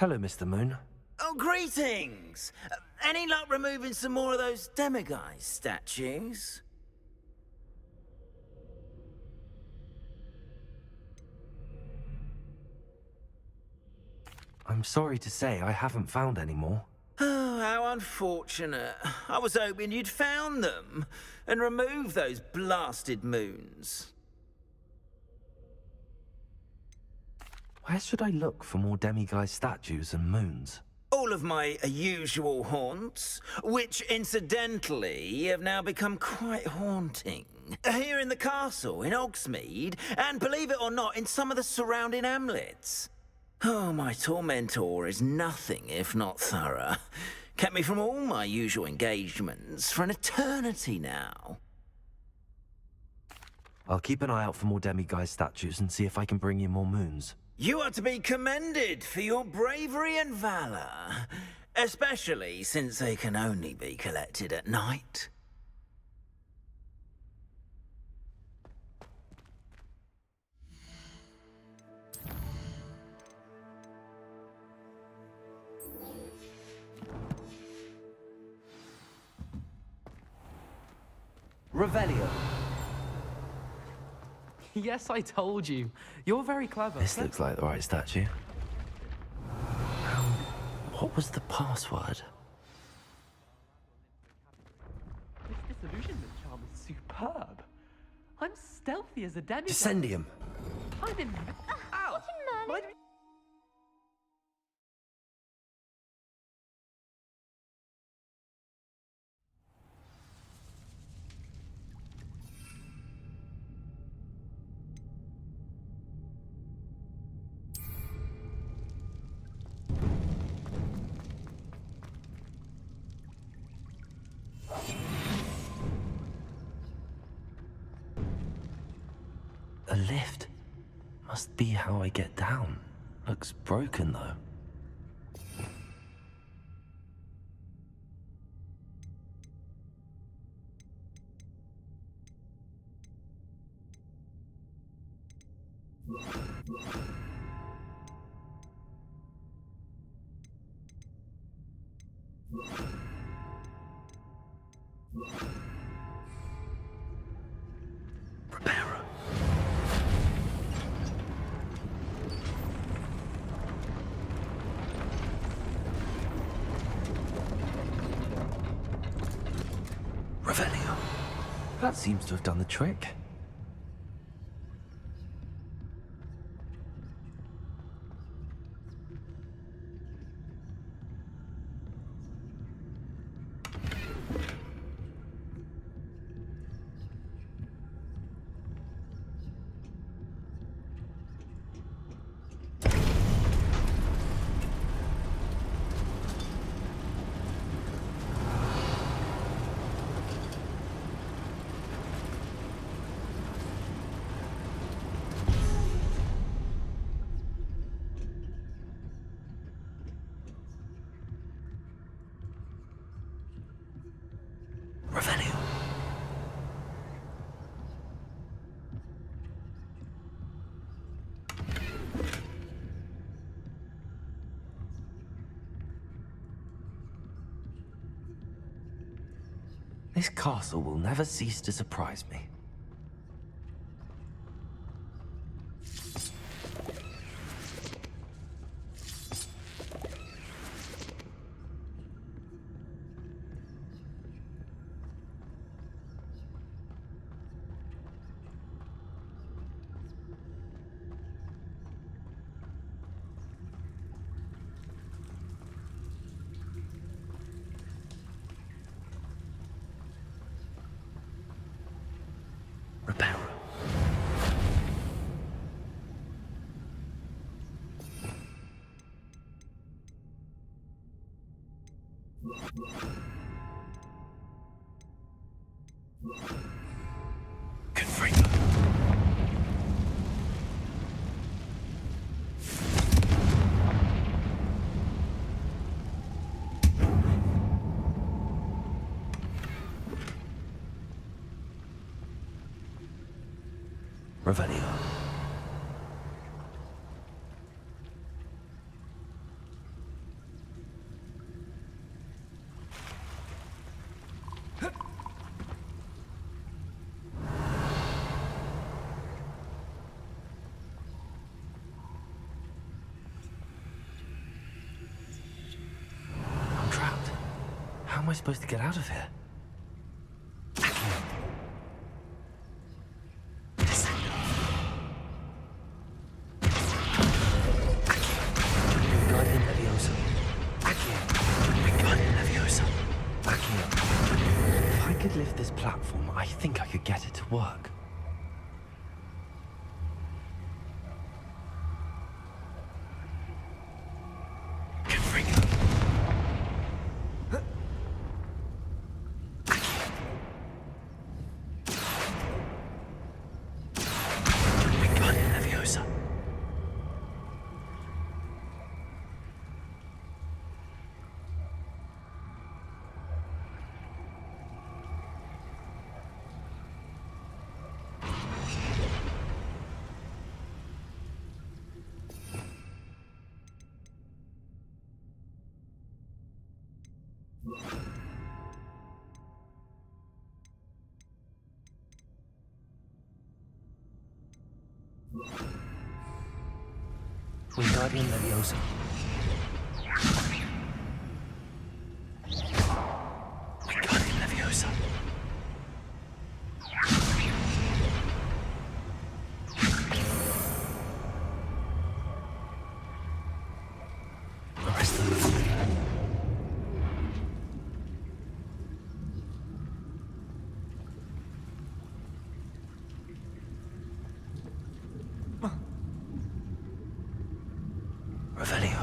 Hello, Mr. Moon. Oh, greetings! Any luck removing some more of those demiguise statues? I'm sorry to say I haven't found any more. Oh, how unfortunate. I was hoping you'd found them and removed those blasted moons. Where should I look for more demiguise statues and moons? All of my usual haunts, which incidentally have now become quite haunting. Here in the castle, in Hogsmeade, and believe it or not, in some of the surrounding hamlets. Oh, my tormentor is nothing if not thorough. Kept me from all my usual engagements for an eternity now. I'll keep an eye out for more demiguise statues and see if I can bring you more moons. You are to be commended for your bravery and valor, especially since they can only be collected at night. Revelio. Yes, I told you. You're very clever. This looks like the right statue. What was the password? This disillusionment charm is superb. I'm stealthy as a demigod. Descendium. I'm in... Ow! What in Merlin? A lift. Must be how I get down. Looks broken though. Repairer. Revelio. That seems to have done the trick. Revelio. This castle will never cease to surprise me. Repairer. Confringo. Revelio. How am I supposed to get out of here? Wingardium Leviosa. Wingardium Leviosa. If I could lift this platform, I think I could get it to work. Wingardium Leviosa. Wingardium Leviosa. Wingardium Leviosa. The rest of the Revelio.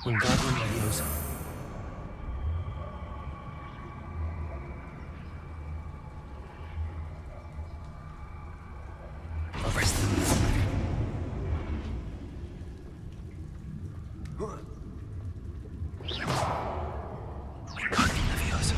Wingardium Leviosa. Arrest them. Wingardium Leviosa.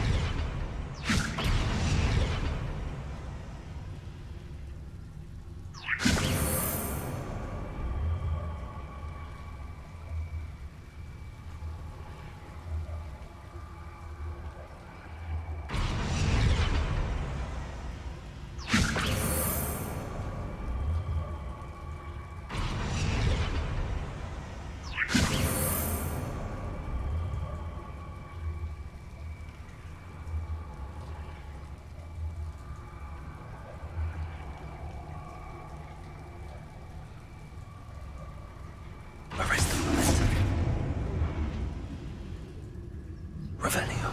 Arrest the momentum. Revelio.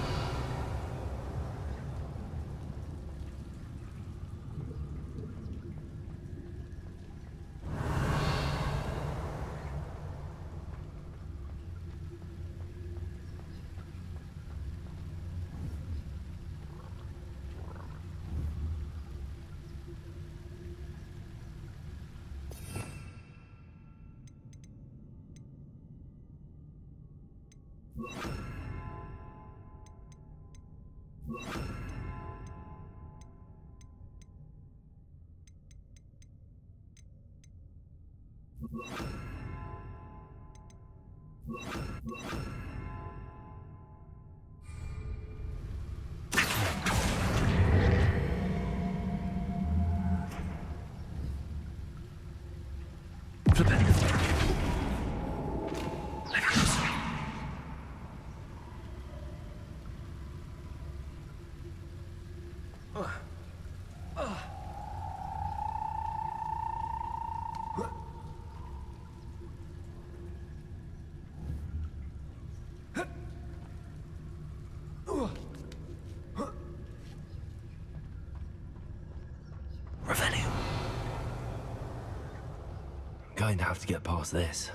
Flippin'. Leviosa. Revelio. Going to have to get past this.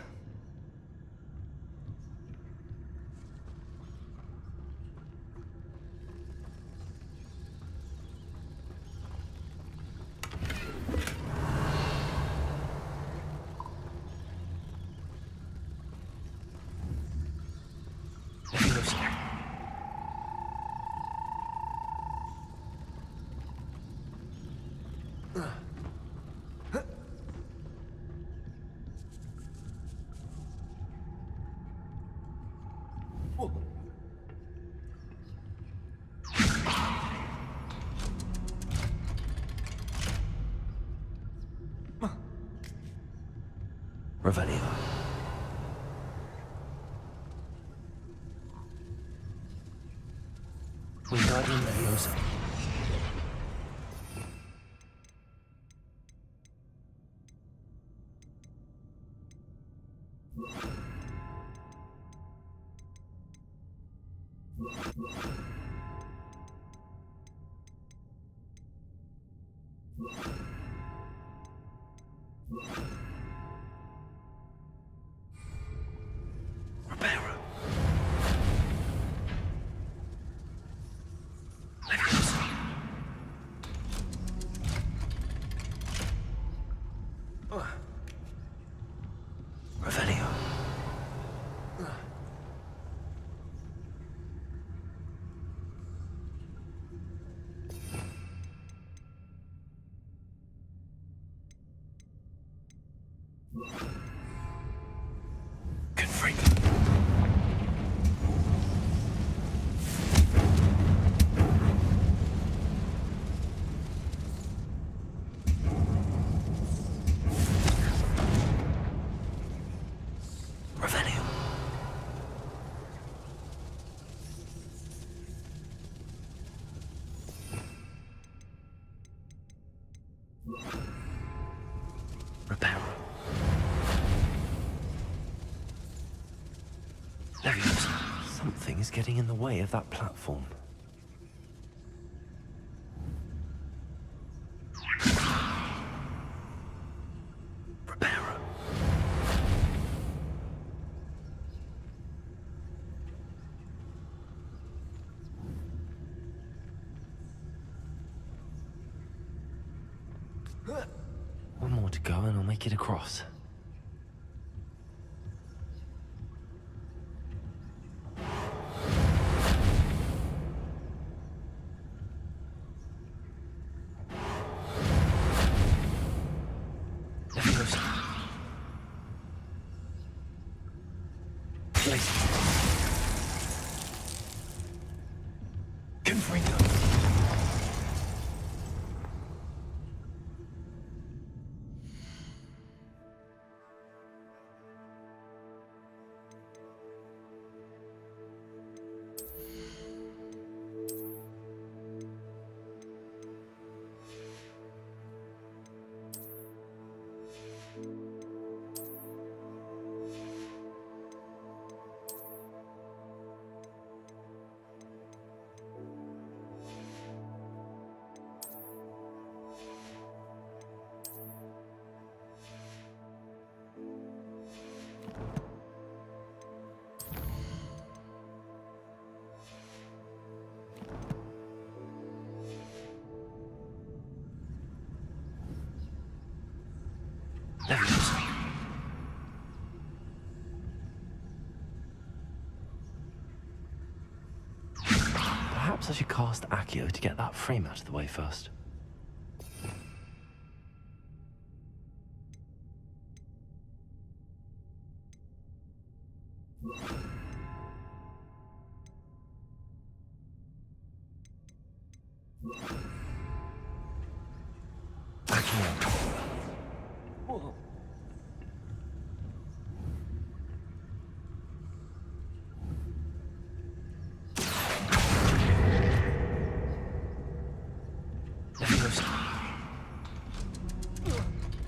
Leviosa. Revelio. Wingardium Leviosa. Reparo. Leviosa. Revelio. Confringo. Revelio. Reparo. Leviosa. Something is getting in the way of that platform. Reparo. One more to go and I'll make it across. Leviosa. Place. Confringo. Leviosa. Perhaps I should cast Accio to get that frame out of the way first. Accio. Whoa. Leviosa.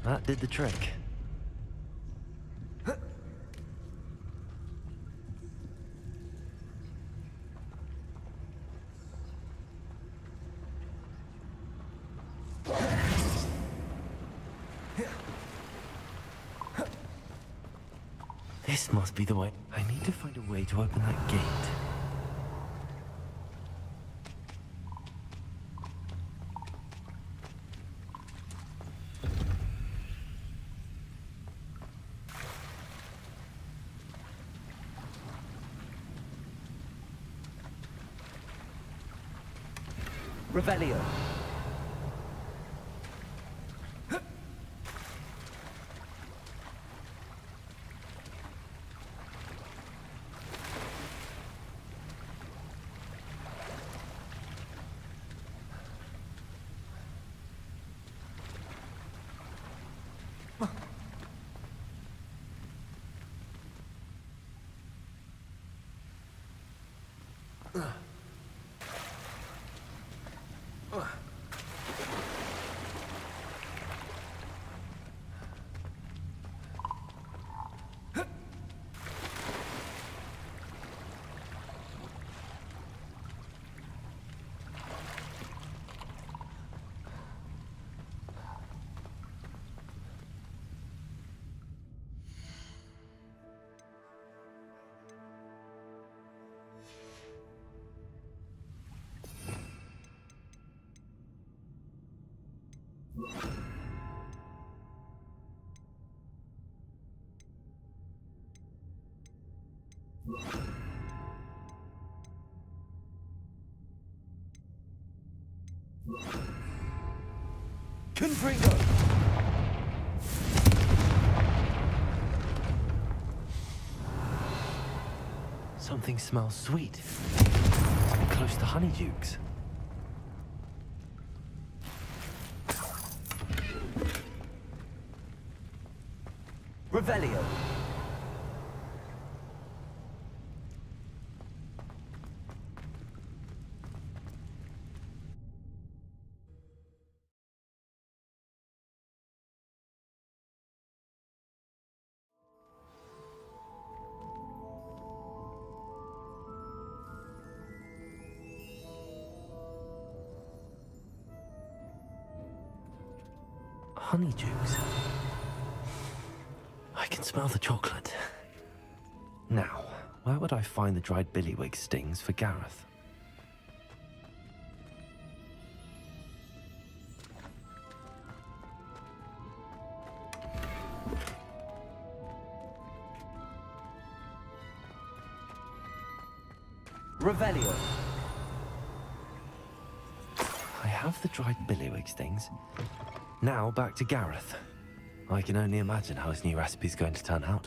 That did the trick. This must be the way. I need to find a way to open that gate. Revelio. Confringo! Something smells sweet. Close to honeydukes. Revelio. Honeydukes. I can smell the chocolate. Now, where would I find the dried billywig stings for Gareth? Revelio. I have the dried billywig stings. Now back to Gareth. I can only imagine how his new recipe's going to turn out.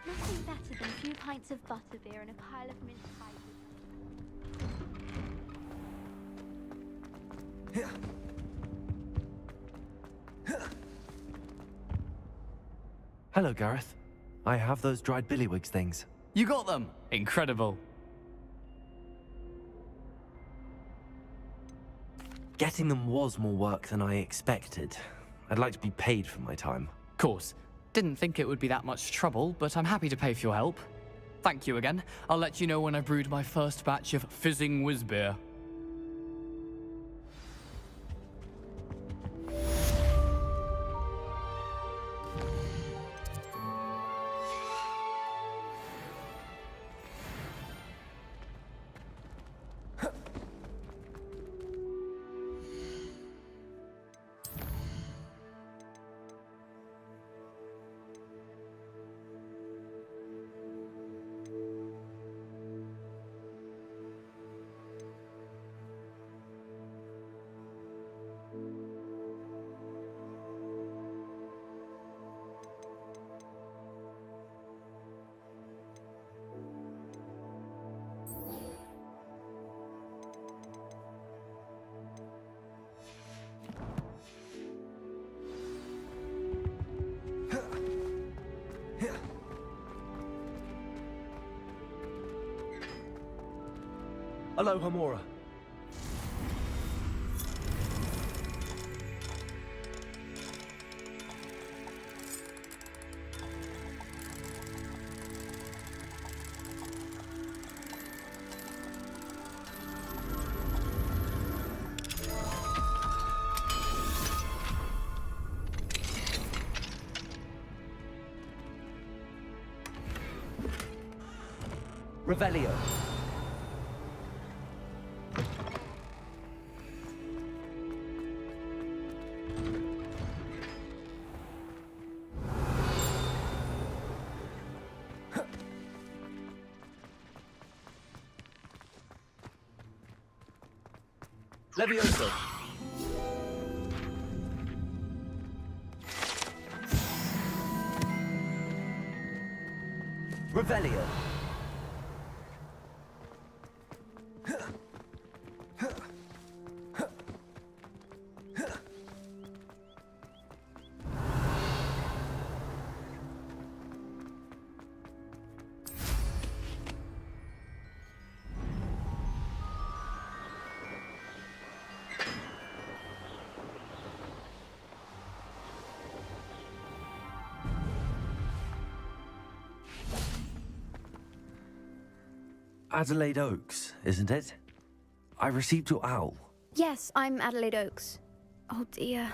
Nothing better than a few pints of butterbeer and a pile of mince pies. Hello, Gareth. I have those dried billywigs things. You got them! Incredible. Getting them was more work than I expected. I'd like to be paid for my time. Course. Didn't think it would be that much trouble, but I'm happy to pay for your help. Thank you again. I'll let you know when I brewed my first batch of fizzing whiz beer. Hello, Hamora. Revelio. Levioso. Revelio. Adelaide Oaks, isn't it? I received your owl. Yes, I'm Adelaide Oaks. Oh dear.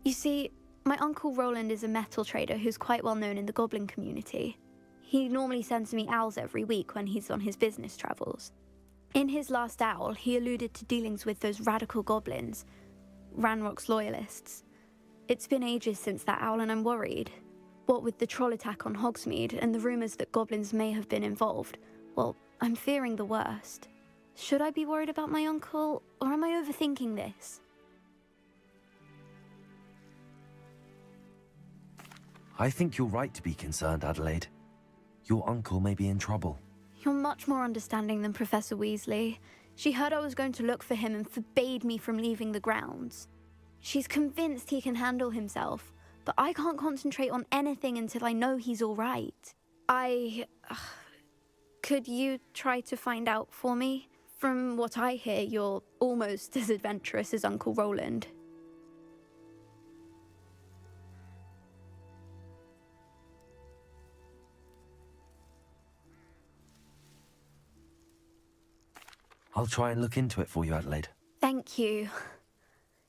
You see, my uncle Roland is a metal trader who's quite well known in the goblin community. He normally sends me owls every week when he's on his business travels. In his last owl, he alluded to dealings with those radical goblins, Ranrock's loyalists. It's been ages since that owl and I'm worried. What with the troll attack on Hogsmeade and the rumours that goblins may have been involved, well, I'm fearing the worst. Should I be worried about my uncle, or am I overthinking this? I think you're right to be concerned, Adelaide. Your uncle may be in trouble. You're much more understanding than Professor Weasley. She heard I was going to look for him and forbade me from leaving the grounds. She's convinced he can handle himself, but I can't concentrate on anything until I know he's all right. Could you try to find out for me? From what I hear, you're almost as adventurous as Uncle Roland. I'll try and look into it for you, Adelaide. Thank you.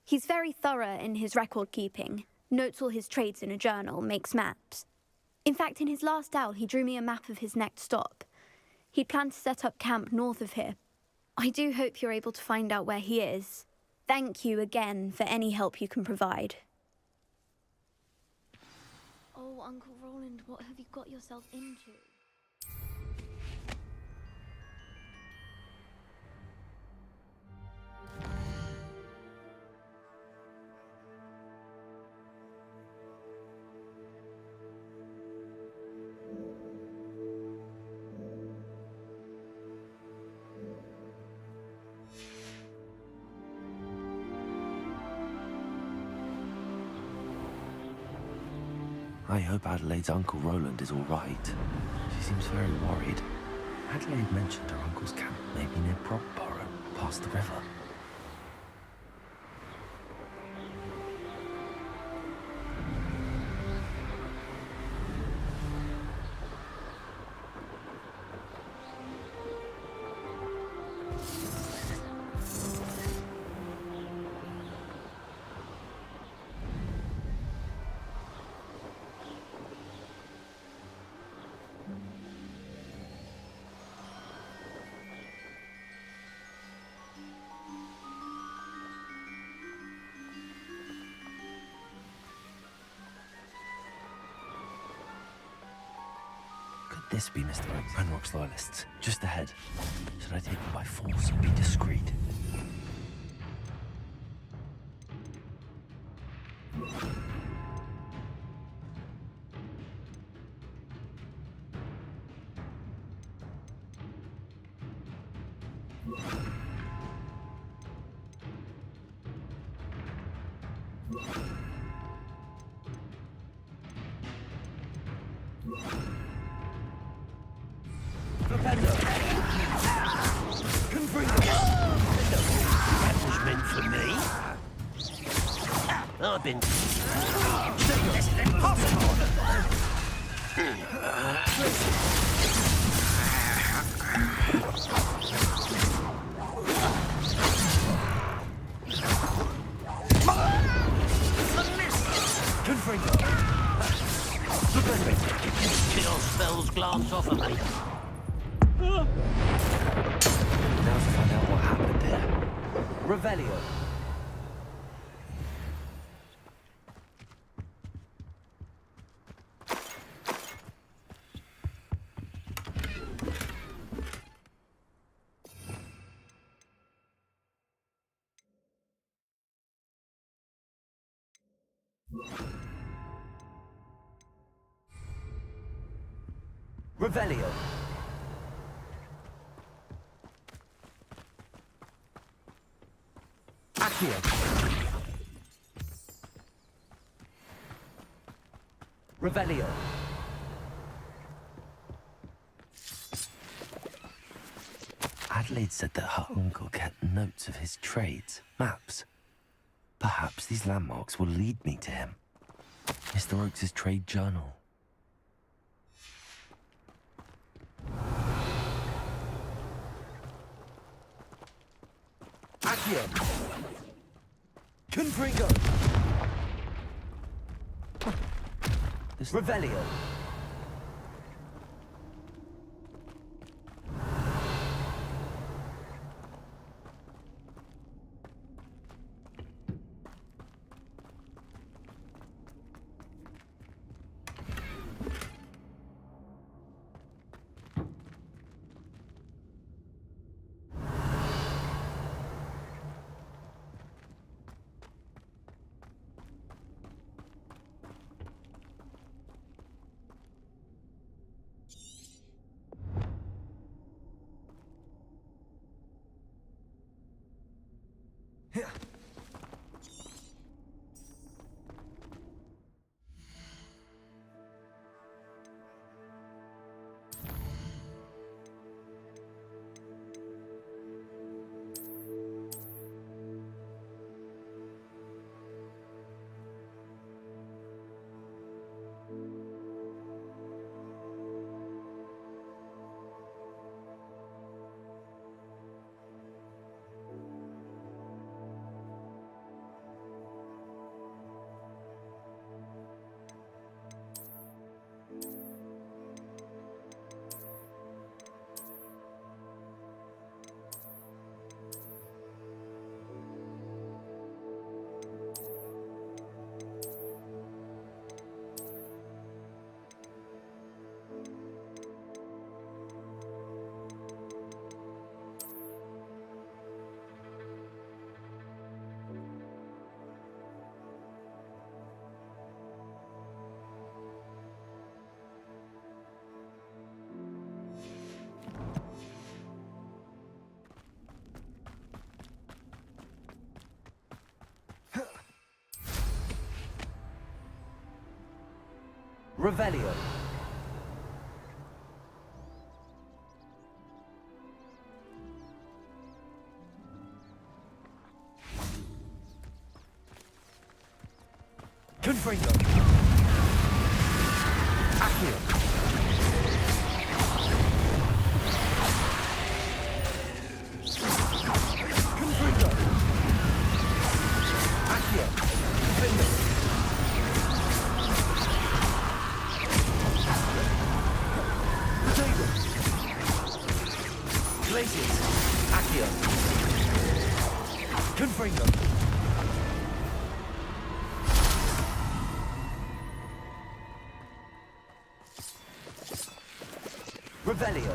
He's very thorough in his record keeping, notes all his trades in a journal, makes maps. In fact, in his last owl, he drew me a map of his next stop. He'd planned to set up camp north of here. I do hope you're able to find out where he is. Thank you again for any help you can provide. Oh, Uncle Roland, what have you got yourself into? I hope Adelaide's Uncle Roland is all right. She seems very worried. Adelaide mentioned her uncle's camp may be near Brockborough, past the river. This be Mr. Ranrock's loyalists, just ahead. Should I take them by force and be discreet? I've been... Chill spells glance off of me. Now to find out what happened here. Revelio. Revelio. Accio. Revelio. Adelaide said that her uncle kept notes of his trades, maps. Perhaps these landmarks will lead me to him. Mr. Oakes' trade journal. Accio! Confringo! Revelio! Revelio. Confringo. Accio. Confringo. Accio. Confringo. Potato. Glaciers. Accio. Confringo. Revelio.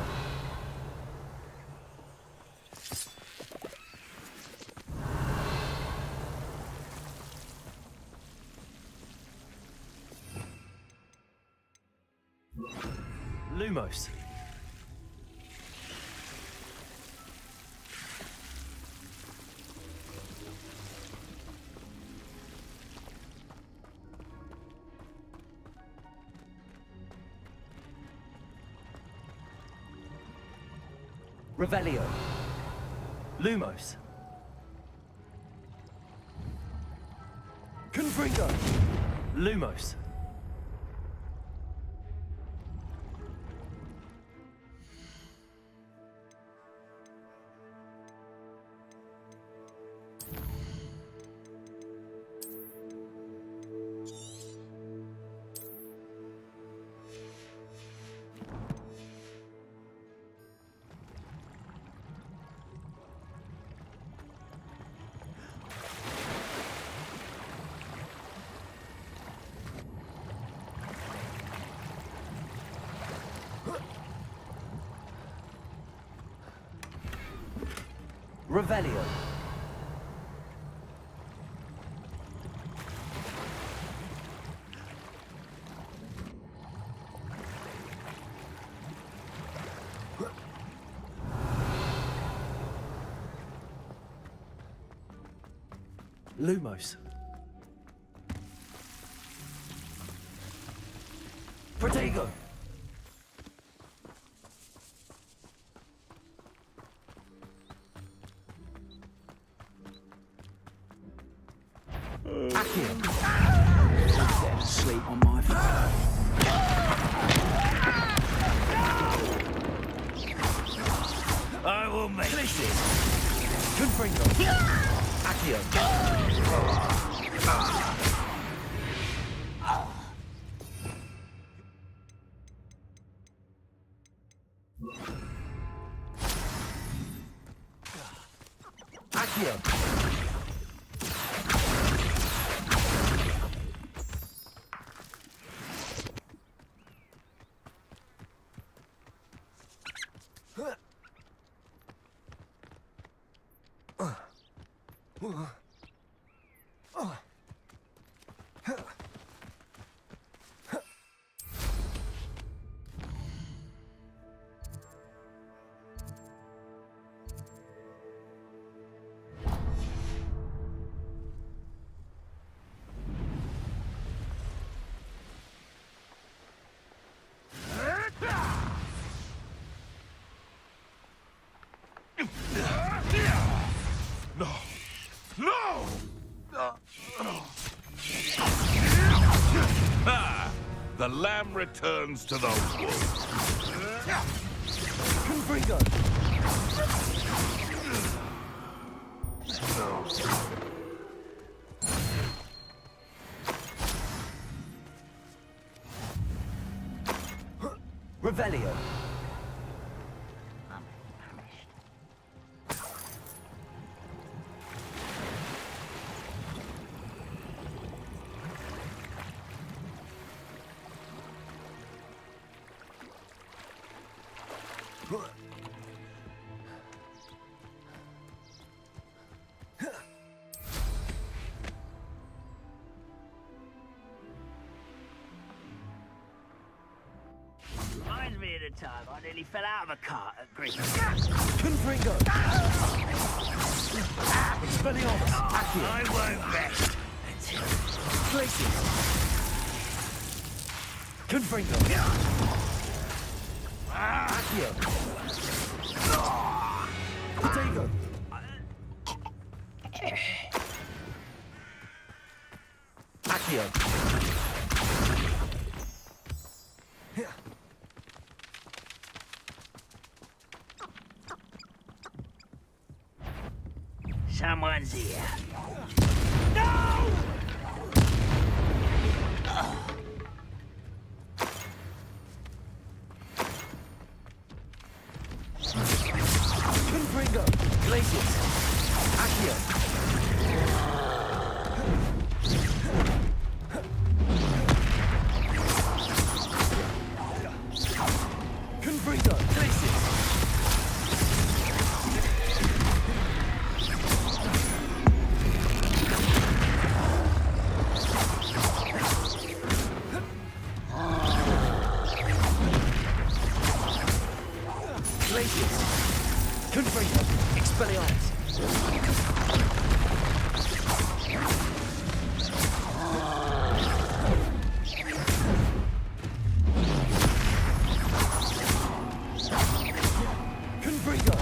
Lumos. Revelio. Lumos. Confringo. Lumos. Revelio. Lumos. Protego! Accio! Set to sleep on my phone. I will make Clishit! Confringo! Accio! Accio! The lamb returns to the wolf. Confringo! Revelio! Reminds me of the time I nearly fell out of a cart at Greece. Confringo! Expelliarmus! Accio! I won't rest. Glacius! Confringo! Accio! Protego! Accio! Someone's here. Confringo! Glacius! Accio! Confringo! Glacius! Glacius! Confringo! Expelliarmus! Confringo!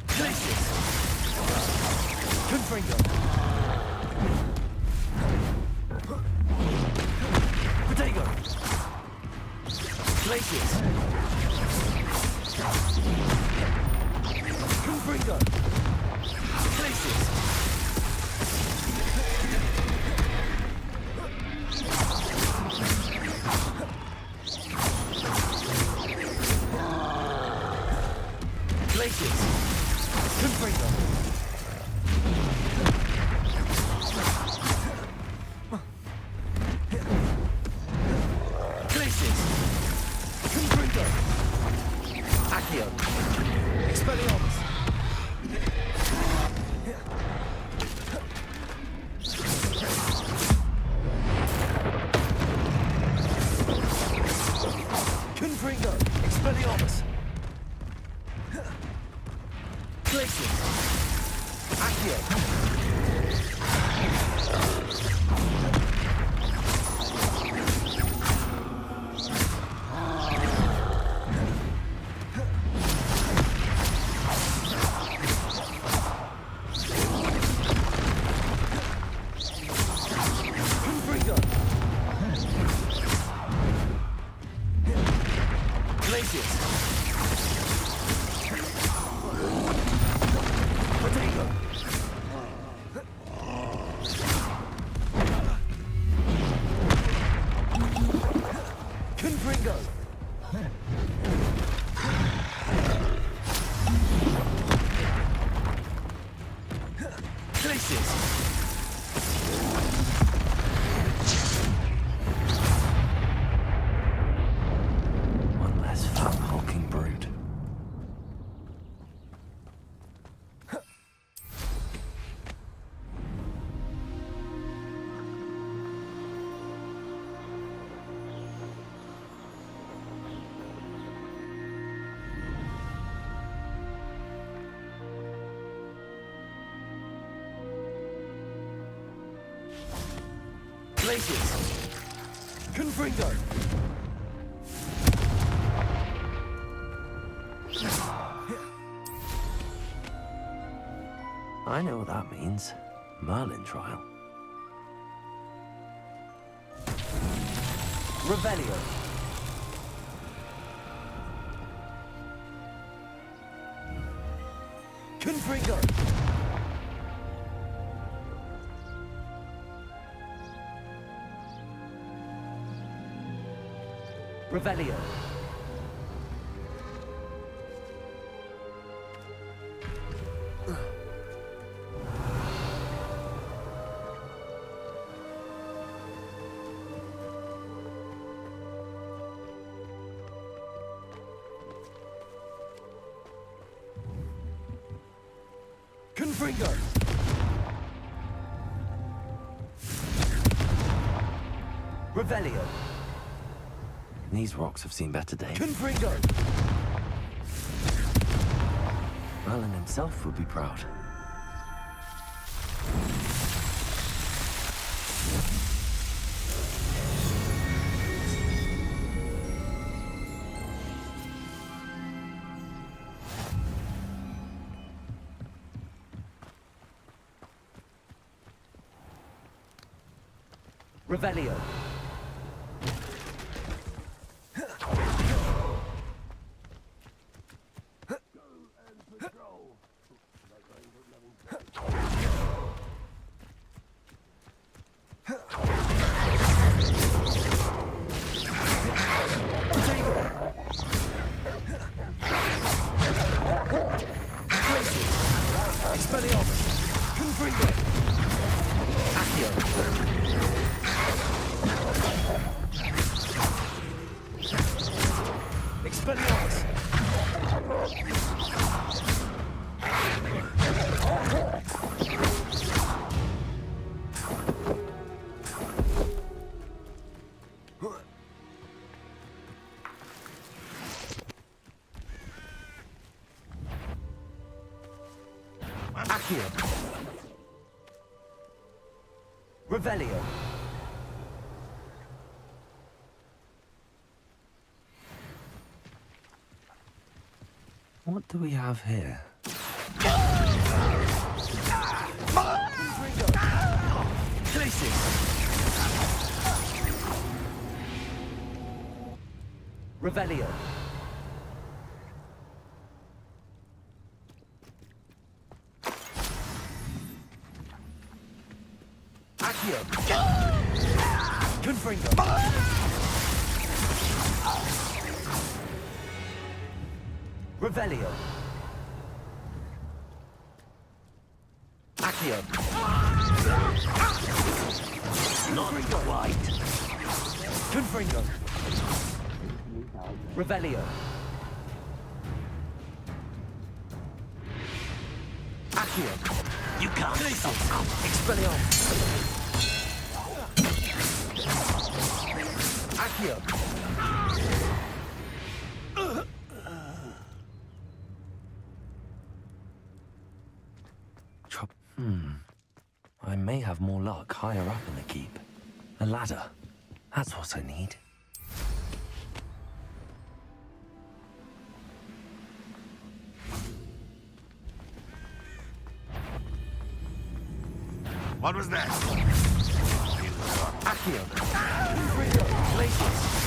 Glacius! Confringo! Protego! Glacius! Confringo! Glacius! Glacius! Confringo! Glacius! Confringo! Accio! Expelliarmus! Confringo! Expelliarmus! Glacius. Accio. Confringo. Glacius. Potato. Confringo. Glacius. One less fat hulking brute. Glacius. Confringo. I know what that means. Merlin trial. Revelio. Confringo. Revelio. Confringo. Revelio. These rocks have seen better days. Confringo. Merlin himself would be proud. Revelio. Expelliarmus. Confringo. Accio. Expelliarmus. Accio. Revelio. What do we have here? Glacius. Revelio. Accio. Confringo. Revelio. Accio. Not quite. Confringo. Revelio. Accio. You can't stop. Expelliarmus. Accio. I may have more luck higher up in the keep. A ladder. That's what I need. What was that? Accio! Freedom! Glacius!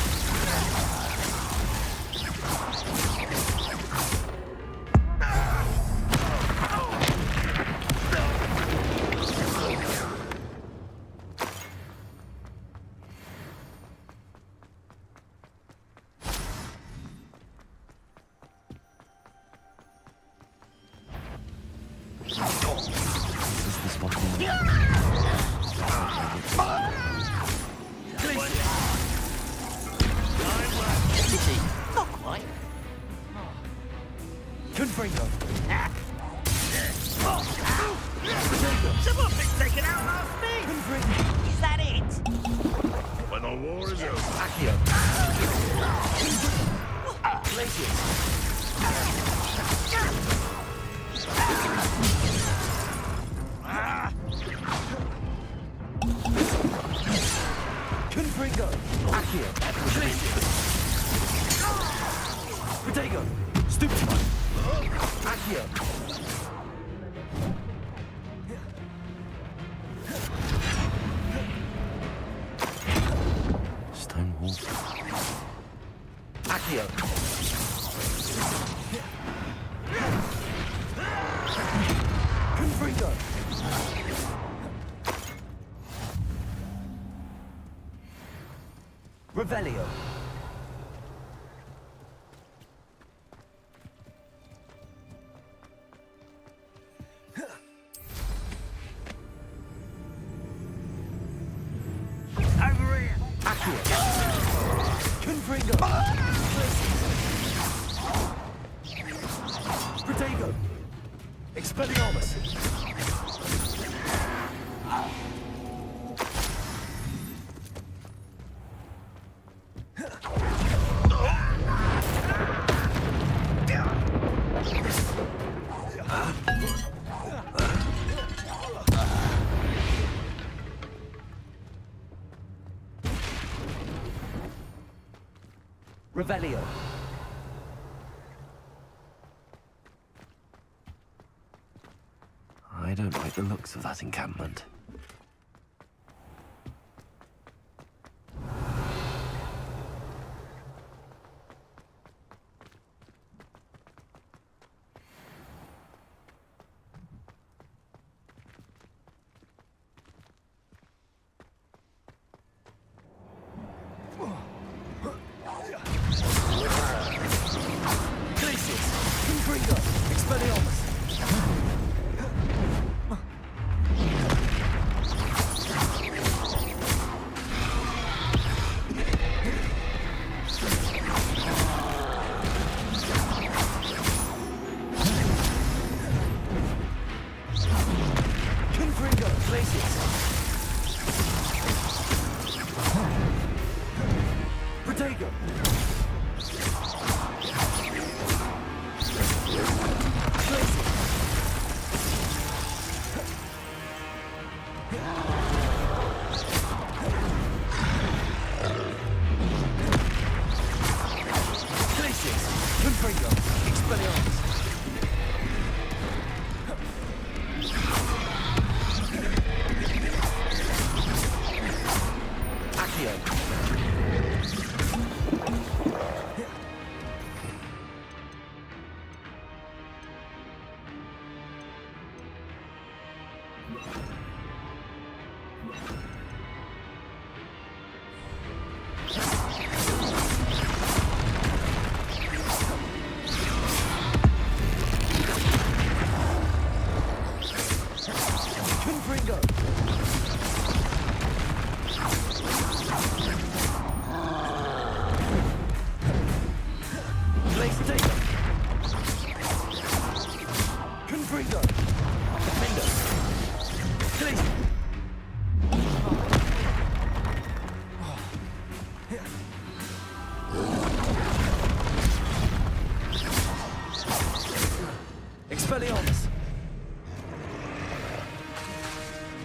Is this the spot we need? Not quite. Confringo! Someone's been taken out last thing! Is that it? When the war is over. Accio! Glacius! Confringo! Accio! Glacius! Protego! Stupefy! Accio! Stone wall. Accio! Confringo! Revelio! Over here! Accio! Confringo! Protego! Expelliarmus! Revelio. I don't like the looks of that encampment.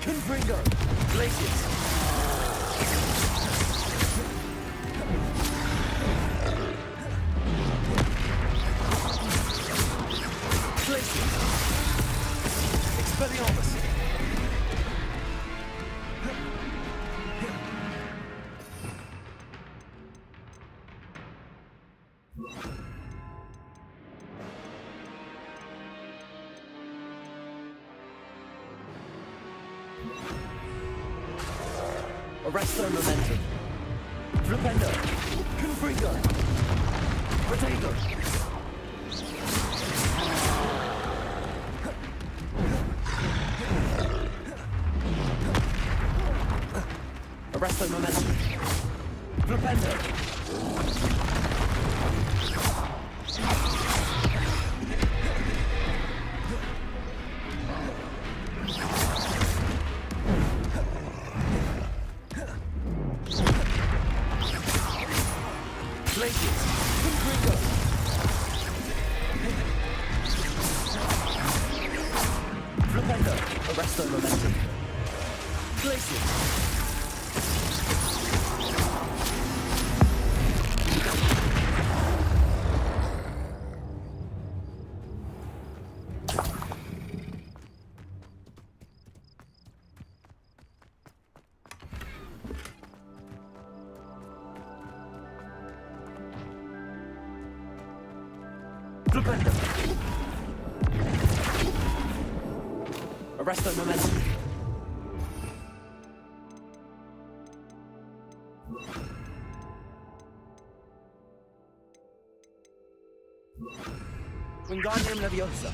Confringo! Glacius! Glacius! Expelliarmus! Arresto momentum. Flipendo. Confringo. Potato. Arresto momentum. Flipendo. Glacius. Confringo. Flipendo. Arresto momentum. Glacius. Flipendo. Arresto momentum. Wingardium Leviosa.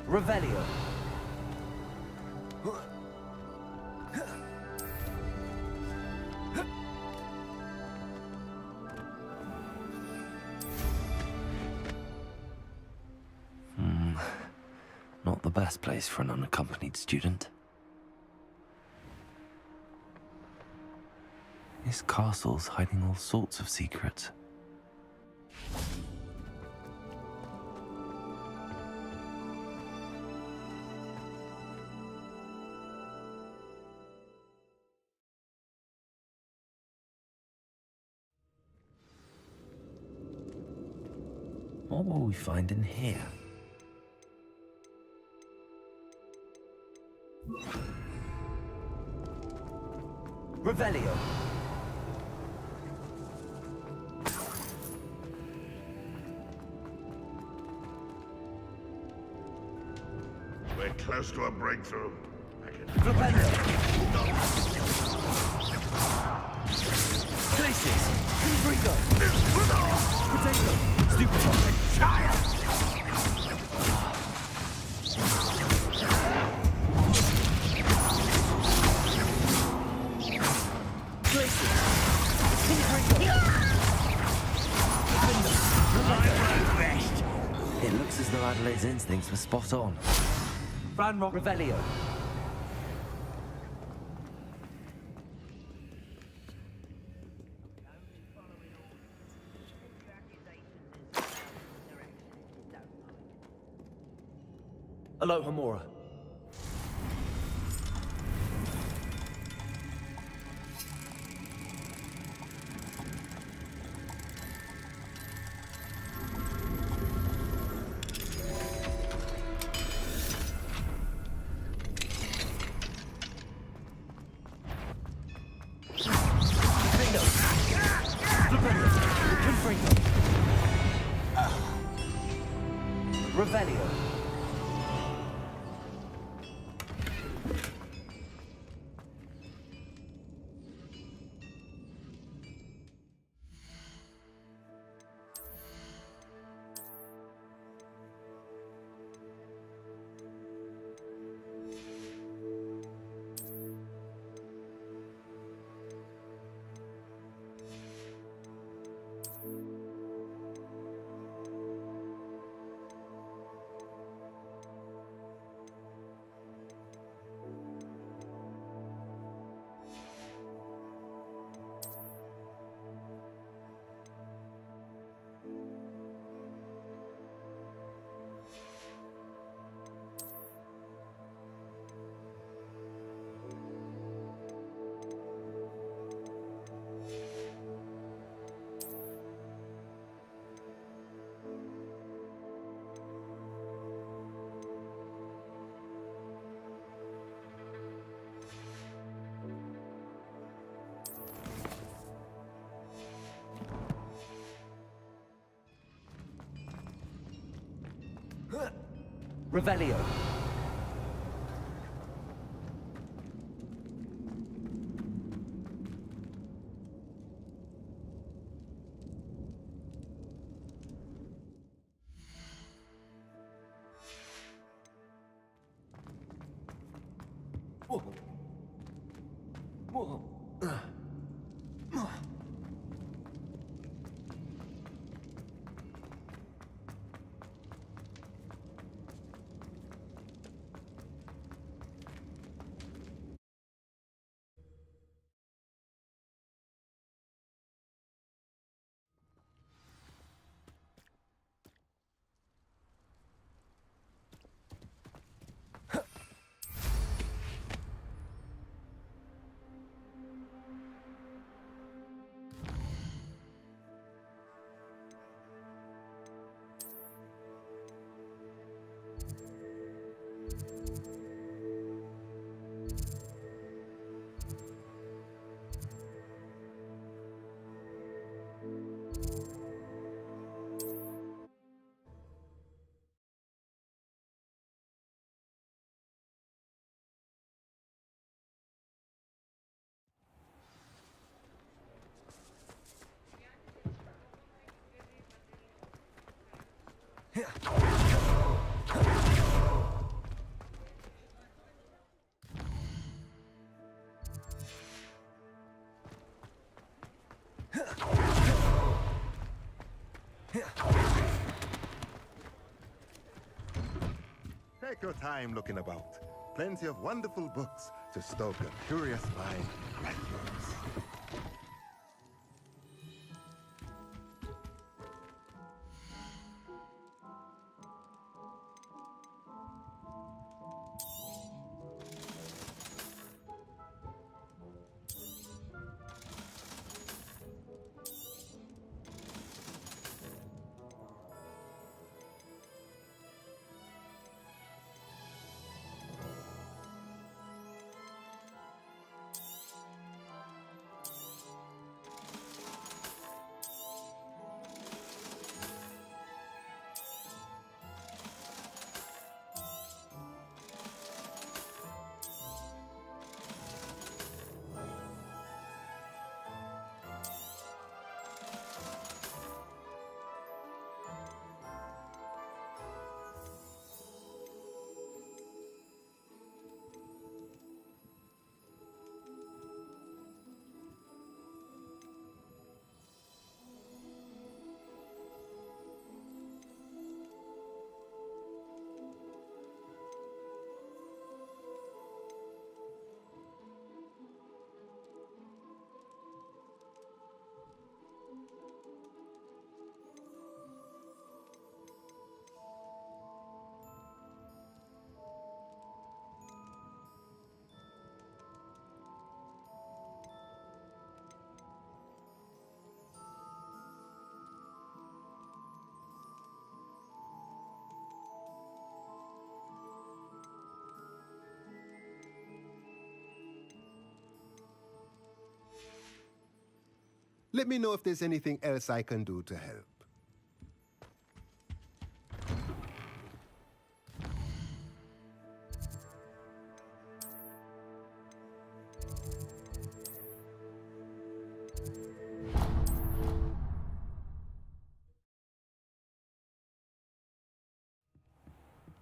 Revelio. Not the best place for an unaccompanied student. This castle's hiding all sorts of secrets. What will we find in here? Revelio. We're close to a breakthrough. I can... Revelio. Glacius! Confringo! Potato! Stupefy! Child! It looks as though Adelaide's instincts were spot on. Ranrock. Revelio. Alohomora. Revelio. Revelio. Take your time looking about. Plenty of wonderful books to stoke a curious mind rightwards. Let me know if there's anything else I can do to help.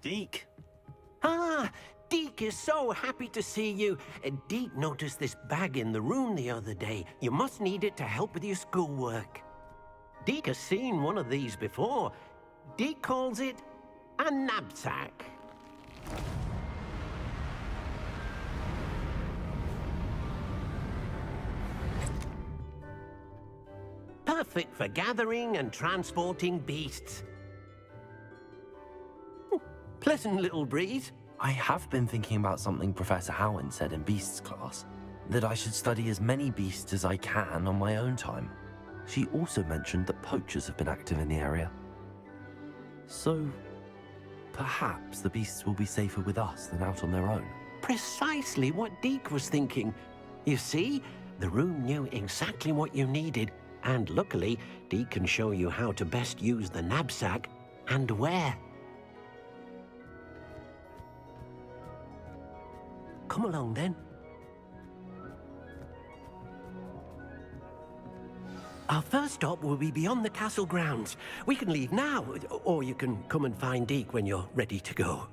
Deke. Ah, Deke is so happy to see you. Deke noticed this bag in the room the other day. You must need it to help with your schoolwork. Deke has seen one of these before. Deke calls it a knapsack. Perfect for gathering and transporting beasts. Pleasant little breeze. I have been thinking about something Professor Howin said in Beasts class, that I should study as many beasts as I can on my own time. She also mentioned that poachers have been active in the area. So, perhaps the beasts will be safer with us than out on their own. Precisely what Deke was thinking. You see, the room knew exactly what you needed, and luckily, Deke can show you how to best use the knapsack and where. come along then. Our first stop will be beyond the castle grounds. We can leave now, or you can come and find Deke when you're ready to go.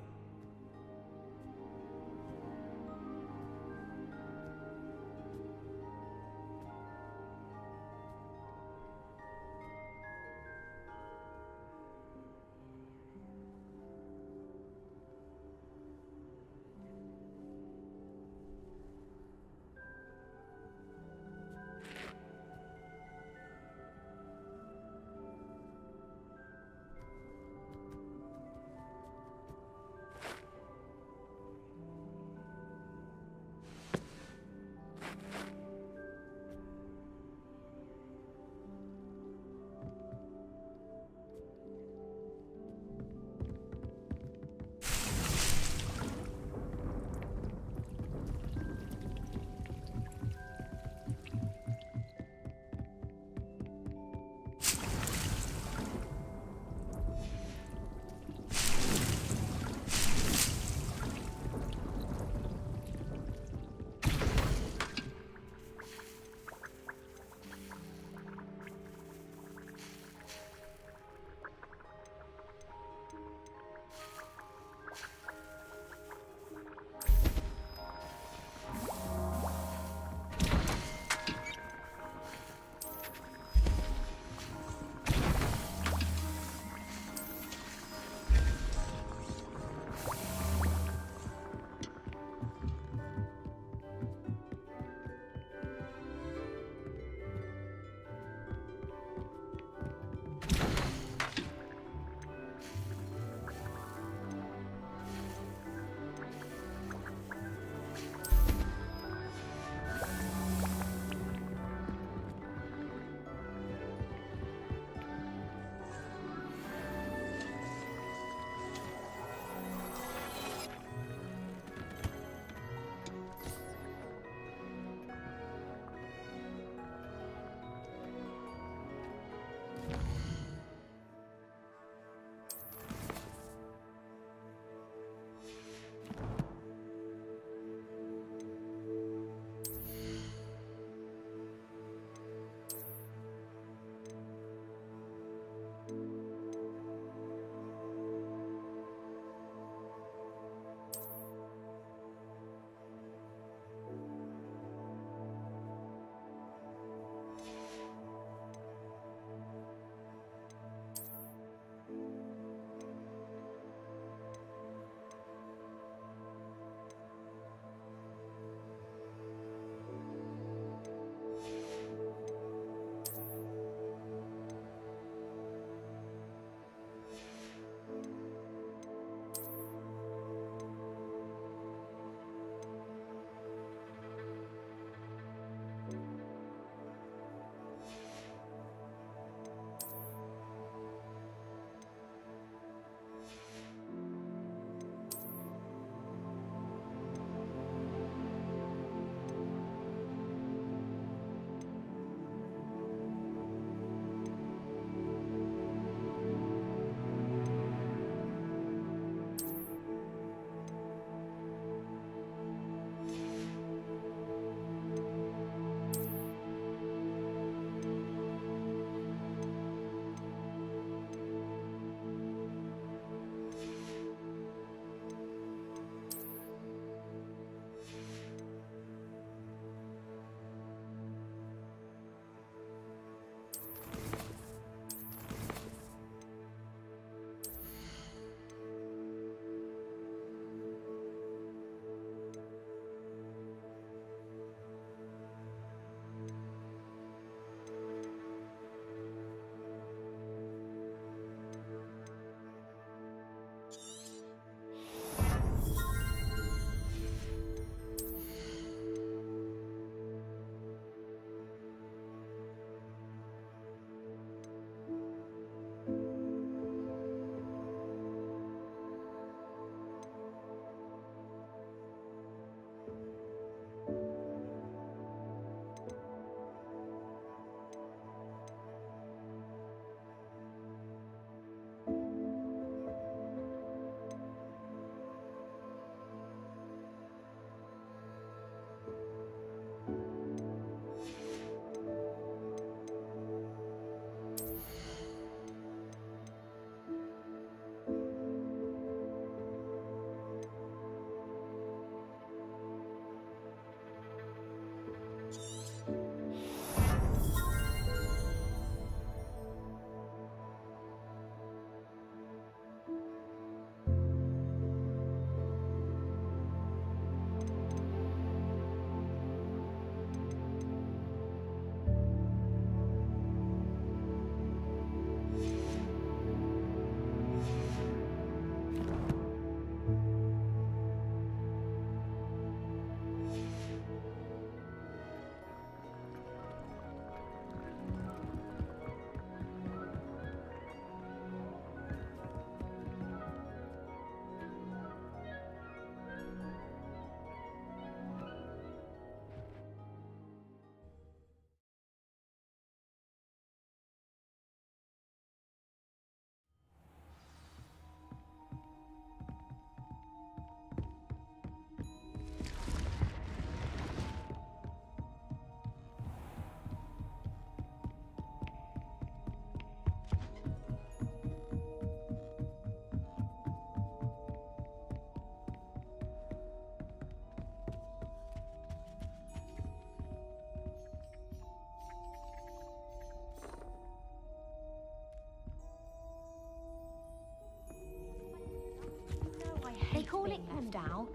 sorted out?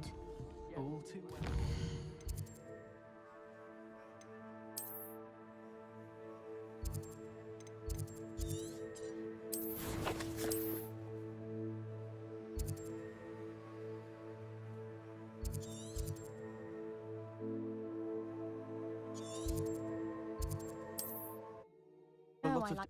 All too well. A Oh, lot I of like.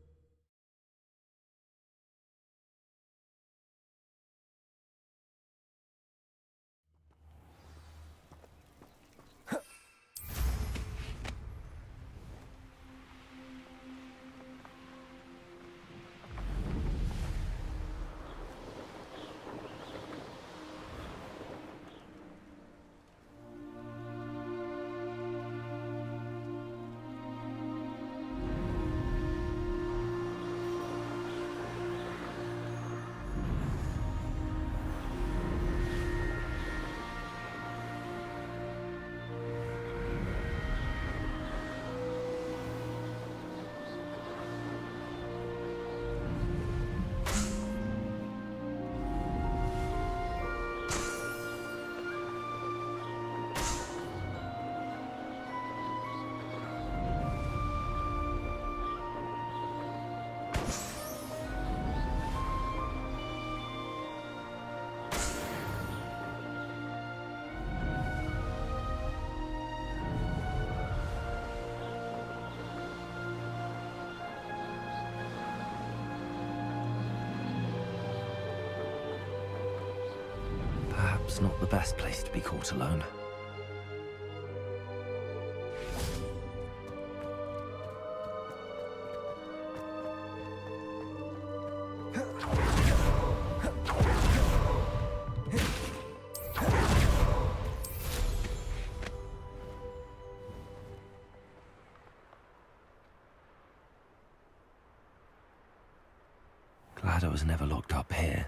Perhaps not the best place to be caught alone. Glad I was never locked up here.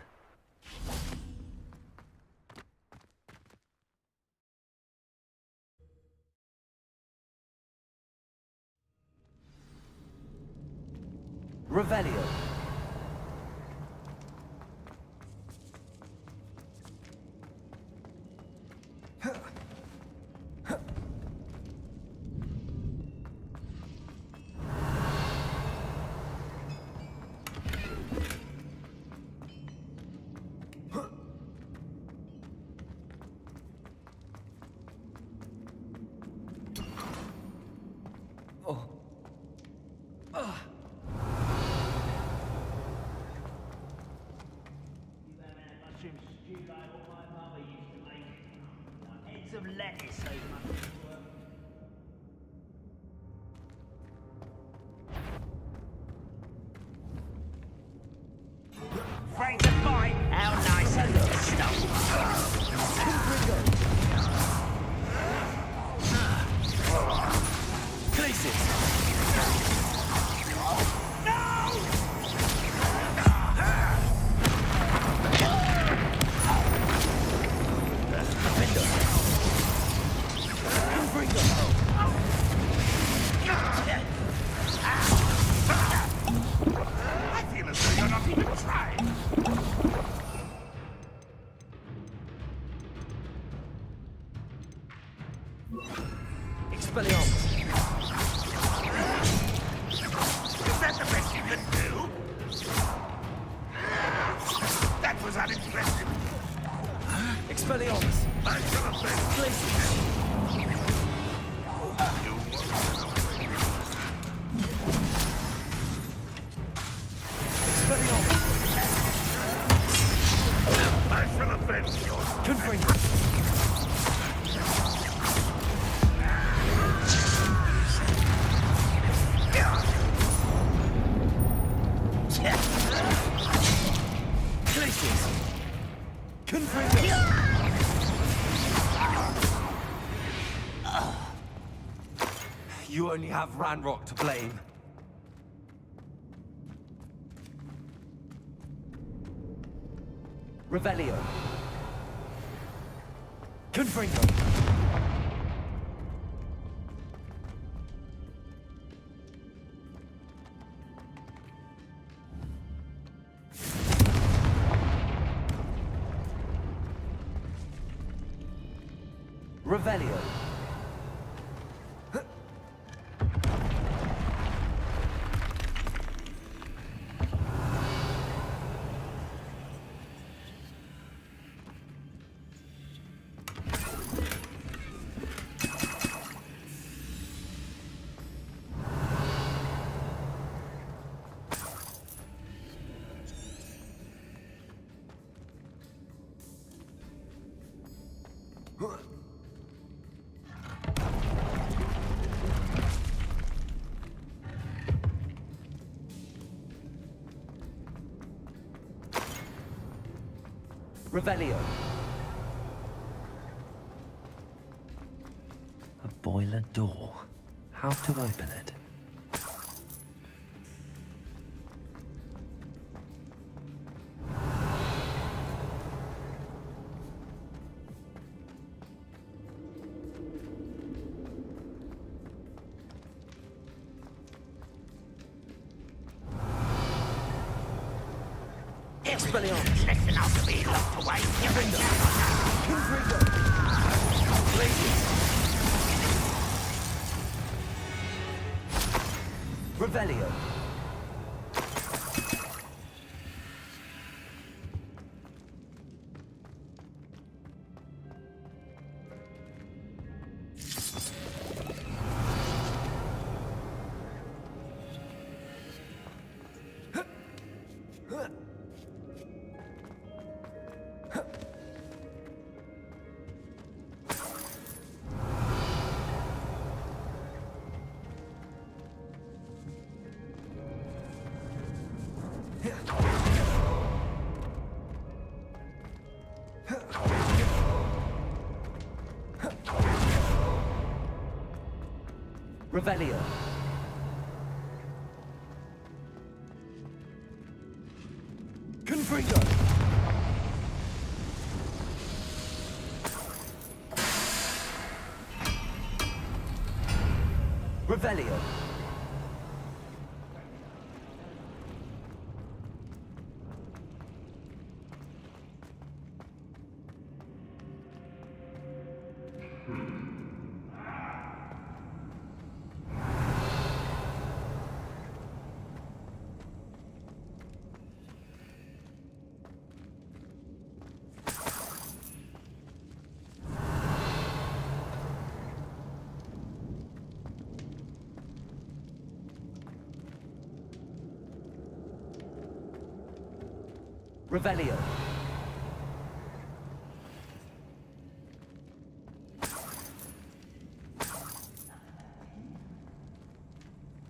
Revelio. Mushroom stew like what my mother used to make. Heads of lettuce, those mushrooms were. Afraid to fight? How nice of little stuff. Places. I feel as though you're not even trying. Expelliarmus. Is that the best you can do? That was unimpressive. Expelliarmus. I shall have been Places. I shall avenge your Confringo. Places. Confringo. You only have Ranrock to blame. Revelio. Confringo. Revelio. Revelio. A boiler door. How to open it? Expelliarmus. Listen, I'll be locked away. Revelio. Revelio. Confringo. Revelio. Revelio.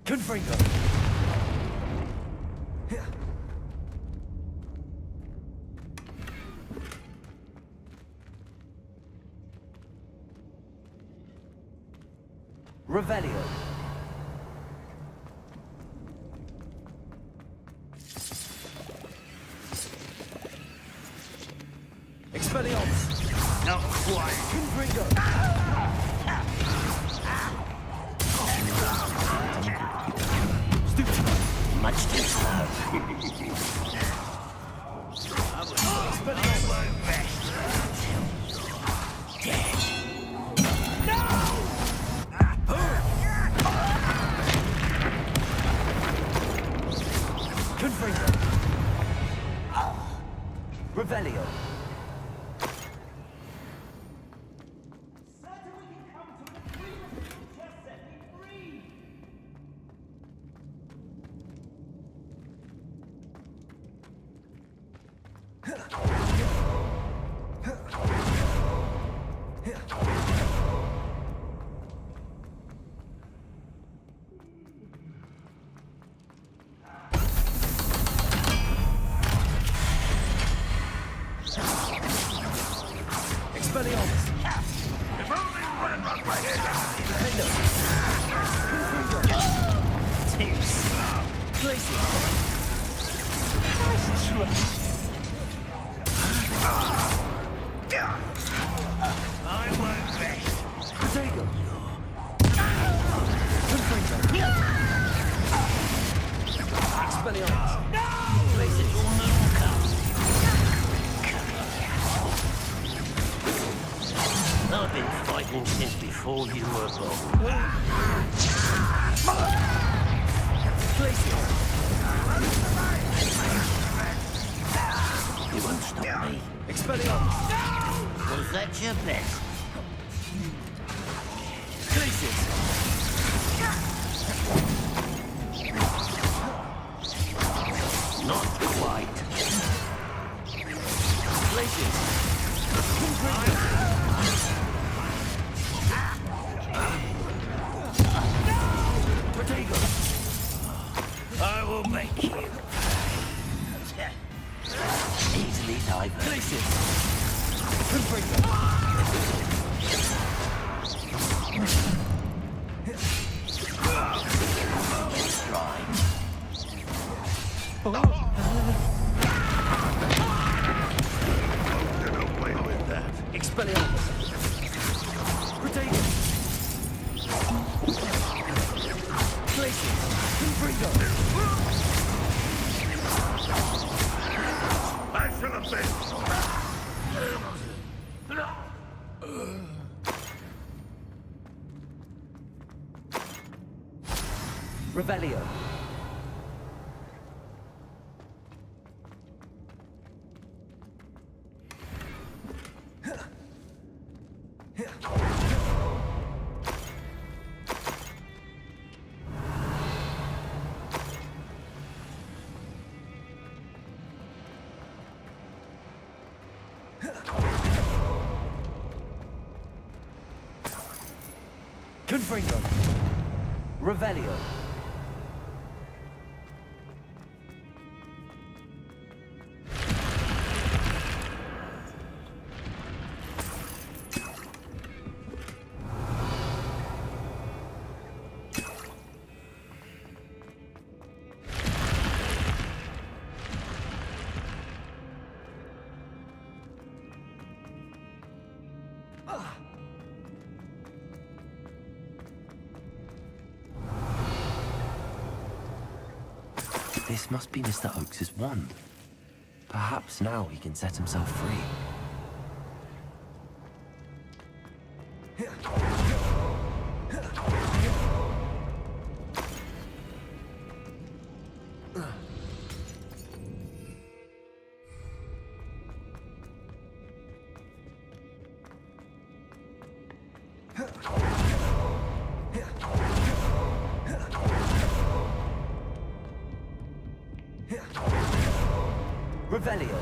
Confringo. Revelio. Expelliarmus. Not quite. Confringo. Much too slow. I won't rest until you're dead. Confringo. Revelio. Expelliarmus. If only Ranrock were here to Too slow. Glacier. I won't rest. Protego. Expelliarmus. Glacier. I've been fighting purple. You won't stop me. Expelliarmus! Was that your best? Not quite. I will make you. Easily diverted. Get away with that. Expelliarmus! Protego! Glacius! Confringo! I shall avenge. Revelio! Confringo! Revelio! This must be Mr. Oakes's wand. Perhaps now he can set himself free. Revelio!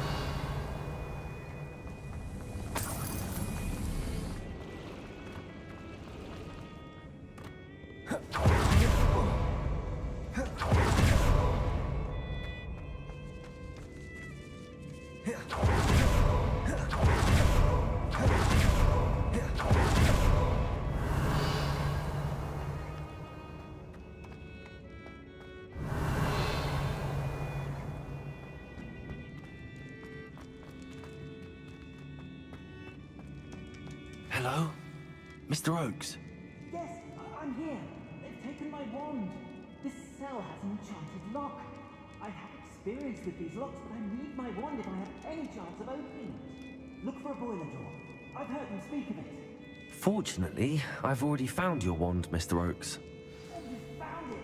Hello? Mr. Oakes? Yes, I'm here. They've taken my wand. This cell has an enchanted lock. I have experience with these locks, but I need my wand if I have any chance of opening it. Look for a boiler door. I've heard them speak of it. Fortunately, I've already found your wand, Mr. Oakes. Oh, you found it!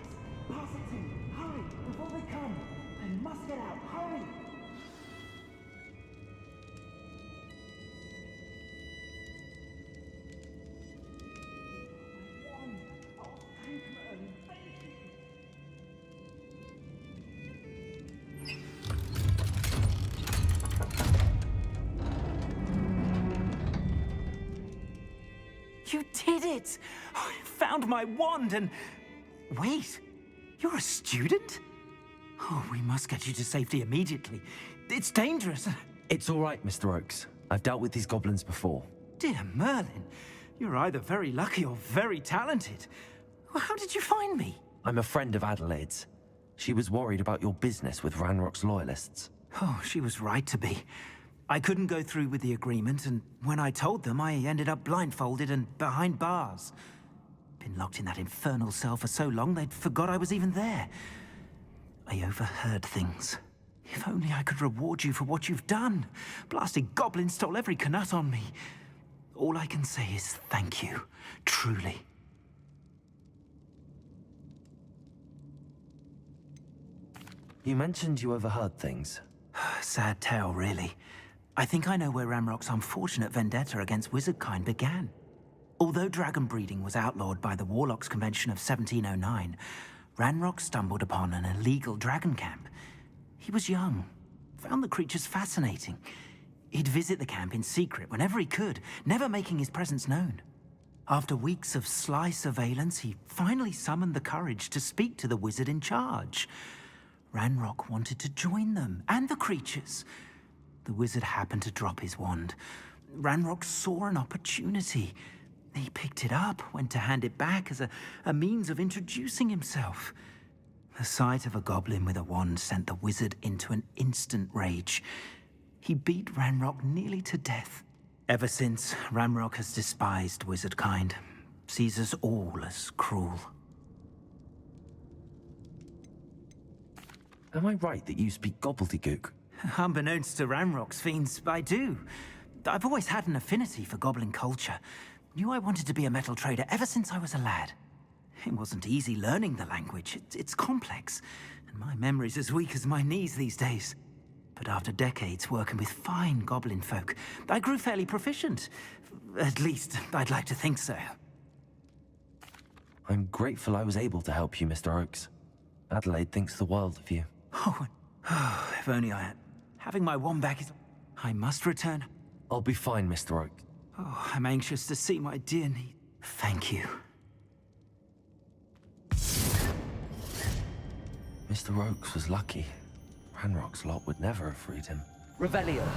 Pass it to me. Hurry, before they come. I must get out. Hurry! My wand. Oh, thank Merlin. Thank you. You did it! I found my wand and... Wait, you're a student? Oh, we must get you to safety immediately. It's dangerous. It's all right, Mr. Oakes. I've dealt with these goblins before. Dear Merlin, you're either very lucky or very talented. Well, how did you find me? I'm a friend of Adelaide's. She was worried about your business with Ranrock's loyalists. Oh, she was right to be. I couldn't go through with the agreement, and when I told them, I ended up blindfolded and behind bars. Been locked in that infernal cell for so long, they'd forgot I was even there. I overheard things. If only I could reward you for what you've done. Blasted goblins stole every canut on me. All I can say is thank you, truly. You mentioned you overheard things. Sad tale, really. I think I know where Ranrock's unfortunate vendetta against wizardkind began. Although dragon breeding was outlawed by the Warlocks Convention of 1709, Ranrock stumbled upon an illegal dragon camp. He was young, found the creatures fascinating. He'd visit the camp in secret whenever he could, never making his presence known. After weeks of sly surveillance, he finally summoned the courage to speak to the wizard in charge. Ranrock wanted to join them, and the creatures. The wizard happened to drop his wand. Ranrock saw an opportunity. He picked it up, went to hand it back as a means of introducing himself. The sight of a goblin with a wand sent the wizard into an instant rage. He beat Ranrock nearly to death. Ever since, Ranrock has despised wizardkind, sees us all as cruel. Am I right that you speak gobbledygook? Unbeknownst to Ranrock's fiends, I do. I've always had an affinity for goblin culture. Knew I wanted to be a metal trader ever since I was a lad. It wasn't easy learning the language. It's complex, and my memory's as weak as my knees these days. But after decades working with fine goblin folk, I grew fairly proficient. At least, I'd like to think so. I'm grateful I was able to help you, Mr. Oakes. Adelaide thinks the world of you. Oh, if only I had. Having my wand back is... I must return. I'll be fine, Mr. Oakes. Oh, I'm anxious to see my dear niece. Thank you. Mr. Oakes was lucky. Ranrock's lot would never have freed him. Revelio.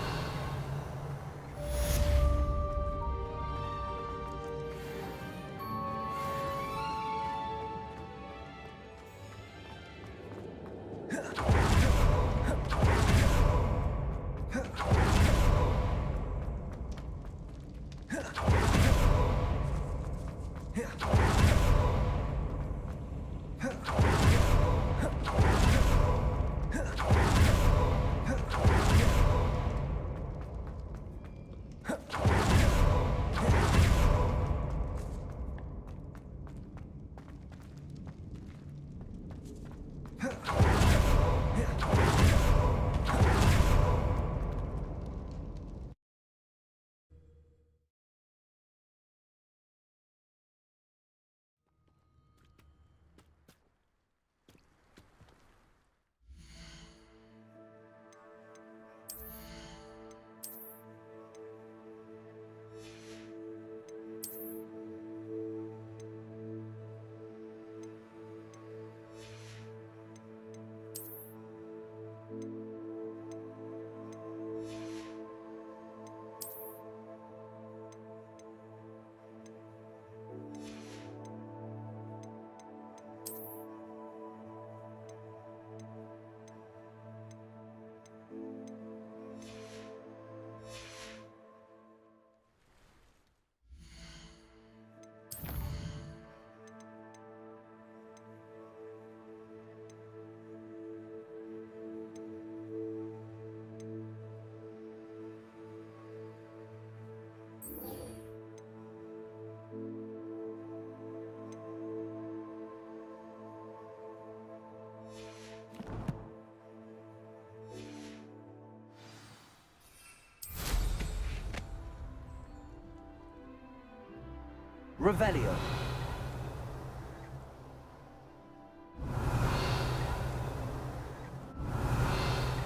Revelio.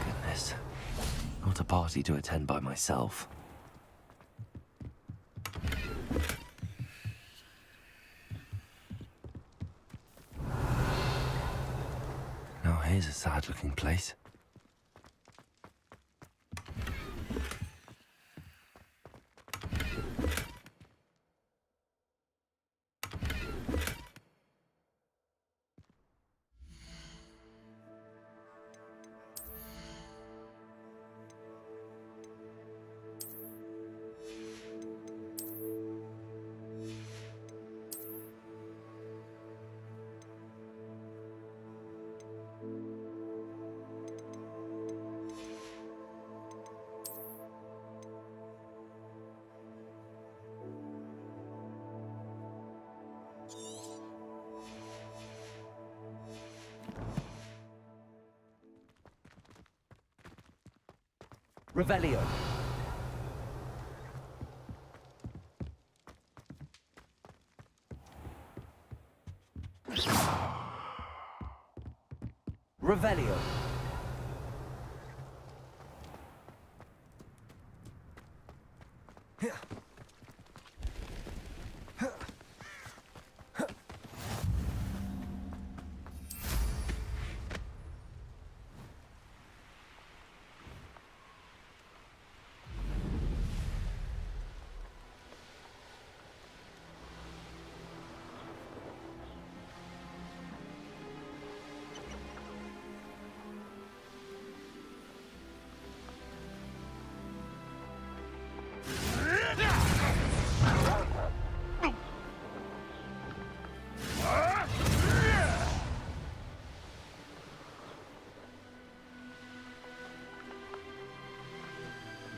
Goodness. Not a party to attend by myself. Now here's a sad-looking place. Revelio. Revelio.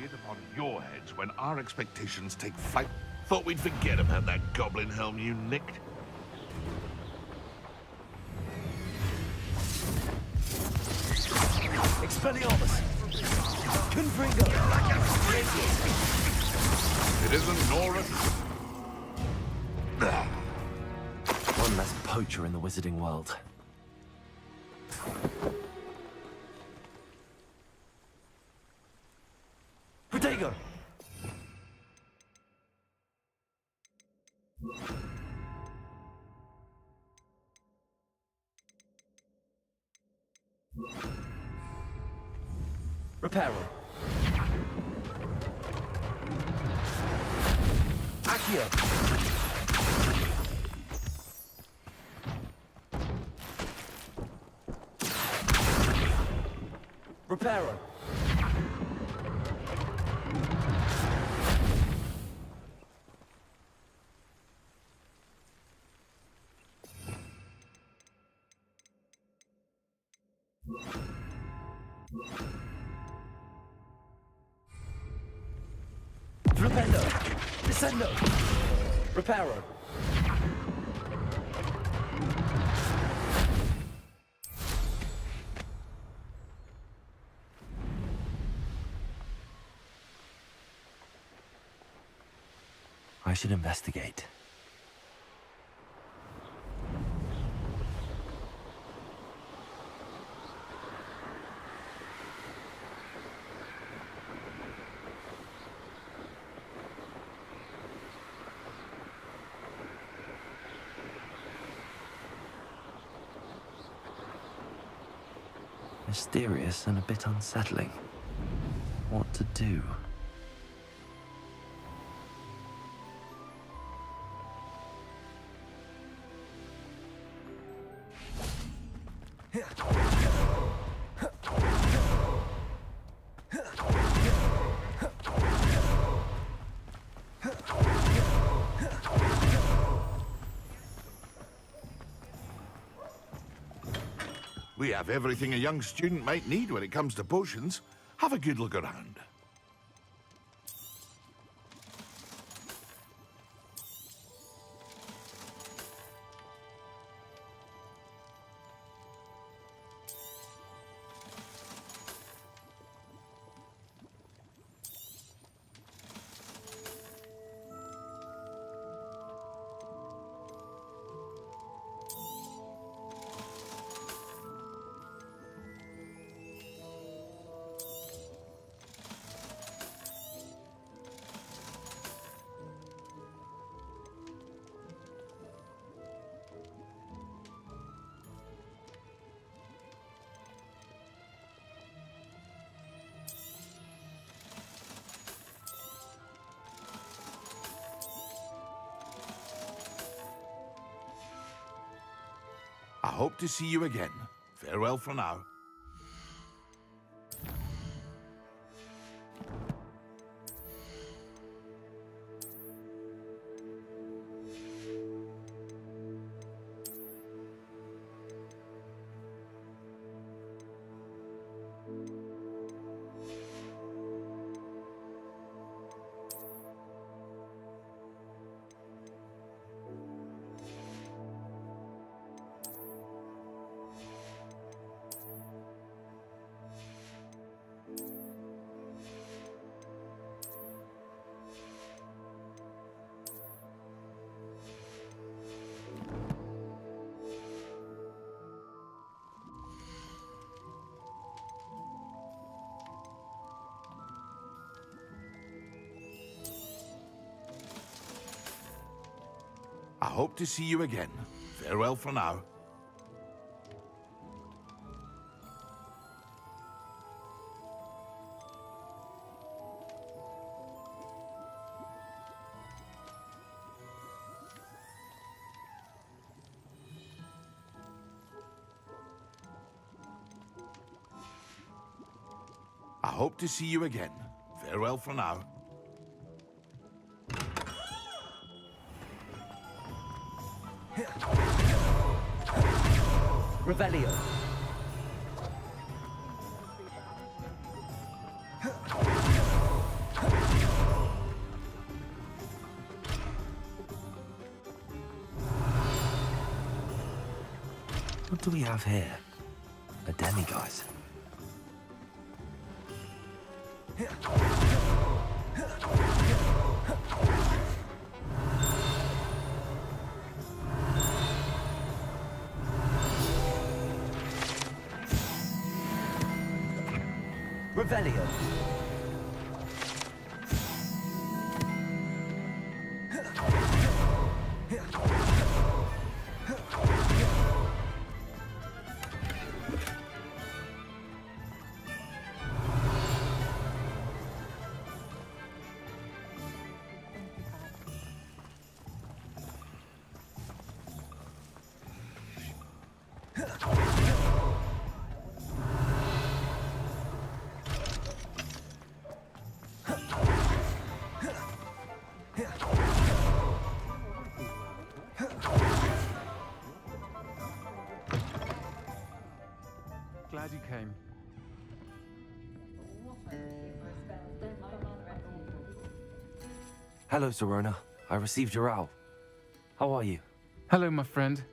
Get upon your heads when our expectations take flight. Thought we'd forget about that goblin helm you nicked. Expelliarmus. Confringo. It isn't Nora. One less poacher in the wizarding world. Protego. Reparo. Accio. Reparo. Flipendo. Descendo. Reparo. I should investigate. Mysterious and a bit unsettling. What to do? We have everything a young student might need when it comes to potions. Have a good look around. I hope to see you again. Farewell for now. hope to see you again. Farewell for now. I hope to see you again. Farewell for now. Revelio. What do we have here? A demiguise. Revelio. Glad you came. Hello, Serona. I received your owl. How are you? Hello, my friend.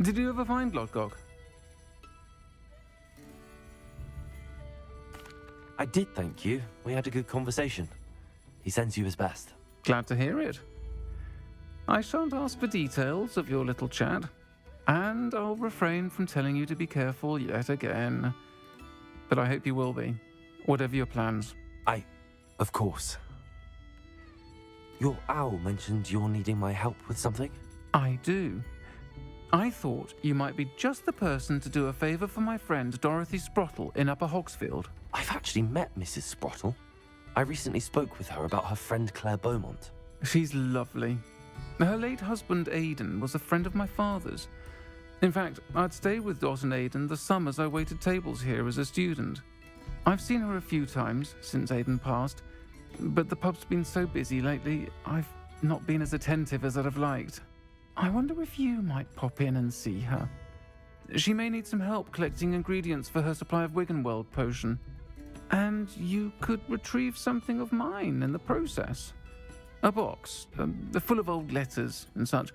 Did you ever find Lodgok? I did, thank you. We had a good conversation. He sends you his best. Glad to hear it. I shan't ask for details of your little chat, and I'll refrain from telling you to be careful yet again. But I hope you will be, whatever your plans. Of course. Your owl mentioned you're needing my help with something? I do. I thought you might be just the person to do a favor for my friend Dorothy Sprottle in Upper Hogsfield. I've actually met Mrs. Sprottle. I recently spoke with her about her friend Claire Beaumont. She's lovely. Her late husband Aidan was a friend of my father's. In fact, I'd stay with Dot and Aidan the summers I waited tables here as a student. I've seen her a few times since Aidan passed, but the pub's been so busy lately, I've not been as attentive as I'd have liked. I wonder if you might pop in and see her. She may need some help collecting ingredients for her supply of Wiggenweld potion. And you could retrieve something of mine in the process. A box, full of old letters and such.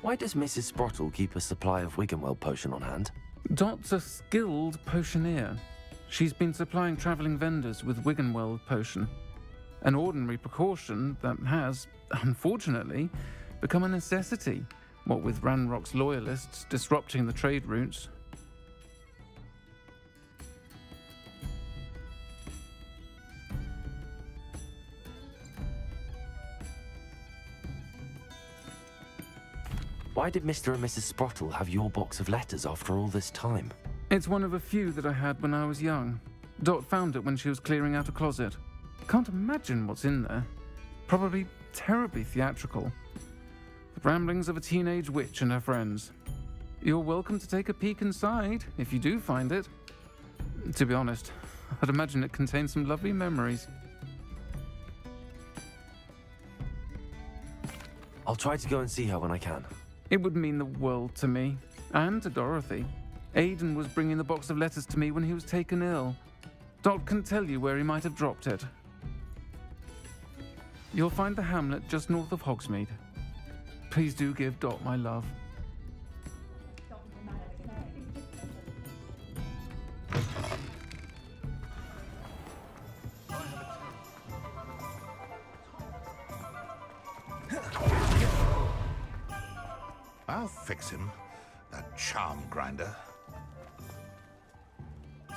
Why does Mrs. Sprottle keep a supply of Wiggenweld potion on hand? Dot's a skilled potioneer. She's been supplying travelling vendors with Wiggenweld potion. An ordinary precaution that has, unfortunately, become a necessity, what with Ranrock's loyalists disrupting the trade routes. Why did Mr. and Mrs. Sprottle have your box of letters after all this time? It's one of a few that I had when I was young. Dot found it when she was clearing out a closet. Can't imagine what's in there. Probably terribly theatrical. The ramblings of a teenage witch and her friends. You're welcome to take a peek inside, if you do find it. To be honest, I'd imagine it contains some lovely memories. I'll try to go and see her when I can. It would mean the world to me, and to Dorothy. Aidan was bringing the box of letters to me when he was taken ill. Dot can tell you where he might have dropped it. You'll find the hamlet just north of Hogsmeade. Please do give Dot my love. I'll fix him. That charm grinder.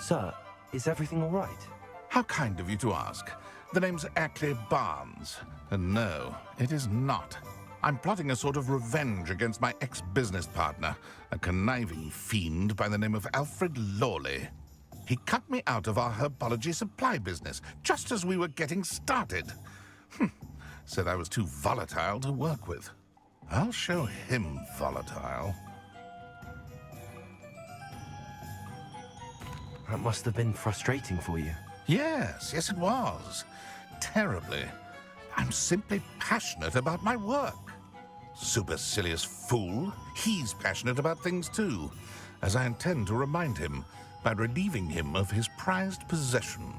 Sir, is everything all right? How kind of you to ask. The name's Ackley Barnes. And no, it is not. I'm plotting a sort of revenge against my ex-business partner, a conniving fiend by the name of Alfred Lawley. He cut me out of our herbology supply business just as we were getting started. Said I was too volatile to work with. I'll show him volatile. That must have been frustrating for you. Yes, it was. Terribly. I'm simply passionate about my work. Supercilious fool. He's passionate about things too, as I intend to remind him by relieving him of his prized possession.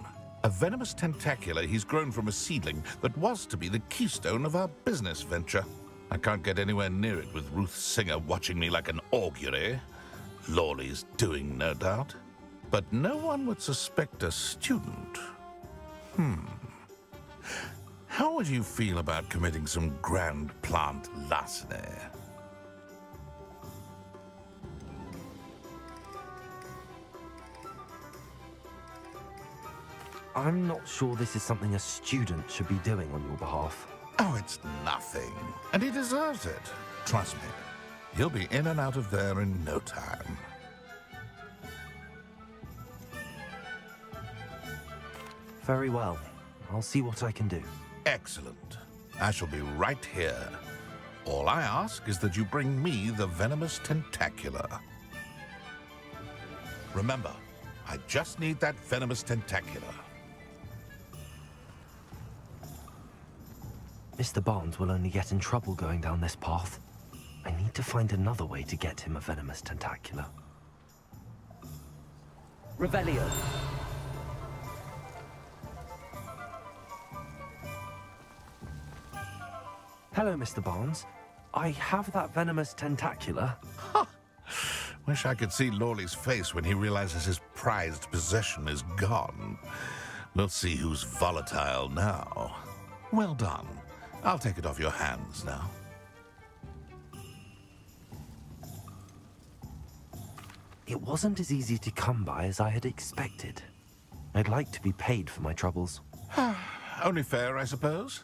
A venomous tentacula he's grown from a seedling that was to be the keystone of our business venture. I can't get anywhere near it with Ruth Singer watching me like an augury. Lawley's doing, no doubt. But no one would suspect a student. How would you feel about committing some grand plant larceny? I'm not sure this is something a student should be doing on your behalf. Oh, it's nothing. And he deserves it. Trust me. He'll be in and out of there in no time. Very well. I'll see what I can do. Excellent. I shall be right here. All I ask is that you bring me the venomous tentacula. Remember, I just need that venomous tentacula. Mr. Barnes will only get in trouble going down this path. I need to find another way to get him a venomous tentacula. Revelio. Hello, Mr. Barnes. I have that venomous tentacula. Wish I could see Lawley's face when he realizes his prized possession is gone. We'll see who's volatile now. Well done. I'll take it off your hands now. It wasn't as easy to come by as I had expected. I'd like to be paid for my troubles. Only fair, I suppose.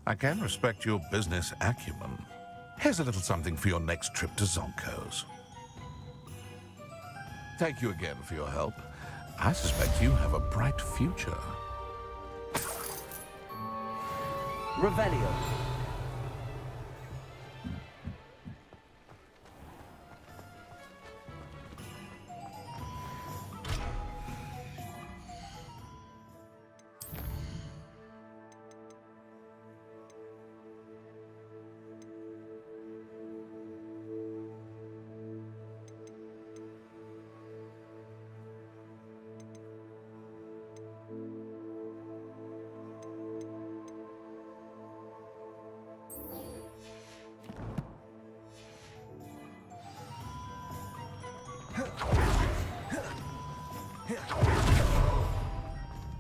I can respect your business acumen. Here's a little something for your next trip to Zonko's. Thank you again for your help. I suspect you have a bright future. Revelio.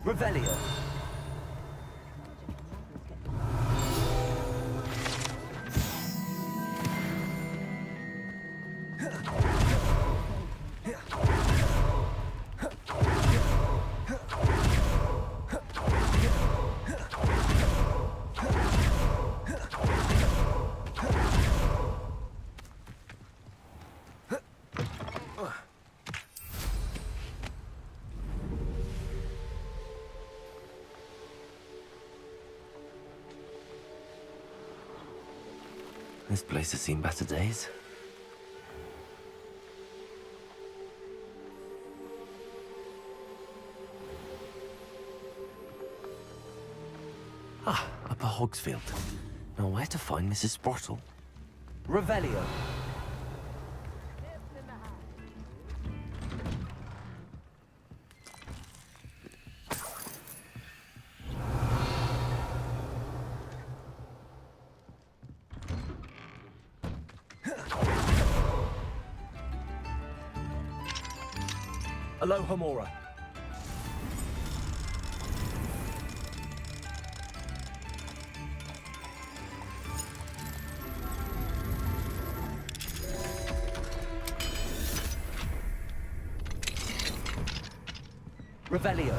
Revelio. This place has seen better days. Upper Hogsfield. Now where to find Mrs. Sprottle? Revelio. Alohomora. Revelio.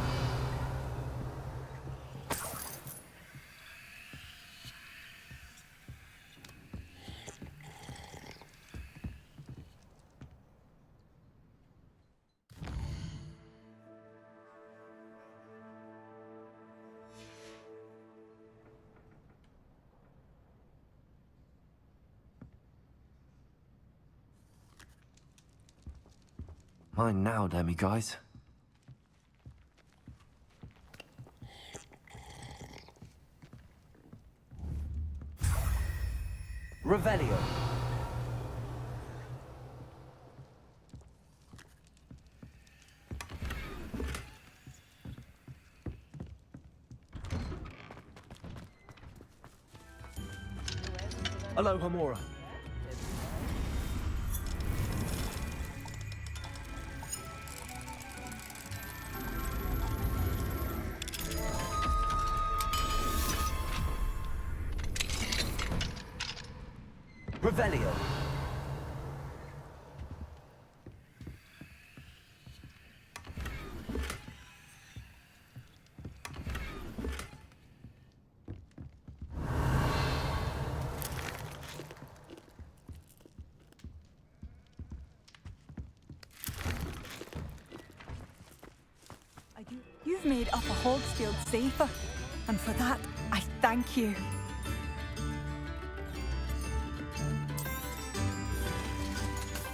Mine now, Demi guys. Revelio. Hello, Hamura. Revelio. You've made Upper Hogsfield safer, and for that, I thank you.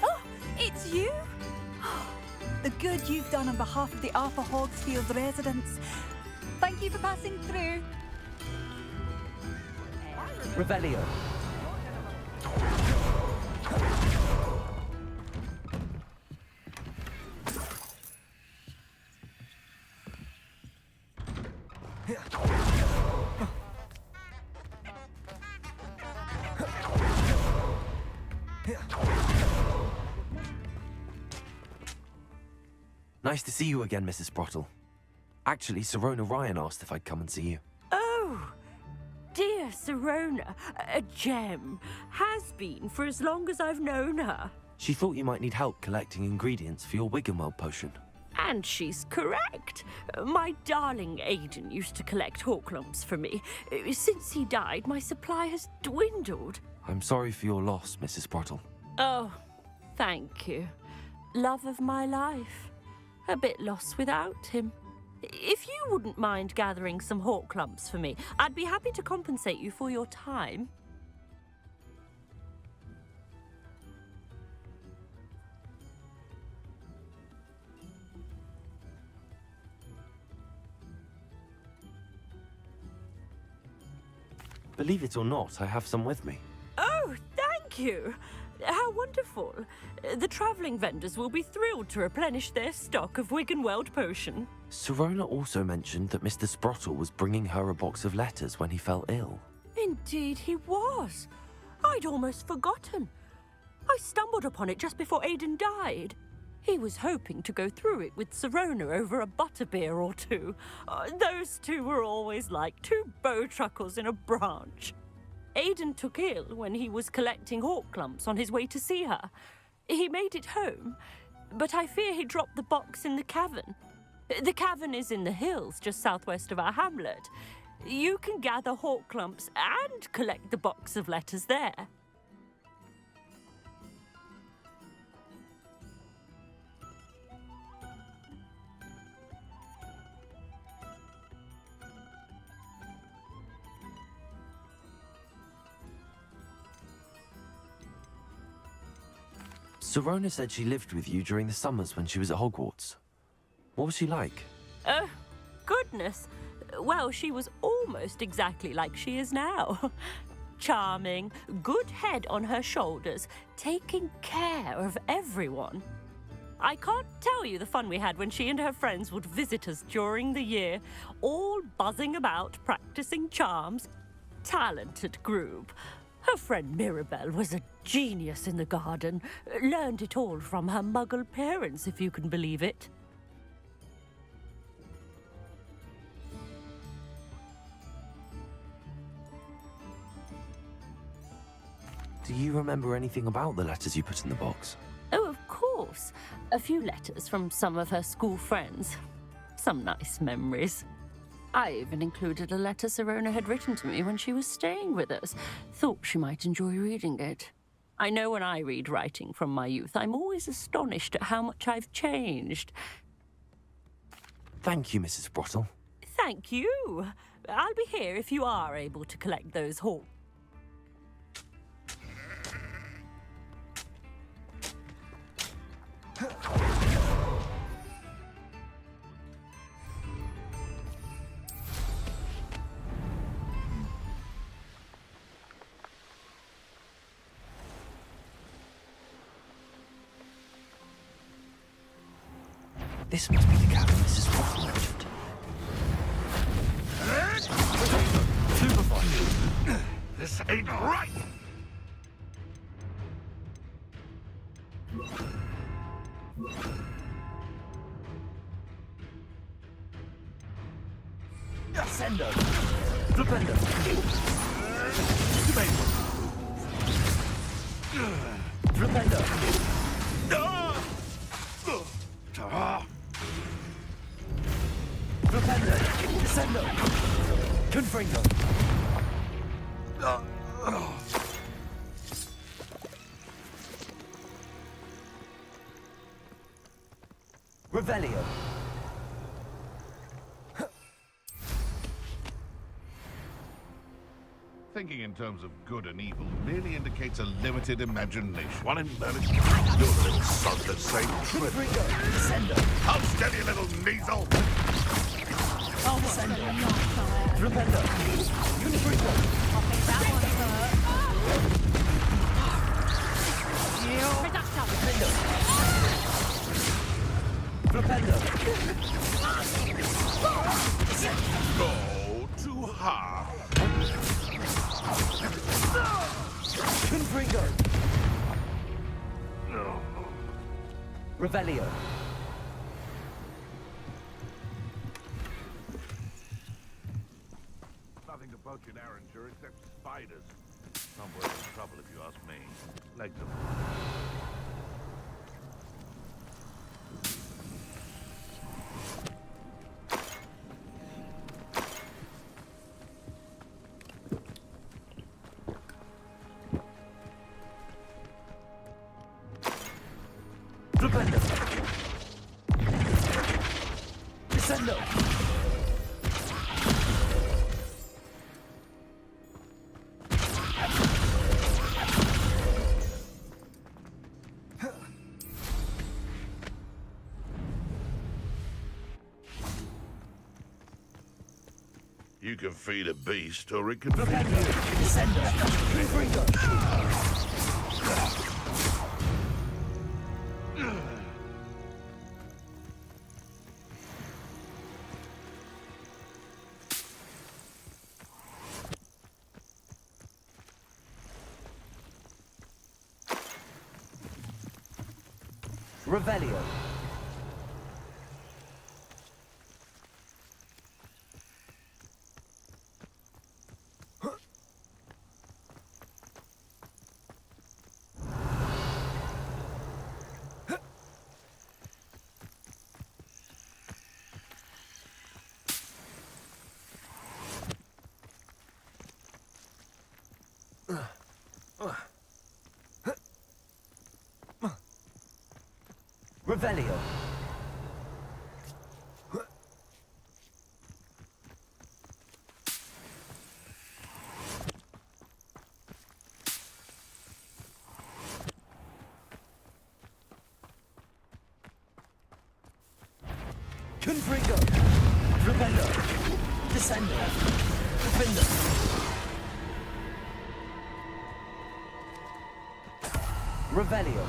Oh, it's you! The good you've done on behalf of the Upper Hogsfield residents. Thank you for passing through. Revelio. Nice to see you again, Mrs. Sprottle. Actually, Sirona Ryan asked if I'd come and see you. Oh, dear Sirona, a gem. Has been for as long as I've known her. She thought you might need help collecting ingredients for your Wiggenweld potion. And she's correct. My darling Aidan used to collect Hawklumps for me. Since he died, my supply has dwindled. I'm sorry for your loss, Mrs. Sprottle. Oh, thank you. Love of my life. A bit lost without him. If you wouldn't mind gathering some Hawklumps for me, I'd be happy to compensate you for your time. Believe it or not, I have some with me. Oh, thank you. How wonderful. The travelling vendors will be thrilled to replenish their stock of Wiggenweld potion. Sirona also mentioned that Mr. Sprottle was bringing her a box of letters when he fell ill. Indeed he was. I'd almost forgotten. I stumbled upon it just before Aidan died. He was hoping to go through it with Sirona over a butterbeer or two. Those two were always like two bowtruckles in a branch. Aidan took ill when he was collecting Hawklumps on his way to see her. He made it home, but I fear he dropped the box in the cavern. The cavern is in the hills just southwest of our hamlet. You can gather Hawklumps and collect the box of letters there. Sirona said she lived with you during the summers when she was at Hogwarts. What was she like? Oh, goodness. Well, she was almost exactly like she is now. Charming, good head on her shoulders, taking care of everyone. I can't tell you the fun we had when she and her friends would visit us during the year, all buzzing about, practicing charms. Talented group. Her friend Mirabelle was a genius in the garden. Learned it all from her muggle parents, if you can believe it. Do you remember anything about the letters you put in the box? Oh, of course. A few letters from some of her school friends. Some nice memories. I even included a letter Sirona had written to me when she was staying with us. Thought she might enjoy reading it. I know when I read writing from my youth, I'm always astonished at how much I've changed. Thank you, Mrs. Brottle. Thank you. I'll be here if you are able to collect those haunts. This must be the cabin Mrs. Brottle mentioned. Supervise. This ain't right! Ascendo. Flipendo. Flipendo. Flipendo. Descendo. Confringo. Revelio. Thinking in terms of good and evil merely indicates a limited imagination. One in your little son the same trip. I'll steady, little measle! Oh, Descendo. Flipendo. Confringo. That one's Flipendo. Go to hard. Confringo. Revelio. Nothing to poach in Arranger except spiders. Not worth the trouble if you ask me. Legs of Flipendo. Descendo. You can feed a beast, or it can feed Flipendo. you. Descendo. Confringo. Revelio. Revelio. Confringo. Revelio. Descendo. Defender. Revelio.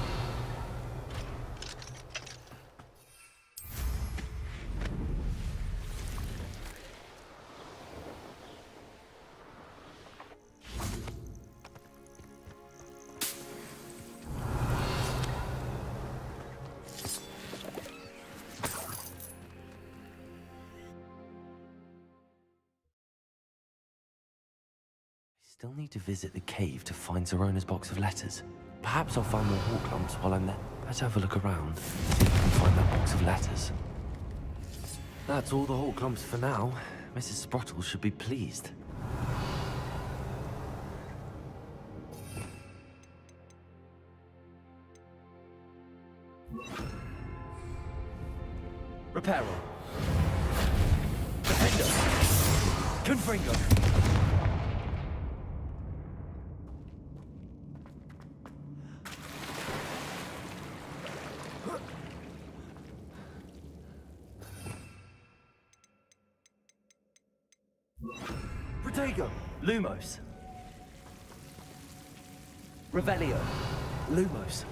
Still need to visit the cave to find Zerona's box of letters. Perhaps I'll find more hawk lumps while I'm there. Let's have a look around, see if I can find that box of letters. That's all the Hawklumps for now. Mrs. Sprottle should be pleased. Reparo. Defender. Confringo. Protego. Lumos. Revelio. Lumos.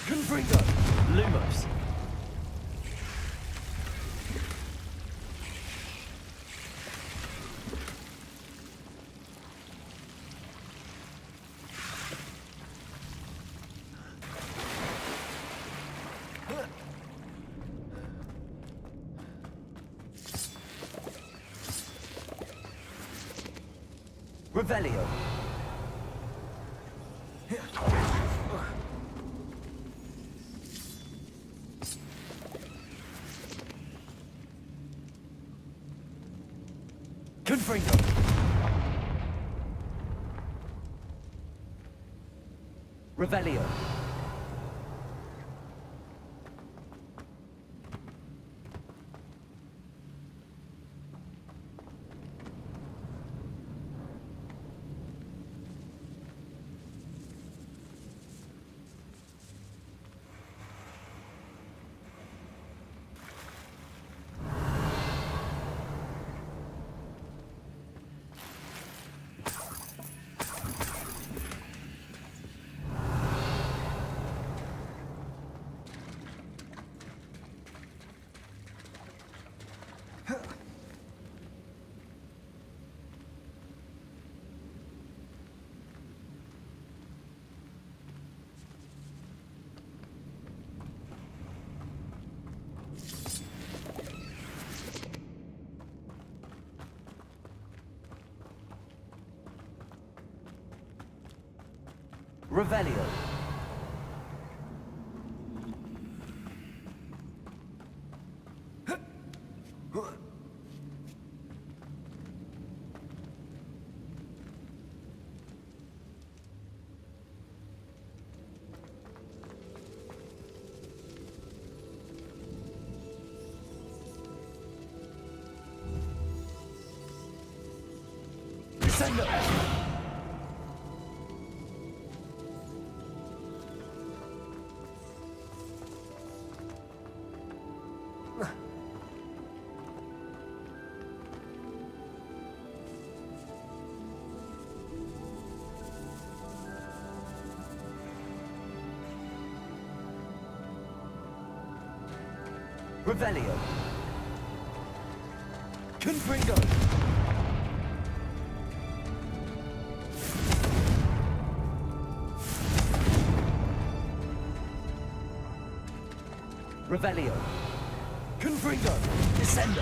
Confringo. Lumos. Revelio. Confringo. Revelio. Revelio. Descendo. Revelio. Confringo. Revelio. Confringo. Descendo.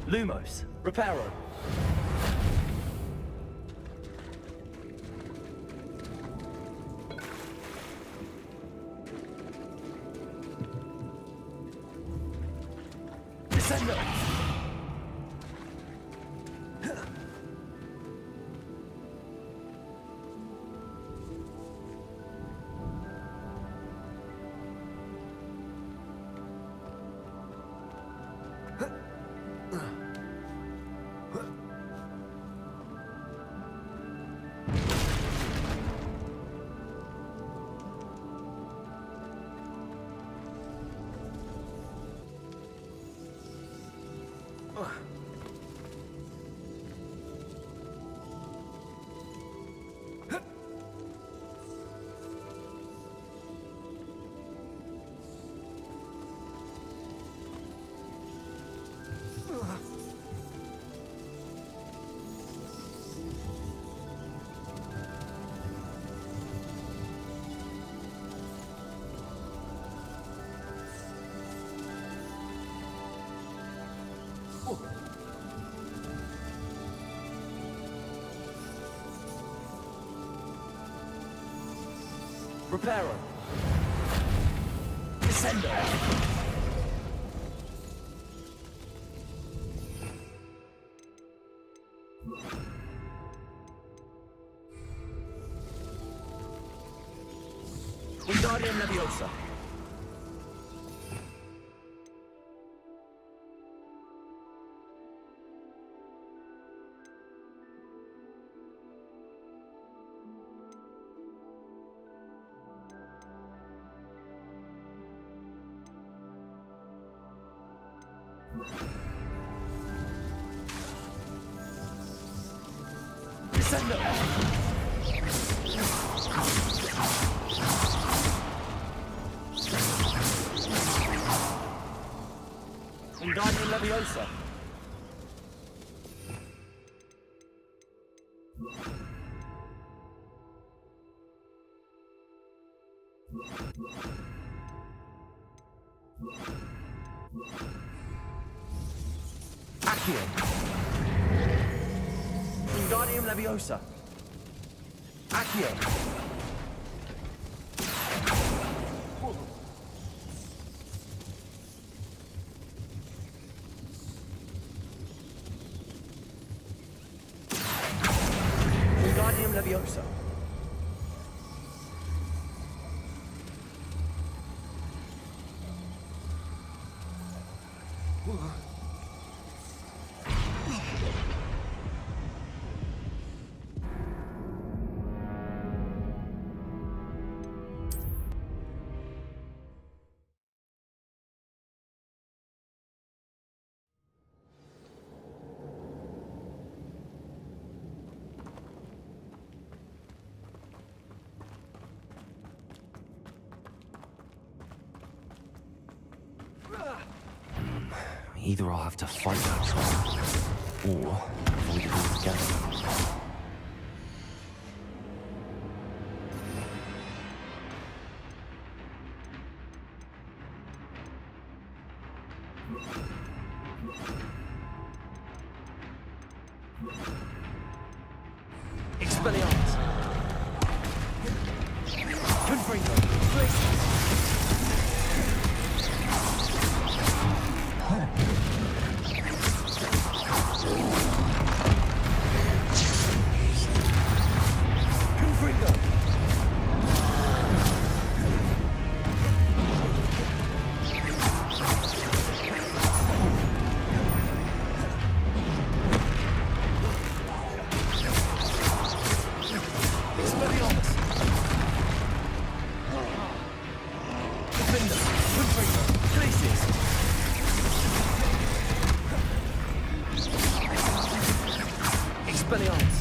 Lumos. Reparo. Descendo. Reparo. Descendo. Wingardium Leviosa. Descendo. Wingardium Leviosa. Accio. Wingardium Leviosa. Accio. Wingardium Leviosa. Either I'll have to fight that song, or avoid it altogether. Expelliarmus. Confringo. Glacius. Confringo. Expelliarmus. Defender. Confringo. Glacius. Expelliarmus.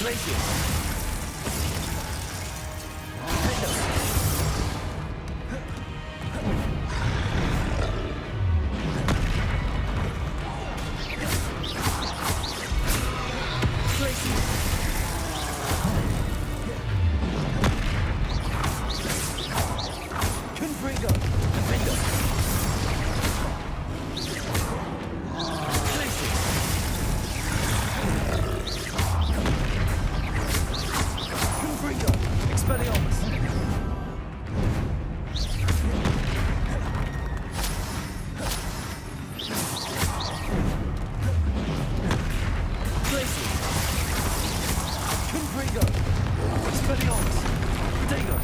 Glacius. Defender. Glacius. Confringo. Defender. Glacius. Confringo. Expelliarmus. Glacius. Confringo. Expelliarmus. Dago.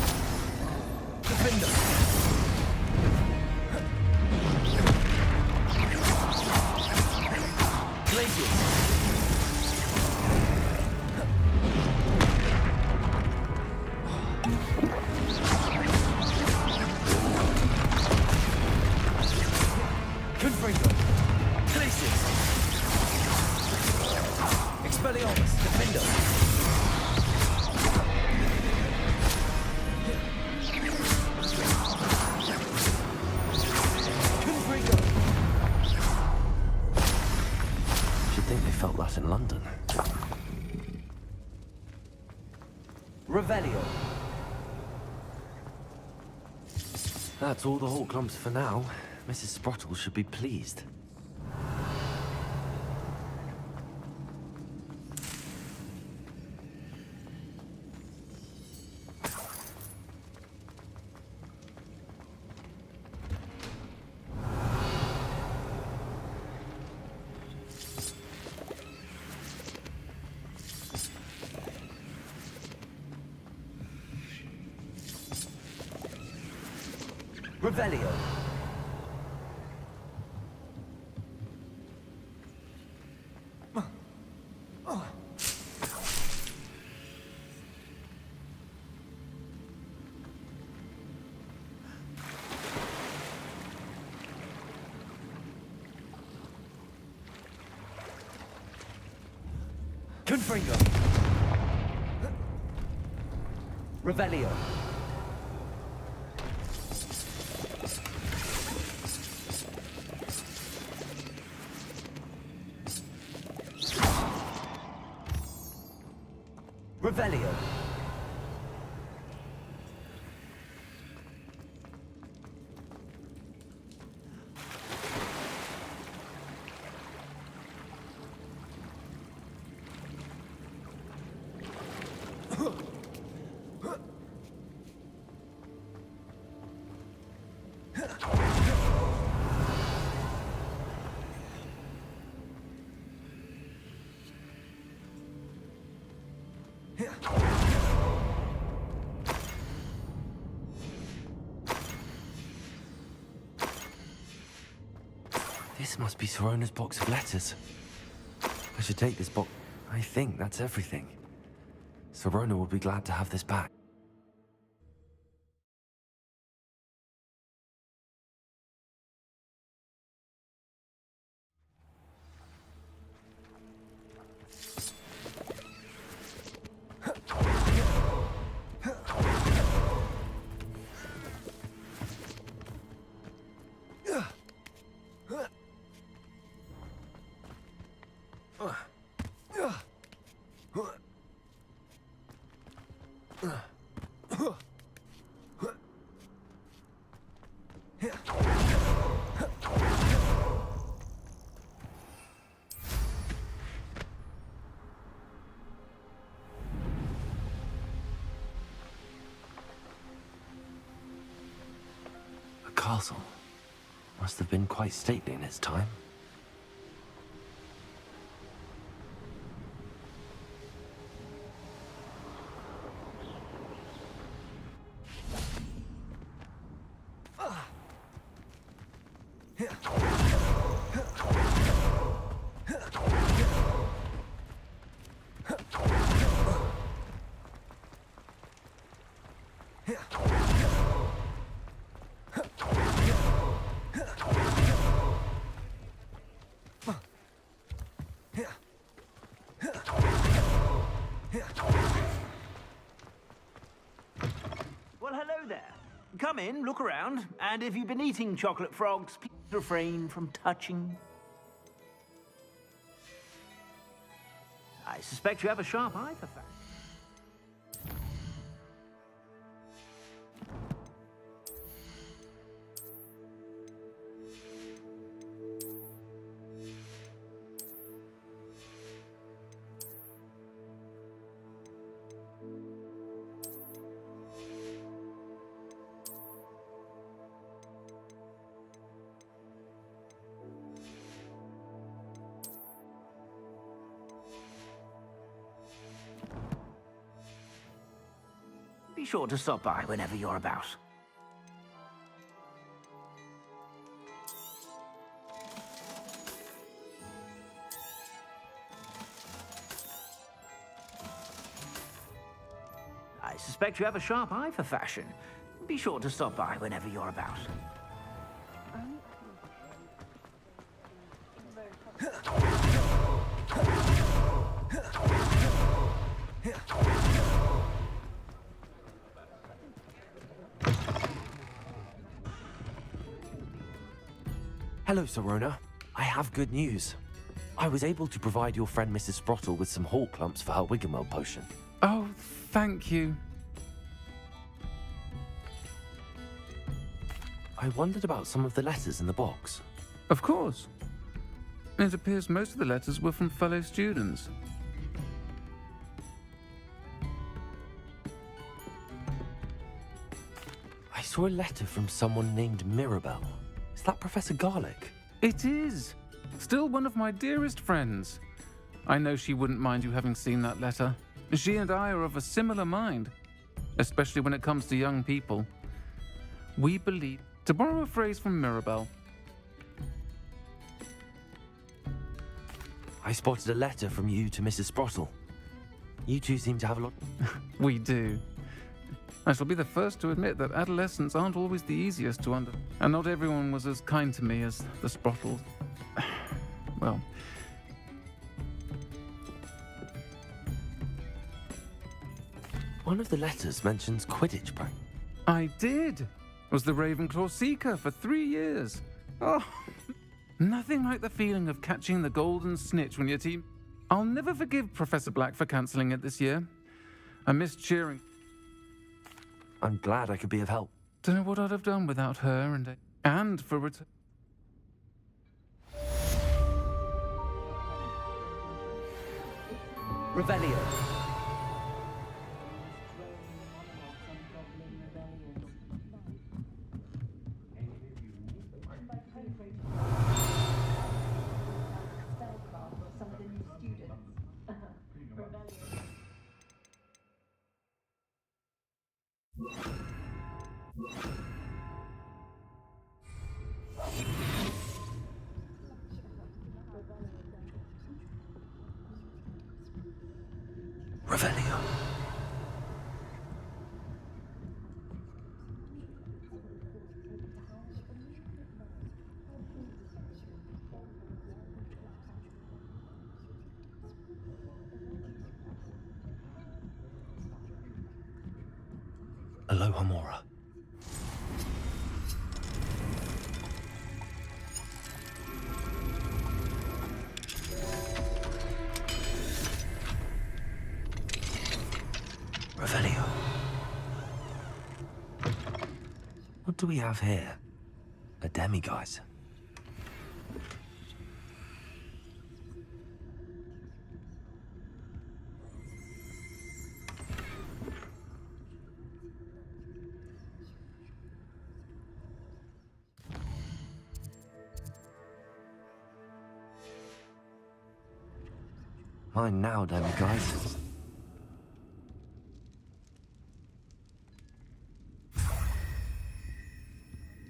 Defender. Glacius. Confringo. Glacius. Expelliarmus. Defender. Confringo. Should think they felt that in London. Revelio. That's all the whole clumps for now. Mrs. Sprottle should be pleased. Revelio. Confringo. Revelio. Revelio. This must be Sorona's box of letters. I should take this box. I think that's everything. Sorona will be glad to have this back. The castle must have been quite stately in its time. Well, hello there. Come in, look around, and if you've been eating chocolate frogs, please refrain from touching. I suspect you have a sharp eye for fashion. Be sure to stop by whenever you're about. I suspect you have a sharp eye for fashion. Be sure to stop by whenever you're about. Hello, Sorona. I have good news. I was able to provide your friend Mrs. Sprottle with some hall clumps for her Wiggenweld potion. Oh, thank you. I wondered about some of the letters in the box. Of course. It appears most of the letters were from fellow students. I saw a letter from someone named Mirabelle. Is that Professor Garlic? It is. Still one of my dearest friends. I know she wouldn't mind you having seen that letter. She and I are of a similar mind, especially when it comes to young people. We believe To borrow a phrase from Mirabelle, I spotted a letter from you to Mrs. Sprottle. You two seem to have a lot. we do. I shall be the first to admit that adolescents aren't always the easiest to and not everyone was as kind to me as the Sprottles. Well, one of the letters mentions Quidditch practice. I did. Was the Ravenclaw Seeker for 3 years. Oh, nothing like the feeling of catching the golden snitch when your team... I'll never forgive Professor Black for cancelling it this year. I missed cheering. I'm glad I could be of help. Don't know what I'd have done without her and for return. Revelio. Revelio. Aloha Mora. Revelio. What do we have here? A demiguise. Mine now, demiguise.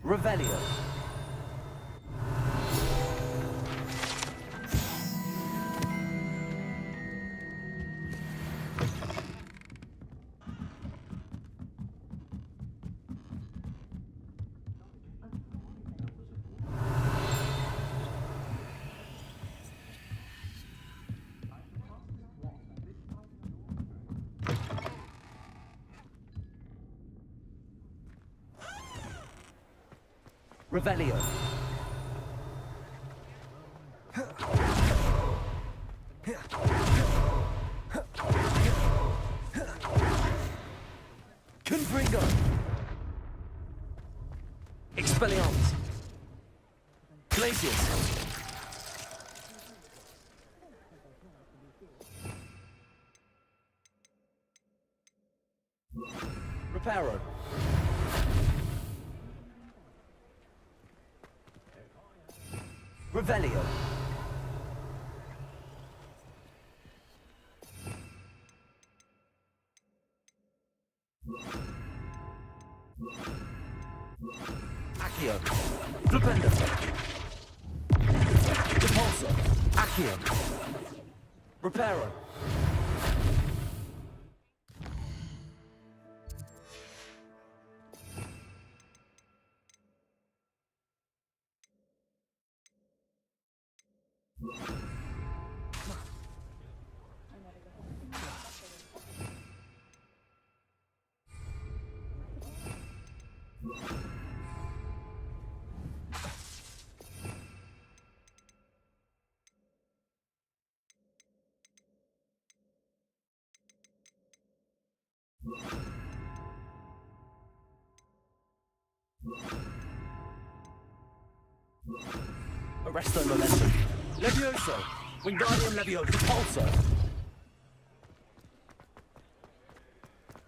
Revelio. Revelio. Confringo. Expelliarmus. Glacius. Reparo. Revelio. Accio. Flipendo. Repulsor. Accio. Reparo. Arresto momentum. Levioso. Wingardium Levioso. Repulsor.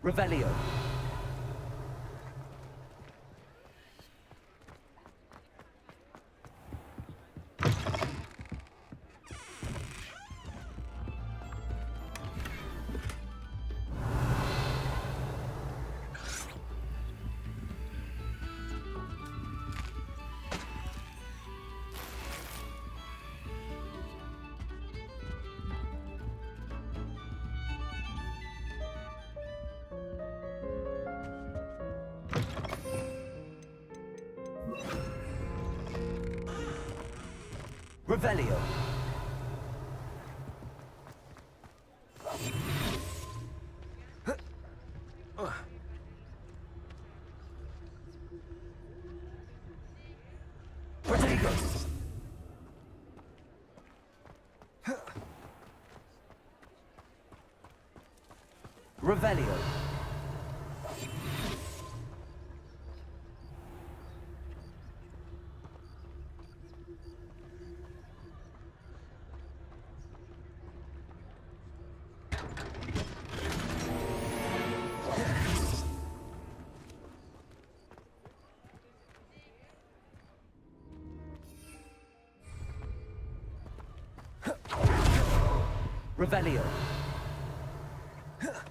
Revelio. Revelio. Protego. Revelio. Revelio. Revelio.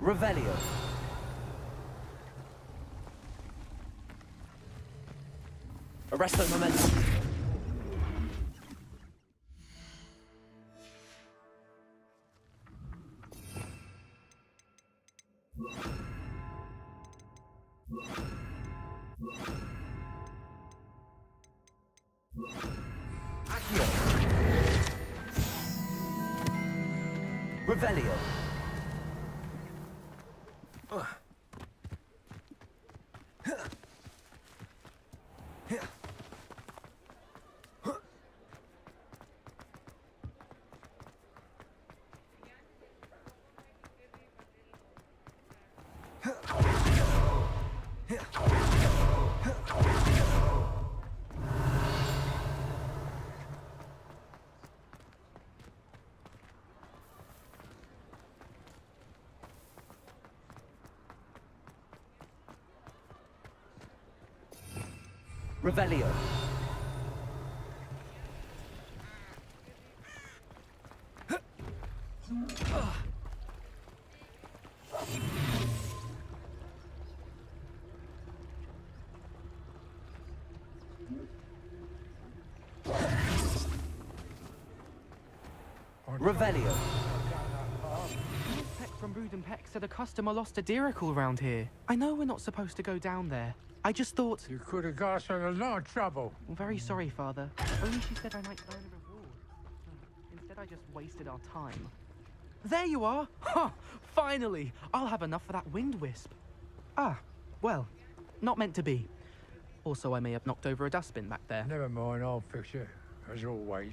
Revelio. Arresto momentum. Accio. Revelio. Revelio. Revelio. Peck from Brood and Peck said a customer lost a deeracle round here. I know we're not supposed to go down there. I just thought... You could have got us in a lot of trouble. I'm very sorry, Father. Only she said I might earn a reward. Instead, I just wasted our time. There you are! Ha! Finally! I'll have enough for that wind wisp. Ah, well, not meant to be. Also, I may have knocked over a dustbin back there. Never mind, I'll fix it, as always.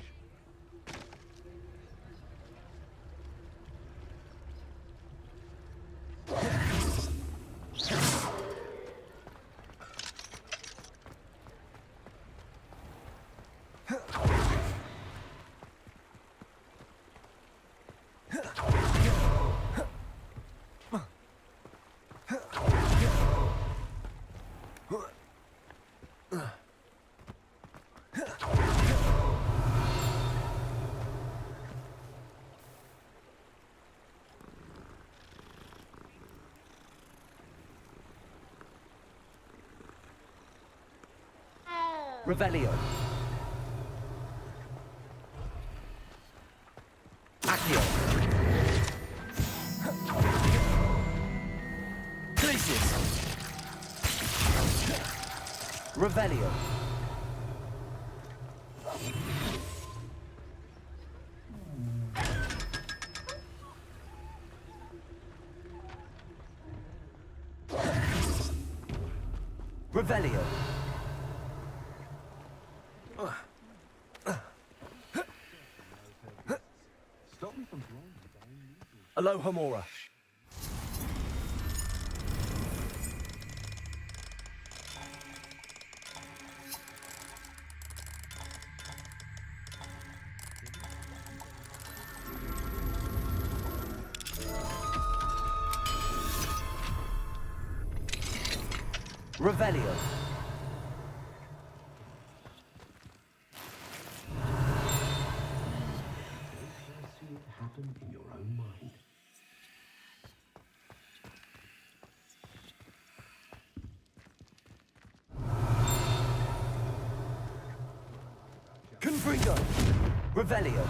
Revelio. Accio. Glacius. Revelio. Revelio. Alohomora. Revelio. Confringo. Revelio.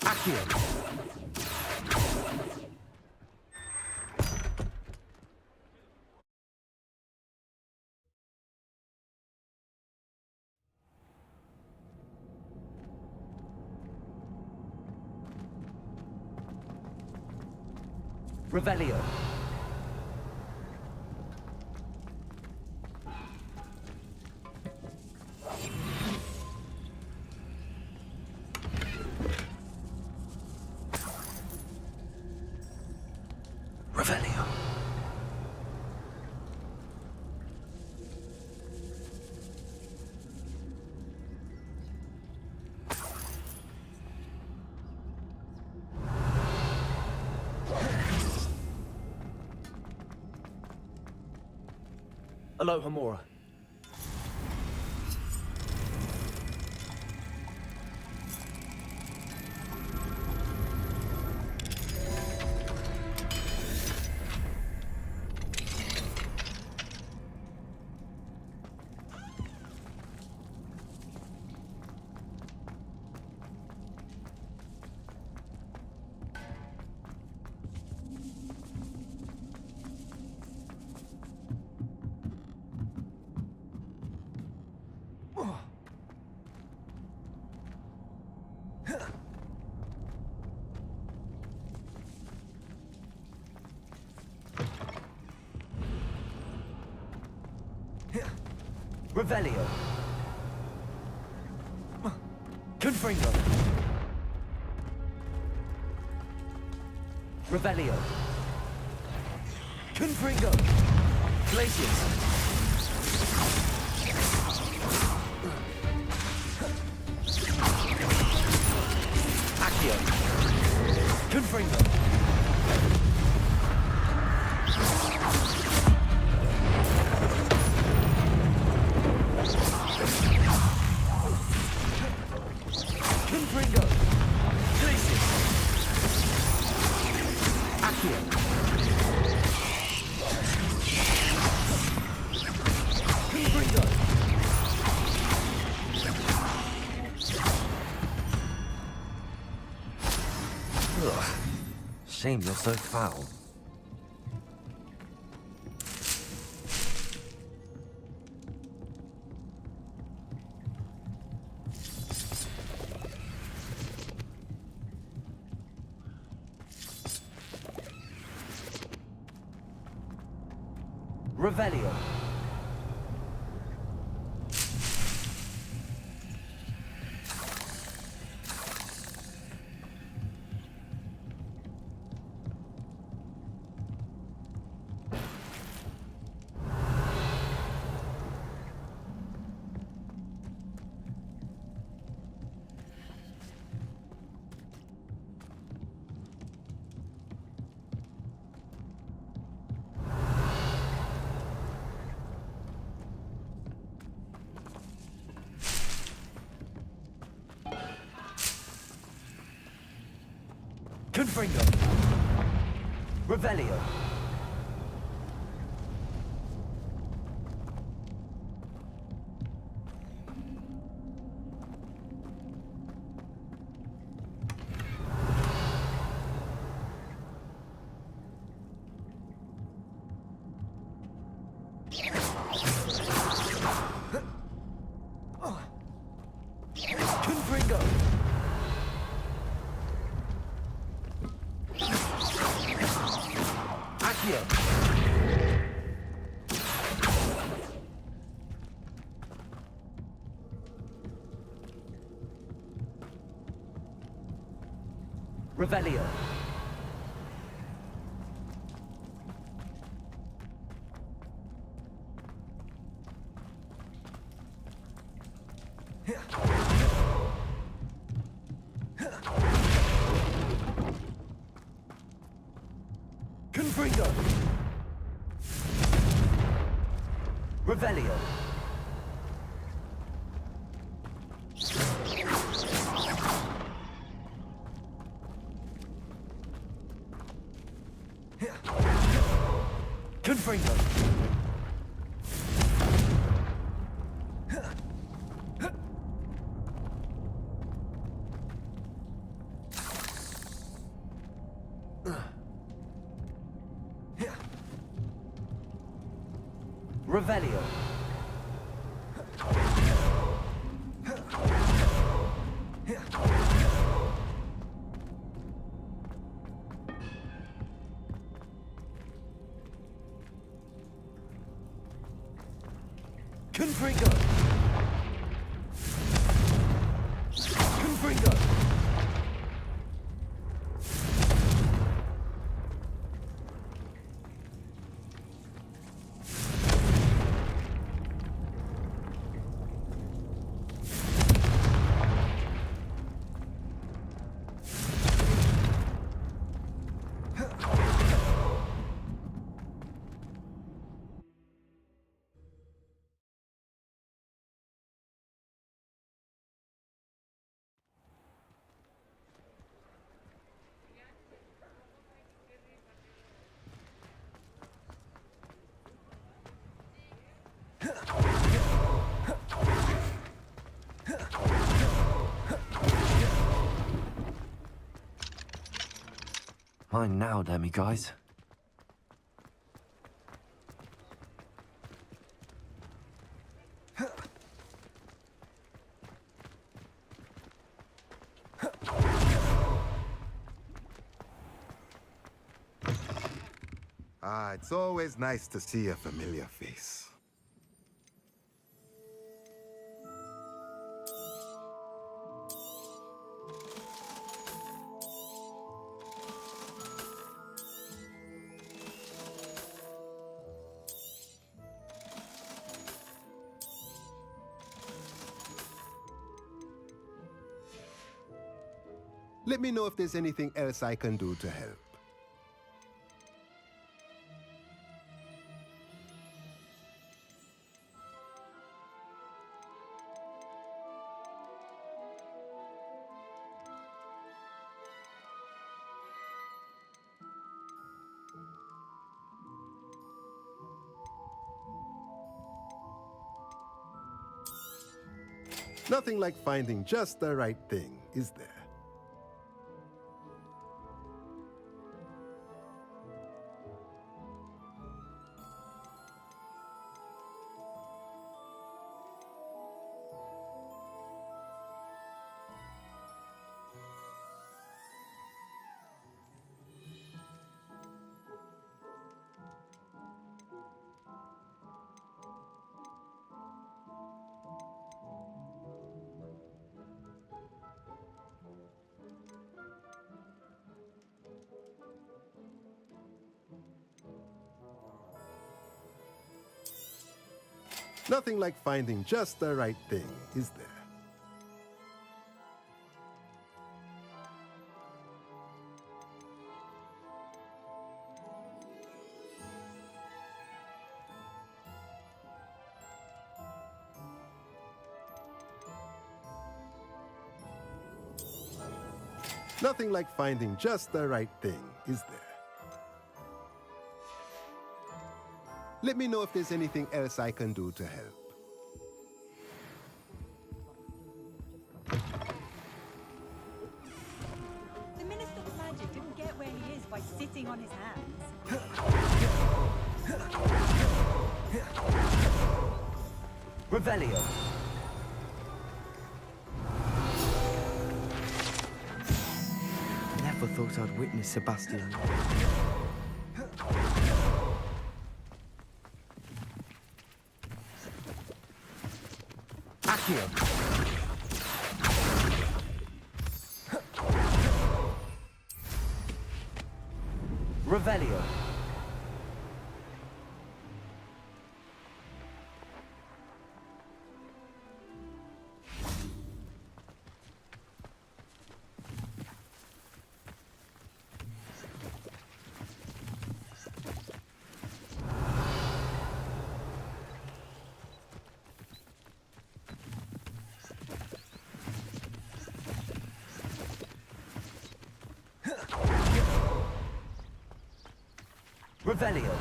Accio. Revelio. Revelio. Alohomora. Revelio. Confringo. Revelio. Confringo. Glacius. Accio. Confringo. Confringo. Glacius. Accio. Confringo. Ugh. Shame you're so foul. Revelio. Confringo. Revelio. Confringo! Accio! Revelio. Confringo. Revelio. Confringo. Revelio. Confringo. Confringo. Mine now, Demi guys. Ah, it's always nice to see a familiar face. Let me know if there's anything else I can do to help. Nothing like finding just the right thing, is there? Nothing like finding just the right thing, is there? Nothing like finding just the right thing, is there? Let me know if there's anything else I can do to help. The Minister of Magic didn't get where he is by sitting on his hands. Revelio. thought I'd witness Sebastian. Accio. Revelio. Revelio.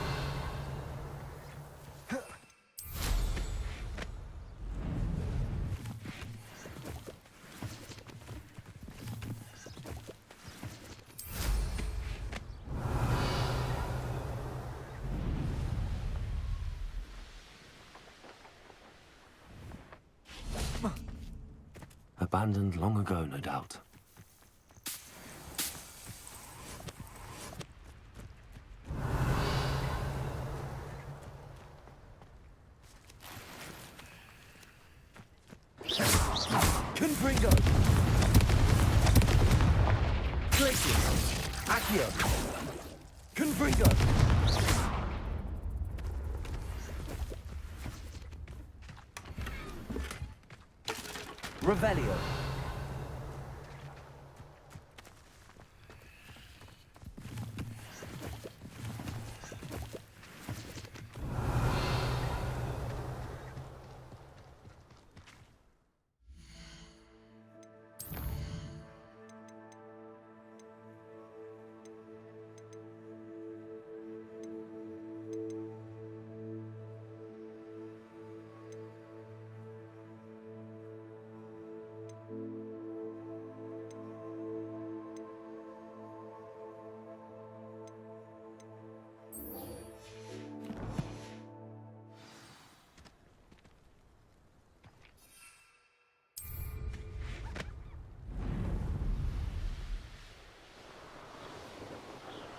Abandoned long ago, no doubt. Confringo. Glacius. Accio. Confringo. Revelio.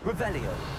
Revelio.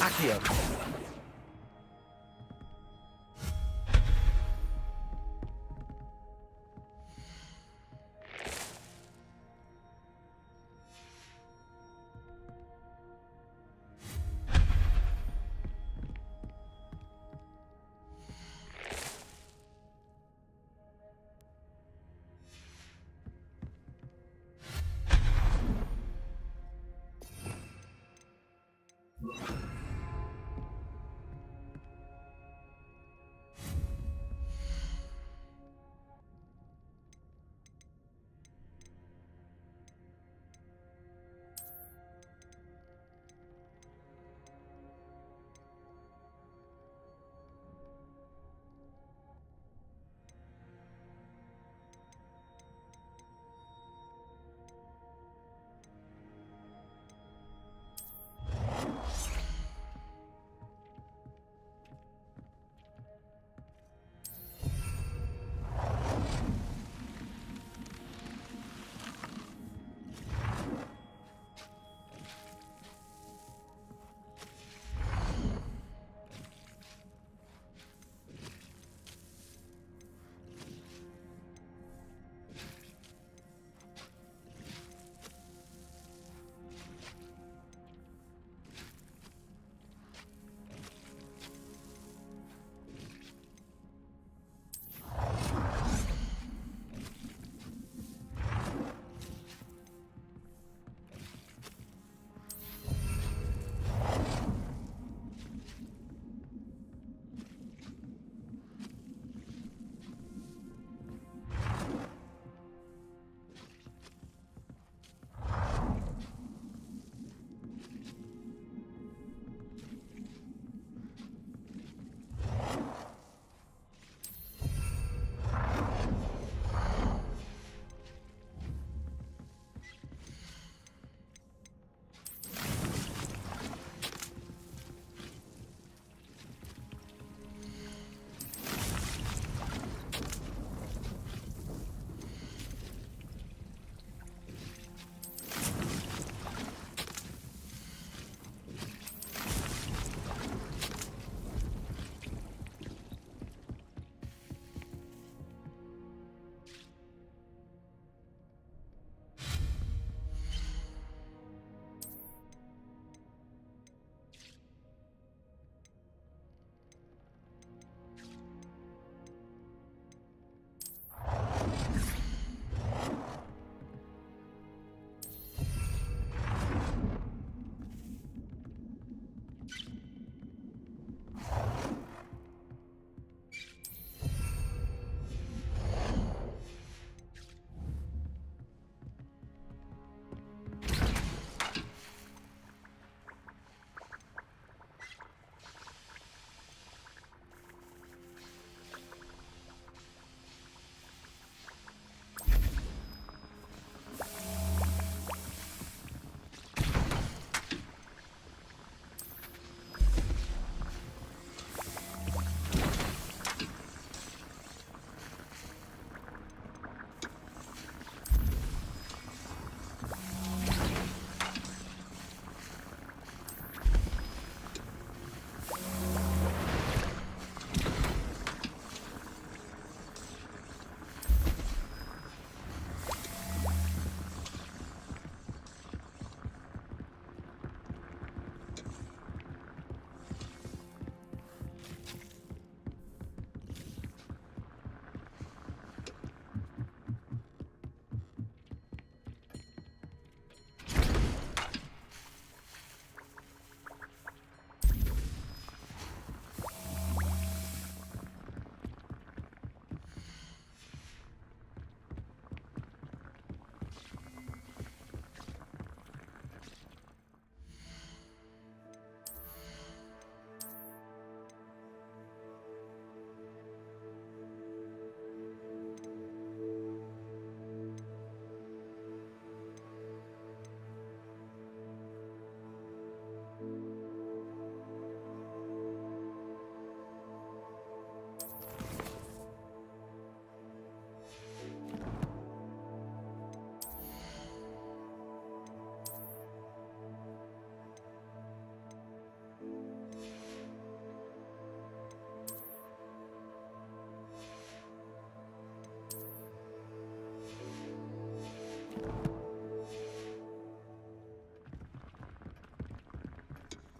Accio.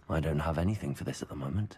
I don't have anything for this at the moment.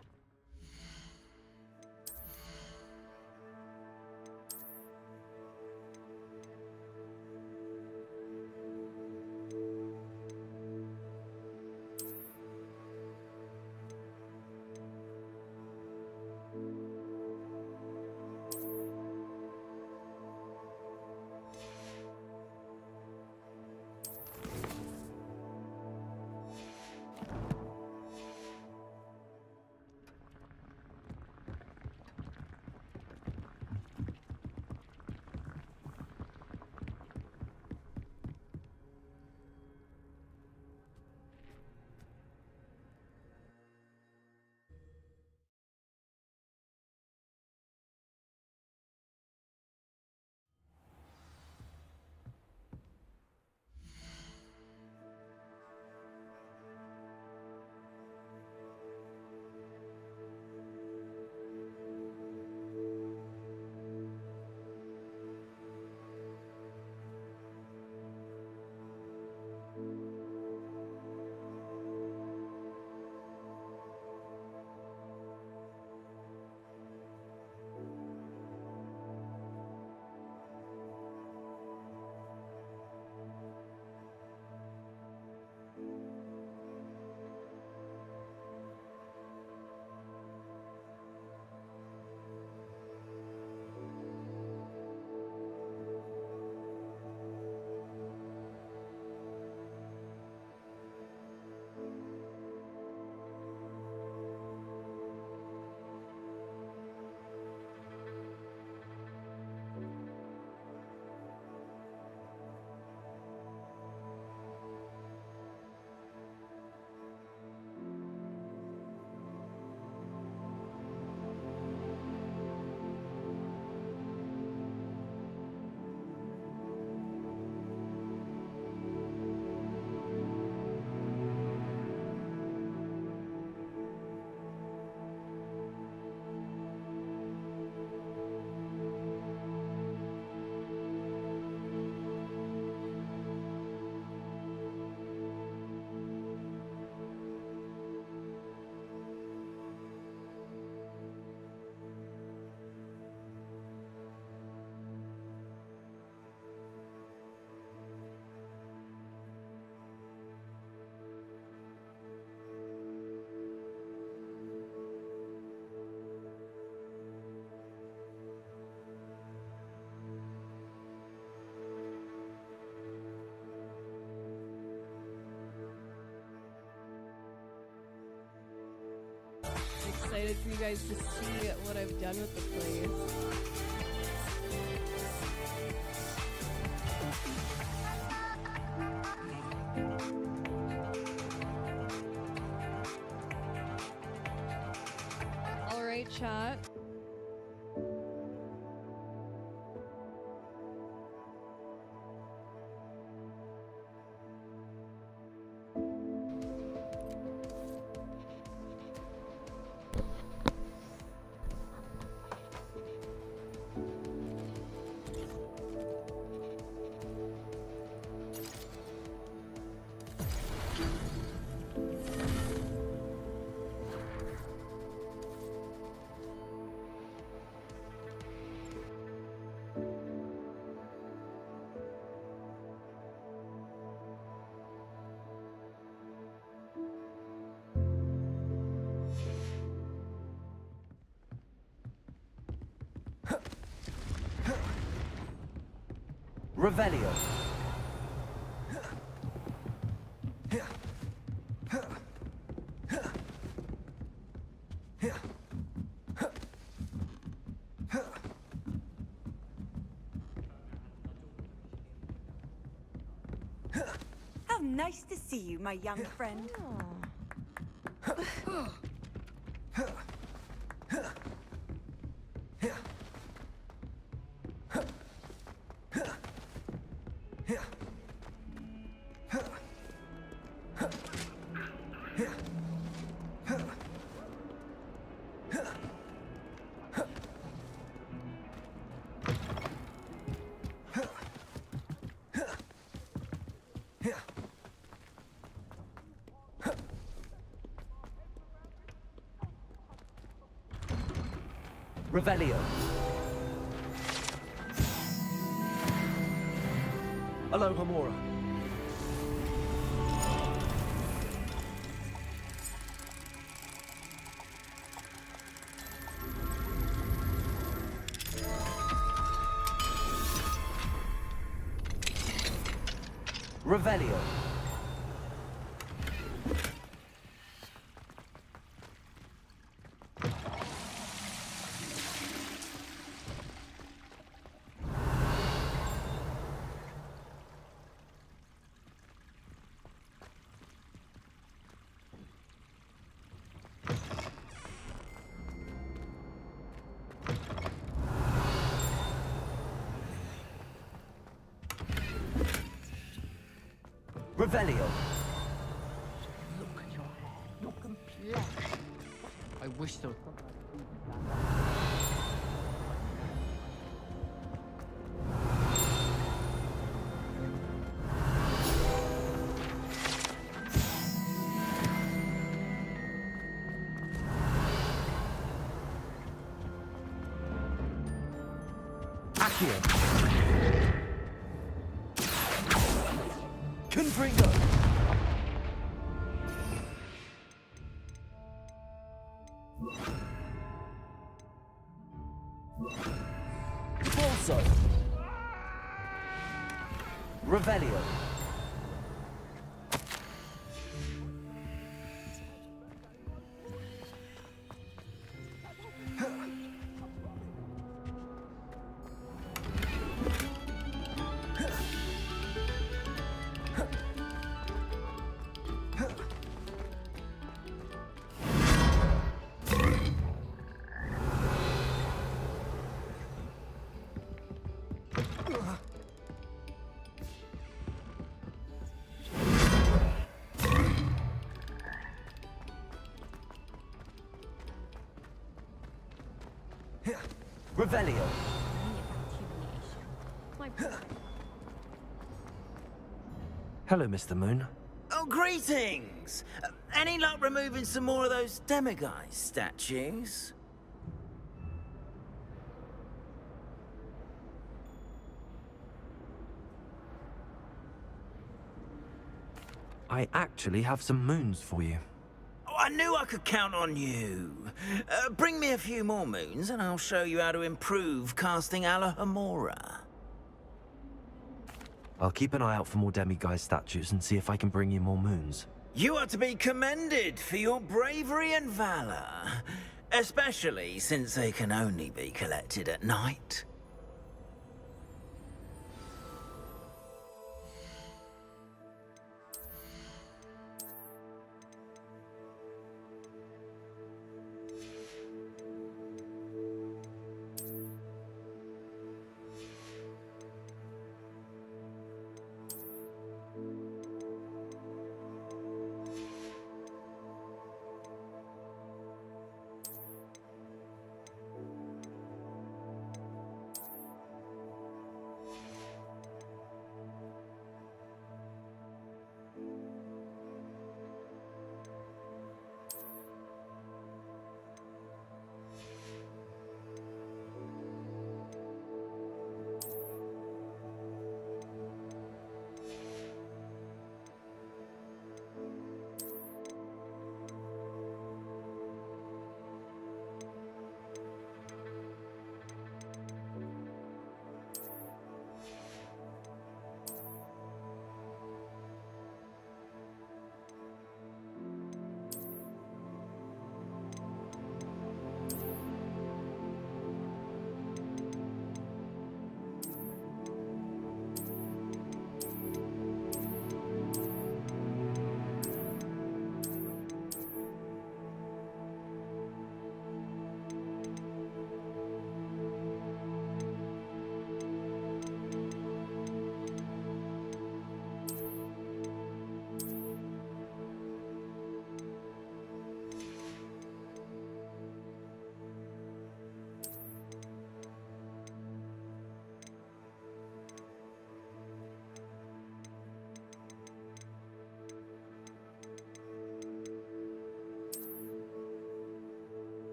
Excited for you guys to see what I've done with the place. All right, chat. Revelio. How nice to see you, my young friend. Revelio. Alohomora. Revelio. Revelio. Look at your hair, your complexion. I wish there was something I could do with that. Accio. Confringo. Bolso. Revelio. Revelio. Hello, Mr. Moon. Oh, greetings! Any luck removing some more of those demiguise statues? I actually have some moons for you. Oh, I knew I could count on you. Bring me a few more moons and I'll show you how to improve casting Alohomora. I'll keep an eye out for more demiguise statues and see if I can bring you more moons. You are to be commended for your bravery and valor, especially since they can only be collected at night.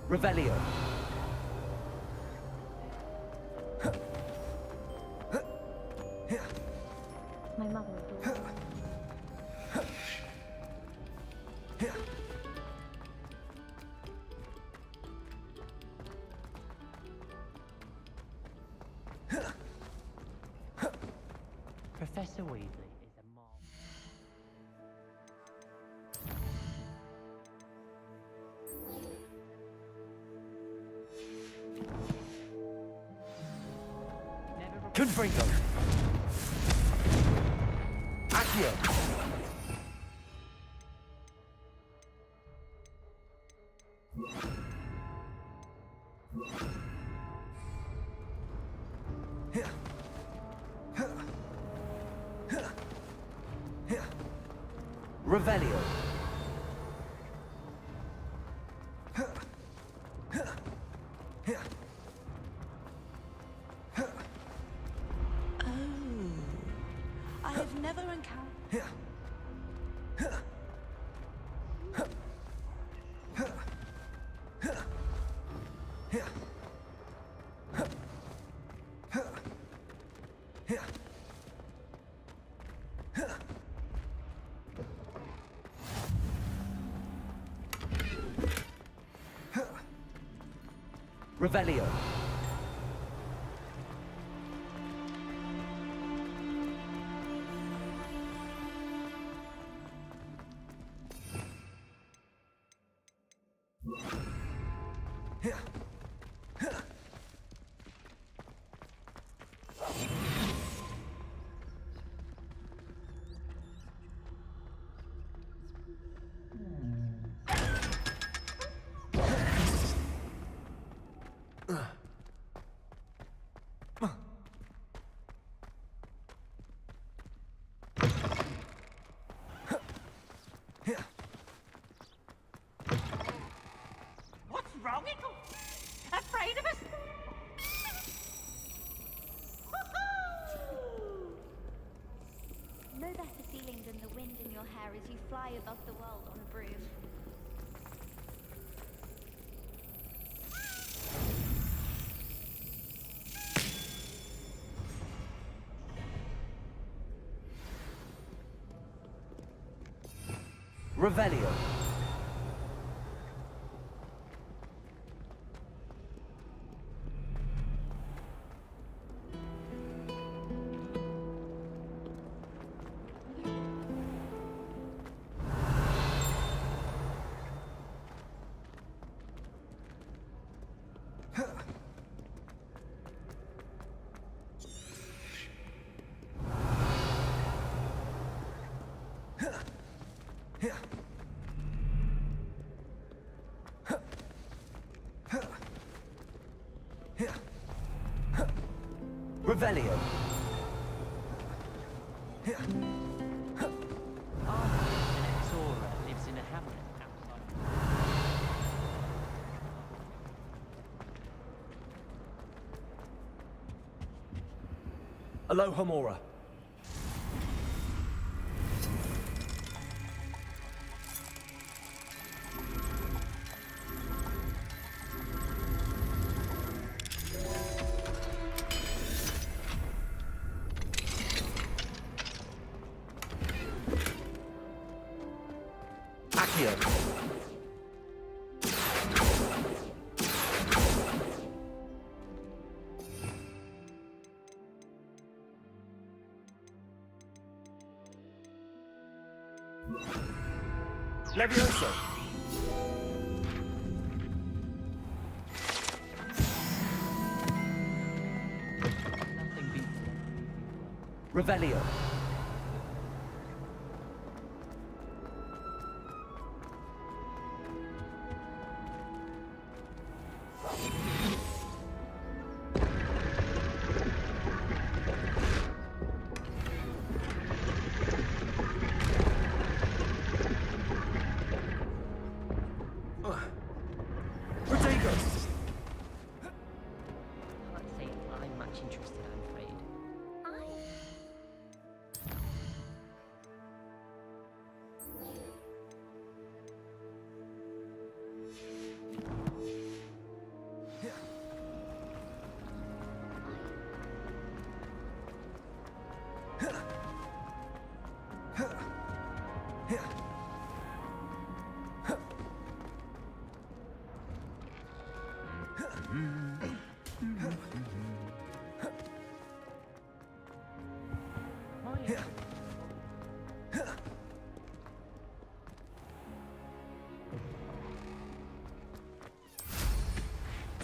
Revelio. My mother adores me. Professor Weasley is a marvel. Confringo. Accio. Revelio. I have never encountered. Revelio. What's wrong, Ickle? Afraid of us? No better feeling than the wind in your hair as you fly above the world on a broom. Revelio. Revelio. Sora lives in a hamlet outside. Alohomora. Accio. Levioso. Nothing beats Revelio. Protego. Can't say I'm much interested, I'm afraid.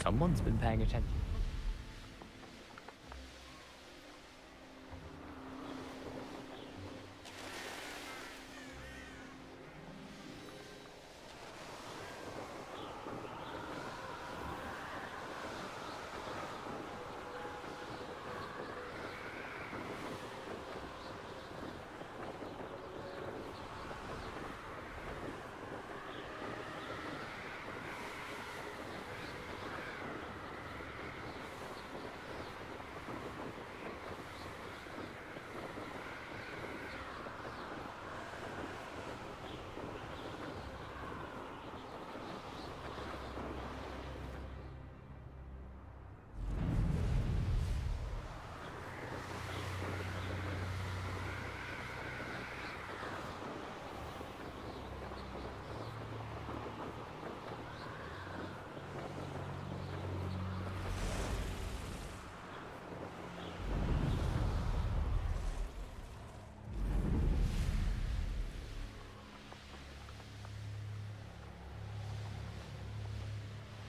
Someone's been paying attention.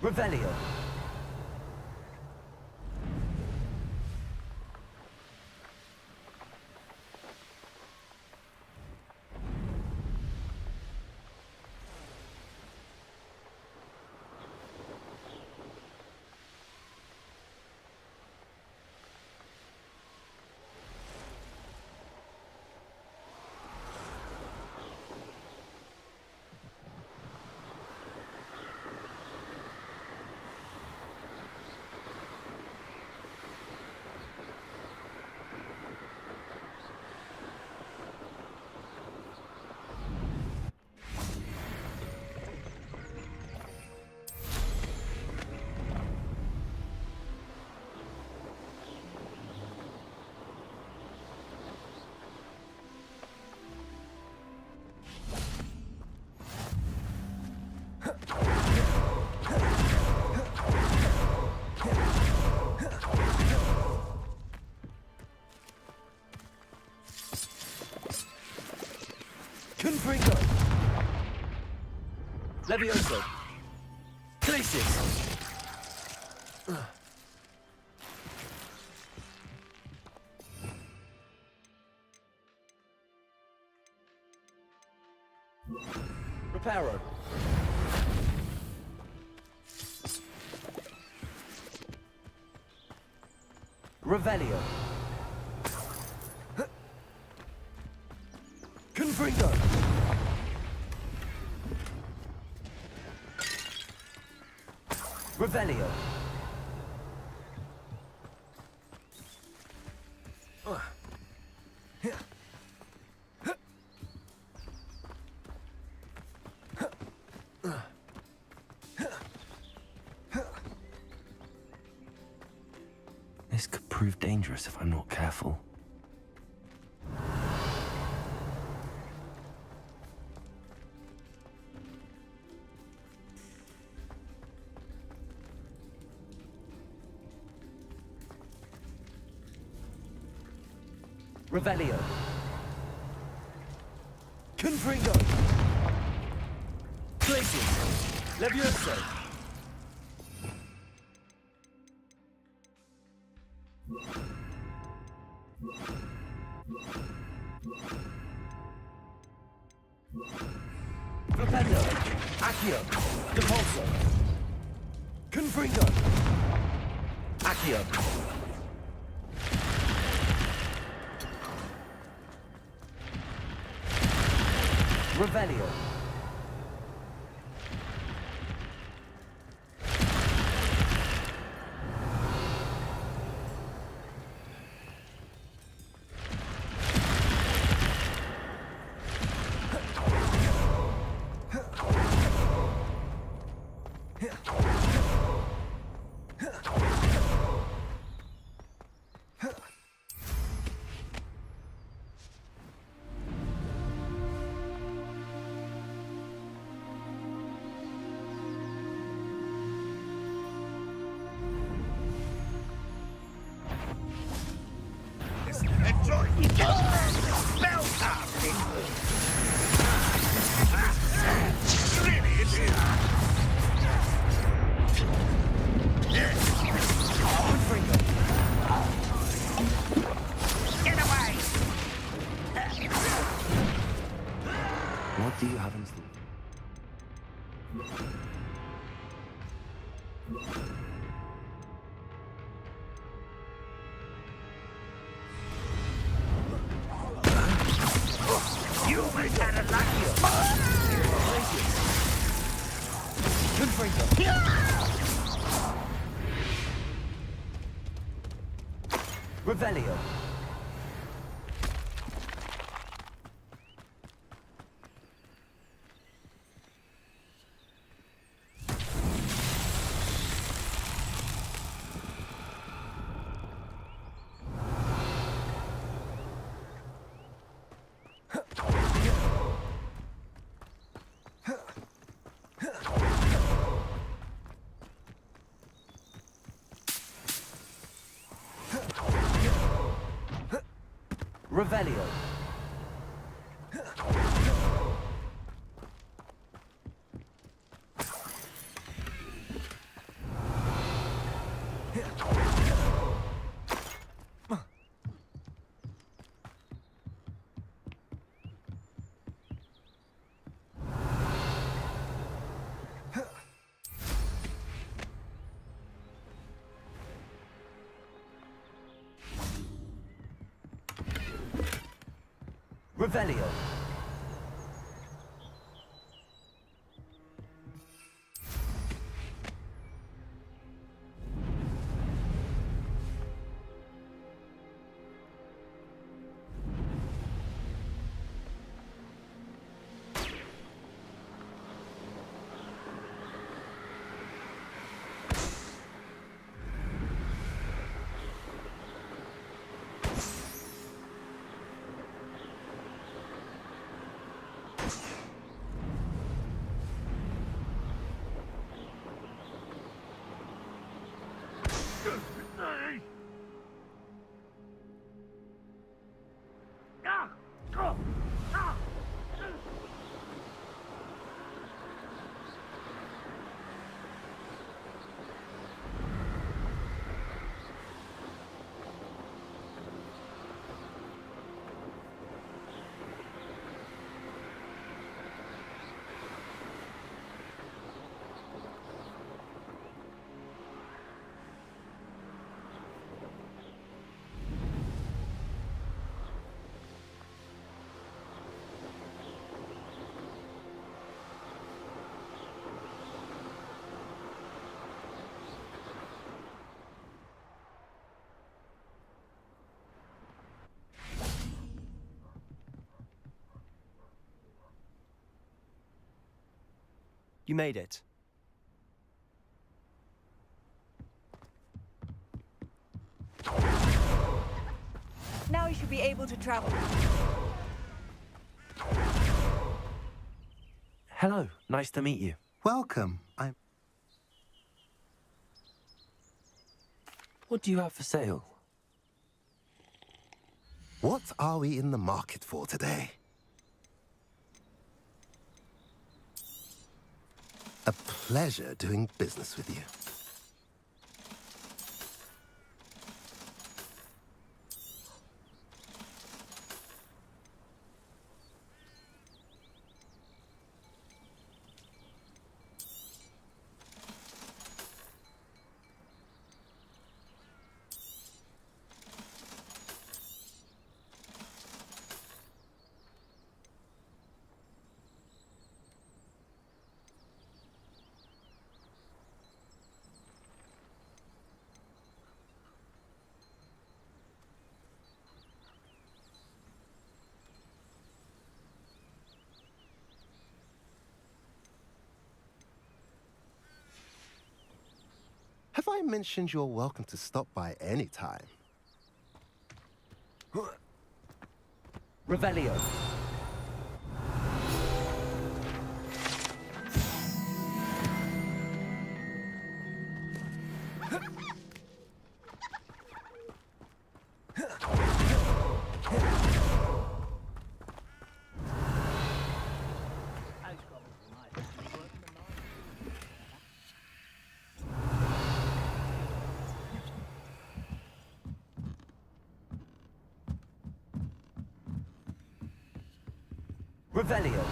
Revelio. Confringo. Levioso. Glacius. Reparo. Revelio. Confringo. Revelio. This could prove dangerous if I'm not careful. Revelio. Confringo. Glacius. Levioso. Propendo. Accio. Depulso. Confringo. Accio. Revelio. You almost had a lucky. Revelio. Revelio. Revelio. You made it. Now you should be able to travel. Hello, nice to meet you. Welcome. What do you have for sale? What are we in the market for today? A pleasure doing business with you. Have I mentioned you're welcome to stop by any time? Revelio. Revelio.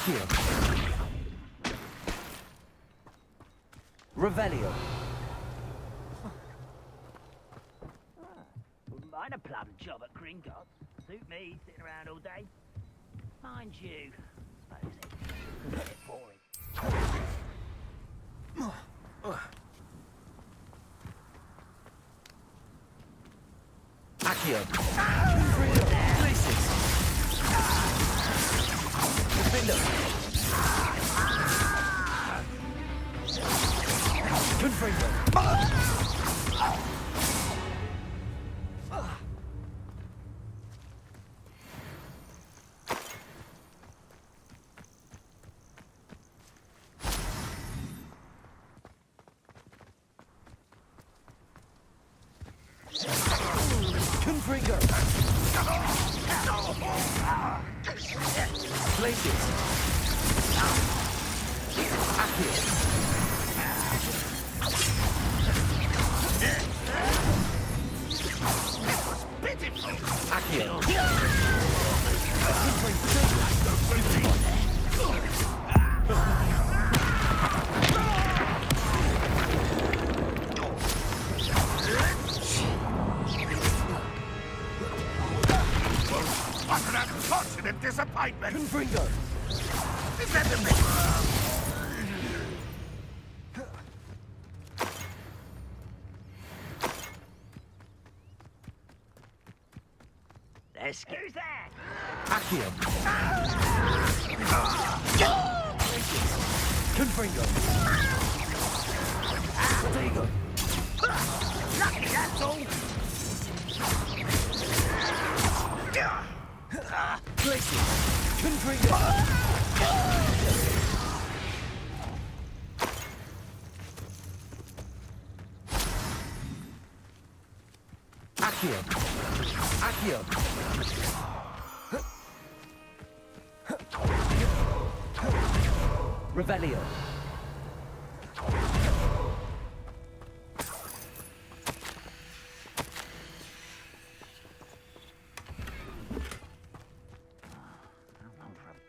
Accio. Revelio. Wouldn't mind a plum job at Gringotts. Suit me, sitting around all day. Mind you, suppose it's a bit boring. Accio. Places. Defender. Confringo. Confringo. Places. Accio. What an unfortunate disappointment! Confringo. Is that the mix? Who's that? Accio. Confringo. Protego. Lucky, that's all. Places. Confringo. Accio. Accio. Revelio.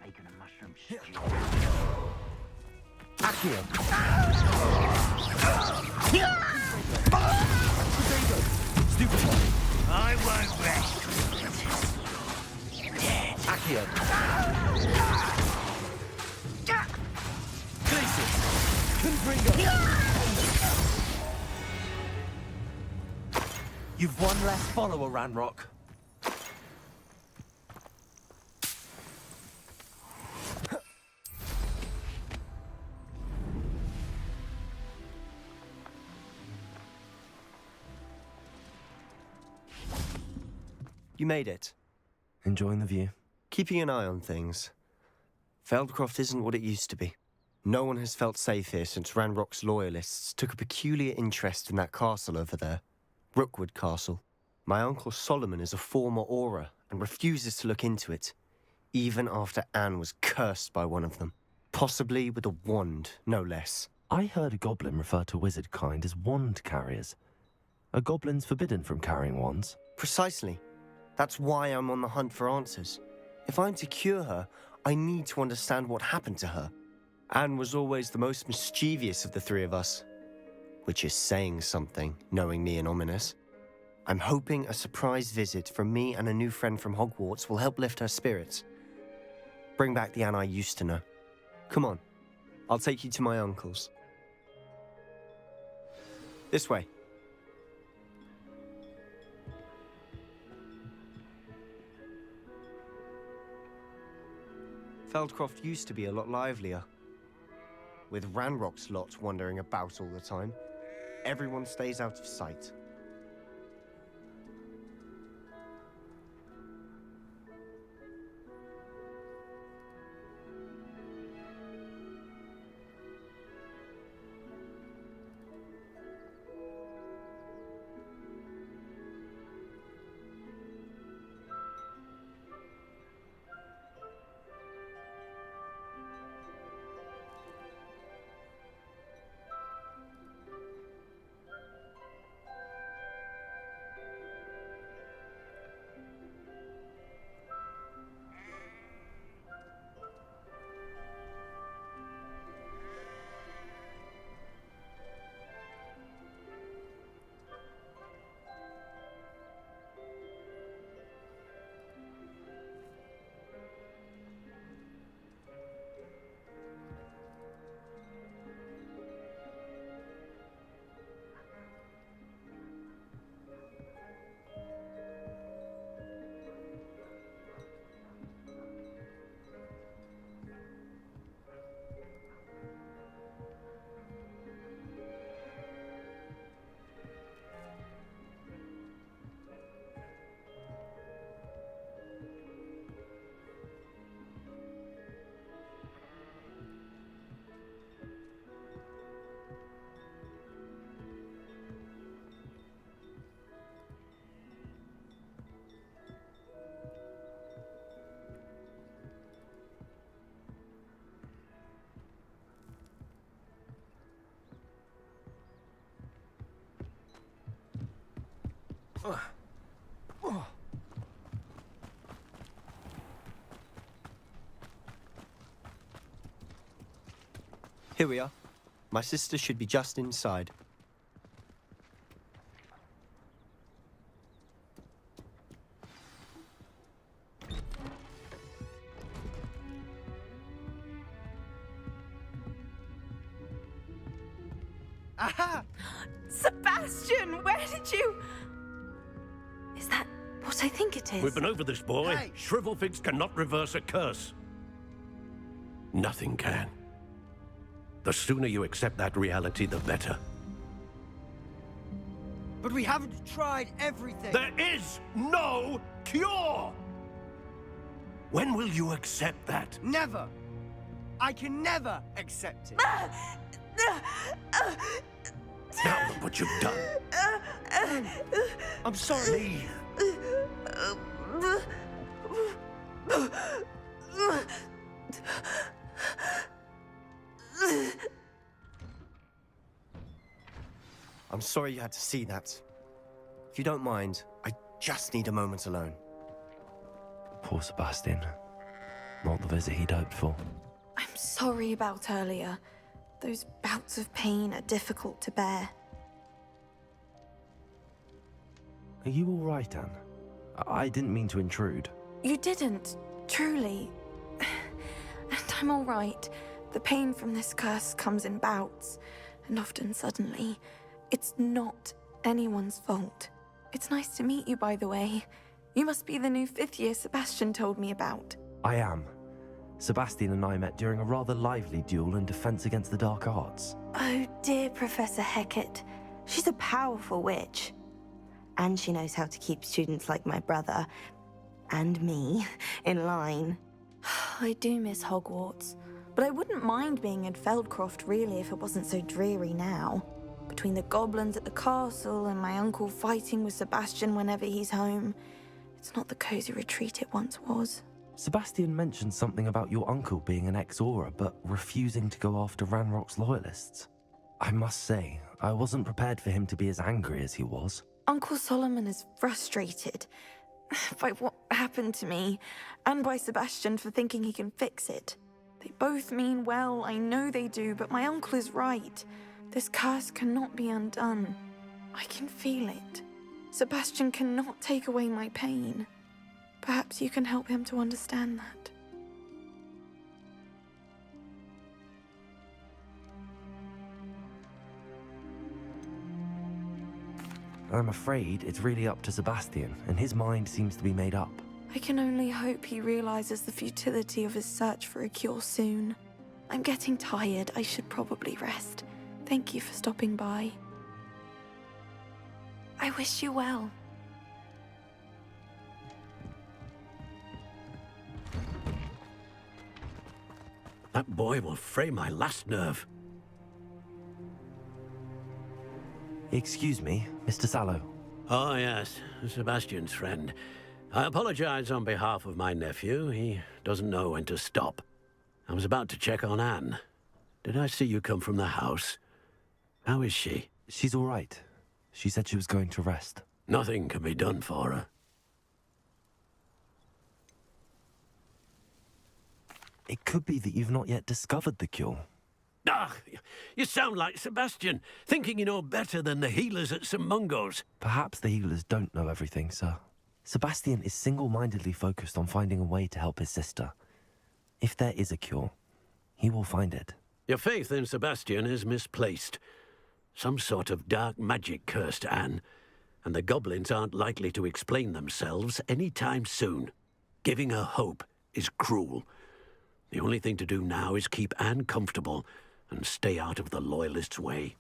Bacon and mushroom stew. Accio. Stupefy. I won't rest. Accio. Places. Confringo. You've one less follower, Ranrock. You made it. Enjoying the view? Keeping an eye on things. Feldcroft isn't what it used to be. No one has felt safe here since Ranrock's loyalists took a peculiar interest in that castle over there. Rookwood Castle. My uncle Solomon is a former Auror and refuses to look into it, even after Anne was cursed by one of them. Possibly with a wand, no less. I heard a goblin refer to wizard kind as wand carriers. Are goblins forbidden from carrying wands? Precisely. That's why I'm on the hunt for answers. If I'm to cure her, I need to understand what happened to her. Anne was always the most mischievous of the three of us. Which is saying something, knowing me and ominous. I'm hoping a surprise visit from me and a new friend from Hogwarts will help lift her spirits. Bring back the Anne I used to know. Come on, I'll take you to my uncle's. This way. Feldcroft used to be a lot livelier. With Ranrock's lot wandering about all the time, everyone stays out of sight. Here we are. My sister should be just inside. Aha! Sebastian, where did you... Is that what I think it is? We've been over this, boy. Hey. Shrivelfigs cannot reverse a curse. Nothing can. The sooner you accept that reality, the better. But we haven't tried everything. There is no cure! When will you accept that? Never. I can never accept it. Now look what you've done. I'm sorry. I'm sorry you had to see that. If you don't mind, I just need a moment alone. Poor Sebastian. Not the visit he'd hoped for. I'm sorry about earlier. Those bouts of pain are difficult to bear. Are you all right, Anne? I didn't mean to intrude. You didn't, truly. And I'm all right. The pain from this curse comes in bouts, and often suddenly. It's not anyone's fault. It's nice to meet you, by the way. You must be the new 5th year Sebastian told me about. I am. Sebastian and I met during a rather lively duel in defense against the dark arts. Oh, dear Professor Hecat. She's a powerful witch. And she knows how to keep students like my brother, and me, in line. I do miss Hogwarts, but I wouldn't mind being in Feldcroft, really, if it wasn't so dreary now. Between the goblins at the castle and my uncle fighting with Sebastian whenever he's home, it's not the cozy retreat it once was. Sebastian mentioned something about your uncle being an ex-Auror, but refusing to go after Ranrock's loyalists. I must say, I wasn't prepared for him to be as angry as he was. Uncle Solomon is frustrated by what happened to me, and by Sebastian for thinking he can fix it. They both mean well, I know they do, but my uncle is right. This curse cannot be undone. I can feel it. Sebastian cannot take away my pain. Perhaps you can help him to understand that. I'm afraid it's really up to Sebastian, and his mind seems to be made up. I can only hope he realizes the futility of his search for a cure soon. I'm getting tired. I should probably rest. Thank you for stopping by. I wish you well. That boy will fray my last nerve. Excuse me, Mr. Sallow. Oh, yes, Sebastian's friend. I apologize on behalf of my nephew. He doesn't know when to stop. I was about to check on Anne. Did I see you come from the house? How is she? She's all right. She said she was going to rest. Nothing can be done for her. It could be that you've not yet discovered the cure. Ah, you sound like Sebastian, thinking you know better than the healers at St. Mungo's. Perhaps the healers don't know everything, sir. Sebastian is single-mindedly focused on finding a way to help his sister. If there is a cure, he will find it. Your faith in Sebastian is misplaced. Some sort of dark magic cursed Anne, and the goblins aren't likely to explain themselves any time soon. Giving her hope is cruel. The only thing to do now is keep Anne comfortable and stay out of the Loyalists' way.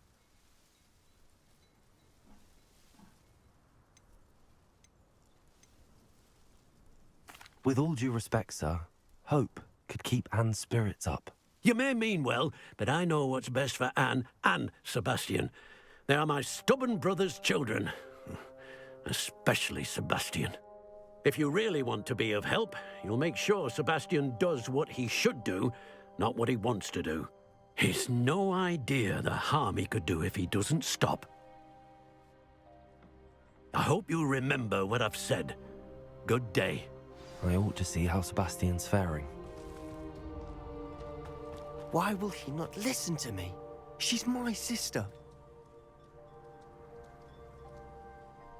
With all due respect, sir, hope could keep Anne's spirits up. You may mean well, but I know what's best for Anne and Sebastian. They are my stubborn brother's children. Especially Sebastian. If you really want to be of help, you'll make sure Sebastian does what he should do, not what he wants to do. He's no idea the harm he could do if he doesn't stop. I hope you'll remember what I've said. Good day. I ought to see how Sebastian's faring. Why will he not listen to me? She's my sister.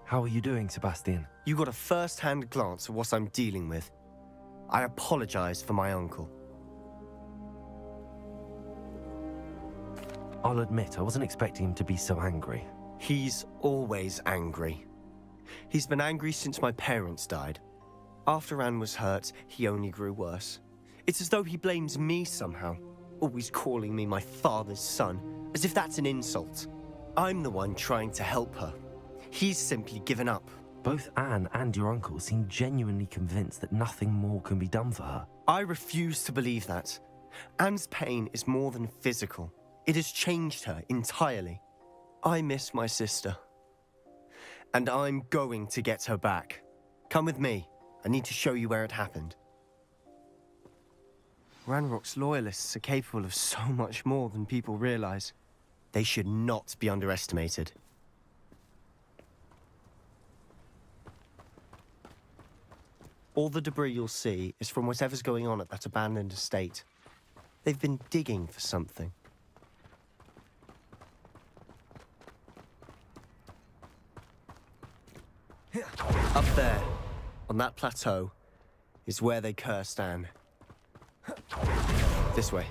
How are you doing, Sebastian? You got a first-hand glance at what I'm dealing with. I apologize for my uncle. I'll admit, I wasn't expecting him to be so angry. He's always angry. He's been angry since my parents died. After Anne was hurt, he only grew worse. It's as though he blames me somehow, always calling me my father's son, as if that's an insult. I'm the one trying to help her. He's simply given up. Both Anne and your uncle seem genuinely convinced that nothing more can be done for her. I refuse to believe that. Anne's pain is more than physical. It has changed her entirely. I miss my sister. And I'm going to get her back. Come with me. I need to show you where it happened. Ranrock's loyalists are capable of so much more than people realize. They should not be underestimated. All the debris you'll see is from whatever's going on at that abandoned estate. They've been digging for something. Up there, on that plateau, is where they cursed Anne. This way.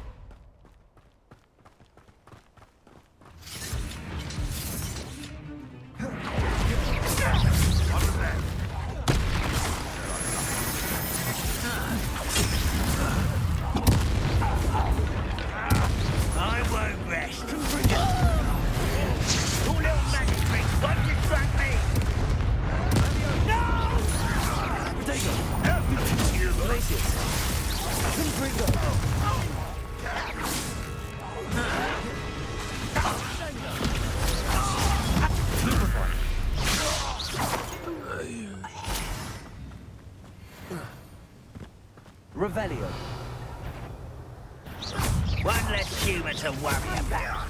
I won't rest. Two little magic tricks, won't distract me! No! Glacius. Revelio. One less human to worry about.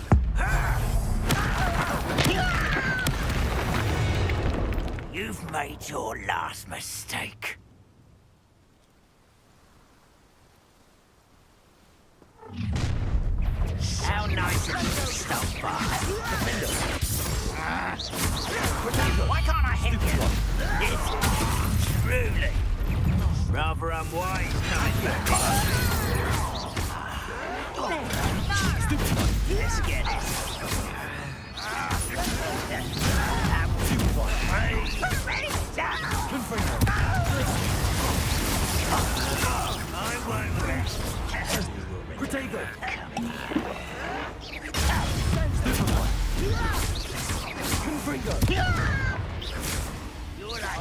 You've made your last mistake. How nice of you to stop by. Why can't I hit you? It's truly rather unwise coming back. Let's get it. I won't rest. Protego. You're like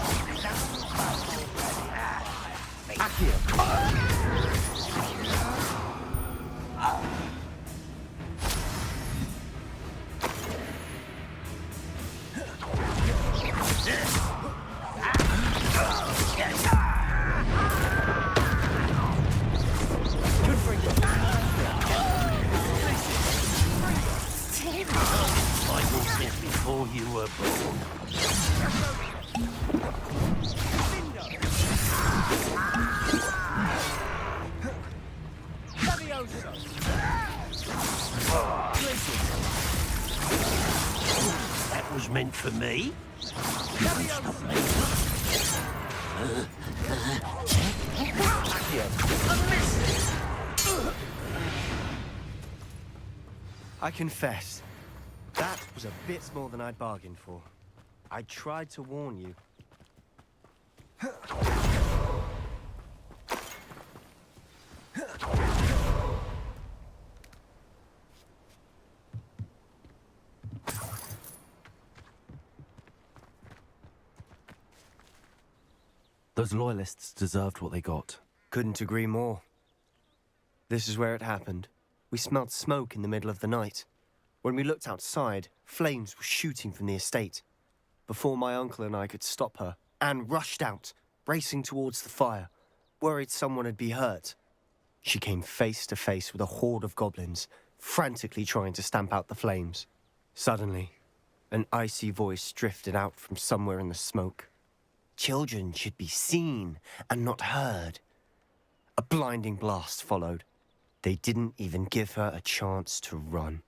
I was this before you were born. That was meant for me. You won't stop me. I confess, that was a bit more than I'd bargained for. I tried to warn you. Those loyalists deserved what they got. Couldn't agree more. This is where it happened. We smelled smoke in the middle of the night. When we looked outside, flames were shooting from the estate. Before my uncle and I could stop her, Anne rushed out, racing towards the fire, worried someone had been hurt. She came face to face with a horde of goblins, frantically trying to stamp out the flames. Suddenly, An icy voice drifted out from somewhere in the smoke. Children should be seen and not heard. A blinding blast followed. They didn't even give her a chance to run.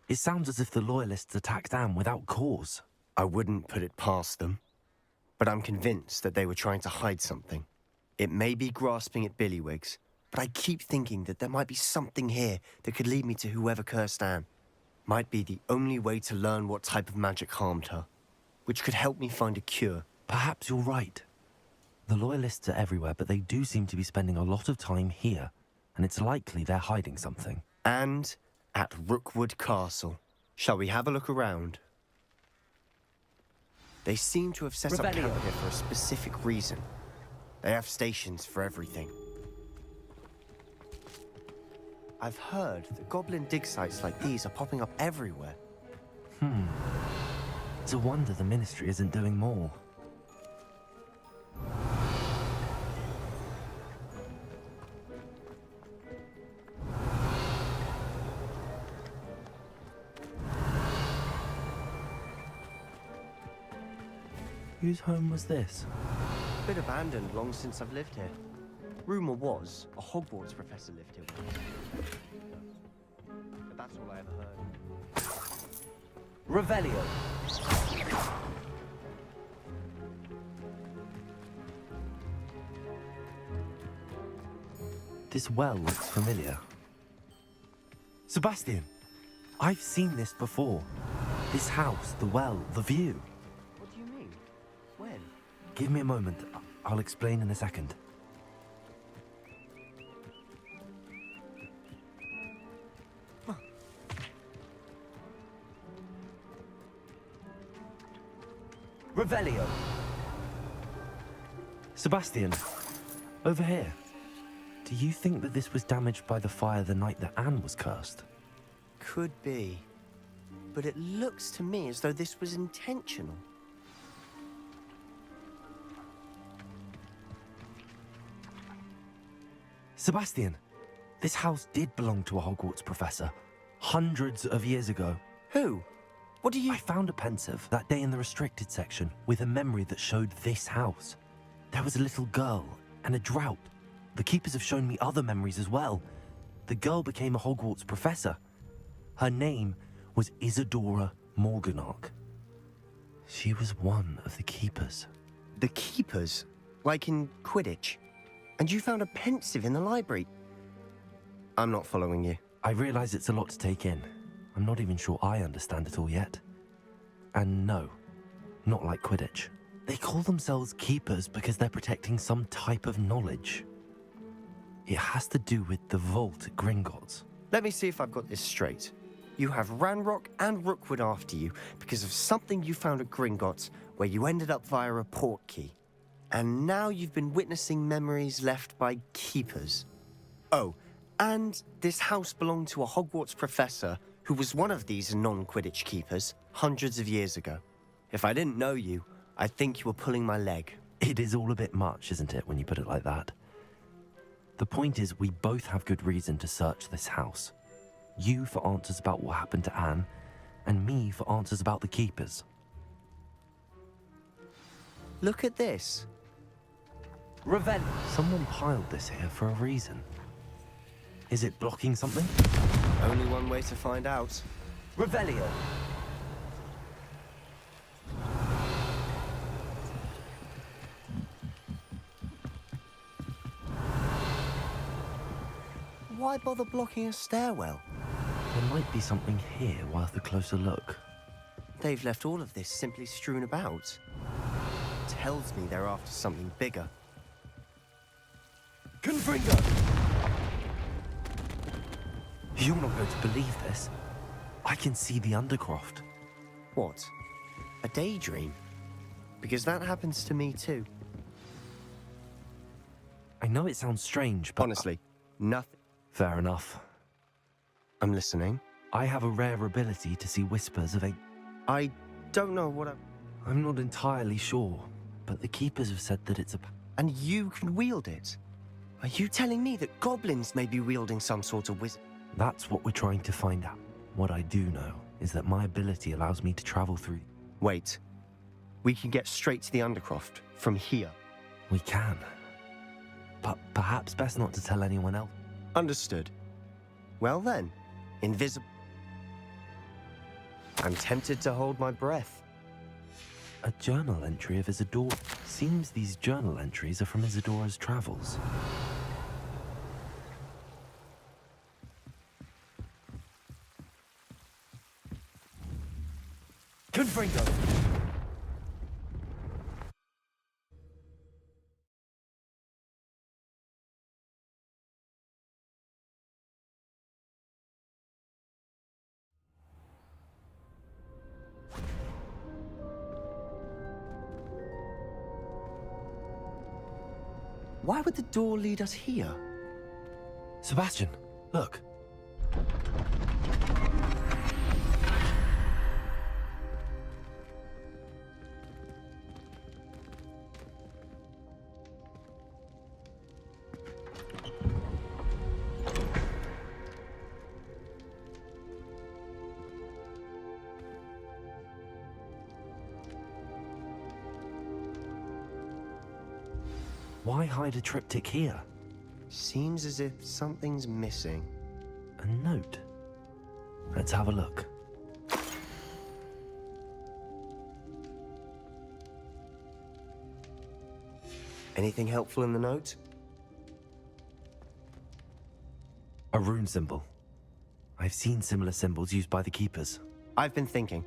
It sounds as if the Loyalists attacked Anne without cause. I wouldn't put it past them, but I'm convinced that they were trying to hide something. It may be grasping at Billywigs, but I keep thinking that there might be something here that could lead me to whoever cursed Anne. Might be the only way to learn what type of magic harmed her, which could help me find a cure. Perhaps you're right. The Loyalists are everywhere, but they do seem to be spending a lot of time here, and it's likely they're hiding something. And at Rookwood Castle. Shall we have a look around? They seem to have set up camp here for a specific reason. They have stations for everything. I've heard that goblin dig sites like these are popping up everywhere. It's a wonder the Ministry isn't doing more. Whose home was this? Bit abandoned long since I've lived here. Rumour was a Hogwarts professor lived here once. But that's all I ever heard. Revelio. This well looks familiar. Sebastian, I've seen this before. This house, the well, the view. What do you mean? When? Give me a moment. I'll explain in a second. Revelio. Sebastian, over here. Do you think that this was damaged by the fire the night that Anne was cursed? Could be. But it looks to me as though this was intentional. Sebastian, this house did belong to a Hogwarts professor. Hundreds of years ago. Who? What do you... I found a pensive that day in the restricted section with a memory that showed this house. There was a little girl and a drought. The keepers have shown me other memories as well. The girl became a Hogwarts professor. Her name was Isadora Morganach. She was one of the keepers. The keepers? Like in Quidditch? And you found a pensive in the library? I'm not following you. I realize it's a lot to take in. I'm not even sure I understand it all yet. And no, not like Quidditch. They call themselves keepers because they're protecting some type of knowledge. It has to do with the vault at Gringotts. Let me see if I've got this straight. You have Ranrock and Rookwood after you because of something you found at Gringotts where you ended up via a portkey. And now you've been witnessing memories left by keepers. Oh, and this house belonged to a Hogwarts professor who was one of these non-Quidditch keepers hundreds of years ago. If I didn't know you, I'd think you were pulling my leg. It is all a bit much, isn't it, when you put it like that? The point is, we both have good reason to search this house. You for answers about what happened to Anne, and me for answers about the keepers. Look at this. Revelio. Someone piled this here for a reason. Is it blocking something? Only one way to find out. Revelio. Why bother blocking a stairwell? There might be something here worth a closer look. They've left all of this simply strewn about. Tells me they're after something bigger. Confringo. You're not going to believe this. I can see the Undercroft. What? A daydream? Because that happens to me too. I know it sounds strange, but... Honestly, nothing. Fair enough. I'm listening. I have a rare ability to see whispers of a... I don't know what I'm not entirely sure, but the keepers have said that it's a... And you can wield it? Are you telling me that goblins may be wielding some sort of wizard? That's what we're trying to find out. What I do know is that my ability allows me to travel through. Wait. We can get straight to the Undercroft from here. We can. But perhaps best not to tell anyone else. Understood. Well then, invisible. I'm tempted to hold my breath. A journal entry of Isadora. Seems these journal entries are from Isadora's travels. Confringo. Why would the door lead us here? Sebastian, look. Why hide a triptych here? Seems as if something's missing. A note. Let's have a look. Anything helpful in the note? A rune symbol. I've seen similar symbols used by the keepers. I've been thinking.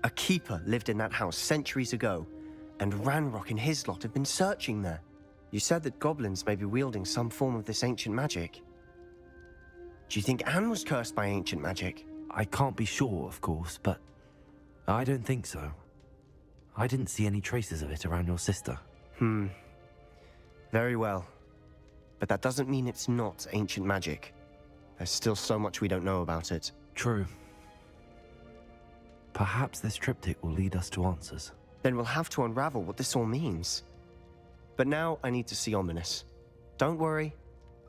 A keeper lived in that house centuries ago, and Ranrock and his lot have been searching there. You said that goblins may be wielding some form of this ancient magic. Do you think Anne was cursed by ancient magic? I can't be sure, of course, but I don't think so. I didn't see any traces of it around your sister. Very well. But that doesn't mean it's not ancient magic. There's still so much we don't know about it. True. Perhaps this triptych will lead us to answers. Then we'll have to unravel what this all means. But now I need to see Ominous. Don't worry,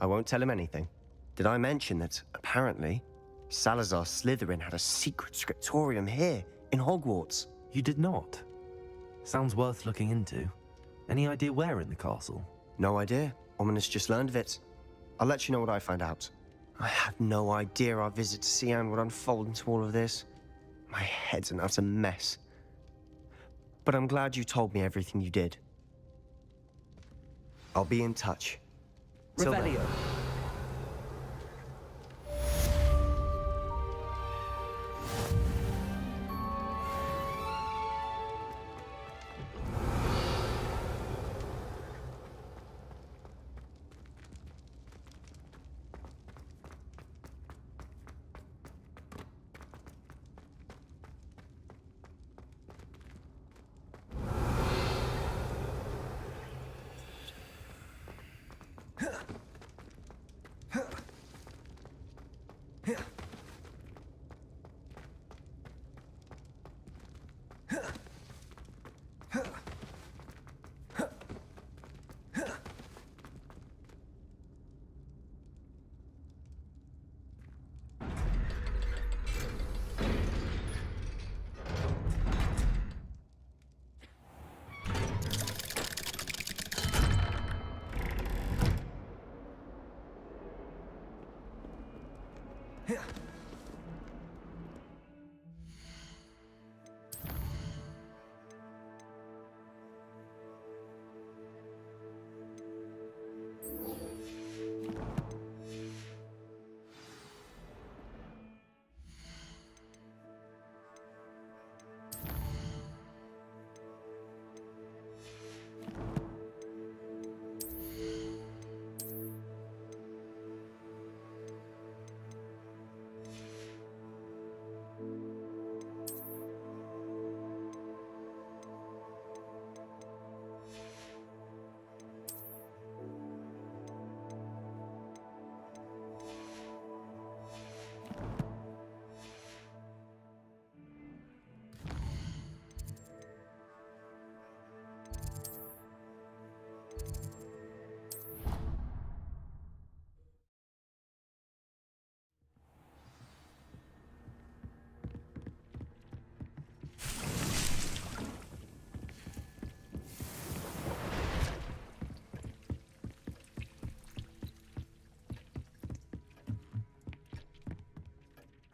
I won't tell him anything. Did I mention that, apparently, Salazar Slytherin had a secret scriptorium here, in Hogwarts? You did not? Sounds worth looking into. Any idea where in the castle? No idea. Ominous just learned of it. I'll let you know what I find out. I had no idea our visit to Cian would unfold into all of this. My head's an utter mess. But I'm glad you told me everything you did. I'll be in touch. Till then. Revelio.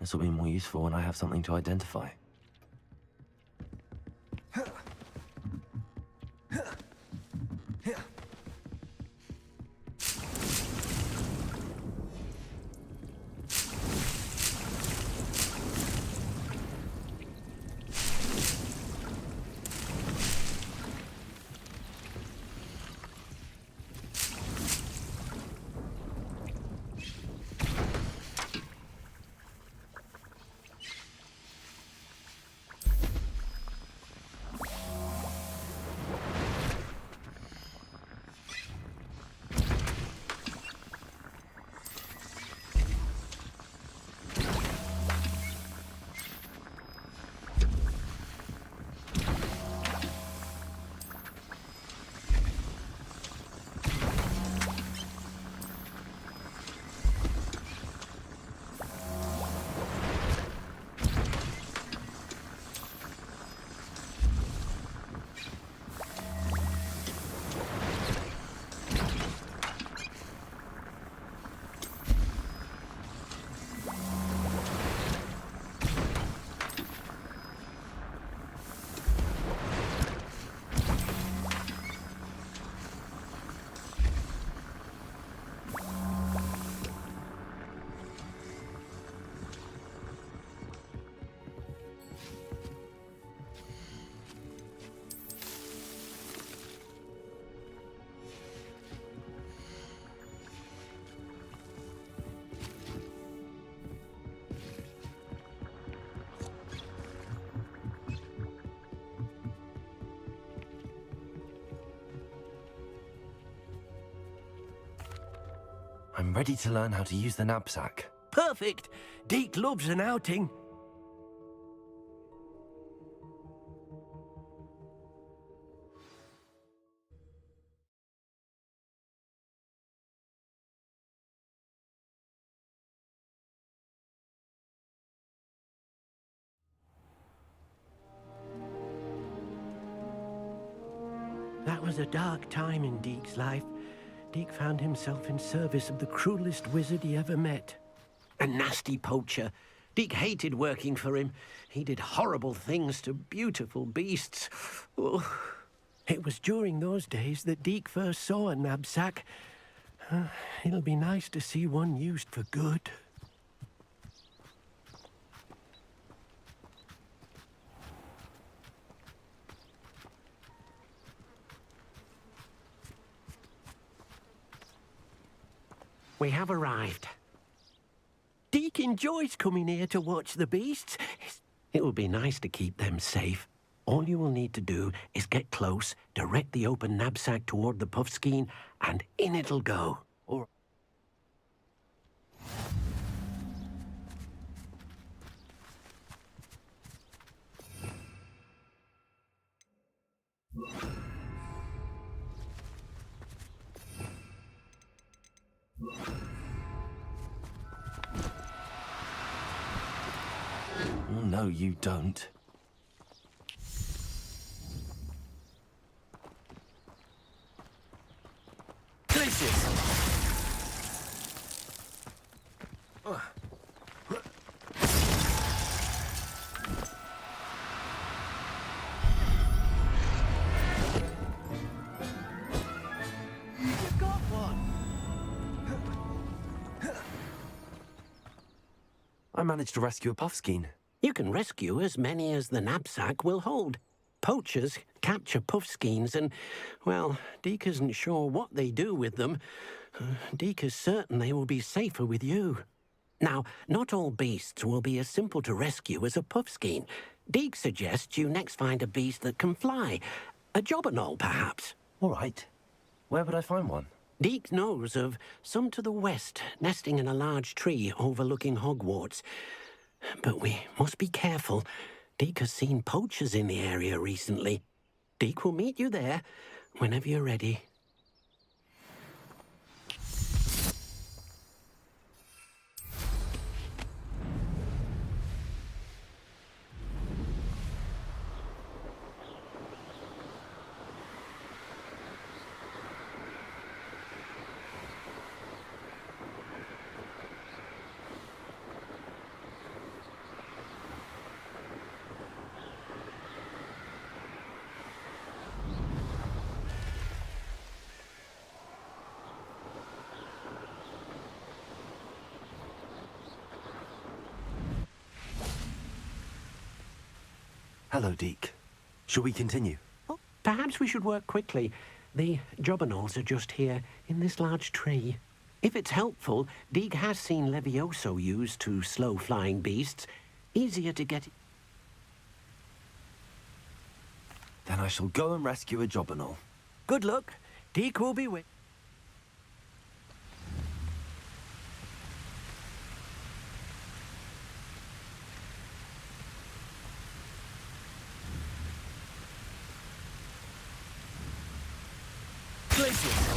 This will be more useful when I have something to identify. I'm ready to learn how to use the knapsack. Perfect! Deke loves an outing. That was a dark time in Deke's life. Deke found himself in service of the cruelest wizard he ever met. A nasty poacher. Deke hated working for him. He did horrible things to beautiful beasts. Oh. It was during those days that Deke first saw a knapsack. It'll be nice to see one used for good. We have arrived. Deke enjoys coming here to watch the beasts. It will be nice to keep them safe. All you will need to do is get close, direct the open knapsack toward the puffskein, and in it'll go. Or Oh, no, you don't. you've got one. I managed to rescue a puffskein. You can rescue as many as the knapsack will hold. Poachers capture puffskeins and, well, Deke isn't sure what they do with them. Deke is certain they will be safer with you. Now, not all beasts will be as simple to rescue as a puffskein. Deke suggests you next find a beast that can fly. A jobberknoll, perhaps. All right. Where would I find one? Deke knows of some to the west, nesting in a large tree overlooking Hogwarts. But we must be careful. Deke has seen poachers in the area recently. Deke will meet you there whenever you're ready. Hello, Deke. Shall we continue? Perhaps we should work quickly. The jobberknolls are just here, in this large tree. If it's helpful, Deke has seen Levioso used to slow flying beasts. Easier to get... Then I shall go and rescue a jobberknoll. Good luck. Deke will be with... Places!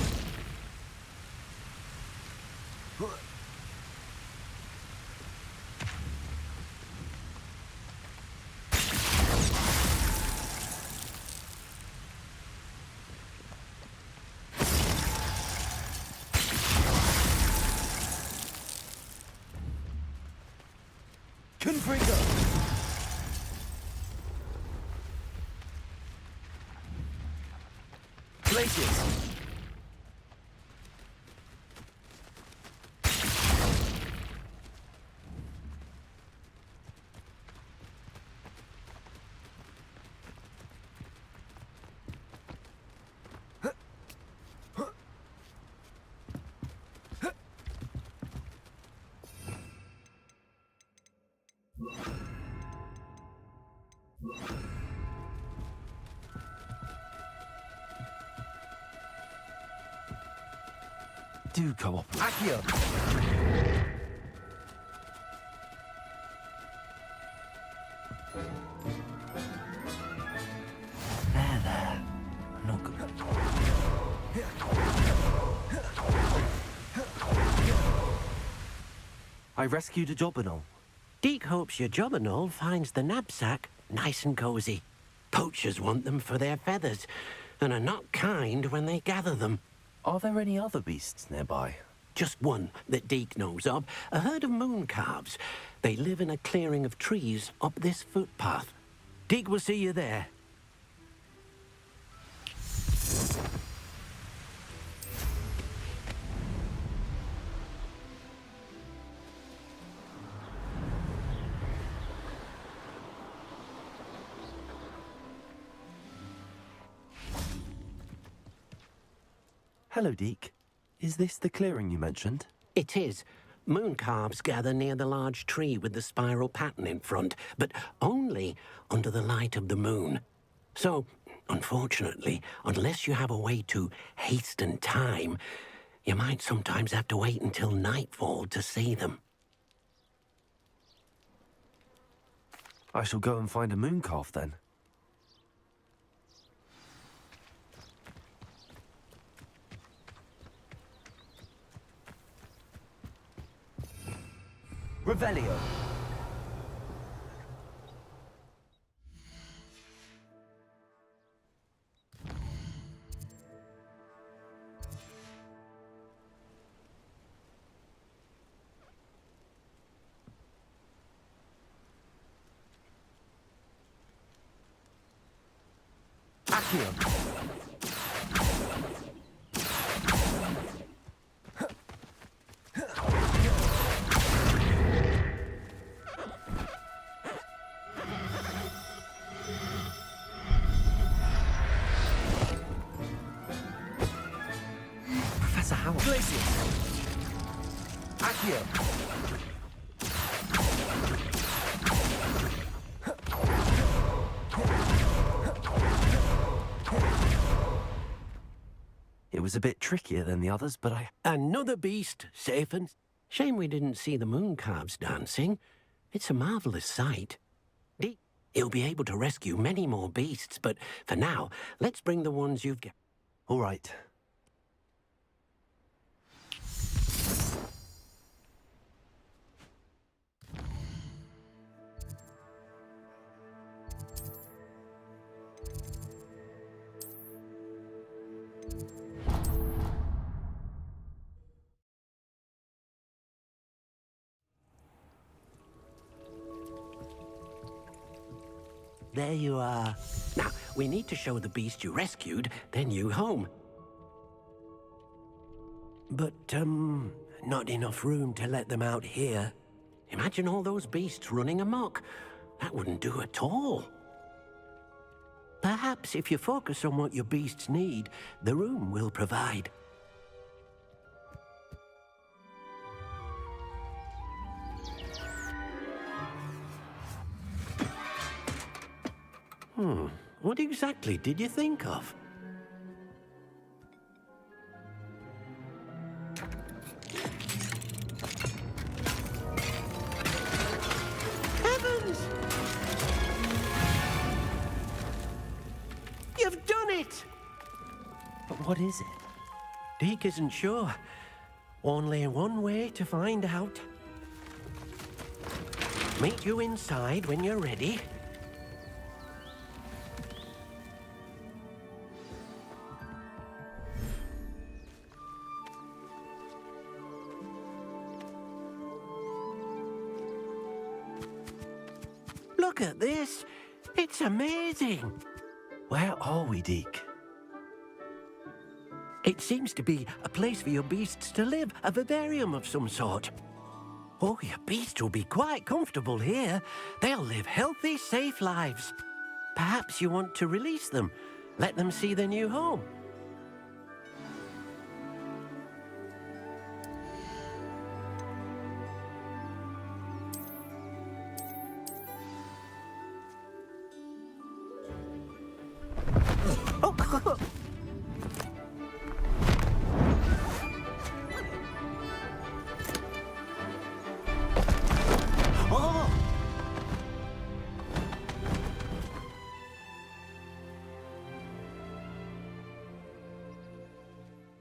Do cooperate. Accio. There. I'm not good. I rescued a jobberknoll. Deke hopes your jobberknoll finds the knapsack nice and cozy. Poachers want them for their feathers, and are not kind when they gather them. Are there any other beasts nearby? Just one that Deke knows of, a herd of moon calves. They live in a clearing of trees up this footpath. Deke will see you there. Hello, Deke. Is this the clearing you mentioned? It is. Moon calves gather near the large tree with the spiral pattern in front, but only under the light of the moon. So, unfortunately, unless you have a way to hasten time, you might sometimes have to wait until nightfall to see them. I shall go and find a moon calf then. Revelio. Accio. Professor Howard. Accio. It was a bit trickier than the others, but I... Another beast, safe and... Shame we didn't see the moon calves dancing. It's a marvelous sight. He'll be able to rescue many more beasts, but for now, let's bring the ones you've got. All right. There you are. Now, we need to show the beast you rescued, then you home. But, not enough room to let them out here. Imagine all those beasts running amok. That wouldn't do at all. Perhaps if you focus on what your beasts need, the room will provide. What exactly did you think of? Heavens! You've done it! But what is it? Deke isn't sure. Only one way to find out. Meet you inside when you're ready. Look at this. It's amazing. Where are we, Deke? It seems to be a place for your beasts to live, a vivarium of some sort. Oh, your beasts will be quite comfortable here. They'll live healthy, safe lives. Perhaps you want to release them, let them see their new home.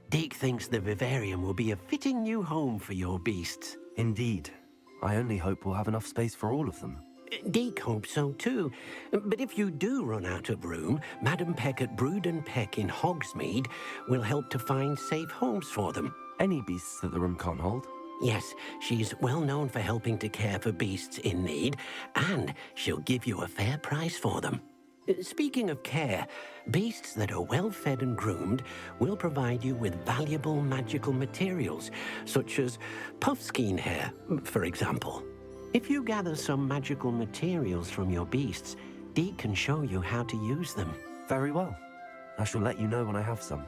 Deke thinks the vivarium will be a fitting new home for your beasts. Indeed. I only hope we'll have enough space for all of them. Deke hopes so too. But if you do run out of room, Madam Peck at Brood and Peck in Hogsmeade will help to find safe homes for them. Any beasts that the room can't hold? Yes, she's well known for helping to care for beasts in need, and she'll give you a fair price for them. Speaking of care, beasts that are well fed and groomed will provide you with valuable magical materials, such as puffskein hair, for example. If you gather some magical materials from your beasts, Deke can show you how to use them. Very well. I shall let you know when I have some.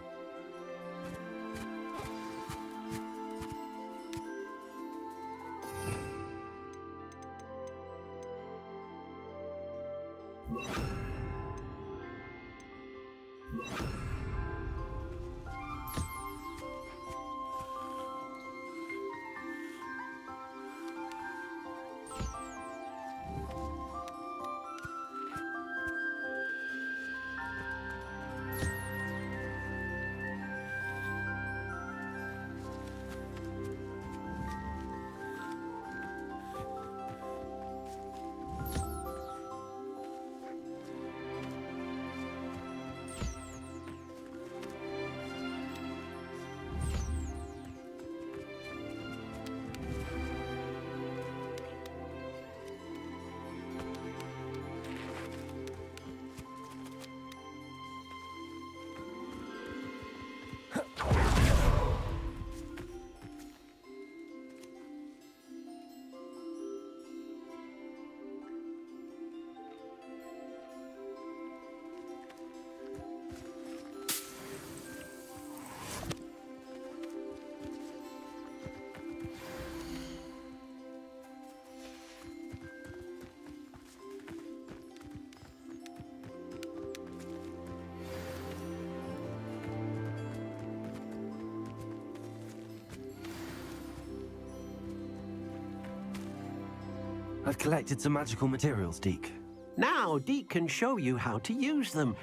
I've collected some magical materials, Deke. Now, Deke can show you how to use them.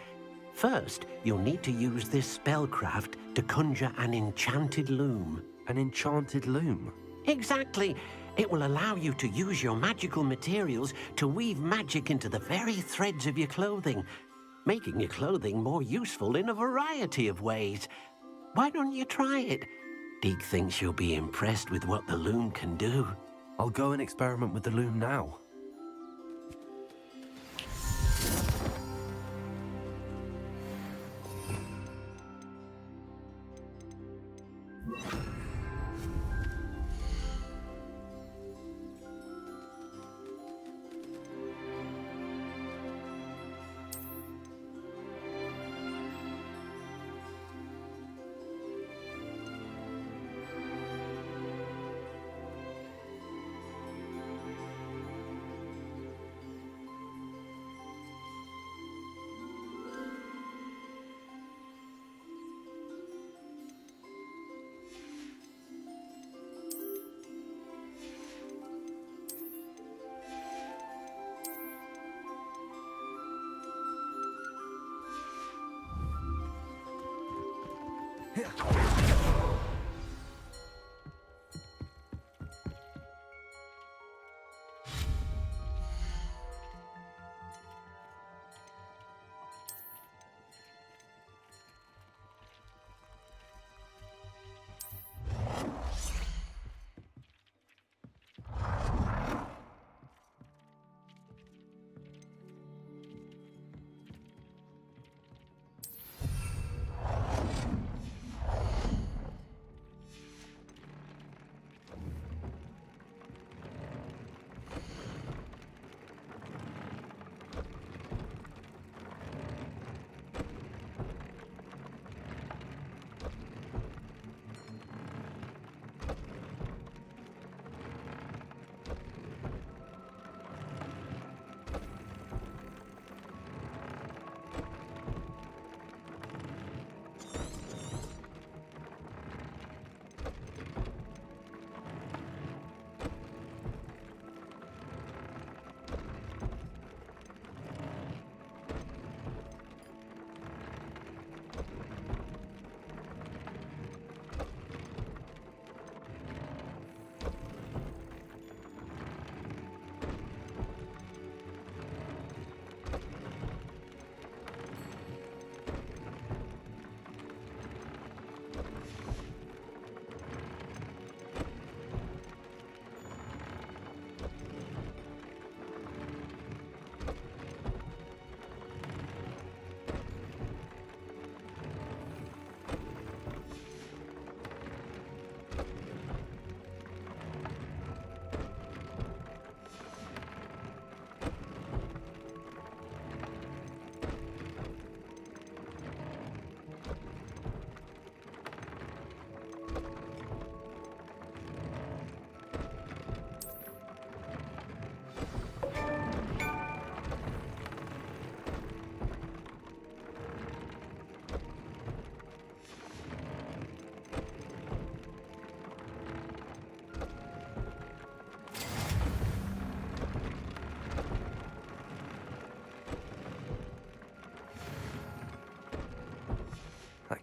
First, you'll need to use this spellcraft to conjure an enchanted loom. An enchanted loom? Exactly. It will allow you to use your magical materials to weave magic into the very threads of your clothing, making your clothing more useful in a variety of ways. Why don't you try it? Deke thinks you'll be impressed with what the loom can do. I'll go and experiment with the loom now.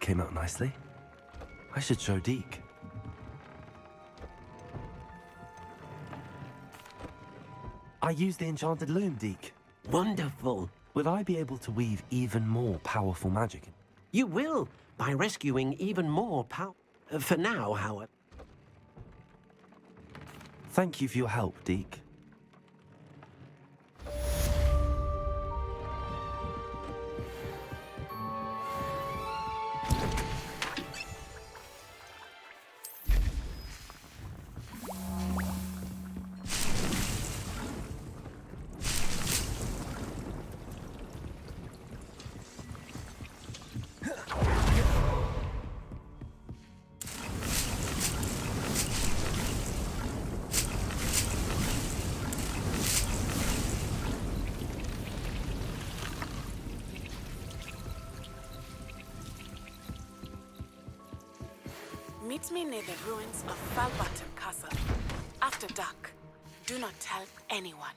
came out nicely. I should show Deke. I used the enchanted loom, Deke. Wonderful. Will I be able to weave even more powerful magic? You will, by rescuing even more power. For now, however. Thank you for your help, Deke. Meet me near the ruins of Falbottom Castle. After dark. Do not tell anyone.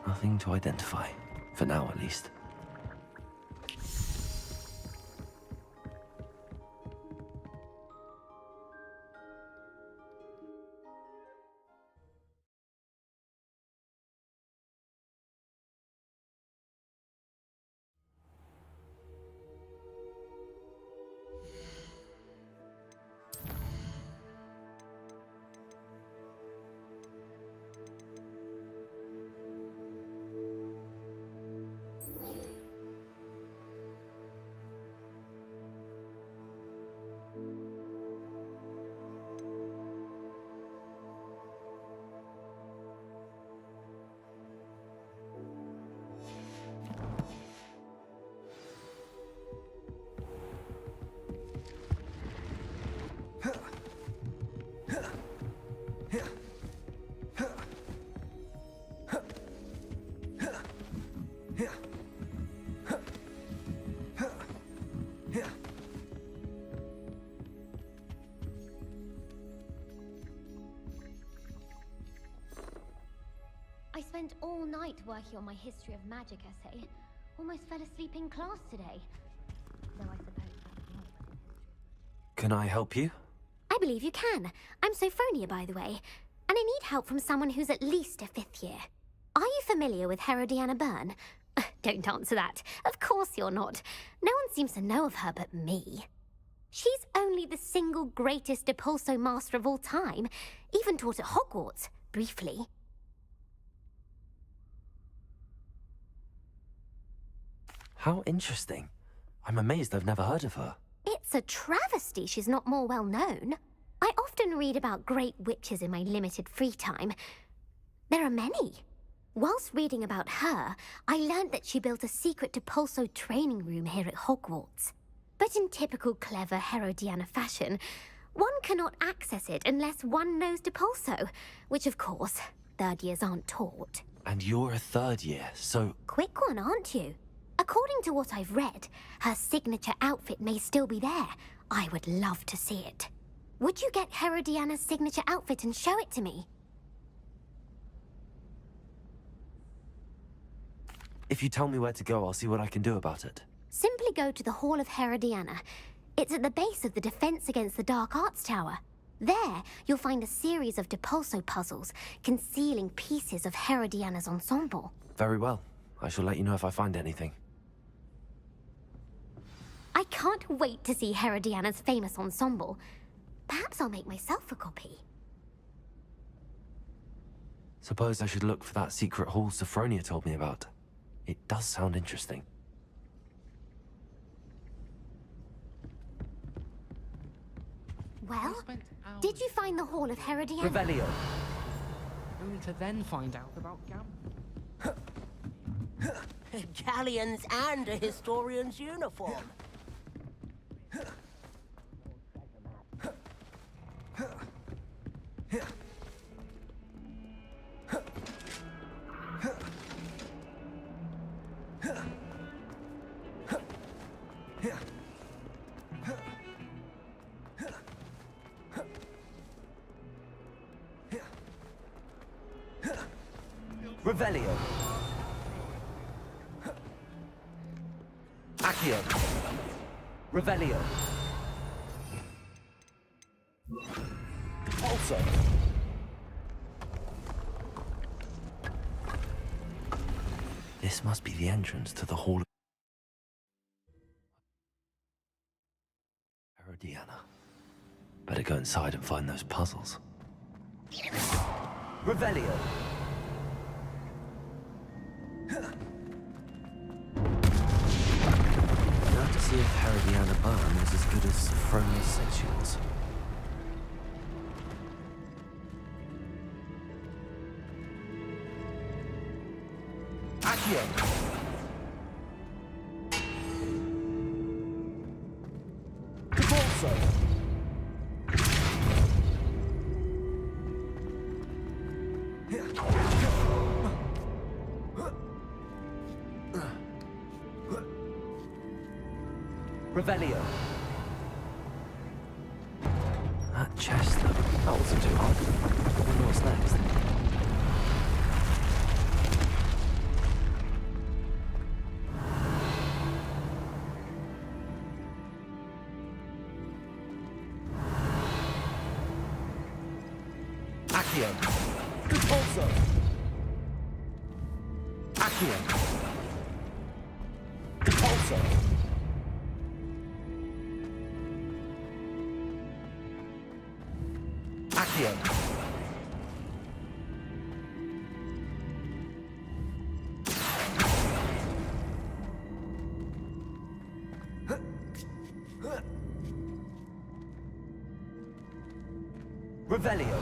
Nothing to identify, for now at least. I spent all night working on my history of magic essay. Almost fell asleep in class today. Though I suppose that's not. Can I help you? I believe you can. I'm Sophronia, by the way. And I need help from someone who's at least a 5th year. Are you familiar with Herodiana Byrne? Don't answer that. Of course you're not. No one seems to know of her but me. She's only the single greatest Depulso master of all time. Even taught at Hogwarts, briefly. How interesting. I'm amazed I've never heard of her. It's a travesty she's not more well known. I often read about great witches in my limited free time. There are many. Whilst reading about her, I learned that she built a secret Depulso training room here at Hogwarts. But in typical clever Herodiana fashion, one cannot access it unless one knows Depulso, which of course, 3rd years aren't taught. And you're a 3rd year, so... Quick one, aren't you? According to what I've read, her signature outfit may still be there. I would love to see it. Would you get Herodiana's signature outfit and show it to me? If you tell me where to go, I'll see what I can do about it. Simply go to the Hall of Herodiana. It's at the base of the Defense Against the Dark Arts Tower. There, you'll find a series of Depulso puzzles concealing pieces of Herodiana's ensemble. Very well. I shall let you know if I find anything. I can't wait to see Herodiana's famous ensemble. Perhaps I'll make myself a copy. Suppose I should look for that secret hall Sophronia told me about. It does sound interesting. Well, did you find the Hall of Herodiana? Revelio. Only to then find out about gambling. Galleons and a historian's uniform. Revelio. Accio. Revelio. Also. This must be the entrance to the Hall of Herodiana. Better go inside and find those puzzles. Revelio. Now to see if Herodiana Byrne was as good as Sophronia said she was. Accio. Corso. Revelio. That chest, though, that wasn't too hard. I wonder what's next. Accio. Corso. Accio. Corso. Accio. Revelio.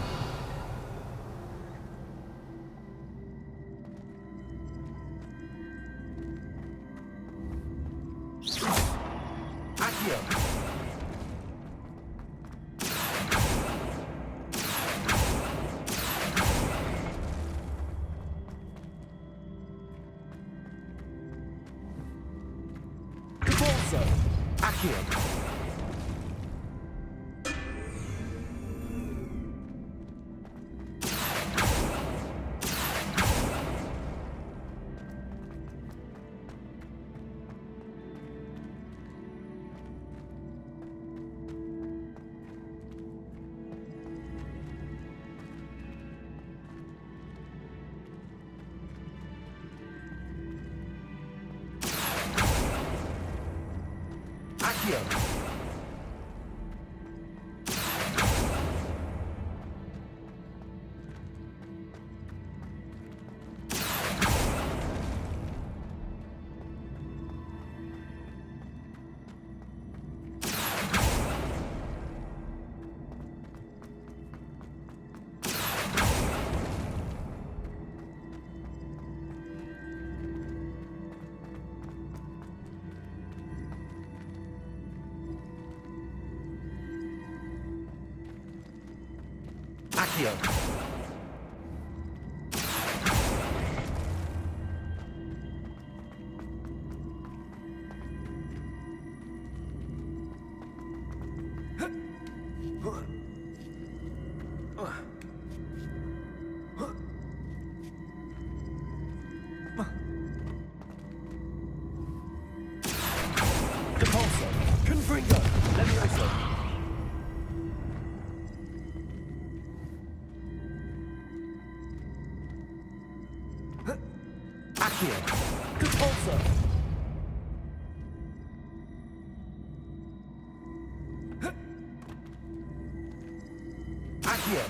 Accio. Corso. Accio. Accio. Accio. Depulso. Confringo. Levioso. Accio. Depulso. Accio.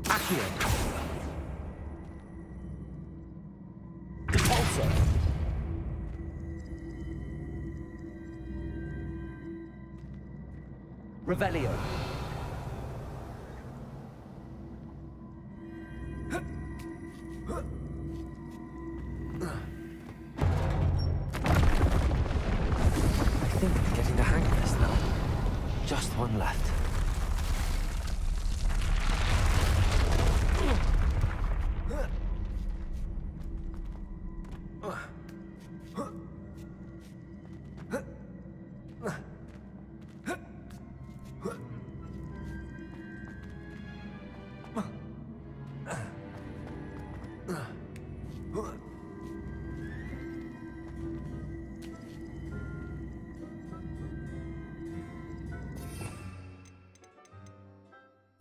Accio. Depulso. Revelio. I think I'm getting the hang of this now. Just one left.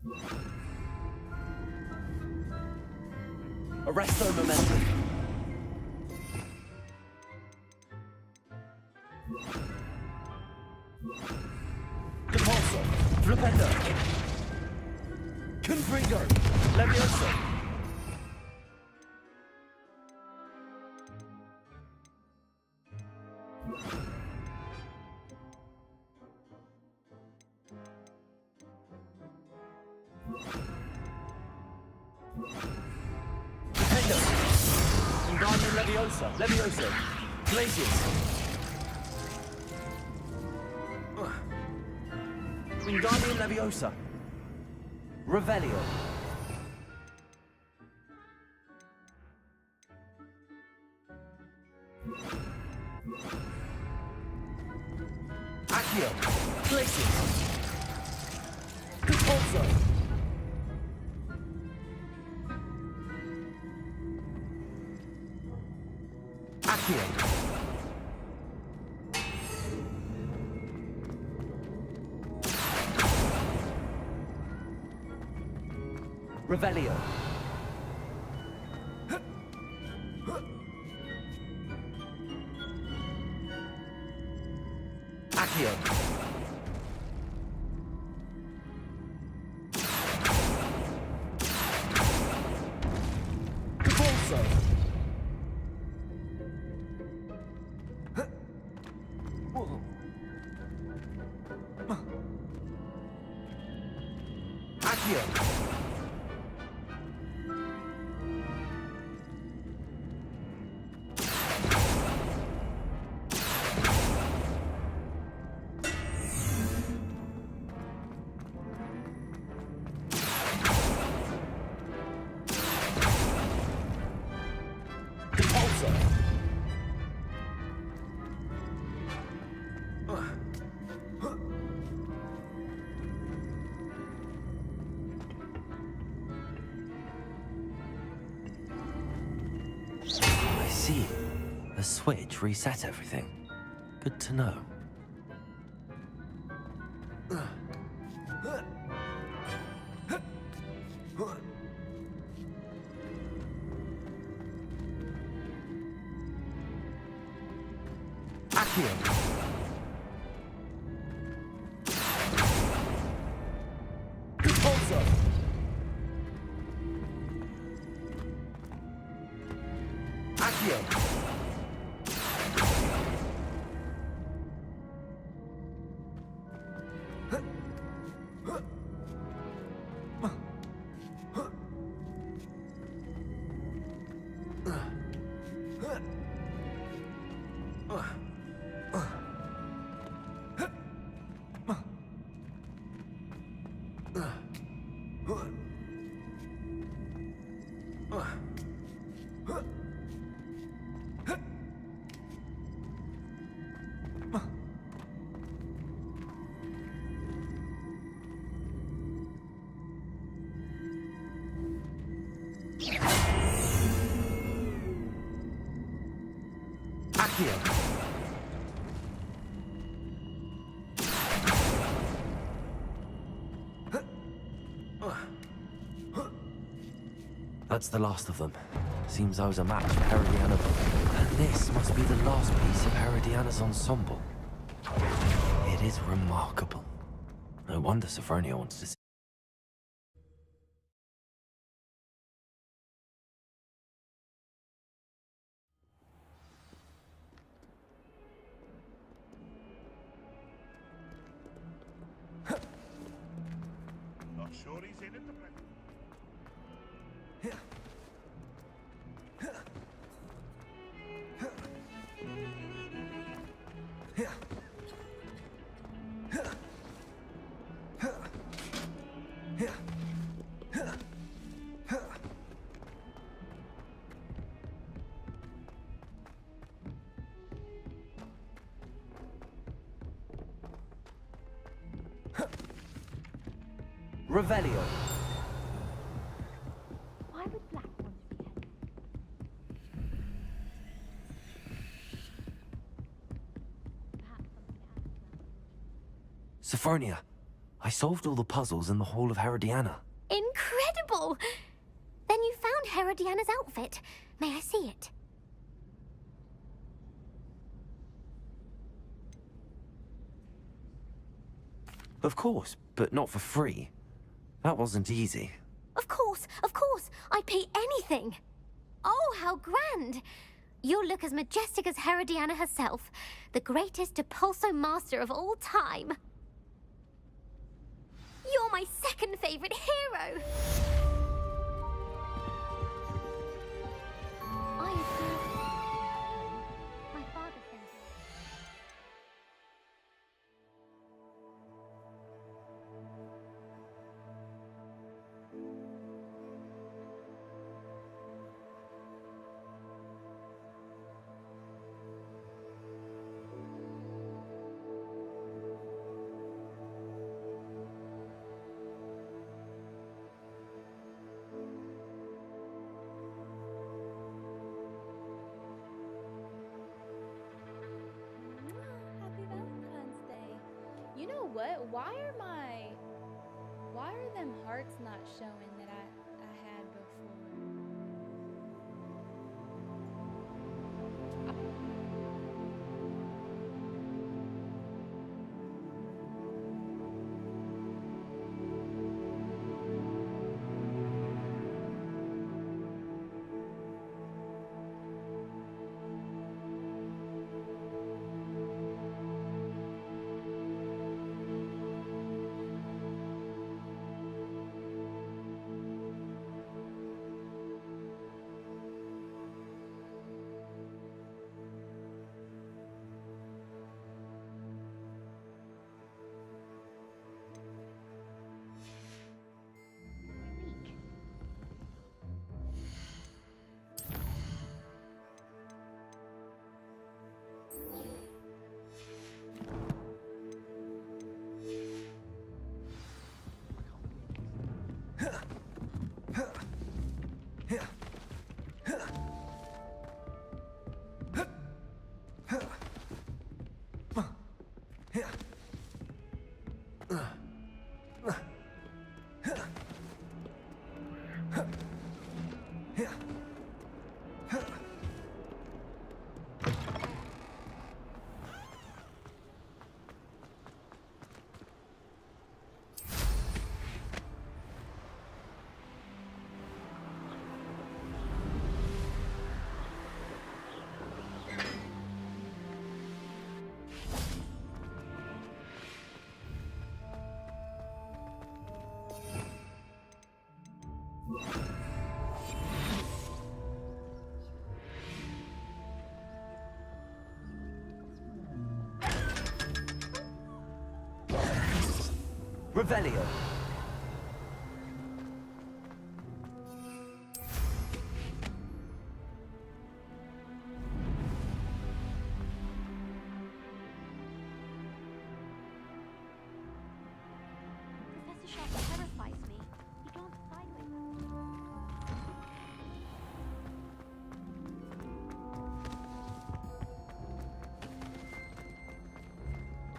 You Arresto momentum. Repulsor. Flipendo. Confringo. Levioso. Defendo. Wingardium Leviosa. Levioso. Glacius. Wingardium Leviosa. Revelio. Accio. Glacius. Repulsor. Accio. Revelio. Accio. Repulsor. Accio. Repulsor. I see. The switch reset everything. Good to know. Accio. Repulsor. Accio. Accio. That's the last of them. Seems I was a match for Herodiana. And this must be the last piece of Herodiana's ensemble. It is remarkable. No wonder Sophronia wants to see. Not sure he's in at the present. Revelio. Why would Black want to be here? Sophronia, I solved all the puzzles in the Hall of Herodiana. Incredible! Then you found Herodiana's outfit. May I see it? Of course, but not for free. That wasn't easy. Of course, I'd pay anything. Oh, how grand! You'll look as majestic as Herodiana herself, the greatest Depulso master of all time. You're my second favorite hero! I adore you. My father sent you. Happy Valentine's Day. You know what? Why are them hearts not showing that I had before? Revelio. Professor Sharp terrifies me. He glanced sideways.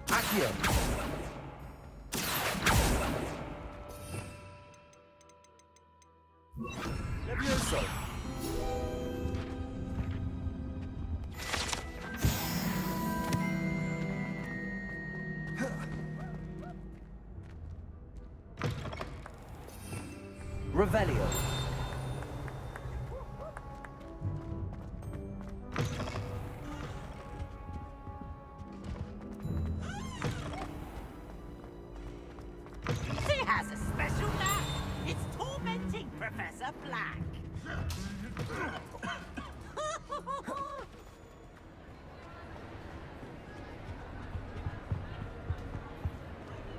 Accio. Levioso. Revelio. She has a special knack. It's tormenting Professor Black.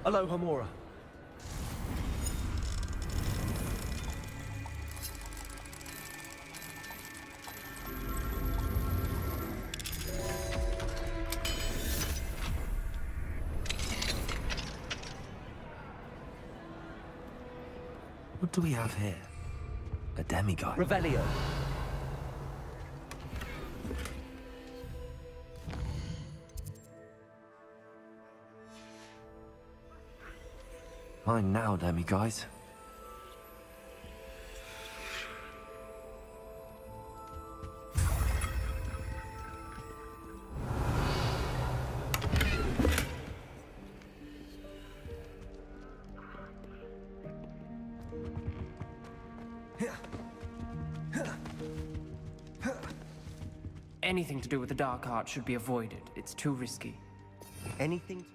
Aloha Mora. What do we have here? A demigod. Revelio. Fine now, demiguys. Anything to do with the dark arts should be avoided. It's too risky. Anything?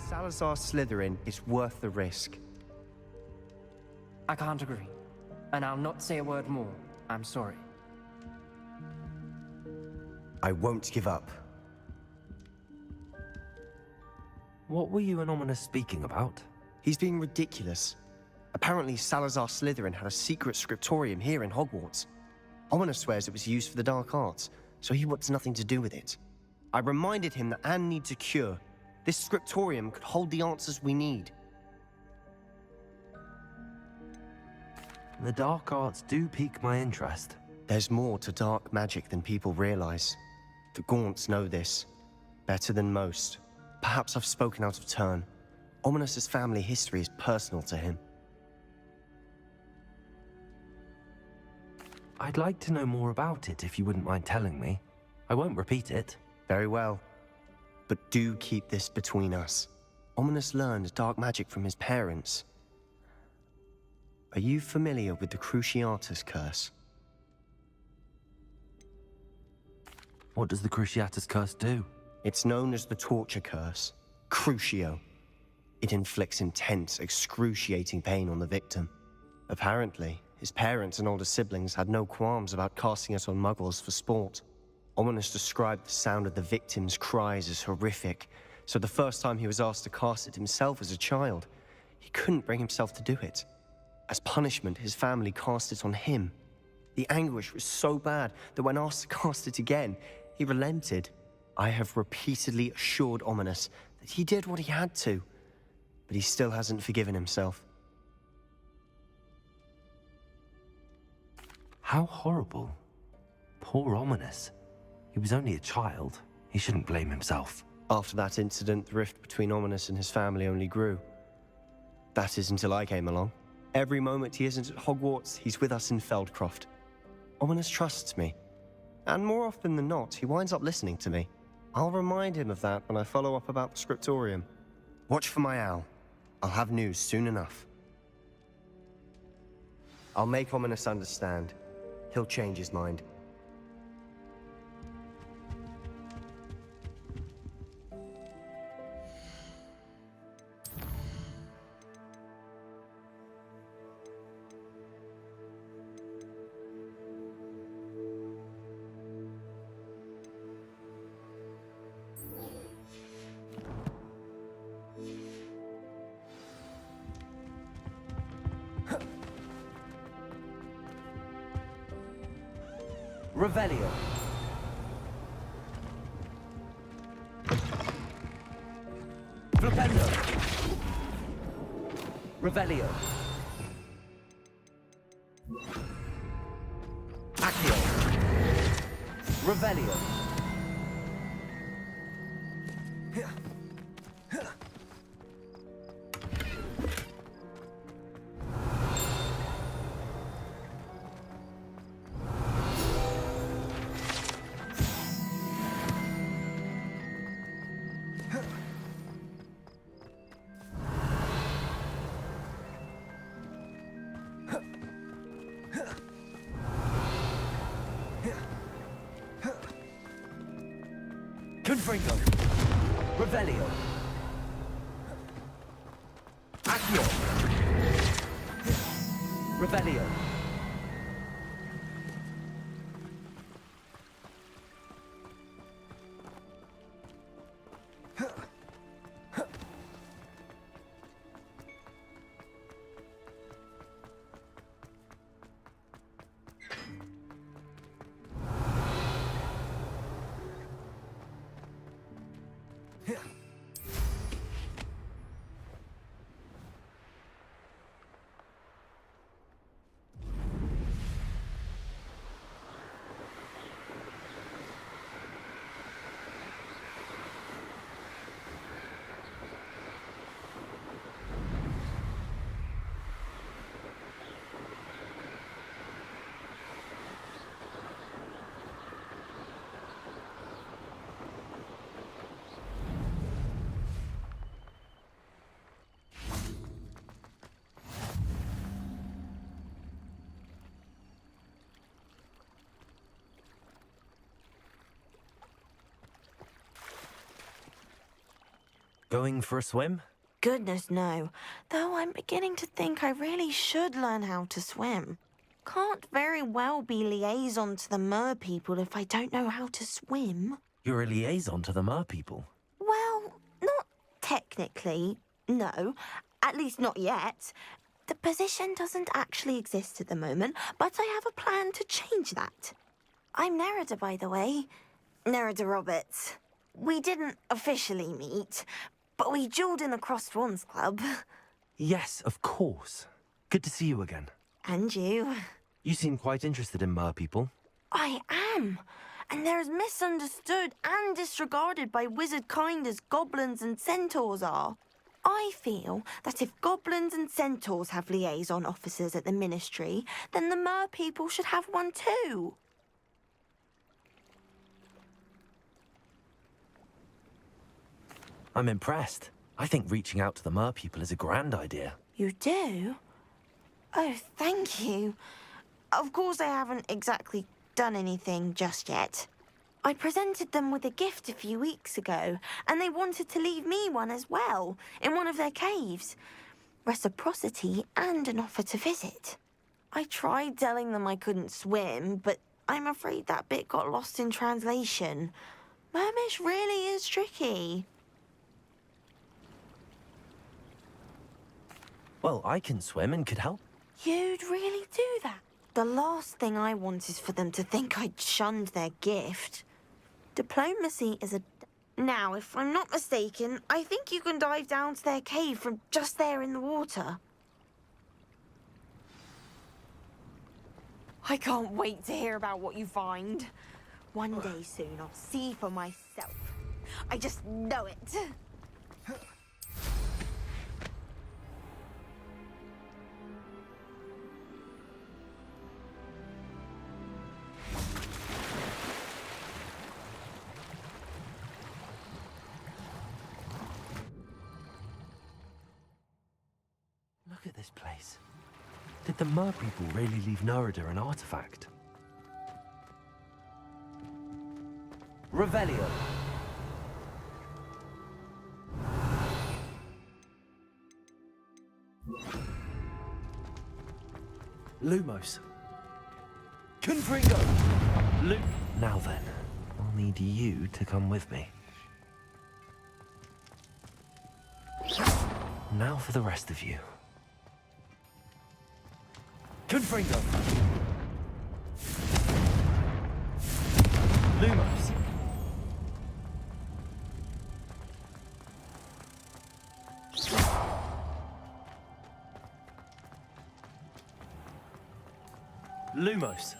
Salazar Slytherin is worth the risk. I can't agree. And I'll not say a word more. I'm sorry. I won't give up. What were you and Ominous speaking about? He's being ridiculous. Apparently, Salazar Slytherin had a secret scriptorium here in Hogwarts. Ominous swears it was used for the dark arts, so he wants nothing to do with it. I reminded him that Anne needs a cure. This scriptorium could hold the answers we need. The dark arts do pique my interest. There's more to dark magic than people realize. The Gaunts know this. Better than most. Perhaps I've spoken out of turn. Ominous's family history is personal to him. I'd like to know more about it if you wouldn't mind telling me. I won't repeat it. Very well. But do keep this between us. Ominous learned dark magic from his parents. Are you familiar with the Cruciatus Curse? What does the Cruciatus Curse do? It's known as the Torture Curse. Crucio. It inflicts intense, excruciating pain on the victim. Apparently, his parents and older siblings had no qualms about casting it on muggles for sport. Ominous described the sound of the victim's cries as horrific, so the first time he was asked to cast it himself as a child, he couldn't bring himself to do it. As punishment, his family cast it on him. The anguish was so bad that when asked to cast it again, he relented. I have repeatedly assured Ominous that he did what he had to, but he still hasn't forgiven himself. How horrible. Poor Ominous. He was only a child. He shouldn't blame himself. After that incident, the rift between Ominous and his family only grew. That is until I came along. Every moment he isn't at Hogwarts, he's with us in Feldcroft. Ominous trusts me. And more often than not, he winds up listening to me. I'll remind him of that when I follow up about the scriptorium. Watch for my owl. I'll have news soon enough. I'll make Ominous understand. He'll change his mind. Revelio. Flipendo. Revelio. Accio. Revelio. Confringo. Revelio. Accio. Revelio. Going for a swim? Goodness, no. Though I'm beginning to think I really should learn how to swim. Can't very well be liaison to the mer people if I don't know how to swim. You're a liaison to the mer people. Well, not technically, no. At least not yet. The position doesn't actually exist at the moment, but I have a plan to change that. I'm Nerida, by the way. Nerida Roberts. We didn't officially meet, but we duelled in the Crossed Swans Club. Yes, of course. Good to see you again. And you. You seem quite interested in mer people. I am. And they're as misunderstood and disregarded by wizard kind as goblins and centaurs are. I feel that if goblins and centaurs have liaison officers at the Ministry, then the mer people should have one too. I'm impressed. I think reaching out to the mer people is a grand idea. You do? Oh, thank you. Of course, I haven't exactly done anything just yet. I presented them with a gift a few weeks ago, and they wanted to leave me one as well, in one of their caves. Reciprocity and an offer to visit. I tried telling them I couldn't swim, but I'm afraid that bit got lost in translation. Mermish really is tricky. Well, I can swim and could help. You'd really do that? The last thing I want is for them to think I'd shunned their gift. Diplomacy is a... Now, if I'm not mistaken, I think you can dive down to their cave from just there in the water. I can't wait to hear about what you find. One day soon, I'll see for myself. I just know it. Look at this place. Did the mer people really leave Nerida an artifact? Revelio. Lumos. Confringo. Now then, I'll need you to come with me. Now for the rest of you. Confringo. Lumos. Lumos.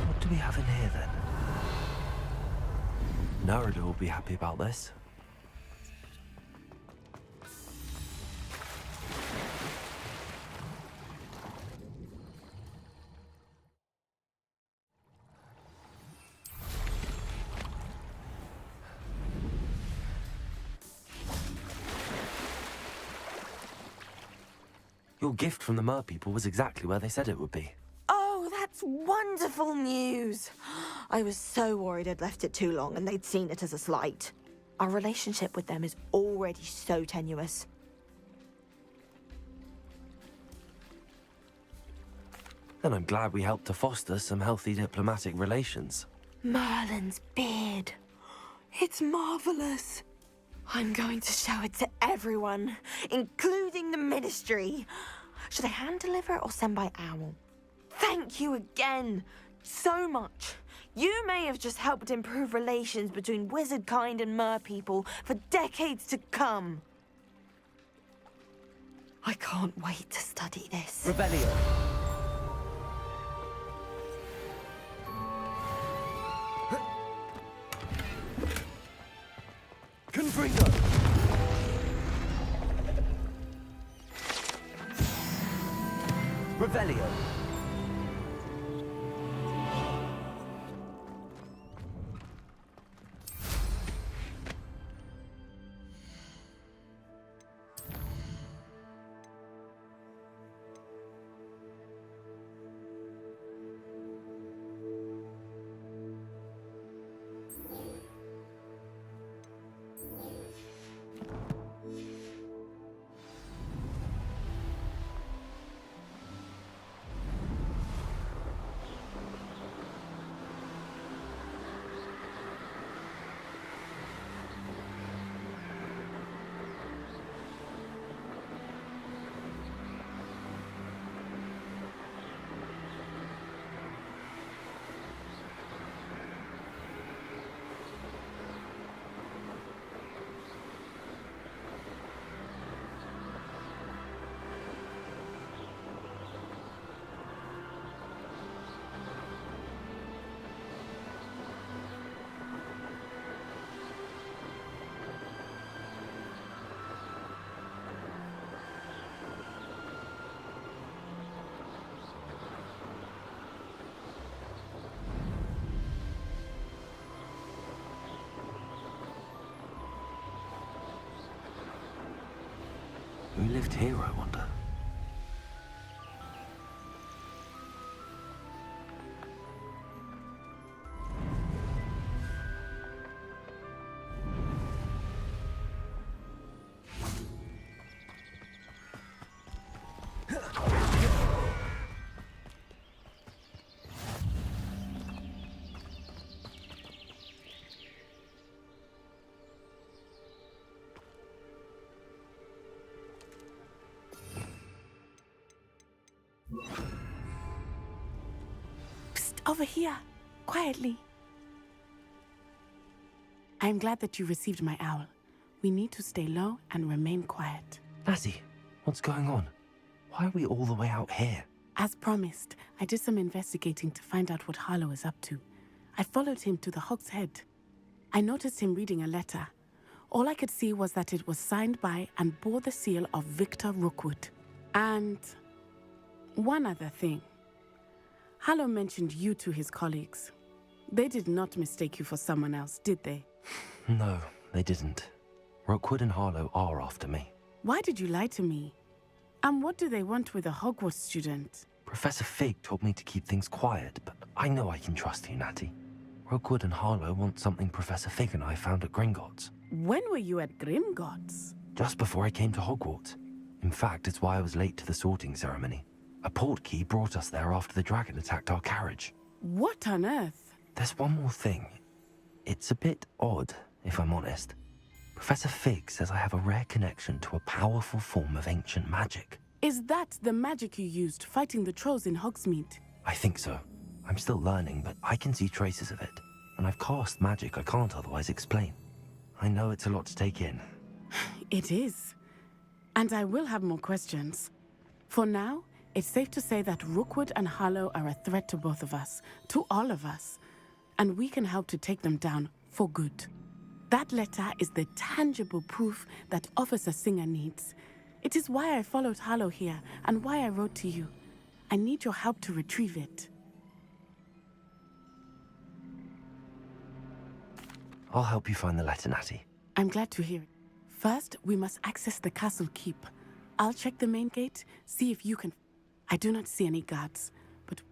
What do we have in here then? Nerida will be happy about this. Your gift from the mer people was exactly where they said it would be. Oh, that's wonderful news. I was so worried I'd left it too long and they'd seen it as a slight. Our relationship with them is already so tenuous. Then I'm glad we helped to foster some healthy diplomatic relations. Merlin's beard. It's marvelous. I'm going to show it to everyone, including the Ministry. Should I hand deliver it or send by owl? Thank you again so much. You may have just helped improve relations between wizard kind and mer people for decades to come. I can't wait to study this. Revelio. Confringo. Revelio. lived here, I wonder? Psst, over here. Quietly. I'm glad that you received my owl. We need to stay low and remain quiet. Natty, what's going on? Why are we all the way out here? As promised, I did some investigating to find out what Harlow is up to. I followed him to the Hog's Head. I noticed him reading a letter. All I could see was that it was signed by and bore the seal of Victor Rookwood. And one other thing. Harlow mentioned you to his colleagues. They did not mistake you for someone else, did they? No, they didn't. Rookwood and Harlow are after me. Why did you lie to me? And what do they want with a Hogwarts student? Professor Fig told me to keep things quiet, but I know I can trust you, Natty. Rookwood and Harlow want something Professor Fig and I found at Gringotts. When were you at Grimgotts? Just before I came to Hogwarts. In fact, it's why I was late to the sorting ceremony. A portkey brought us there after the dragon attacked our carriage. What on earth? There's one more thing. It's a bit odd, if I'm honest. Professor Fig says I have a rare connection to a powerful form of ancient magic. Is that the magic you used fighting the trolls in Hogsmeade? I think so. I'm still learning, but I can see traces of it. And I've cast magic I can't otherwise explain. I know it's a lot to take in. It is. And I will have more questions. For now, it's safe to say that Rookwood and Harlow are a threat to both of us, to all of us. And we can help to take them down for good. That letter is the tangible proof that Officer Singer needs. It is why I followed Harlow here and why I wrote to you. I need your help to retrieve it. I'll help you find the letter, Natty. I'm glad to hear it. First, we must access the castle keep. I'll check the main gate, see if you can... I do not see any guards, but...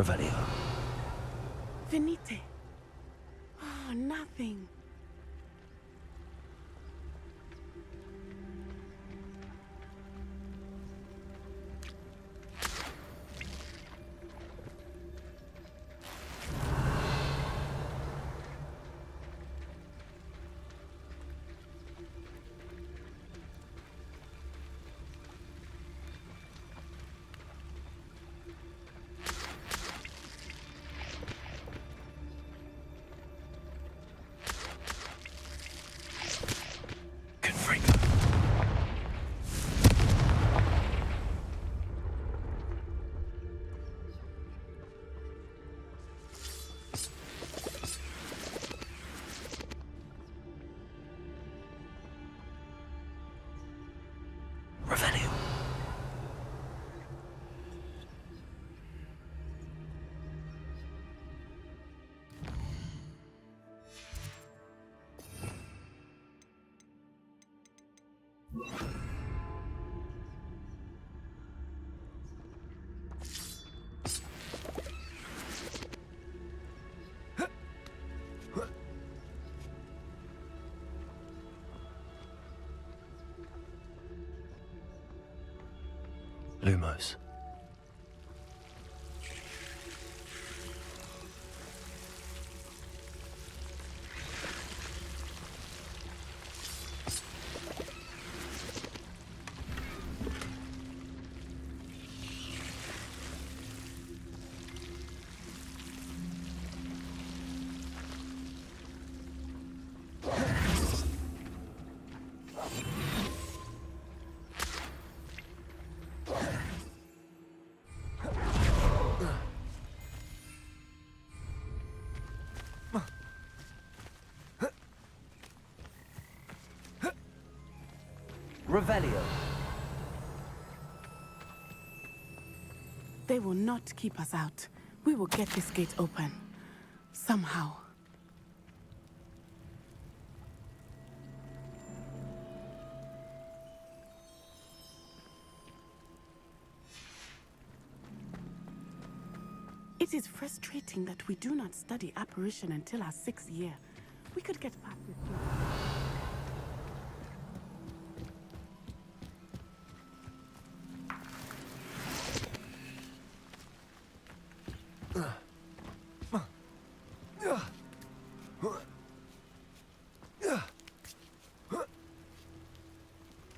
Revelio. Venite. Oh, nothing. Lumos. Revelio. They will not keep us out. We will get this gate open. Somehow. It is frustrating that we do not study apparition until our 6th year. We could get past this.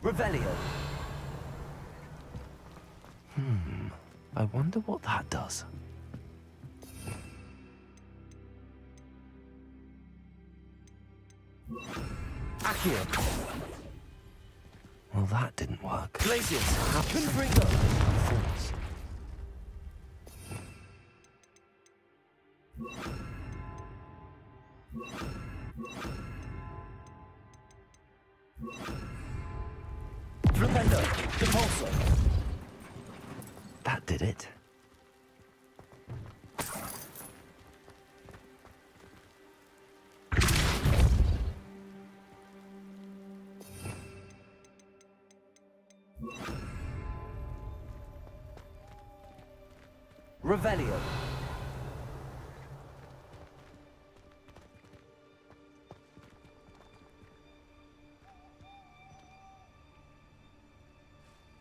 Revelio. I wonder what that does. Accio. Well, that didn't work. Glacius. Confringo. Thoughts. Flipendo. Depulso. That did it. Revelio.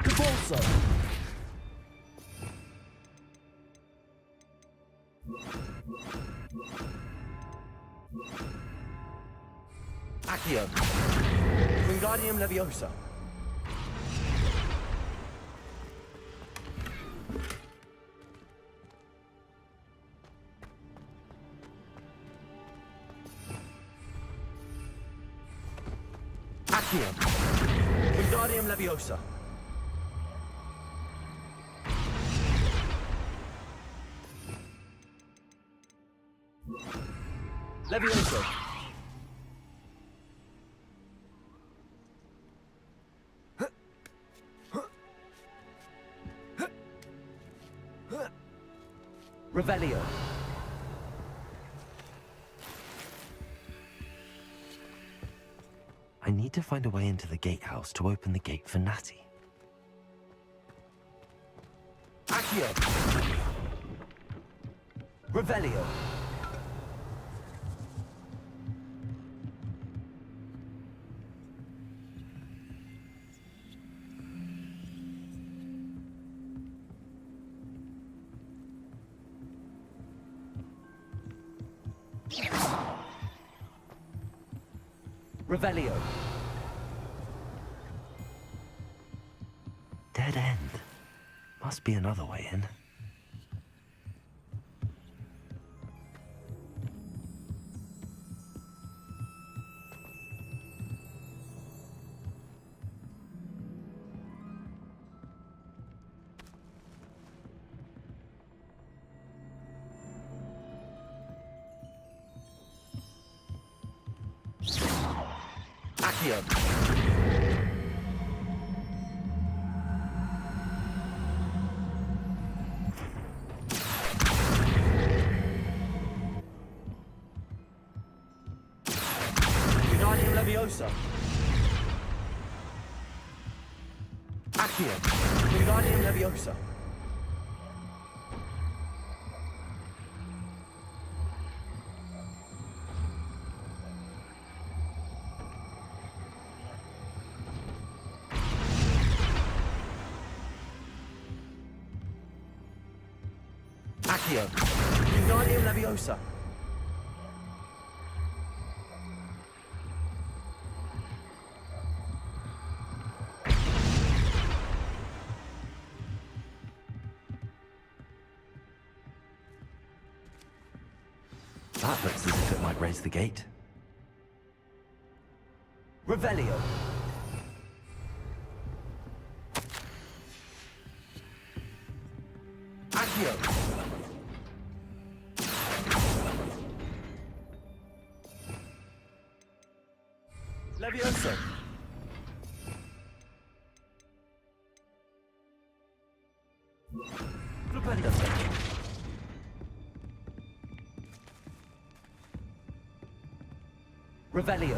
Depulso. Accio. Wingardium Leviosa. Accio. Wingardium Leviosa. Leviosa. Revelio. I need to find a way into the gatehouse to open the gate for Natty. Accio. Revelio. Revelio. Dead end. Must be another way in. Accio. Wingardium Leviosa. Accio. Wingardium Leviosa. Accio. Wingardium Leviosa. That looks as if it might raise the gate. Revelio. Accio. Leviosa. Stupendo. Revelio.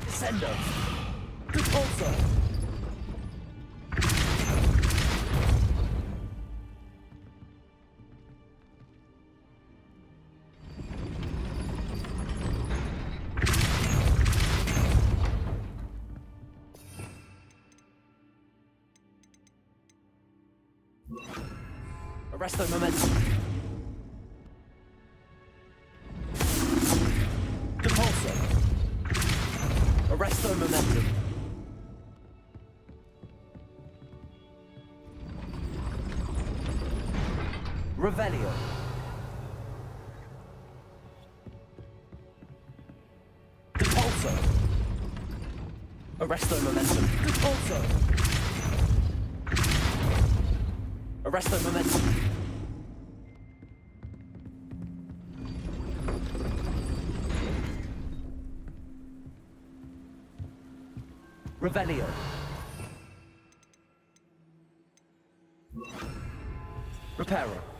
Descendo. Repulsor. Arresto momentum. Depulso. Arresto momentum. Revelio. Depulso. Arresto momentum. Depulso. Arresto momentum. Revelio. Reparo.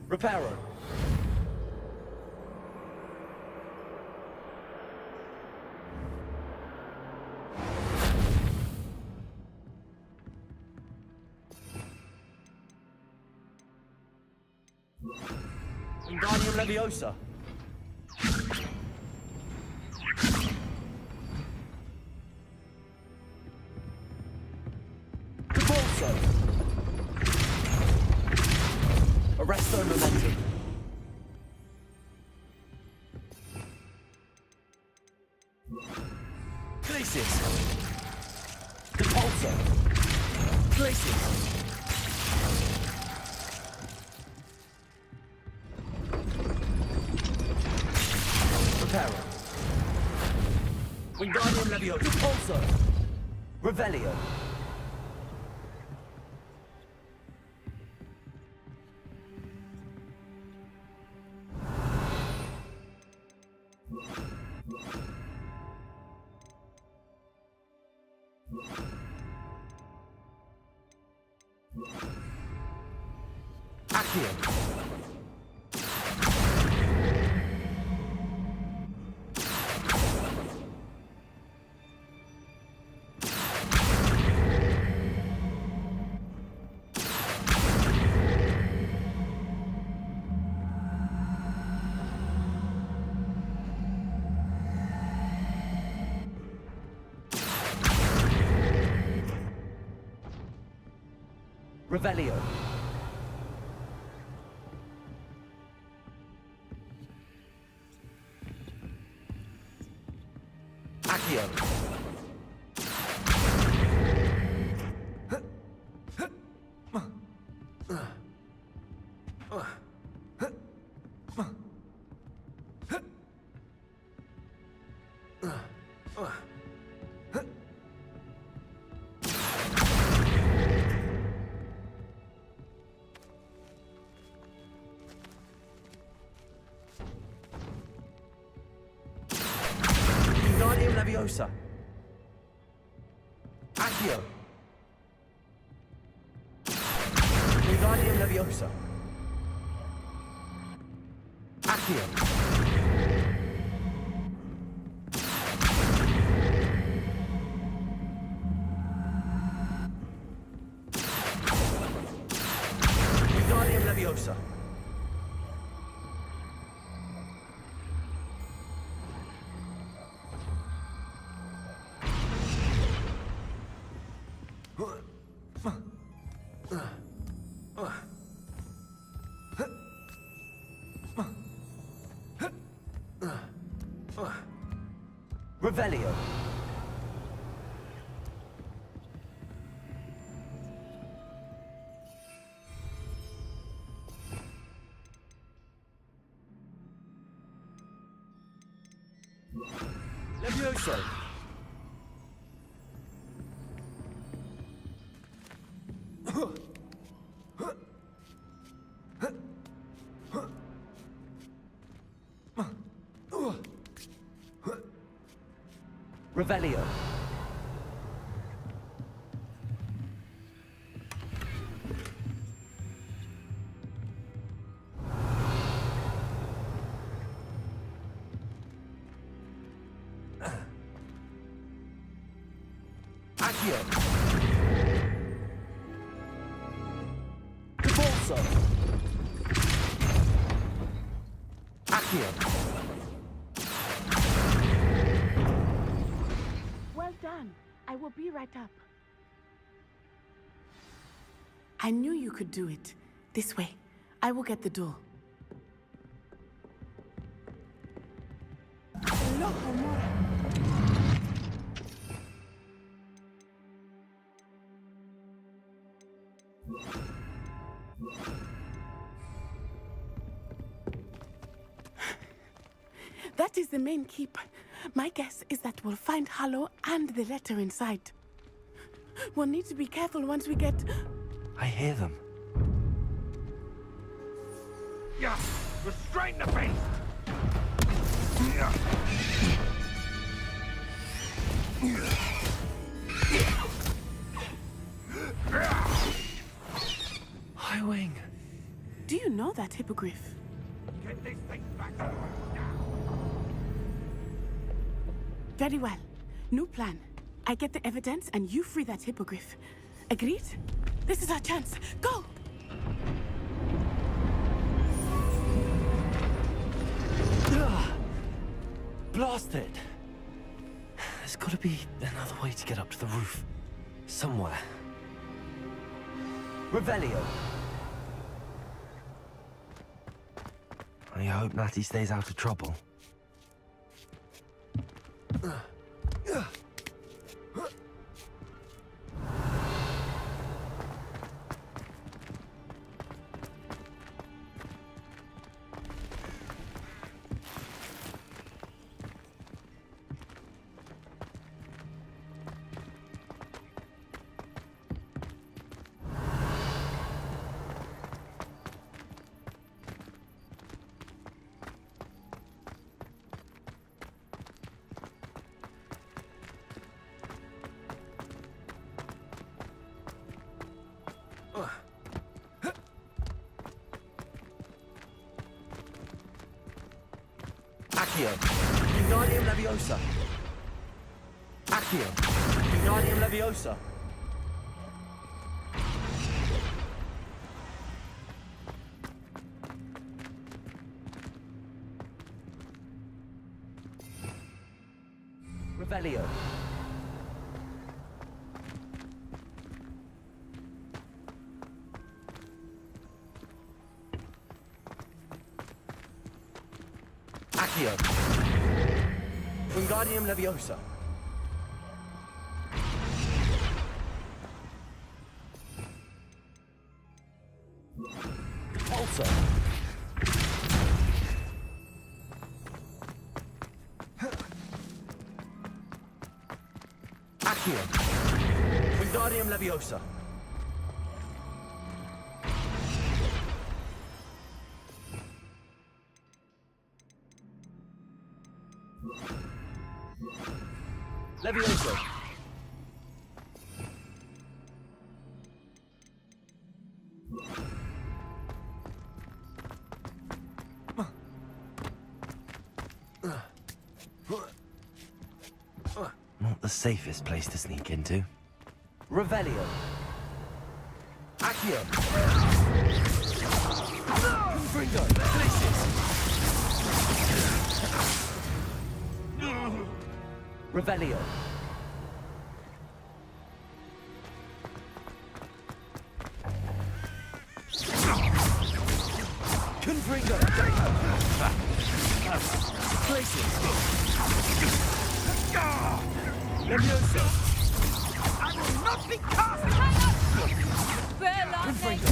Reparo. Wingardium Leviosa. Depulso. Arresto momentum. Glacis. Depulso. Glacis. Reparo. Wingardium Leviosa. Depulso. Revelio. Accio. Revelio. Accio. Wingardium Leviosa. Accio. Wingardium Leviosa. Accio. Wingardium Leviosa. Revelio. Levioso. Revelio. Accio. Cabolso. Accio. Well done. I will be right up. I knew you could do it. This way. I will get the door. That is the main keep. My guess is that we'll find Hollow and the letter inside. We'll need to be careful once we get... I hear them. Yeah. Restrain the beast. High Wing. Do you know that hippogriff? Get this thing back. Very well. New plan. I get the evidence and you free that hippogriff. Agreed? This is our chance. Go! Blasted! There's gotta be another way to get up to the roof. Somewhere. Revelio. I hope Natty stays out of trouble. Accio. Wingardium Leviosa. Accio. Wingardium Leviosa. Revelio. Accio. Wingardium Leviosa. Pulsar. Accio. Wingardium Leviosa. Levioso. Not the safest place to sneak into. Revelio. Accio. Confringo. Glacius. Revelio. Confringo. Glacius. Leviosa! I will not be cast! Confringo!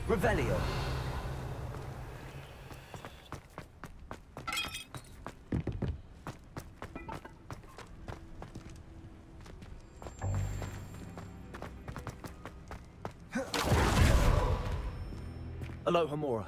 Revelio. Aloha Mora.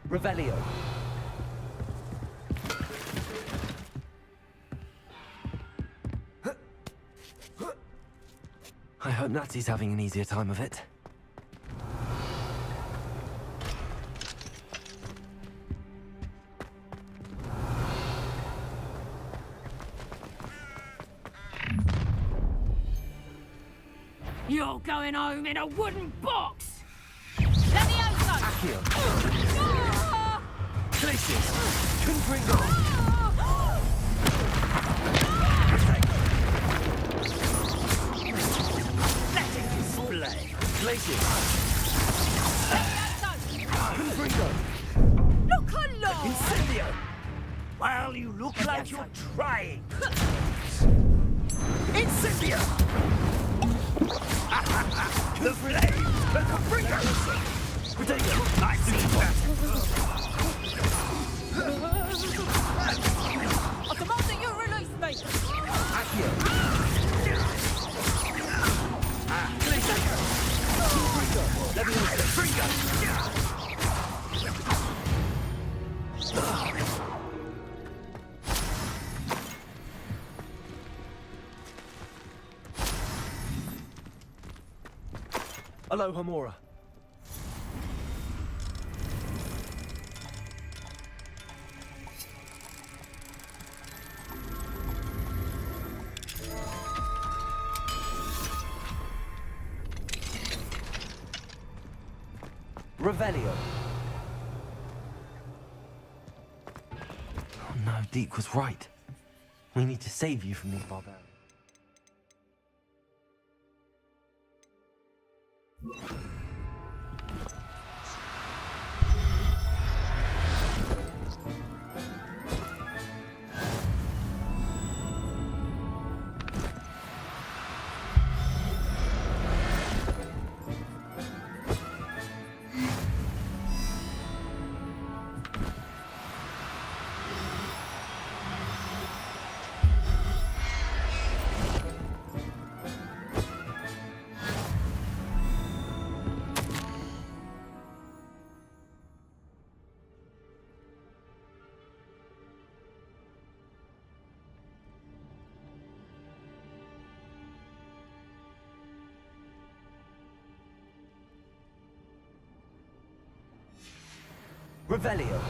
Revelio. I hope Natsy's having an easier time of it. You're going home in a wooden box! Accio. Glacius. Confringo. Let it display! Glacius. Confringo. Look along! Incendio. Well, you look like you're trying. Incendio. The flame! The Confringo! Potato. I see that! I command that you release me! Accio. Aloha Mora. Revelio. Oh no, Deke was right. We need to save you from these barbarians. Revelio.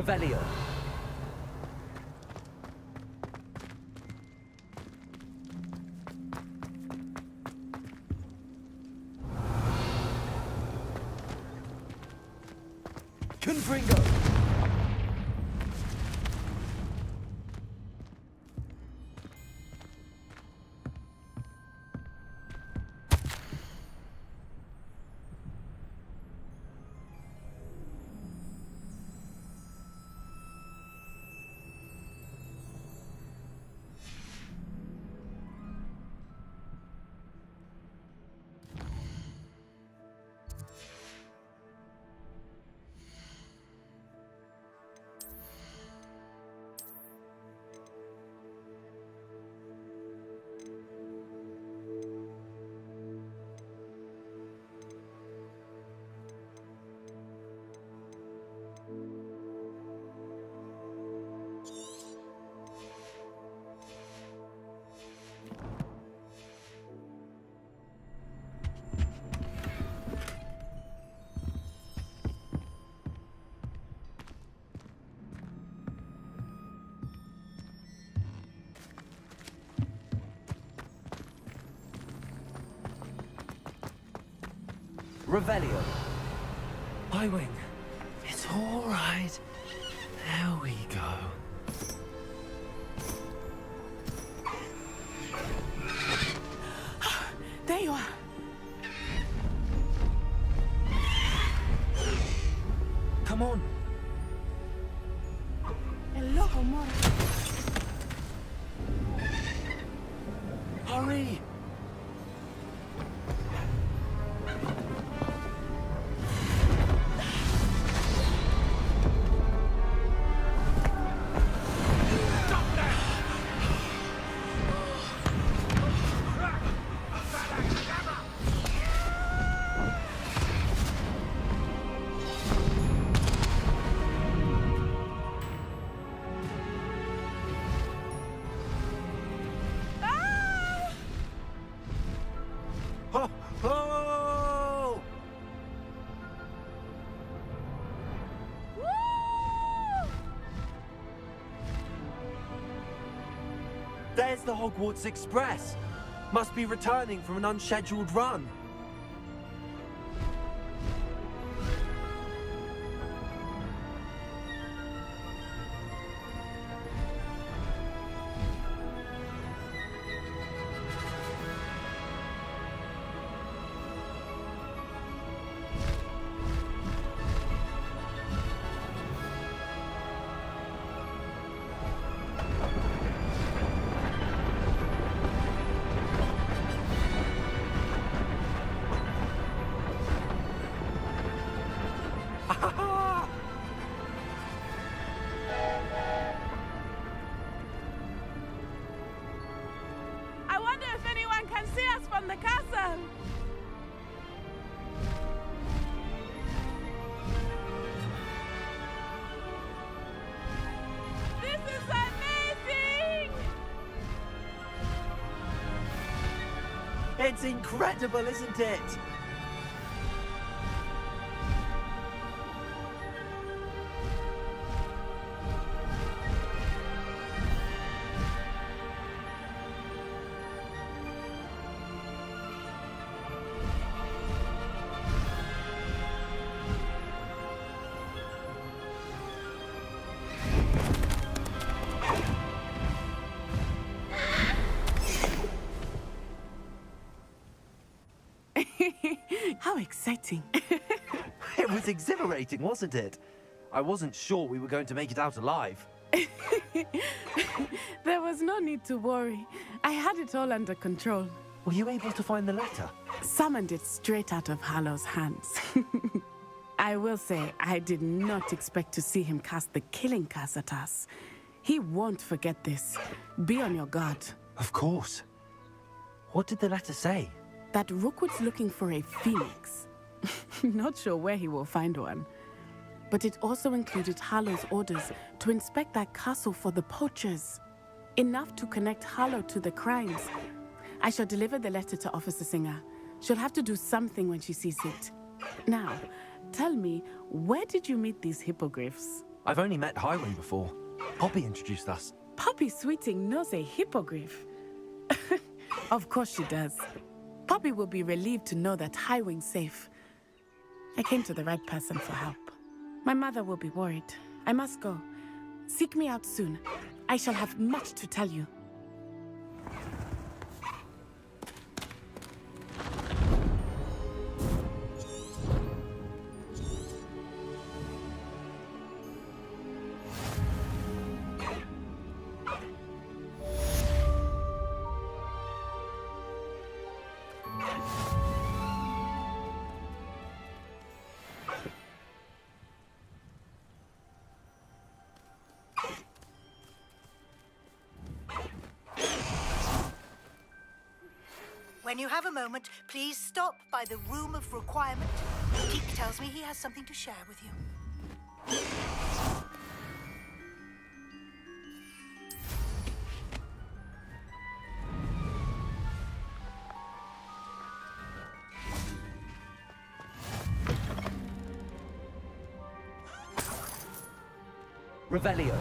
Revelio. Confringo. Revelio. Highwing, it's all right. There we go. There you are. Come on. Hello, Homura. Hurry! Oh! There's the Hogwarts Express. Must be returning from an unscheduled run. I wonder if anyone can see us from the castle. This is amazing! It's incredible, isn't it? How exciting. It was exhilarating, wasn't it? I wasn't sure we were going to make it out alive. There was no need to worry. I had it all under control. Were you able to find the letter? Summoned it straight out of Hallow's hands. I will say, I did not expect to see him cast the killing curse at us. He won't forget this. Be on your guard. Of course. What did the letter say? That Rookwood's looking for a phoenix. Not sure where he will find one. But it also included Hallow's orders to inspect that castle for the poachers. Enough to connect Hallow to the crimes. I shall deliver the letter to Officer Singer. She'll have to do something when she sees it. Now, tell me, where did you meet these hippogriffs? I've only met Highway before. Poppy introduced us. Poppy Sweeting knows a hippogriff. Of course she does. Poppy will be relieved to know that Highwing's safe. I came to the right person for help. My mother will be worried. I must go. Seek me out soon. I shall have much to tell you. When you have a moment, please stop by the Room of Requirement. Deke tells me he has something to share with you. Revelio.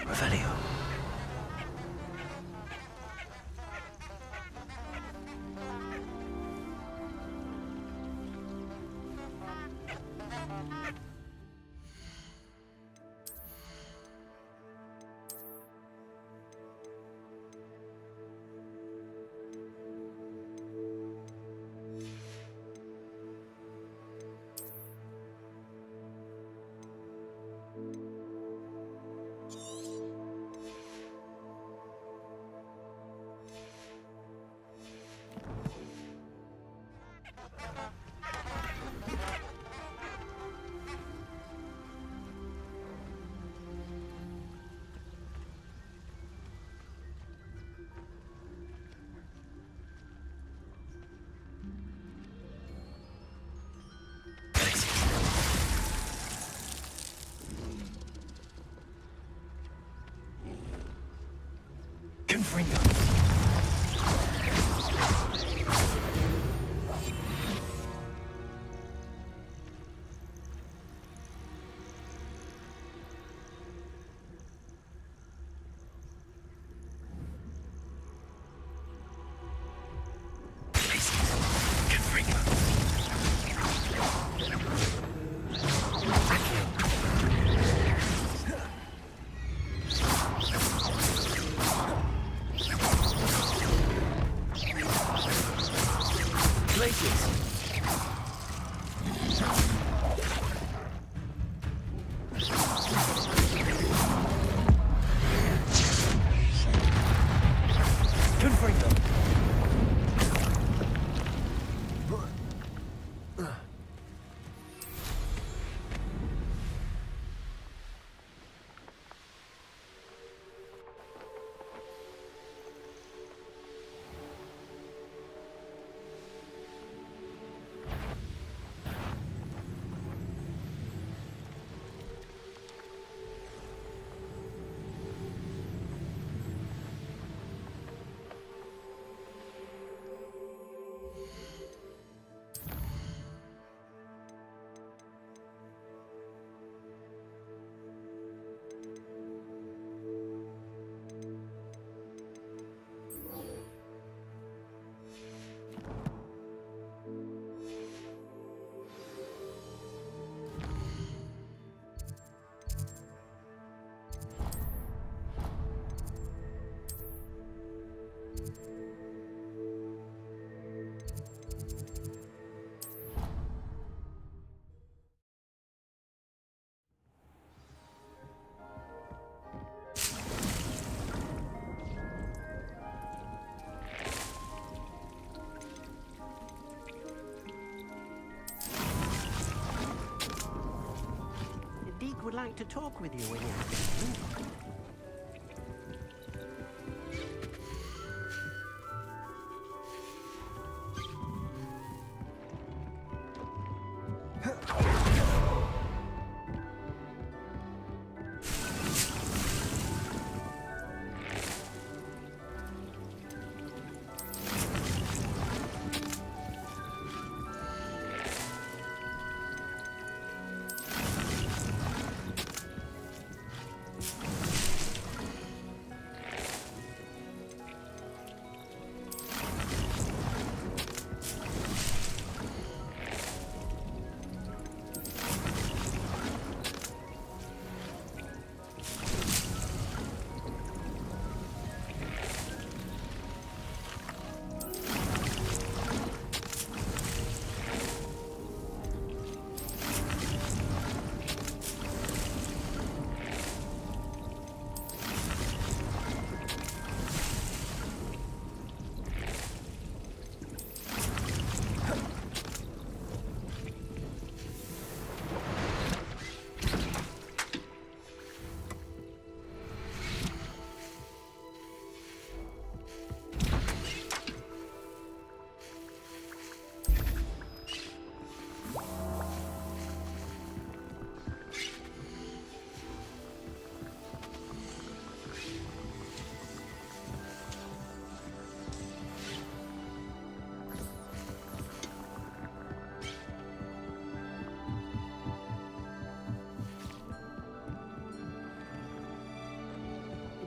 Revelio. Confringo. like to talk with you when you have a moment.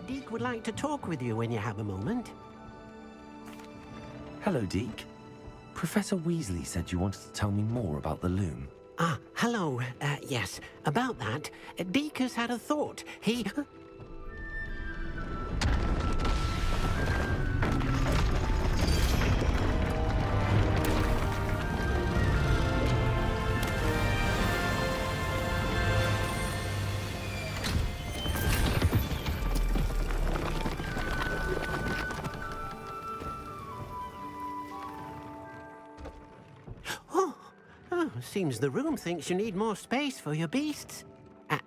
Deke would like to talk with you when you have a moment. Hello, Deke. Professor Weasley said you wanted to tell me more about the loom. Ah, hello. Yes, about that. Deke has had a thought. He... Seems the room thinks you need more space for your beasts.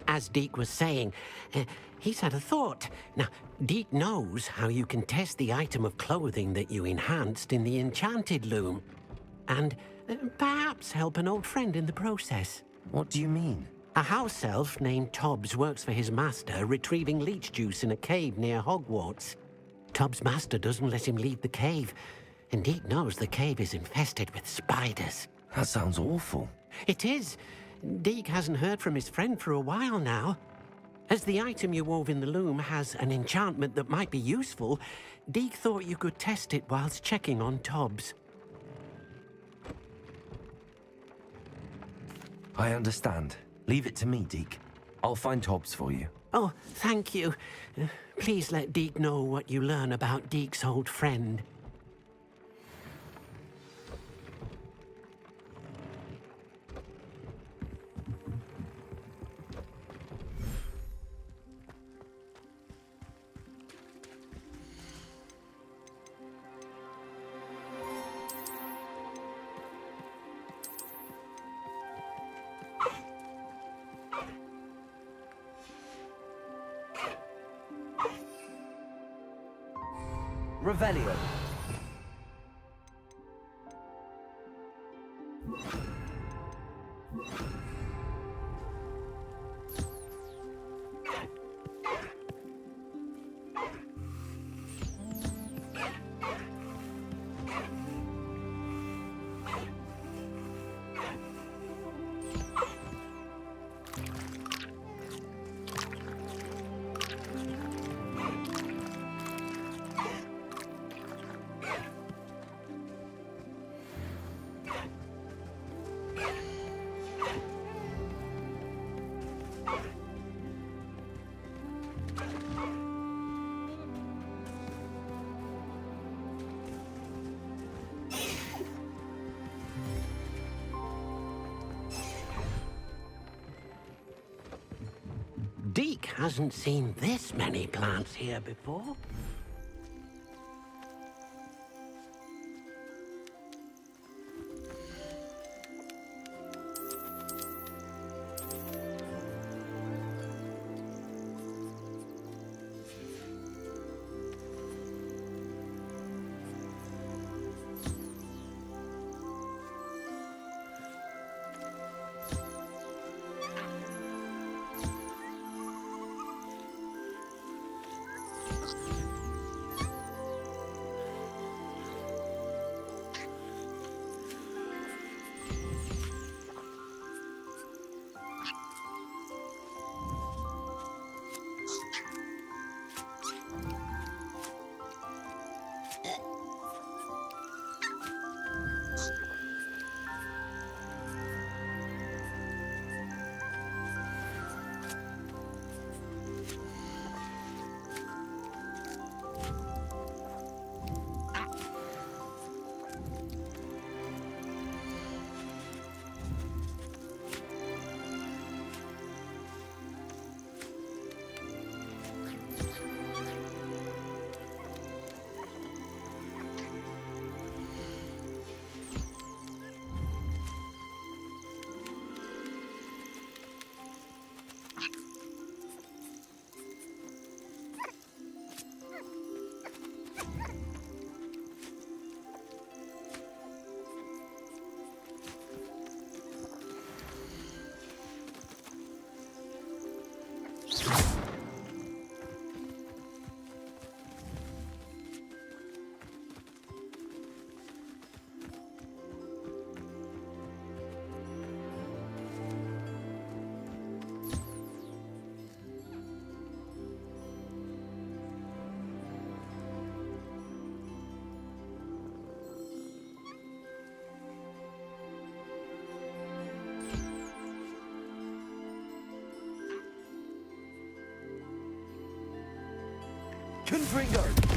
As Deke was saying, he's had a thought. Now, Deke knows how you can test the item of clothing that you enhanced in the enchanted loom. And perhaps help an old friend in the process. What do you mean? A house elf named Tobbs works for his master, retrieving leech juice in a cave near Hogwarts. Tobbs' master doesn't let him leave the cave, and Deke knows the cave is infested with spiders. That sounds awful. It is. Deke hasn't heard from his friend for a while now. As the item you wove in the loom has an enchantment that might be useful, Deke thought you could test it whilst checking on Tobbs. I understand. Leave it to me, Deke. I'll find Tobbs for you. Oh, thank you. Please let Deke know what you learn about Deke's old friend. Revelio. Deke hasn't seen this many plants here before. Confringo!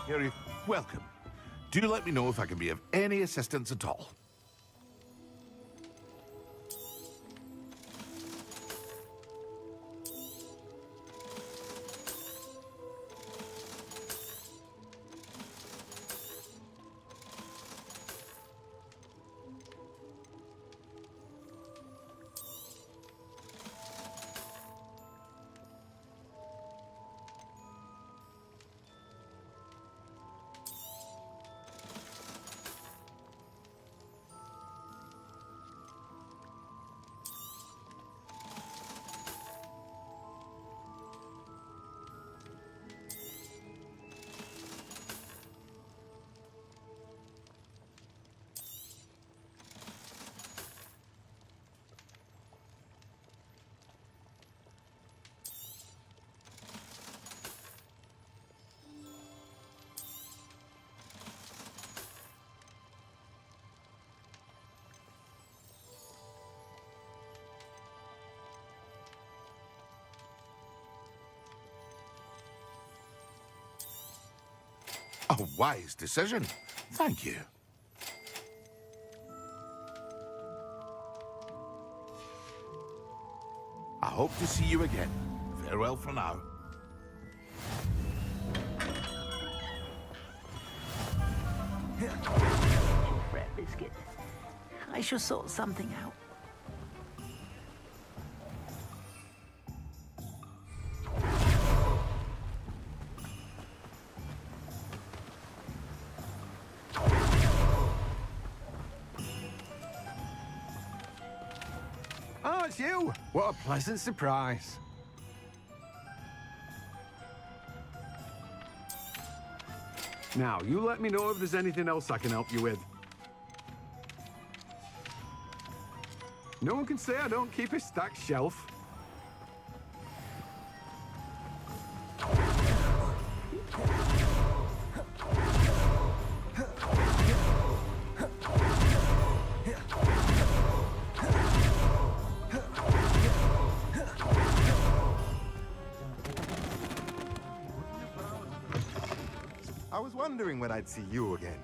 You're welcome. Do let me know if I can be of any assistance at all. A wise decision. Thank you. I hope to see you again. Farewell for now. Fret, Biscuit. I shall sort something out. Oh, it's you! What a pleasant surprise. Now, you let me know if there's anything else I can help you with. No one can say I don't keep a stacked shelf. I was wondering when I'd see you again.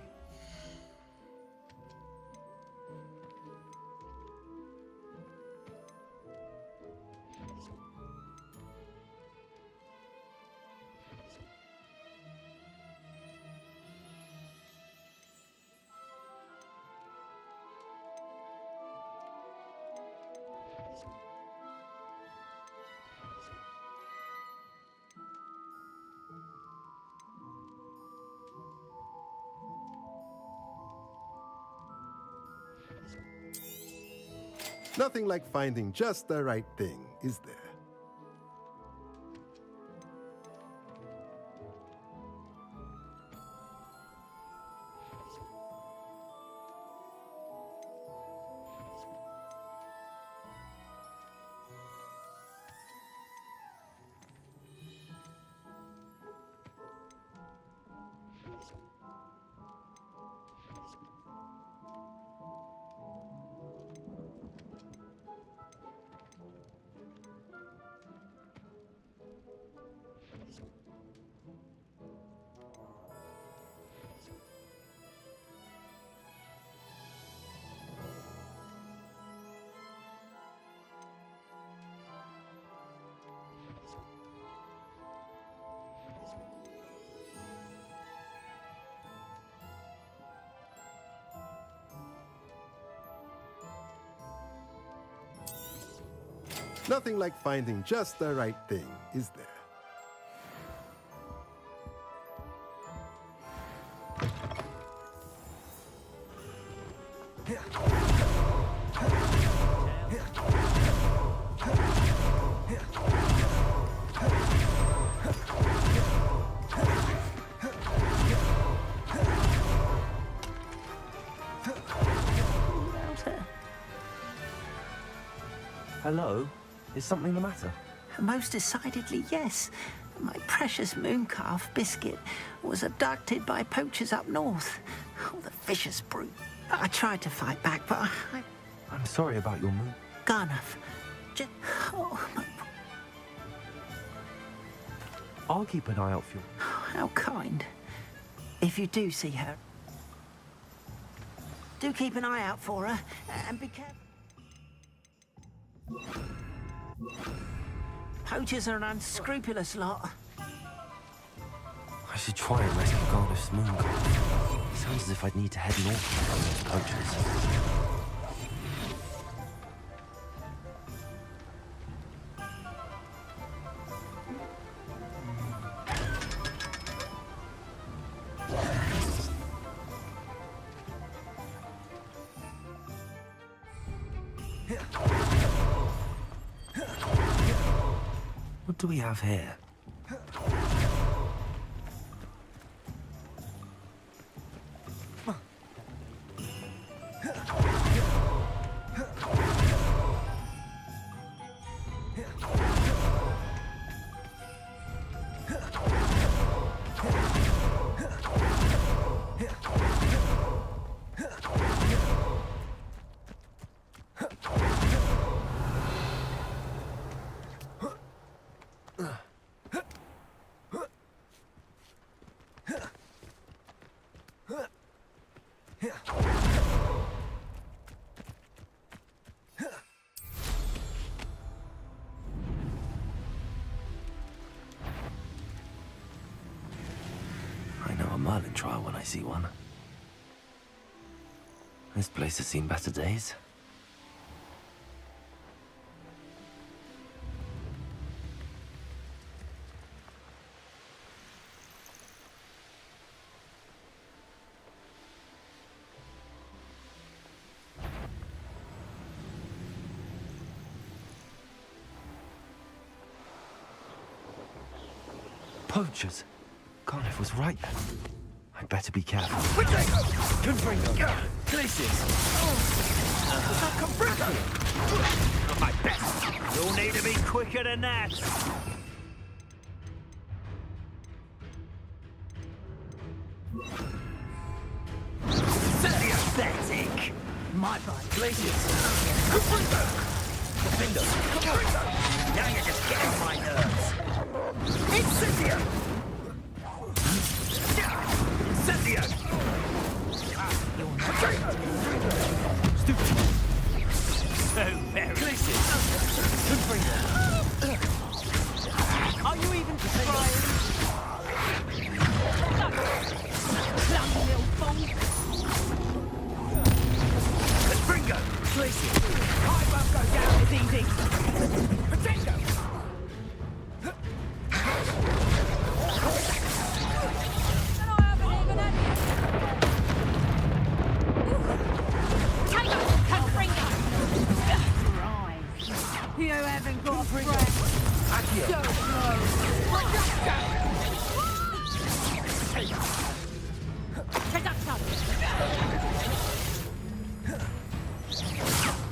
Nothing like finding just the right thing, is there? Nothing like finding just the right thing, is there? Hello? Is something the matter? Most decidedly, yes. My precious mooncalf, Biscuit, was abducted by poachers up north. Oh, the vicious brute. I tried to fight back, but I'm sorry about your moon. Garnuff. Just... Oh, I'll keep an eye out for you. how kind. If you do see her, do keep an eye out for her, and be careful. Poachers are an unscrupulous lot. I should try and rescue Garliff's Mooncalf. It sounds as if I'd need to head north from those poachers. What do we have here? I know a Merlin trial when I see one. This place has seen better days. Poachers. Garliff was right then. I'd better be careful. Confringo! Glacius! Not my best! You'll need to be quicker than that! Pathetic! My bad! Glacius! Confringo! Confringo! Now you're just getting my nerves! Incendio! Incendio! Stupid! So very... Are you even trying? Clumsy little fool! Confringo! I won't go down as easy! Potato! You haven't got a friend. So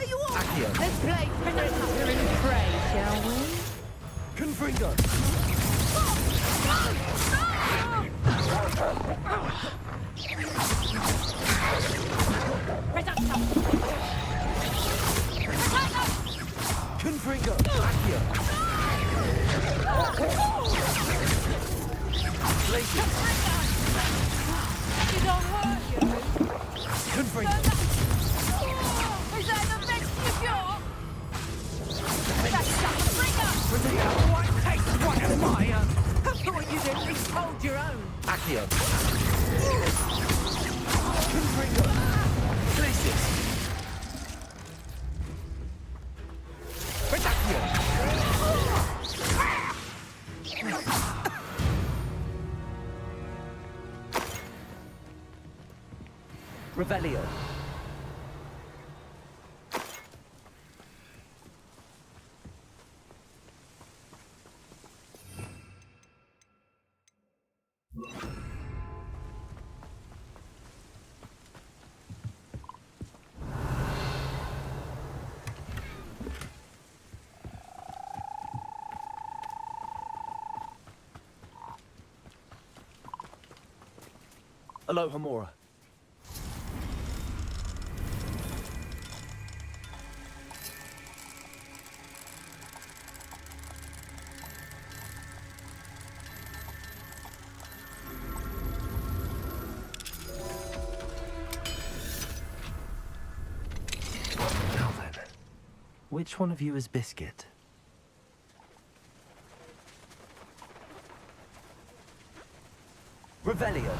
Are you on? Let's play Predator and Prey, shall we? Confringo. Confringo! Accio! Glacier! Did I hurt you? Confringo! Is that the best you got? That's Confringo! What takes one of my own? I thought you'd at least hold your own. Accio! Confringo! Glacier! Revelio. Aloha Mora. Which one of you is Biscuit? Revelio.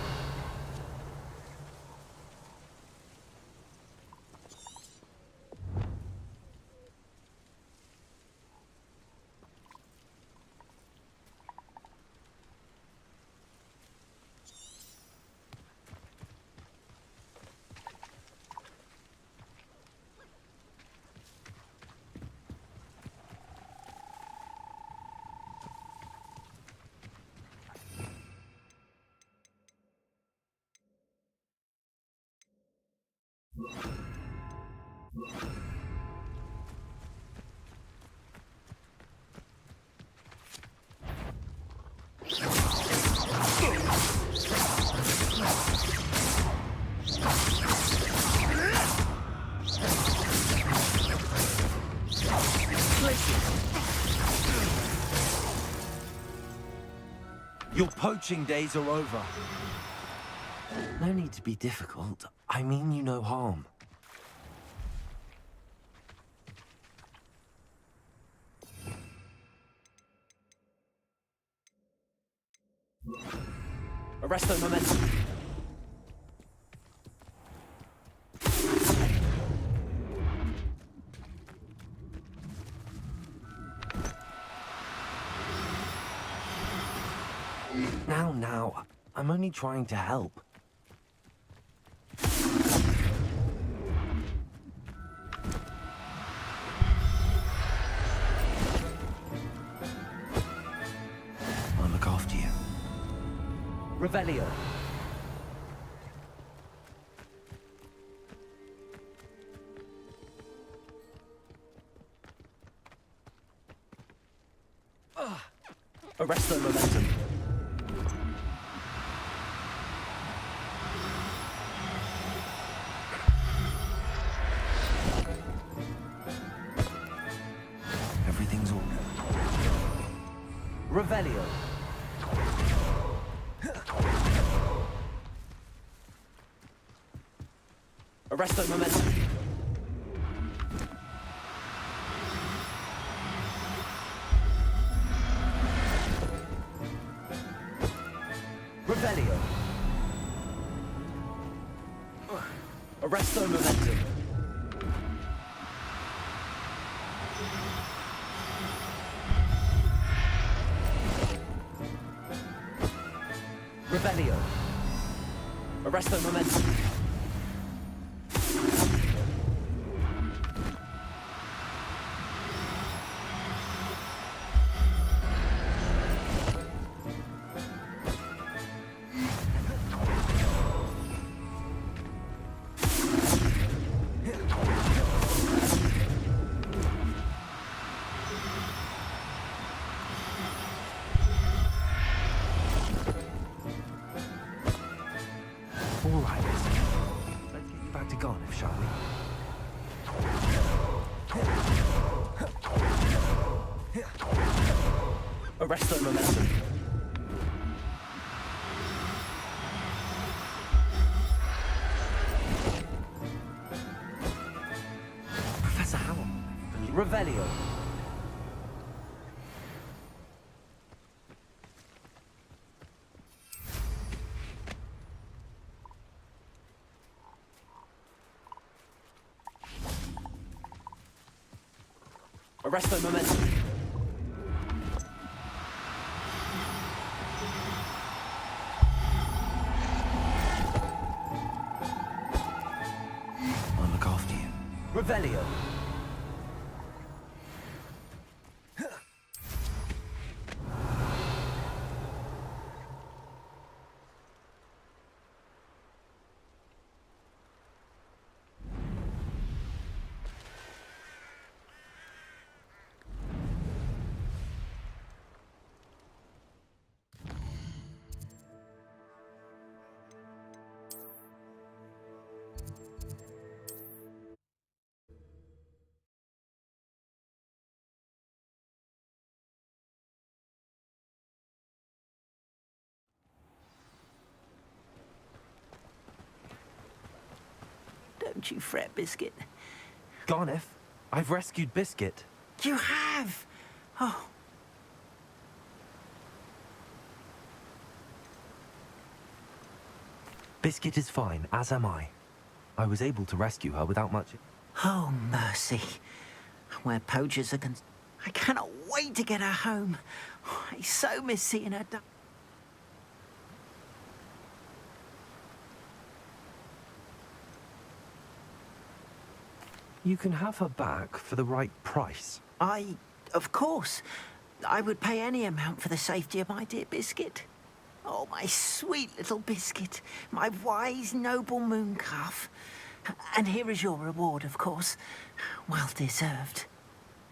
Your poaching days are over. No need to be difficult. I mean you no harm. Arresto momentum. Now. I'm only trying to help. I'll look after you. Revelio. Arresto momentum. Everything's all Revelio. Arresto momentum. Revelio. Arresto momentum. Revelio. Arresto momentum. all right. Let's get you back to Garniff, shall we? Arresto momentum. Professor Howell. Revelio. Arresto momentum. I'll look after you. Revelio. Don't you fret, Biscuit. Garniff, I've rescued Biscuit. You have? Oh. Biscuit is fine, as am I. I was able to rescue her without much... Oh, mercy. Where poachers are I cannot wait to get her home. I so miss seeing her. You can have her back for the right price. Of course. I would pay any amount for the safety of my dear Biscuit. Oh, my sweet little Biscuit. My wise, noble moon calf. And here is your reward, of course. Well deserved.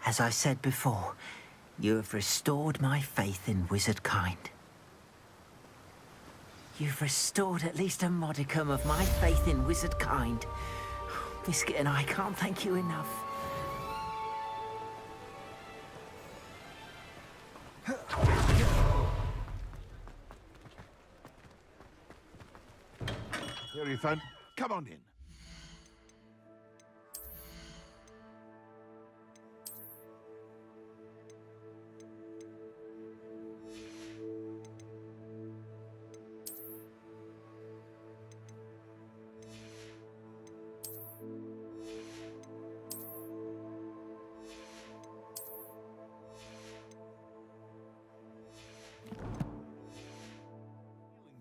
As I said before, you have restored my faith in wizard kind. You've restored at least a modicum of my faith in wizard kind. Biscuit and I can't thank you enough. Here, Ethan. Come on in.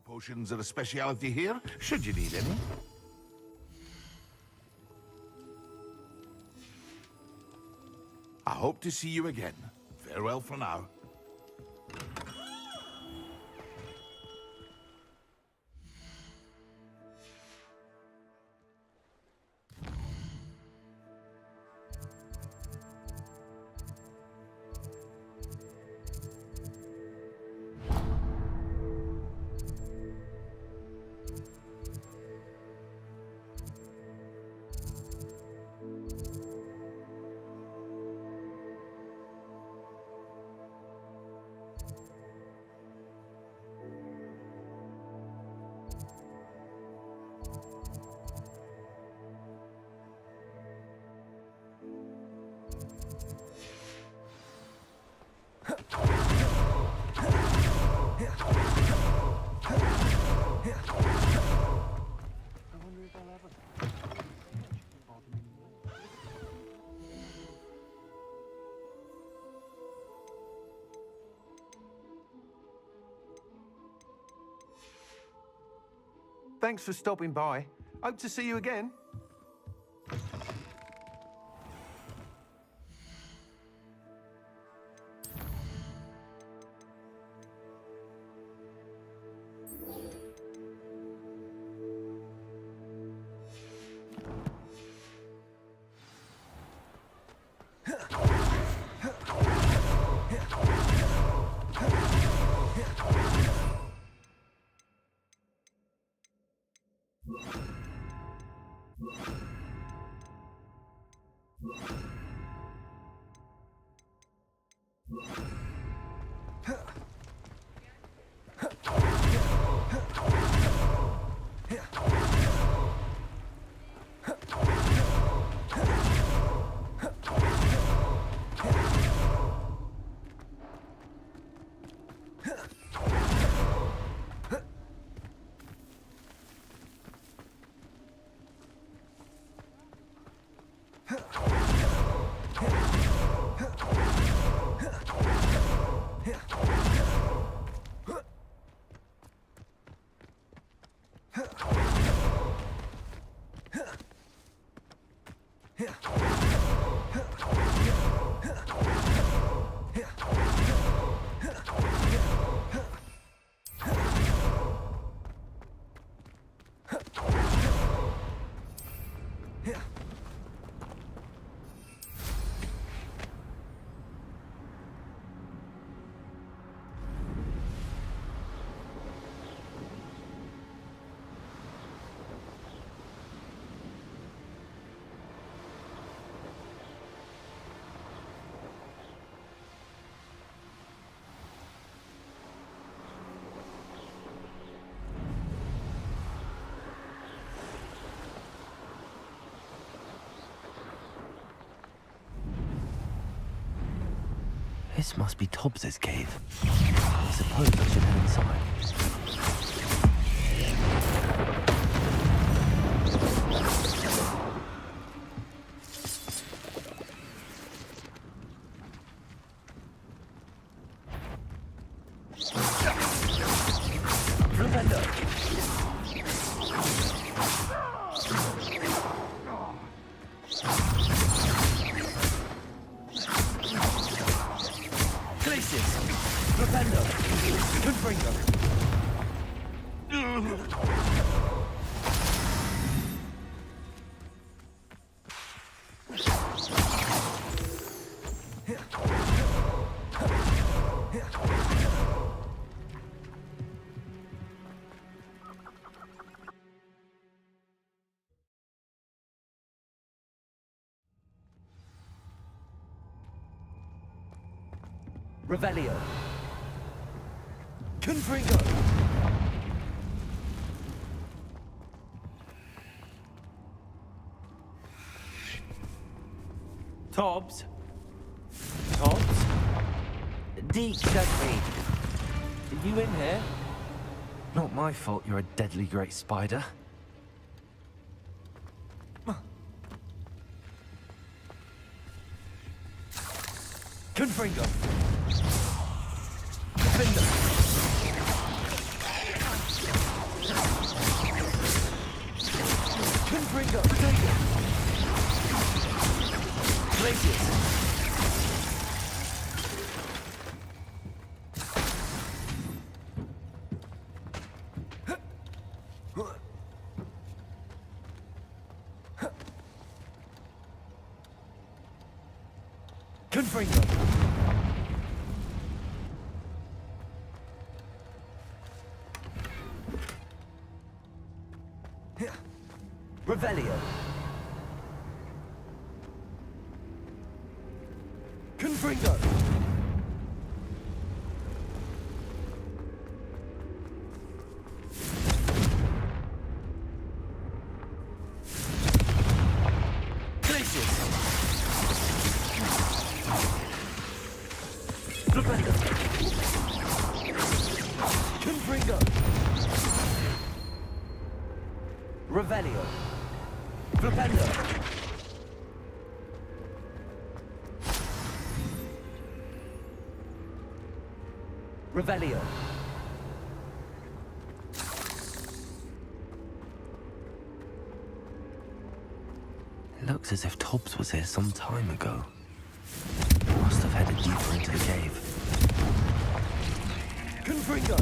Potions are a speciality here, should you need any. I hope to see you again. Farewell for now. Thanks for stopping by. Hope to see you again. This must be Tobbs's cave. I suppose I should head inside. Revelio. Confringo. Tobbs? Tobbs? Deke sent me. Are you in here? Not my fault you're a deadly great spider. Confringo. Defender. Confringo. Potato. Glacius. Confringo. Revelio. Confringo. Glacius. Flipendo. Confringo. Revelio. Flipendo. Revelio. It looks as if Tobbs was here some time ago. Must have headed deeper into the cave. Confringo.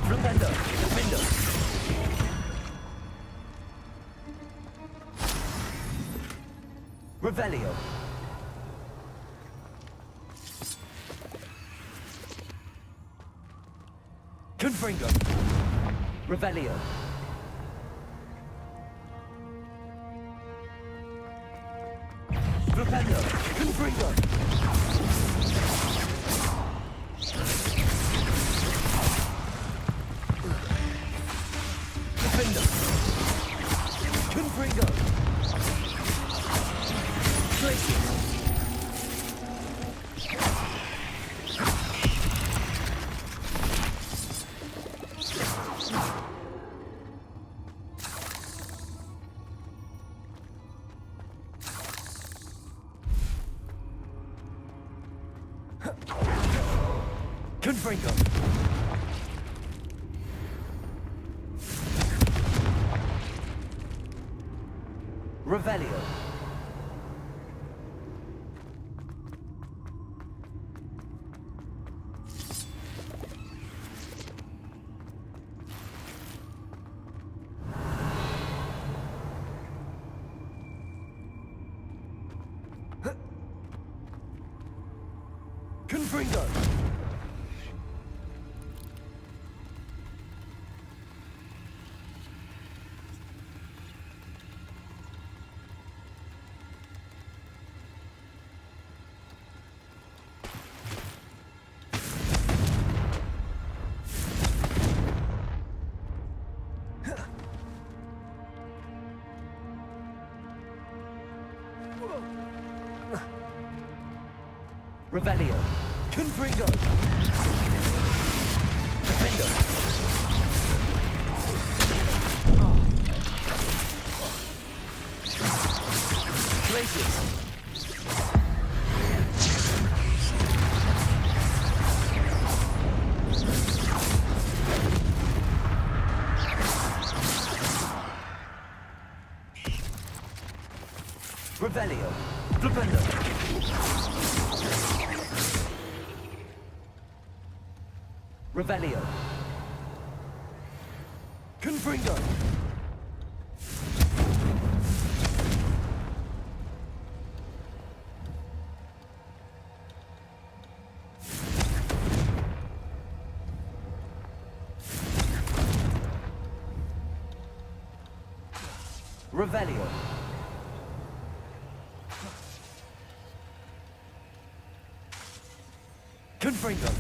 Flipendo. Defender. Revelio. Confringo. Revelio. Flipendo. Confringo. Defender. Confringo. Glacius. Confringo. Revelio. Confringo. Revelio. Confringo. Defendo. Places. Revelio. Flipendo. Revelio. Confringo. Revelio. Confringo.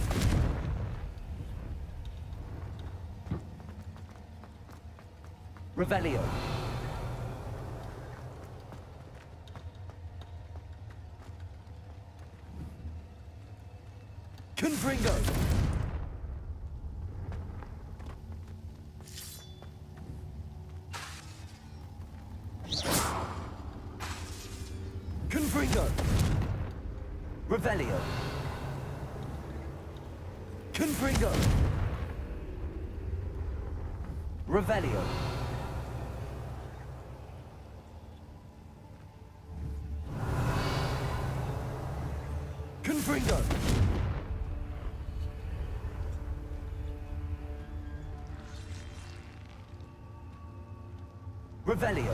Revelio. Confringo. Confringo. Revelio. Confringo. Revelio. Confringo. Revelio.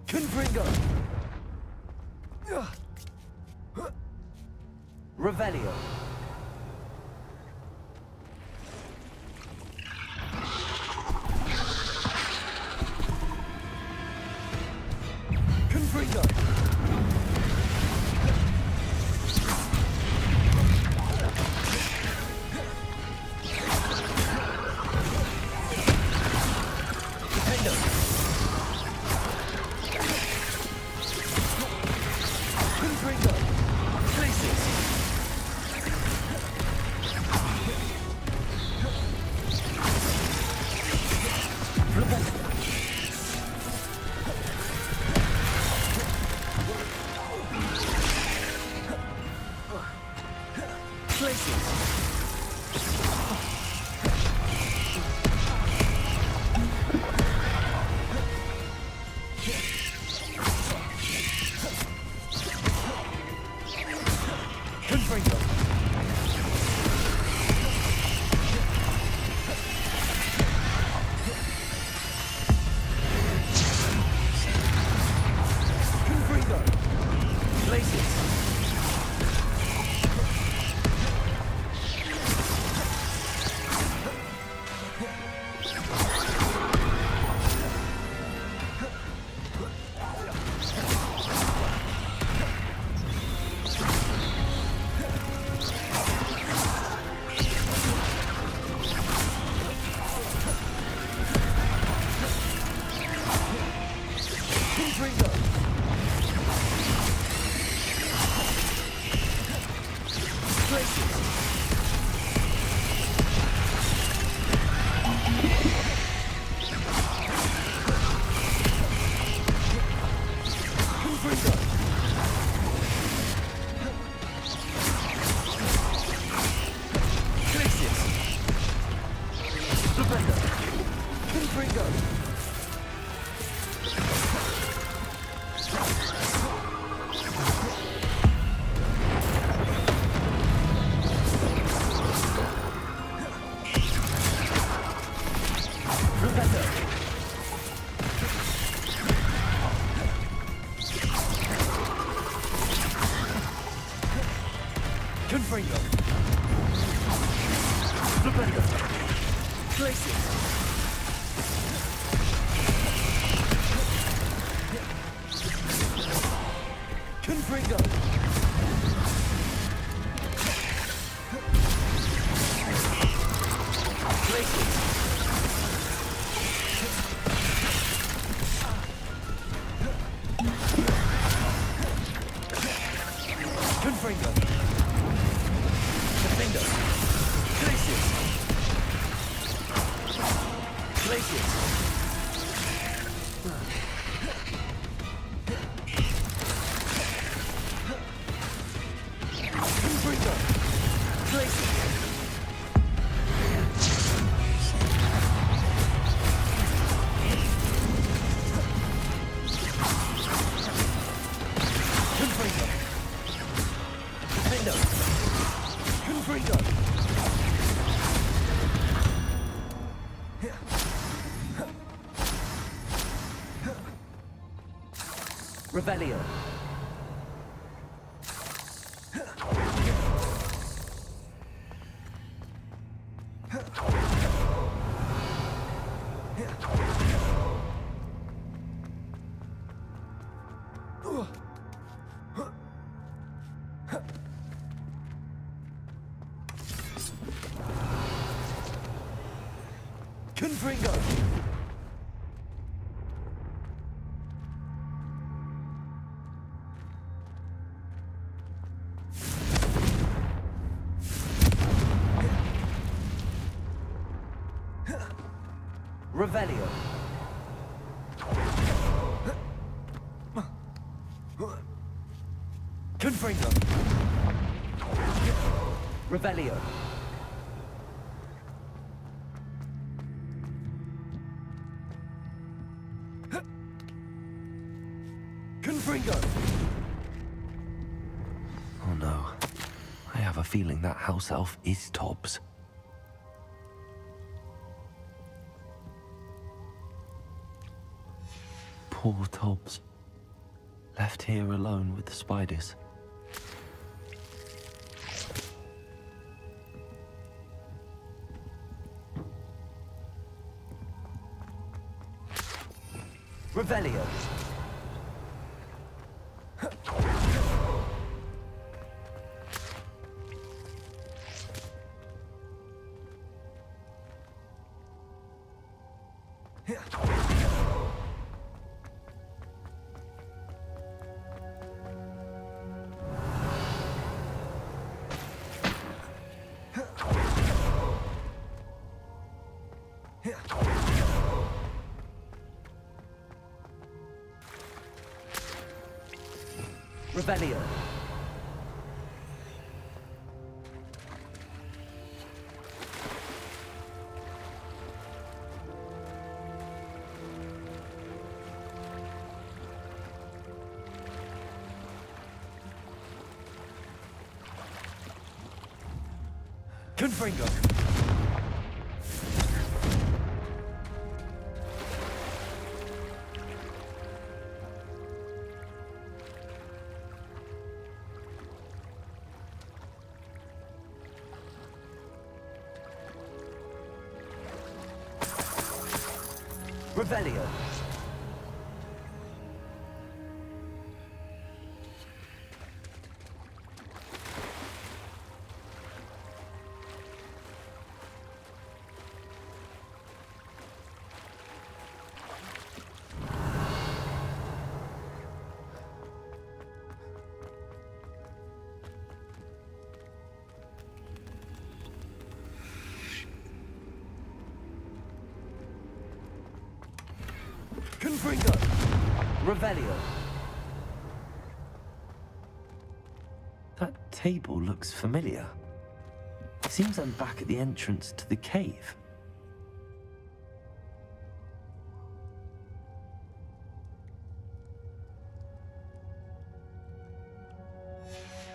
Confringo. Revelio. Confringo. Defendo. Confringo. Places. Confringo. Confringo. Places. Confringo. Places. Confringo. Places. Defender. Confringo. Confringo. Defender. Places. Confringo. Places. Revelio. Confringo. Revelio. Confringo. Revelio. Confringo. Oh no. I have a feeling that house elf is Tobbs. Poor Tobbs. Left here alone with the spiders. Revelio. Revelio. Confringo. Revelio. Confringo. Revelio. That table looks familiar. It seems I'm back at the entrance to the cave.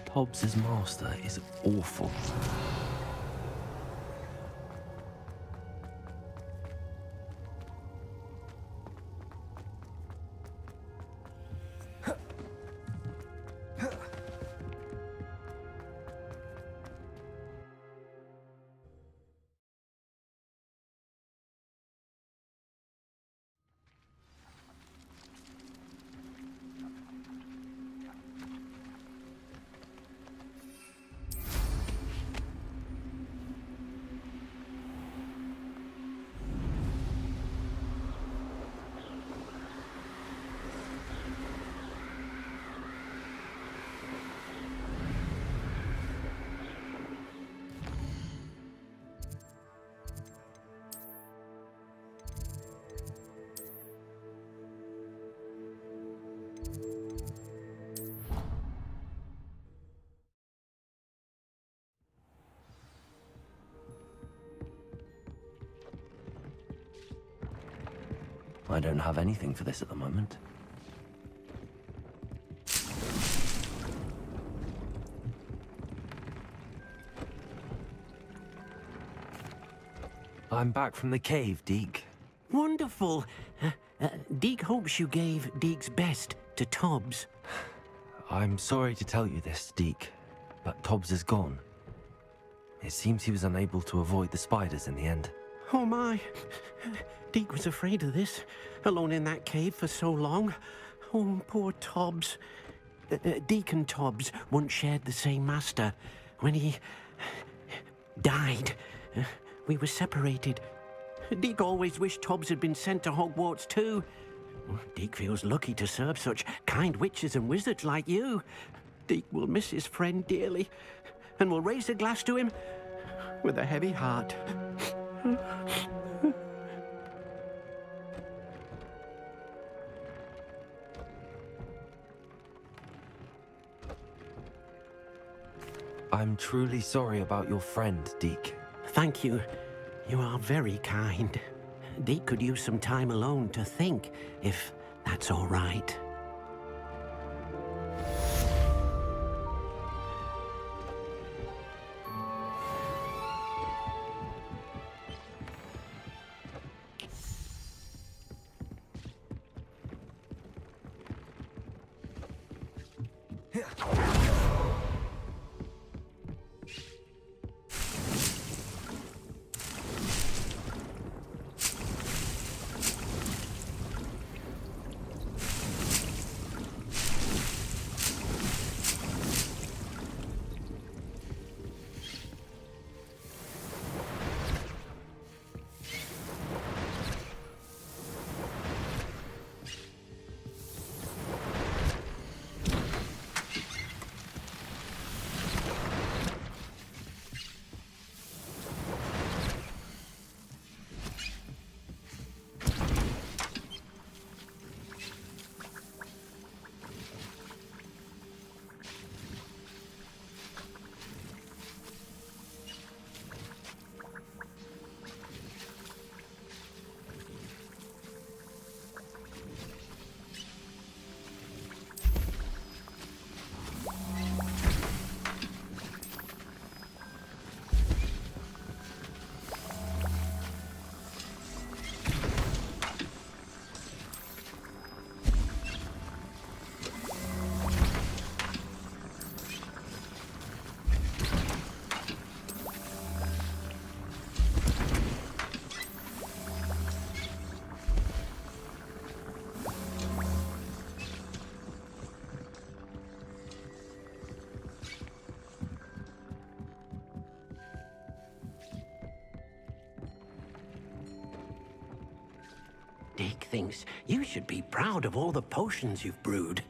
Tobbs's master is awful. I don't have anything for this at the moment. I'm back from the cave, Deke. Wonderful. Deke hopes you gave Deke's best to Tobbs. I'm sorry to tell you this, Deke, but Tobbs is gone. It seems he was unable to avoid the spiders in the end. Oh my. Deke was afraid of this, alone in that cave for so long. Oh, poor Tobbs. Deke and Tobbs once shared the same master. When he died, we were separated. Deke always wished Tobbs had been sent to Hogwarts too. Deke feels lucky to serve such kind witches and wizards like you. Deke will miss his friend dearly, and will raise a glass to him with a heavy heart. I'm truly sorry about your friend, Deke. Thank you. You are very kind. Deke could use some time alone to think, if that's all right. Deke thinks you should be proud of all the potions you've brewed.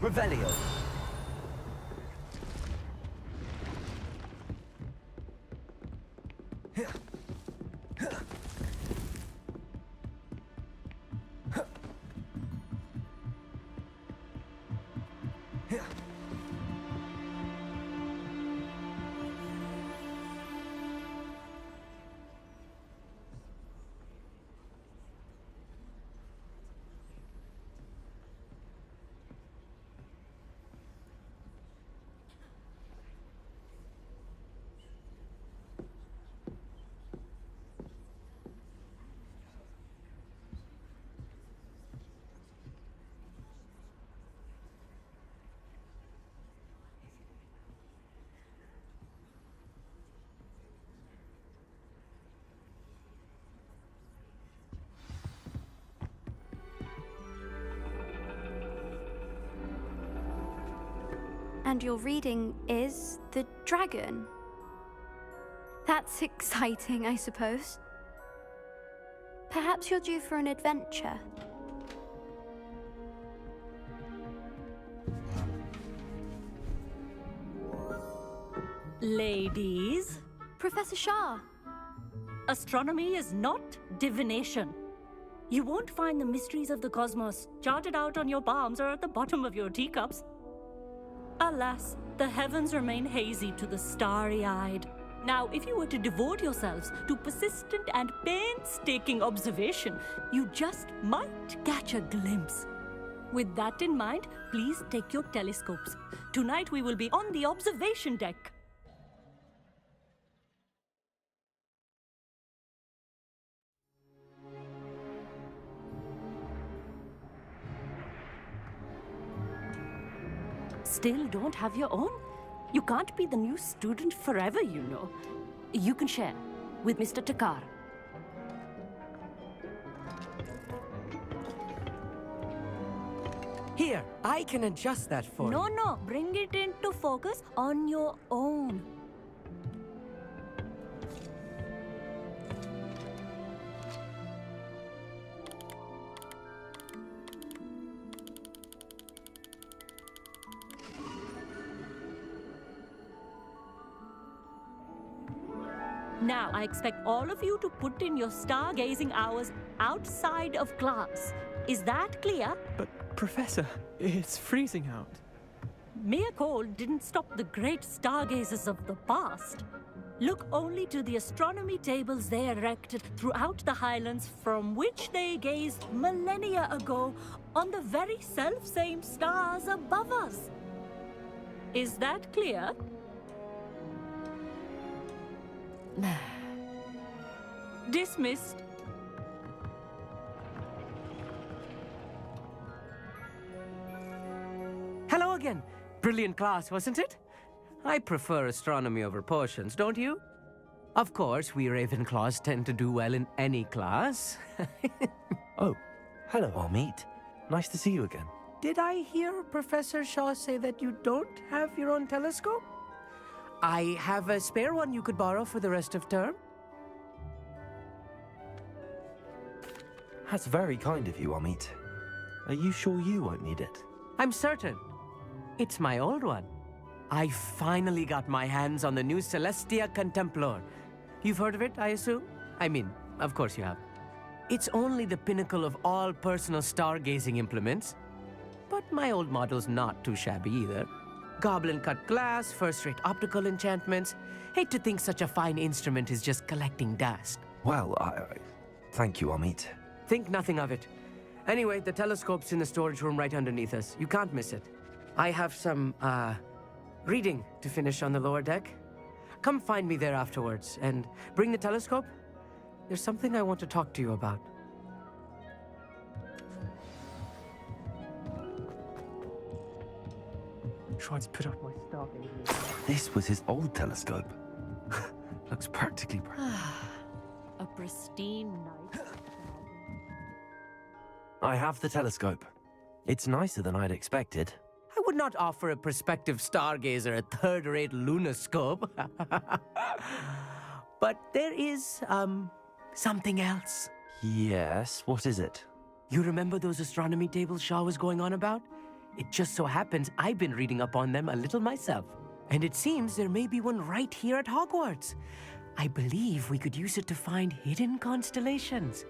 Revelio. And your reading is the dragon. That's exciting, I suppose. Perhaps you're due for an adventure. Ladies. Professor Shah. Astronomy is not divination. You won't find the mysteries of the cosmos charted out on your palms or at the bottom of your teacups. Alas, the heavens remain hazy to the starry-eyed. Now, if you were to devote yourselves to persistent and painstaking observation, you just might catch a glimpse. With that in mind, please take your telescopes. Tonight we will be on the observation deck. Still don't have your own? You can't be the new student forever, you know. You can share with Mr. Takar. Here, I can adjust that for you. No, bring it into focus on your own. Now, I expect all of you to put in your stargazing hours outside of class. Is that clear? But, Professor, it's freezing out. Mere cold didn't stop the great stargazers of the past. Look only to the astronomy tables they erected throughout the highlands from which they gazed millennia ago on the very self-same stars above us. Is that clear? Dismissed. Hello again. Brilliant class, wasn't it? I prefer astronomy over potions, don't you? Of course, we Ravenclaws tend to do well in any class. Oh, hello, Amit. Nice to see you again. Did I hear Professor Shaw say that you don't have your own telescope? I have a spare one you could borrow for the rest of term. That's very kind of you, Amit. Are you sure you won't need it? I'm certain. It's my old one. I finally got my hands on the new Celestia Contemplor. You've heard of it, I assume? I mean, of course you have. It's only the pinnacle of all personal stargazing implements. But my old model's not too shabby either. Goblin-cut glass, first-rate optical enchantments. Hate to think such a fine instrument is just collecting dust. Well, thank you, Amit. Think nothing of it. Anyway, the telescope's in the storage room right underneath us. You can't miss it. I have some, reading to finish on the lower deck. Come find me there afterwards, and bring the telescope. There's something I want to talk to you about. Trying to put up my stargazing. This was his old telescope. Looks practically brand A pristine night. I have the telescope. It's nicer than I'd expected. I would not offer a prospective stargazer a third-rate lunoscope. But there is, something else. Yes, what is it? You remember those astronomy tables Shaw was going on about? It just so happens I've been reading up on them a little myself. And it seems there may be one right here at Hogwarts. I believe we could use it to find hidden constellations.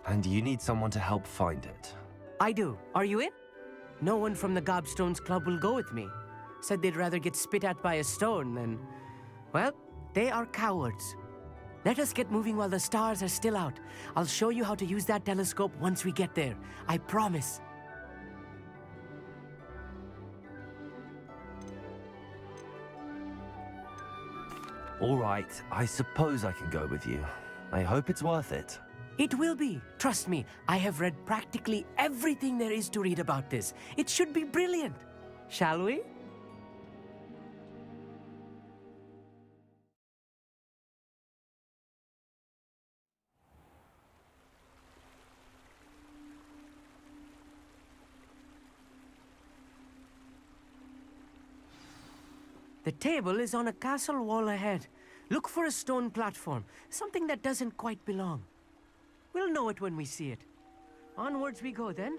And you need someone to help find it. I do. Are you in? No one from the Gobstones Club will go with me. Said they'd rather get spit at by a stone than... Well, they are cowards. Let us get moving while the stars are still out. I'll show you how to use that telescope once we get there. I promise. All right, I suppose I can go with you. I hope it's worth it. It will be. Trust me, I have read practically everything there is to read about this. It should be brilliant. Shall we? The table is on a castle wall ahead. Look for a stone platform, something that doesn't quite belong. We'll know it when we see it. Onwards we go then.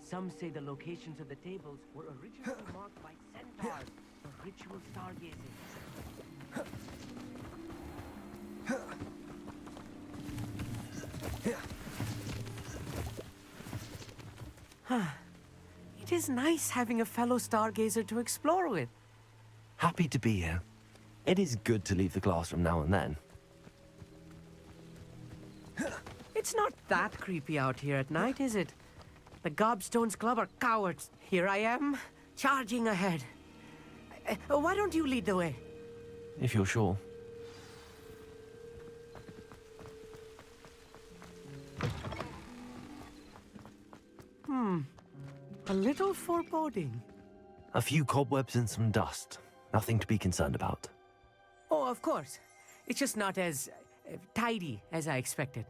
Some say the locations of the tables were originally marked by centaurs for ritual stargazing. It is nice having a fellow stargazer to explore with. Happy to be here. It is good to leave the classroom now and then. It's not that creepy out here at night, is it? The Gobstones Club are cowards. Here I am, charging ahead. Why don't you lead the way? If you're sure. A little foreboding. A few cobwebs and some dust. Nothing to be concerned about. Oh, of course. It's just not as tidy as I expected.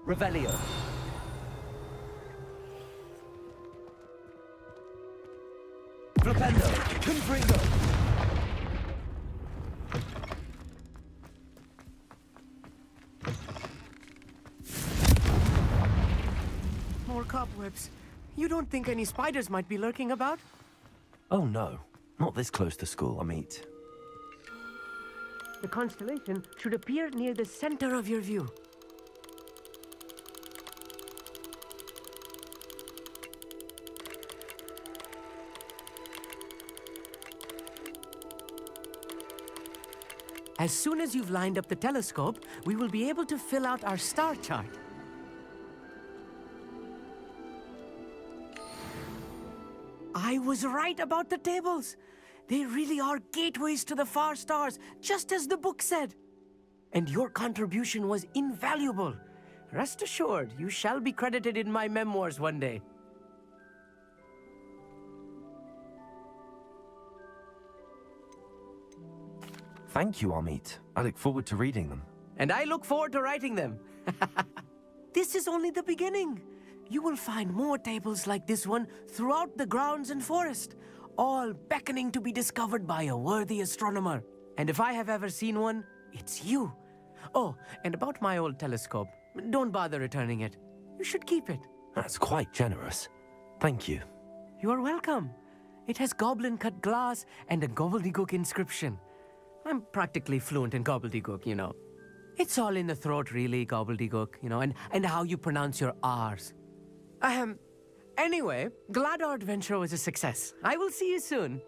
Revelio. Flipendo. Confringo. More cobwebs. You don't think any spiders might be lurking about? Oh no. Not this close to school, I mean. The constellation should appear near the center of your view. As soon as you've lined up the telescope, we will be able to fill out our star chart. I was right about the tables. They really are gateways to the far stars, just as the book said. And your contribution was invaluable. Rest assured, you shall be credited in my memoirs one day. Thank you, Amit. I look forward to reading them. And I look forward to writing them. This is only the beginning. You will find more tables like this one throughout the grounds and forest, all beckoning to be discovered by a worthy astronomer. And if I have ever seen one, it's you. Oh, and about my old telescope, don't bother returning it. You should keep it. That's quite generous. Thank you. You are welcome. It has goblin-cut glass and a gobbledygook inscription. I'm practically fluent in gobbledygook, you know. It's all in the throat, really, gobbledygook, you know, and how you pronounce your R's. Anyway, glad our adventure was a success. I will see you soon.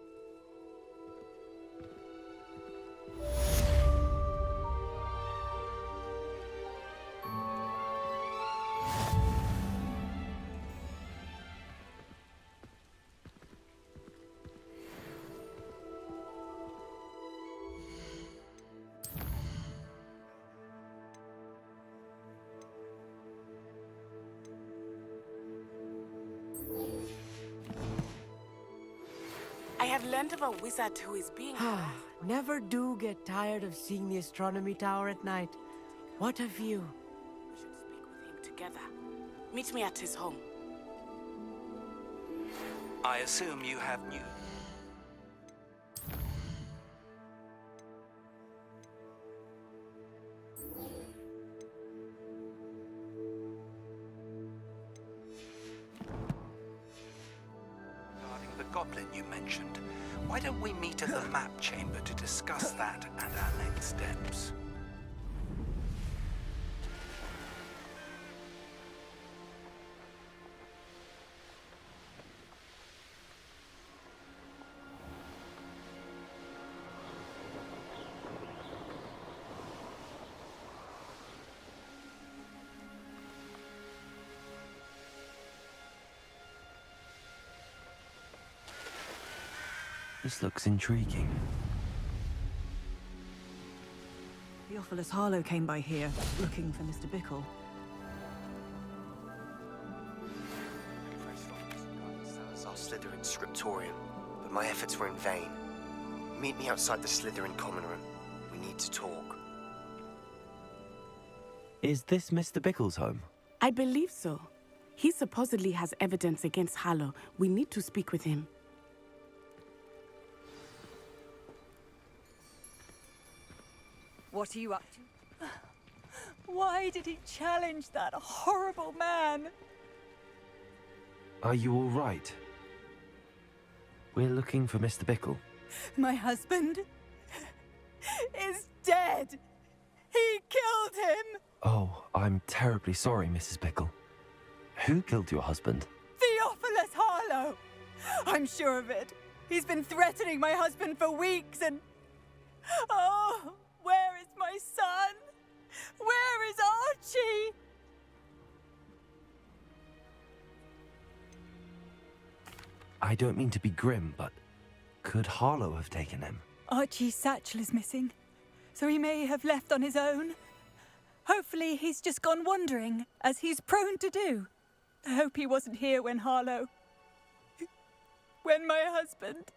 I have learned of a wizard who is being... Never do get tired of seeing the astronomy tower at night. What a view. We should speak with him together. Meet me at his home. I assume you have news. Regarding the goblin you mentioned, why don't we meet at the map chamber to discuss that and our next steps? This looks intriguing. Theophilus Harlow came by here, looking for Mr. Bickle. Our Slytherin scriptorium, but my efforts were in vain. Meet me outside the Slytherin common room. We need to talk. Is this Mr. Bickle's home? I believe so. He supposedly has evidence against Harlow. We need to speak with him. What are you up to? Why did he challenge that horrible man? Are you all right? We're looking for Mr. Bickle. My husband is dead. He killed him. Oh, I'm terribly sorry, Mrs. Bickle. Who killed your husband? Theophilus Harlow. I'm sure of it. He's been threatening my husband for weeks and... Oh, where is my son? Where is Archie? I don't mean to be grim, but could Harlow have taken him? Archie's satchel is missing, so he may have left on his own. Hopefully he's just gone wandering, as he's prone to do. I hope he wasn't here when Harlow... when my husband...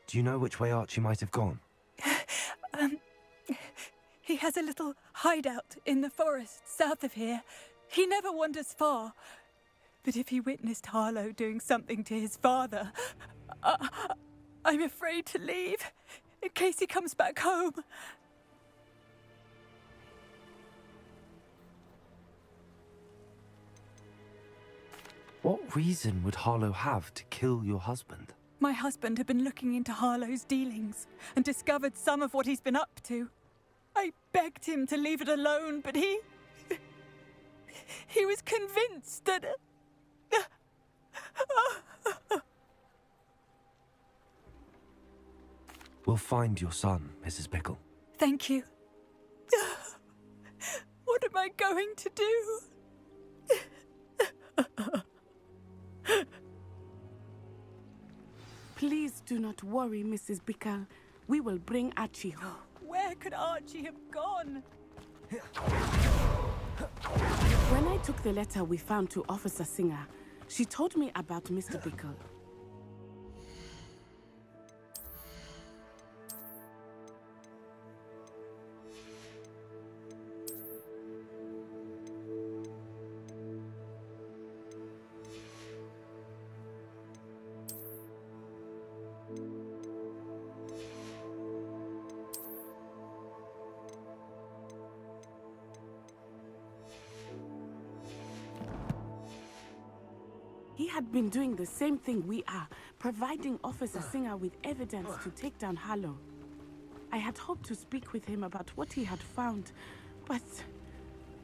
Do you know which way Archie might have gone? He has a little hideout in the forest south of here. He never wanders far. But if he witnessed Harlow doing something to his father, I'm afraid to leave, in case he comes back home. What reason would Harlow have to kill your husband? My husband had been looking into Harlow's dealings and discovered some of what he's been up to. I begged him to leave it alone, but he was convinced that... We'll find your son, Mrs. Bickle. Thank you. What am I going to do? Please do not worry, Mrs. Bickle. We will bring Archie home. Where could Archie have gone? When I took the letter we found to Officer Singer, she told me about Mr. Bickle. He had been doing the same thing we are, providing Officer Singer with evidence to take down Harlow. I had hoped to speak with him about what he had found, but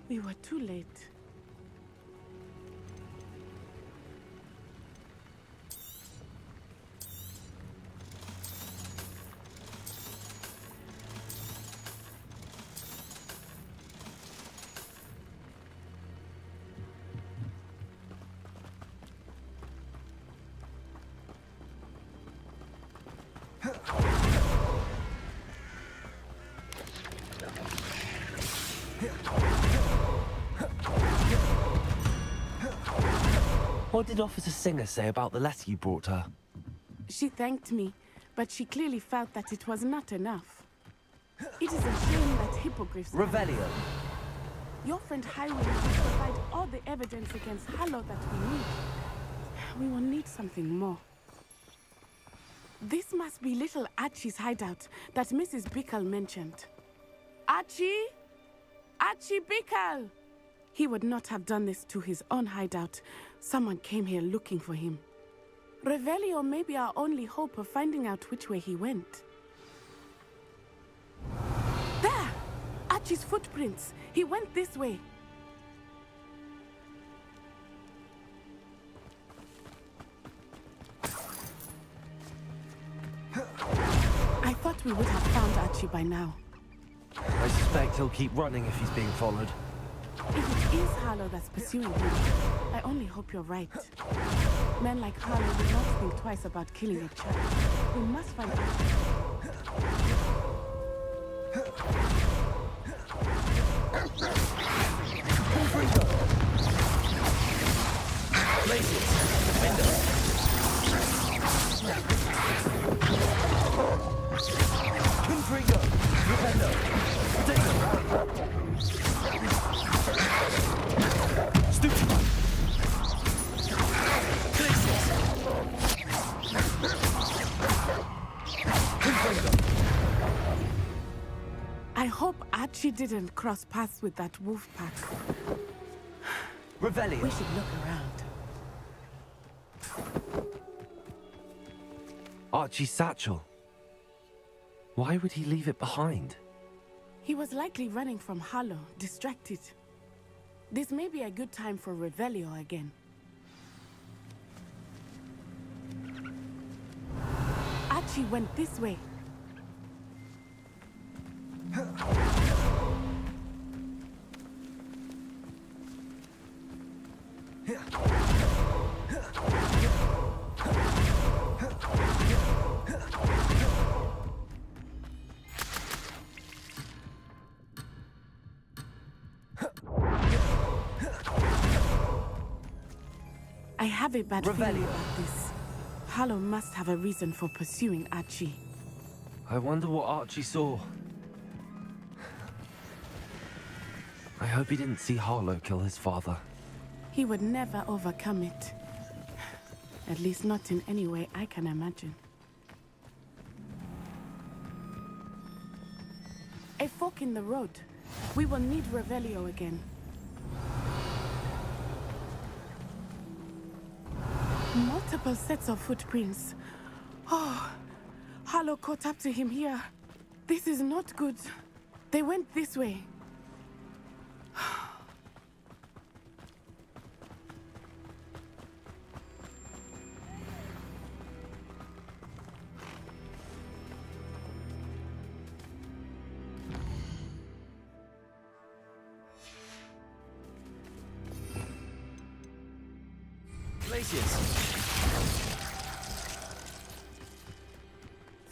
we were too late. What did Officer Singer say about the letter you brought her? She thanked me, but she clearly felt that it was not enough. It is a shame that hippogriffs... Revelio. Your friend Highway will provide all the evidence against Harlow that we need. We will need something more. This must be little Archie's hideout that Mrs. Bickle mentioned. Archie? Archie Bickle! He would not have done this to his own hideout. Someone came here looking for him. Revelio may be our only hope of finding out which way he went. There! Archie's footprints. He went this way. I thought we would have found Archie by now. I suspect he'll keep running if he's being followed. If it is Harlow that's pursuing him, I only hope you're right. Men like Harlow would not think twice about killing a child. We must find I hope Archie didn't cross paths with that wolf pack. Revelio. We should look around. Archie's satchel. Why would he leave it behind? He was likely running from Harlow, distracted. This may be a good time for Revelio again. Archie went this way. I have a bad feeling about this. Harlow must have a reason for pursuing Archie. I wonder what Archie saw. I hope he didn't see Harlow kill his father. He would never overcome it. At least not in any way I can imagine. A fork in the road. We will need Revelio again. Multiple sets of footprints. Oh, Harlow caught up to him here. This is not good. They went this way.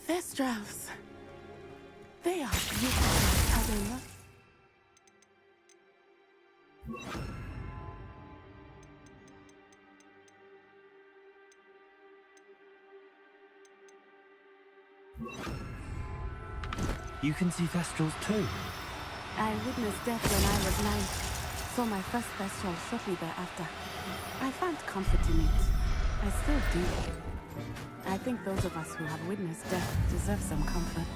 Thestrals. They are beautiful, are they not? You can see Thestrals too. I witnessed death when I was 9. Saw my first Thestral shortly thereafter. I found comfort in it. I still do. I think those of us who have witnessed death deserve some comfort.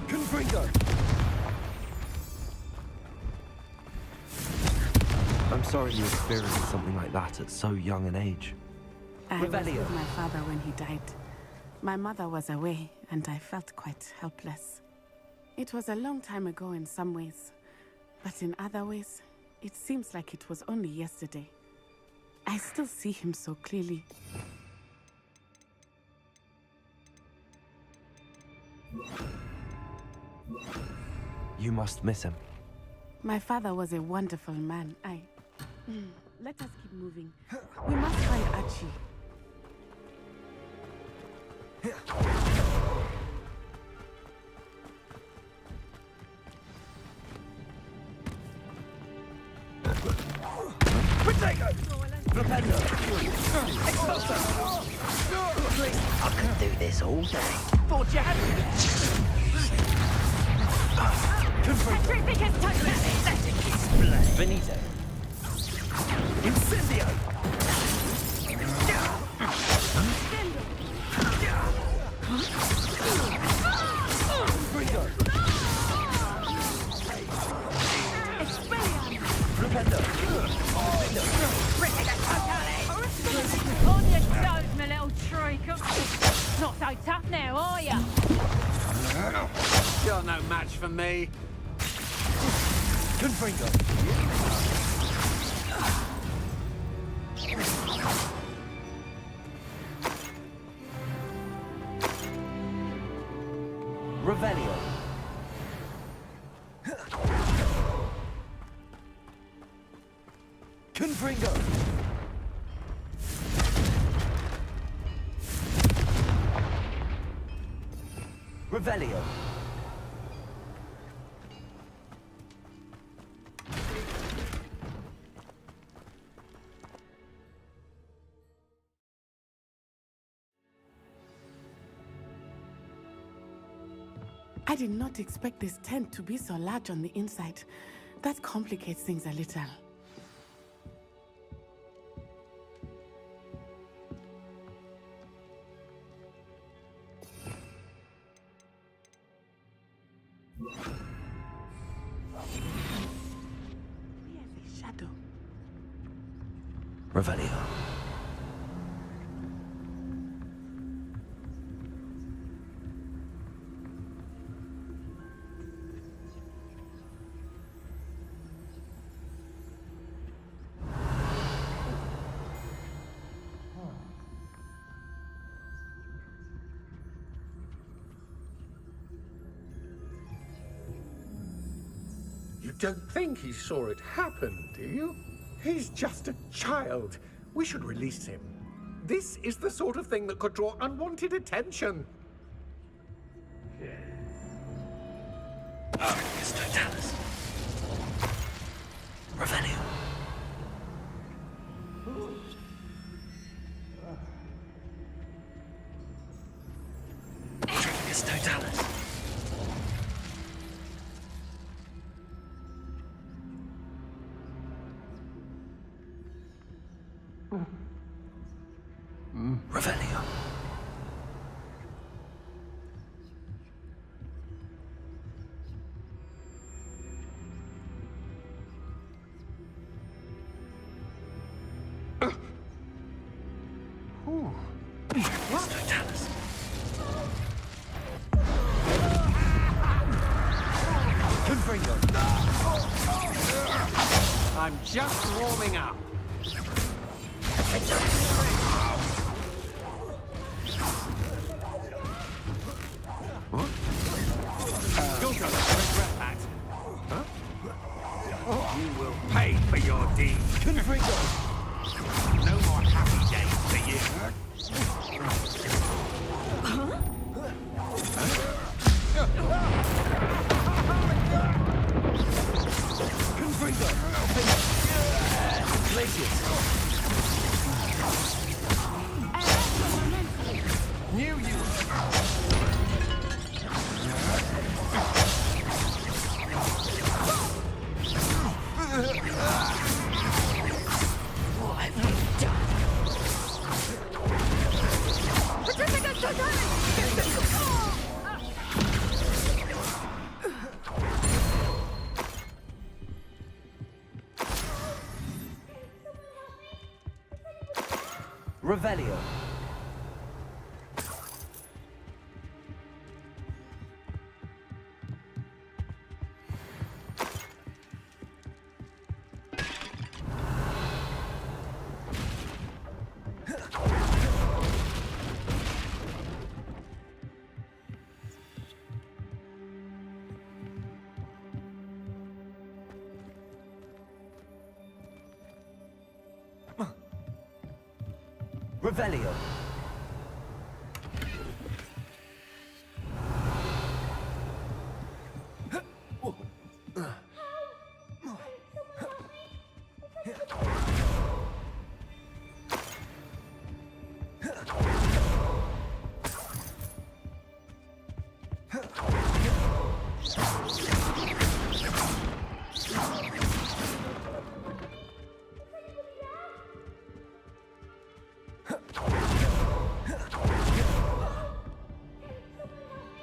Confringo! I'm sorry you experienced something like that at so young an age. I was with my father when he died. My mother was away, and I felt quite helpless. It was a long time ago in some ways, but in other ways, it seems like it was only yesterday. I still see him so clearly. You must miss him. My father was a wonderful man. Let us keep moving. We must find Archie. I could do this all day. Thought you had me there. Benito. Incendio! On your toes, my little tree. Not so tough now, are ya? You're no match for me. Confringo. Revelio. Confringo. Revelio. I did not expect this tent to be so large on the inside. That complicates things a little. Here's a shadow. Revelio. You don't think he saw it happen, do you? He's just a child. We should release him. This is the sort of thing that could draw unwanted attention. It's Totalis. Revelio. It's Totalis. Revelio. It's Totalis. Confringo. I'm just warming up. You're gonna regret that. Huh? You will pay for your deed. Confringo. No more happy days for you. Confringo. Glacius. Knew you. What have you done? Pacifica Totale! Revelio. Revelio.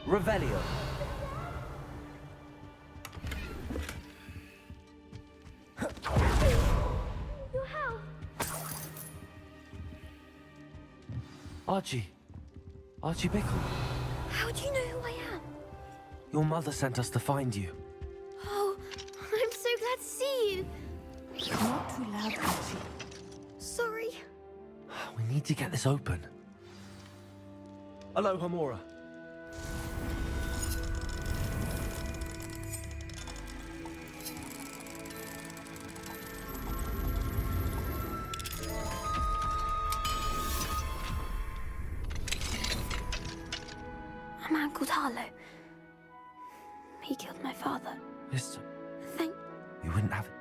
Revelio. Your help. Archie. Archie Bickle. How do you know who I am? Your mother sent us to find you. Oh, I'm so glad to see you. Not too loud, Archie. Sorry. We need to get this open. Hello, Hamora. A man called Harlow. He killed my father. Mister, Thank... you wouldn't have it.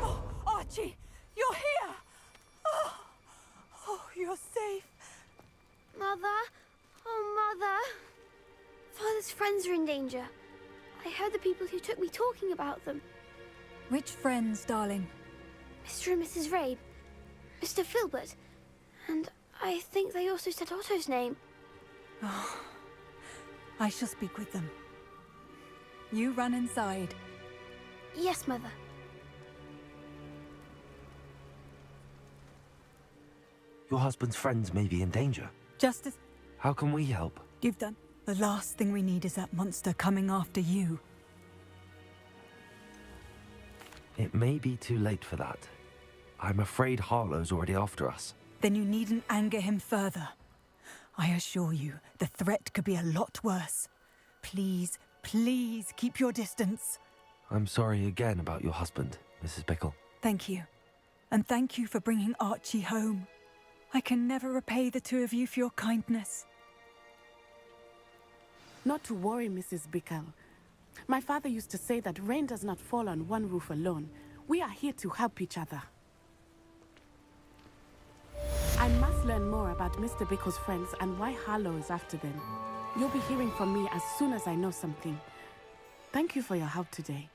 Oh, Archie, you're here! Oh, you're safe. Mother? Oh, Mother. Father's friends are in danger. I heard the people who took me talking about them. Which friends, darling? Mr. and Mrs. Rabe, Mr. Filbert, and I think they also said Otto's name. Oh, I shall speak with them. You run inside. Yes, Mother. Your husband's friends may be in danger. Justice, How can we help? you've done. The last thing we need is that monster coming after you. It may be too late for that. I'm afraid Harlow's already after us. Then you needn't anger him further. I assure you, the threat could be a lot worse. Please, please keep your distance. I'm sorry again about your husband, Mrs. Bickle. Thank you. And thank you for bringing Archie home. I can never repay the two of you for your kindness. Not to worry, Mrs. Bickle. My father used to say that rain does not fall on one roof alone. We are here to help each other. I must learn more about Mr. Bickle's friends and why Harlow is after them. You'll be hearing from me as soon as I know something. Thank you for your help today.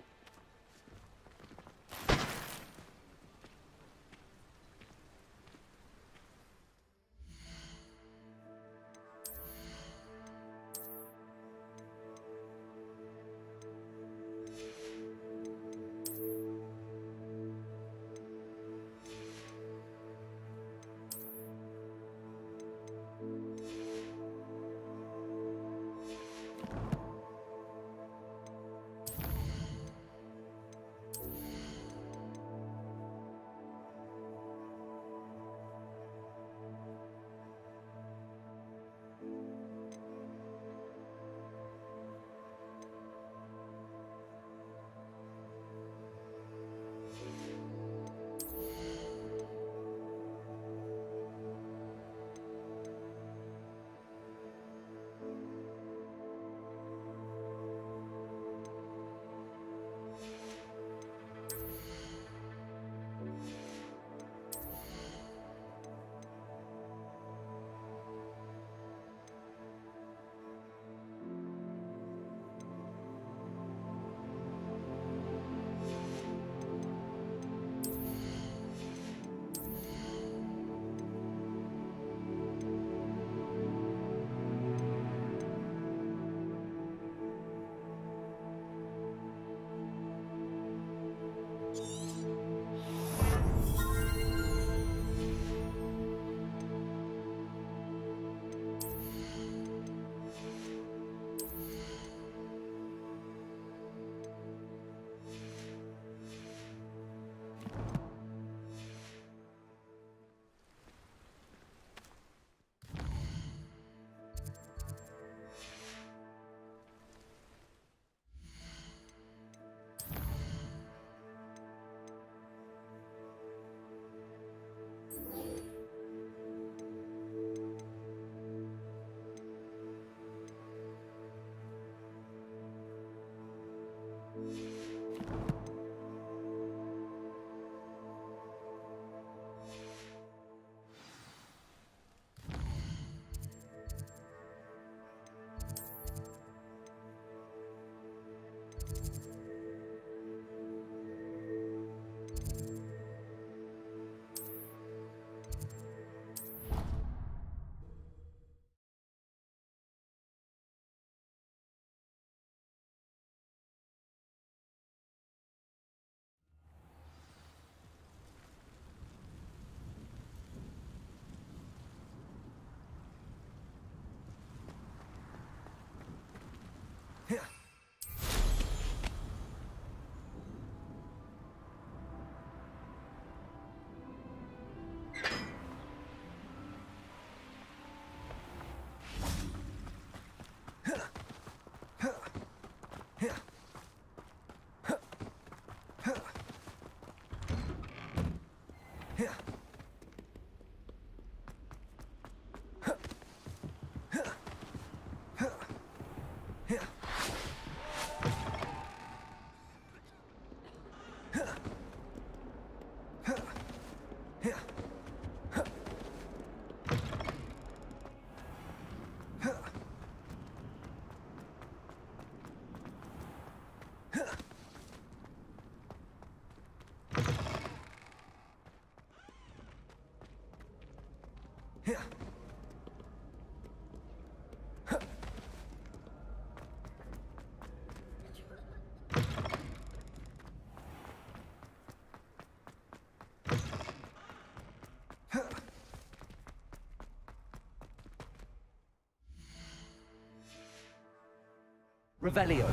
Revelio.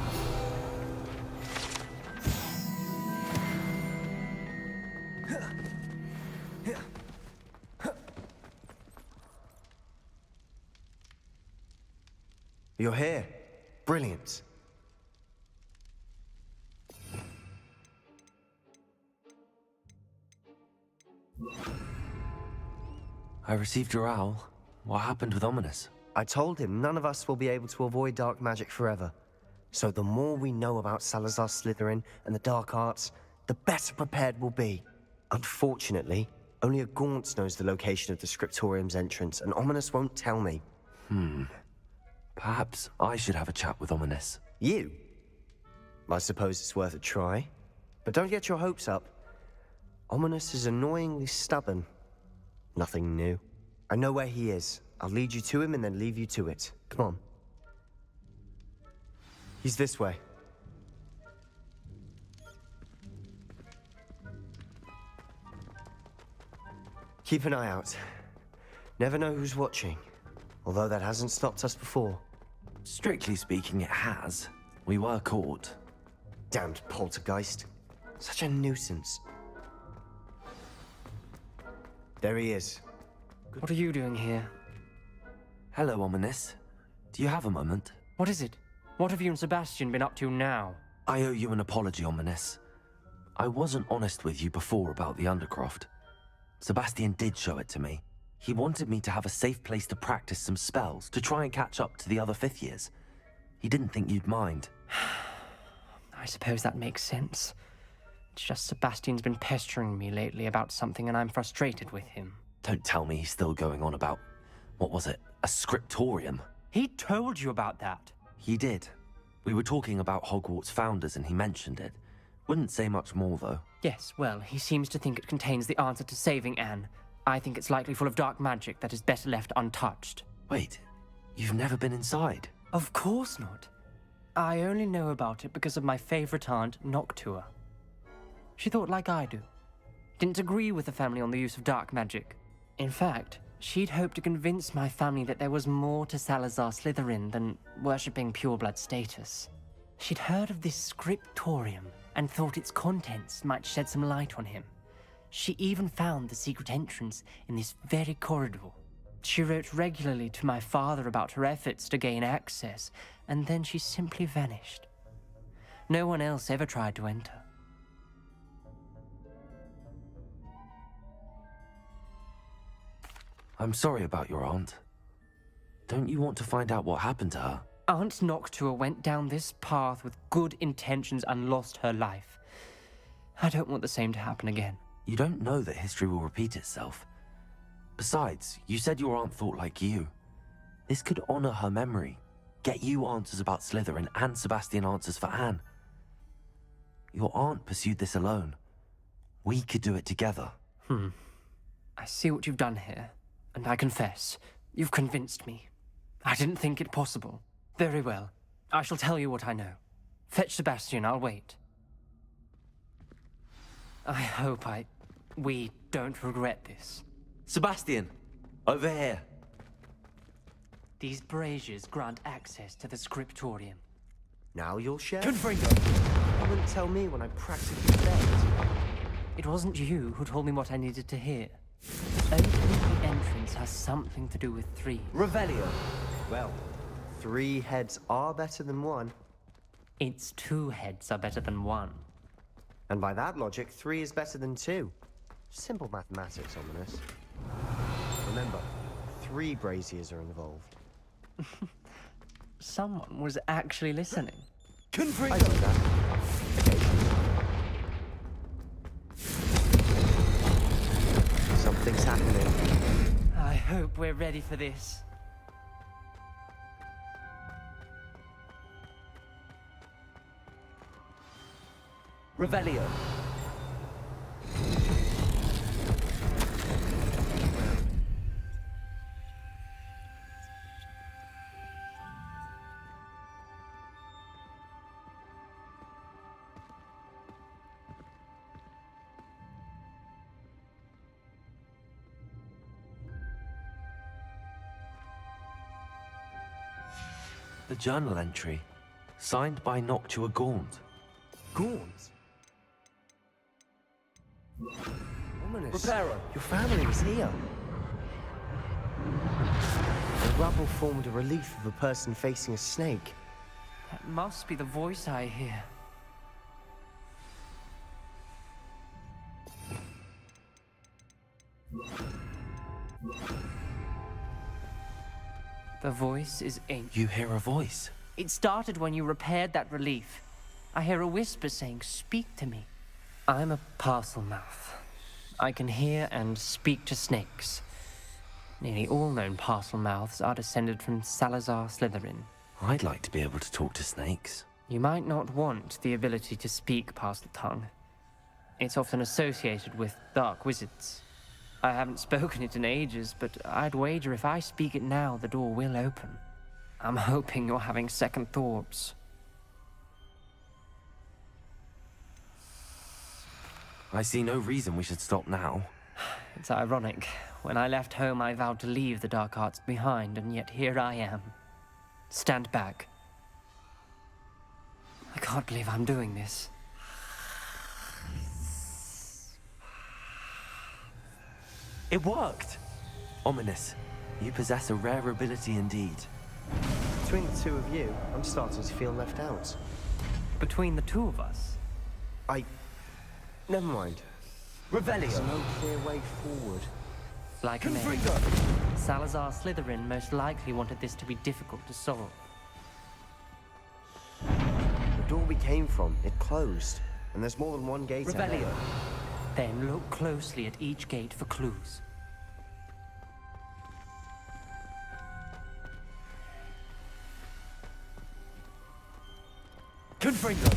You're here. Brilliant. I received your owl. What happened with Ominous? I told him none of us will be able to avoid dark magic forever. So the more we know about Salazar Slytherin and the dark arts, the better prepared we'll be. Unfortunately, only a Gaunt knows the location of the Scriptorium's entrance, and Ominous won't tell me. Perhaps I should have a chat with Ominous. You? I suppose it's worth a try. But don't get your hopes up. Ominous is annoyingly stubborn. Nothing new. I know where he is. I'll lead you to him and then leave you to it. Come on. He's this way. Keep an eye out. Never know who's watching. Although that hasn't stopped us before. Strictly speaking, it has. We were caught. Damned poltergeist. Such a nuisance. There he is. What are you doing here? Hello, Ominous. Do you have a moment? What is it? What have you and Sebastian been up to now? I owe you an apology, Ominous. I wasn't honest with you before about the Undercroft. Sebastian did show it to me. He wanted me to have a safe place to practice some spells, to try and catch up to the other fifth years. He didn't think you'd mind. I suppose that makes sense. It's just Sebastian's been pestering me lately about something and I'm frustrated with him. Don't tell me he's still going on about, what was it, a scriptorium? He told you about that. He did. We were talking about Hogwarts founders and he mentioned it. Wouldn't say much more, though. Yes, well, he seems to think it contains the answer to saving Anne. I think it's likely full of dark magic that is better left untouched. Wait, you've never been inside? Of course not. I only know about it because of my favorite aunt, Noctua. She thought like I do. Didn't agree with the family on the use of dark magic. In fact, she'd hoped to convince my family that there was more to Salazar Slytherin than worshipping pureblood status. She'd heard of this scriptorium and thought its contents might shed some light on him. She even found the secret entrance in this very corridor. She wrote regularly to my father about her efforts to gain access, and then she simply vanished. No one else ever tried to enter. I'm sorry about your aunt. Don't you want to find out what happened to her? Aunt Noctua went down this path with good intentions and lost her life. I don't want the same to happen again. You don't know that history will repeat itself. Besides, you said your aunt thought like you. This could honor her memory, get you answers about Slytherin and Sebastian answers for Anne. Your aunt pursued this alone. We could do it together. I see what you've done here, and I confess, you've convinced me. I didn't think it possible. Very well. I shall tell you what I know. Fetch Sebastian, I'll wait. I hope we don't regret this. Sebastian, over here. These braziers grant access to the scriptorium. Now you'll share? Confringo! You wouldn't tell me when I practically begged. It wasn't you who told me what I needed to hear. Opening the entrance has something to do with 3. Revelio. Well, 3 heads are better than 1. It's 2 heads are better than 1. And by that logic, 3 is better than 2. Simple mathematics, Ominous. Remember, 3 braziers are involved. Someone was actually listening. I do that. Occasionally. Something's happening. I hope we're ready for this. Revelio. The journal entry, signed by Noctua Gaunt. Gaunt? Ominous. Reparo. Your family was here. The rubble formed a relief of a person facing a snake. That must be the voice I hear. The voice is ancient. You hear a voice? It started when you repaired that relief. I hear a whisper saying, "Speak to me." I'm a parcel mouth. I can hear and speak to snakes. Nearly all known parcel mouths are descended from Salazar Slytherin. I'd like to be able to talk to snakes. You might not want the ability to speak parcel tongue. It's often associated with dark wizards. I haven't spoken it in ages, but I'd wager if I speak it now, the door will open. I'm hoping you're having second thoughts. I see no reason we should stop now. It's ironic. When I left home, I vowed to leave the dark arts behind, and yet here I am. Stand back. I can't believe I'm doing this. It worked! Ominous, you possess a rare ability indeed. Between the 2 of you, I'm starting to feel left out. Between the 2 of us? Never mind. Revelio. There's no clear way forward. Like a man. Salazar Slytherin most likely wanted this to be difficult to solve. The door we came from, it closed. And there's more than one gate Revelio. ahead. Then look closely at each gate for clues. Confringo.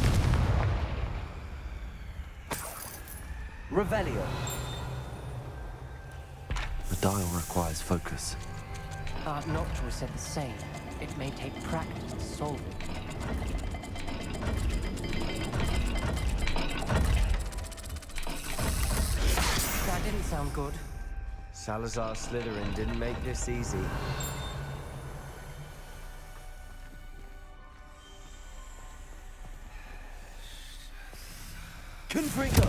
Revelio. The dial requires focus. Aunt Noctua said the same. It may take practice to solve it. That didn't sound good. Salazar Slytherin didn't make this easy. Confringo.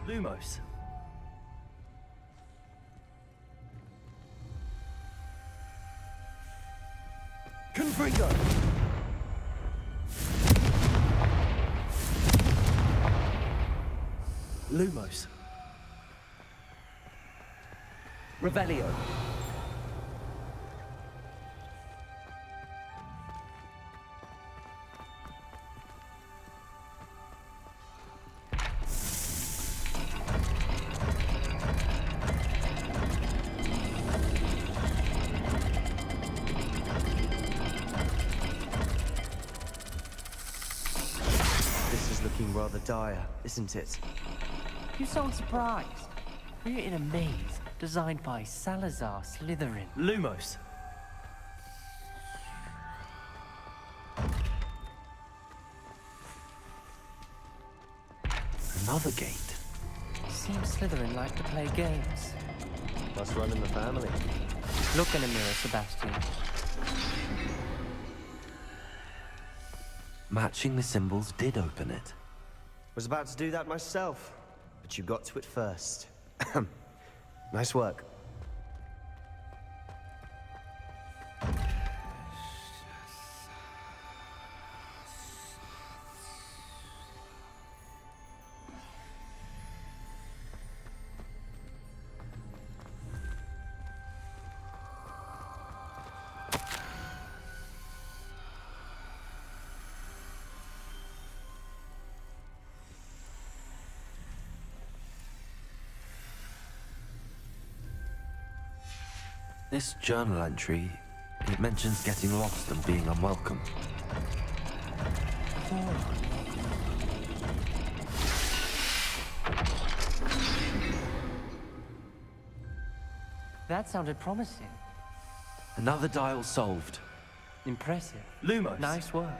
Lumos. Confringo. Lumos. Revelio. This is looking rather dire, isn't it? You sound surprised. We're in a maze designed by Salazar Slytherin. Lumos. Another gate. Seems Slytherin like to play games. Must run in the family. Look in a mirror, Sebastian. Matching the symbols did open it. Was about to do that myself, but you got to it first. Nice work. This journal entry, it mentions getting lost and being unwelcome. That sounded promising. Another dial solved. Impressive. Lumos. Nice work.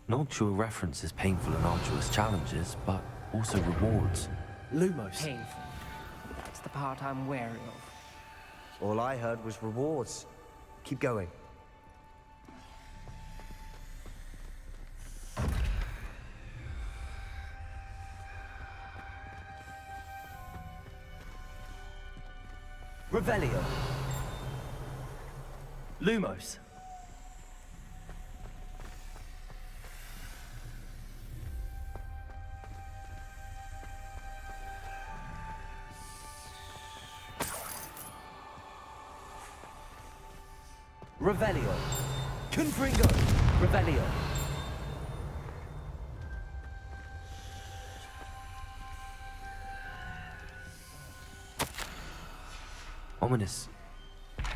Noctua references painful and arduous challenges, but also rewards. Lumos. Painful. That's the part I'm wary of. All I heard was rewards. Keep going. Revelio. Lumos. Revelio. Confringo. Revelio. Ominous.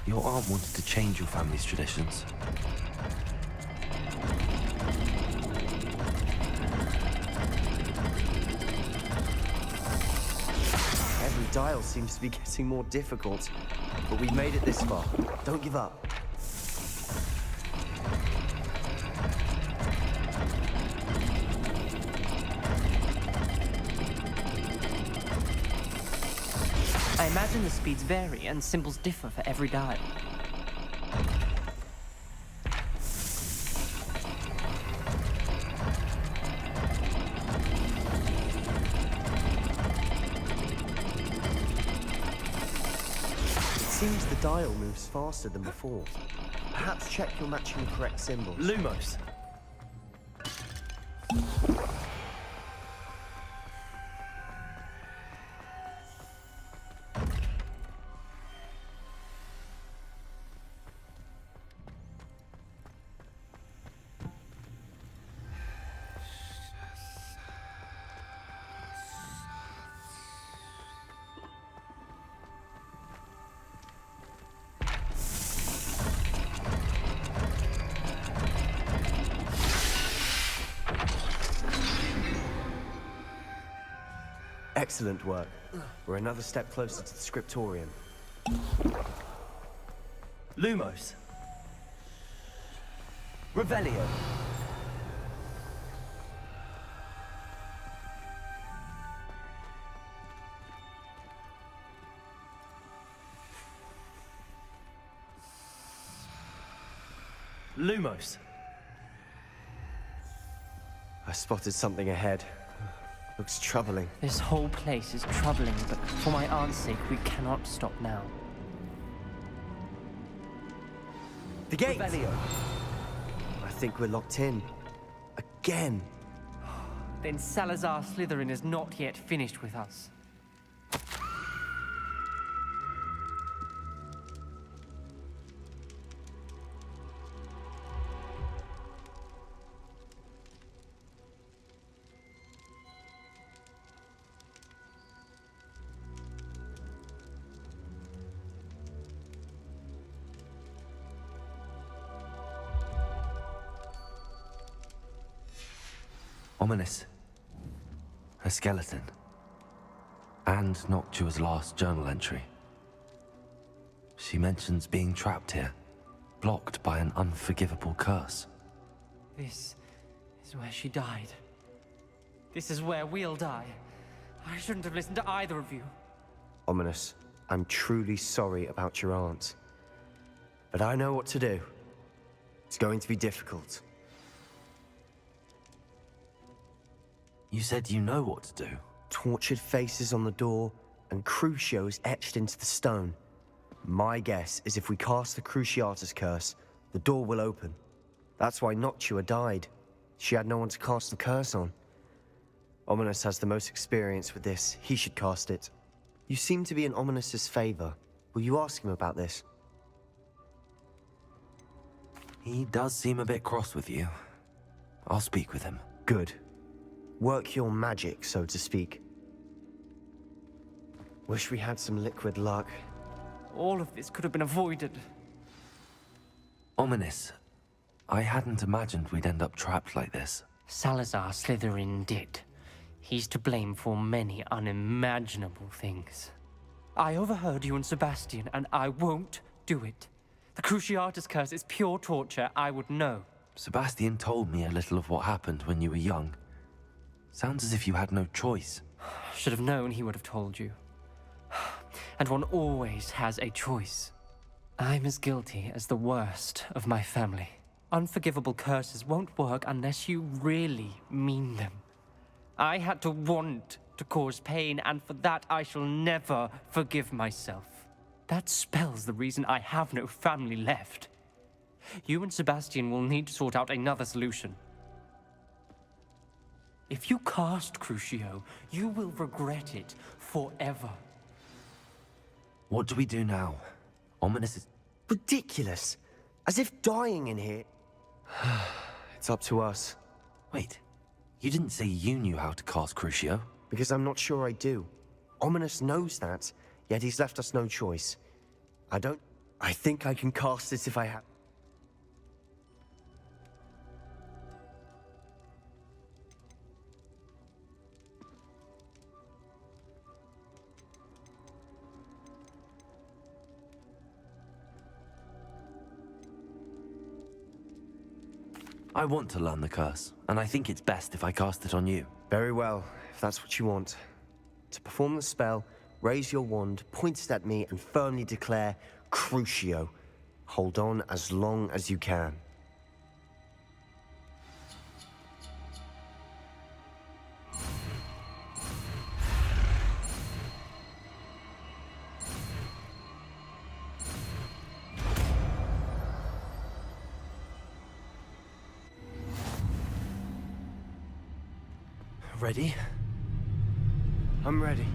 Your aunt wanted to change your family's traditions. Every dial seems to be getting more difficult, but we've made it this far. Don't give up. I imagine the speeds vary and symbols differ for every dial. It seems the dial moves faster than before. Perhaps check you're matching the correct symbols. Lumos. Excellent work. We're another step closer to the scriptorium. Lumos. Revelio. Lumos. I spotted something ahead. Looks troubling. This whole place is troubling, but for my aunt's sake, we cannot stop now. The gate! Revelio. I think we're locked in. Again. Then Salazar Slytherin is not yet finished with us. Ominous. A skeleton. And Noctua's last journal entry. She mentions being trapped here, blocked by an unforgivable curse. This is where she died. This is where we'll die. I shouldn't have listened to either of you. Ominous, I'm truly sorry about your aunt. But I know what to do. It's going to be difficult. You said you know what to do. Tortured faces on the door, and Crucios etched into the stone. My guess is if we cast the Cruciatus curse, the door will open. That's why Noctua died. She had no one to cast the curse on. Ominous has the most experience with this. He should cast it. You seem to be in Ominous's favor. Will you ask him about this? He does seem a bit cross with you. I'll speak with him. Good. Work your magic, so to speak. Wish we had some liquid luck. All of this could have been avoided. Ominous. I hadn't imagined we'd end up trapped like this. Salazar Slytherin did. He's to blame for many unimaginable things. I overheard you and Sebastian, and I won't do it. The Cruciatus curse is pure torture. I would know. Sebastian told me a little of what happened when you were young. Sounds as if you had no choice. Should have known he would have told you. And one always has a choice. I'm as guilty as the worst of my family. Unforgivable curses won't work unless you really mean them. I had to want to cause pain, and for that I shall never forgive myself. That spells the reason I have no family left. You and Sebastian will need to sort out another solution. If you cast Crucio, you will regret it forever. What do we do now? Ominous is... Ridiculous! As if dying in here... It's up to us. Wait, you didn't say you knew how to cast Crucio? Because I'm not sure I do. Ominous knows that, yet he's left us no choice. I think I can cast it if I have... I want to learn the curse, and I think it's best if I cast it on you. Very well, if that's what you want. To perform the spell, raise your wand, point it at me, and firmly declare, Crucio. Hold on as long as you can. Ready? I'm ready.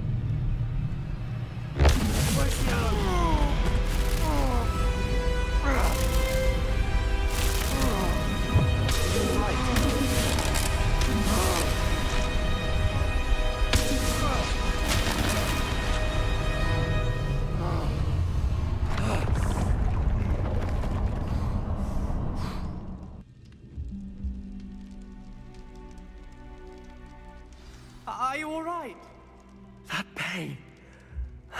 Are you all right? That pain.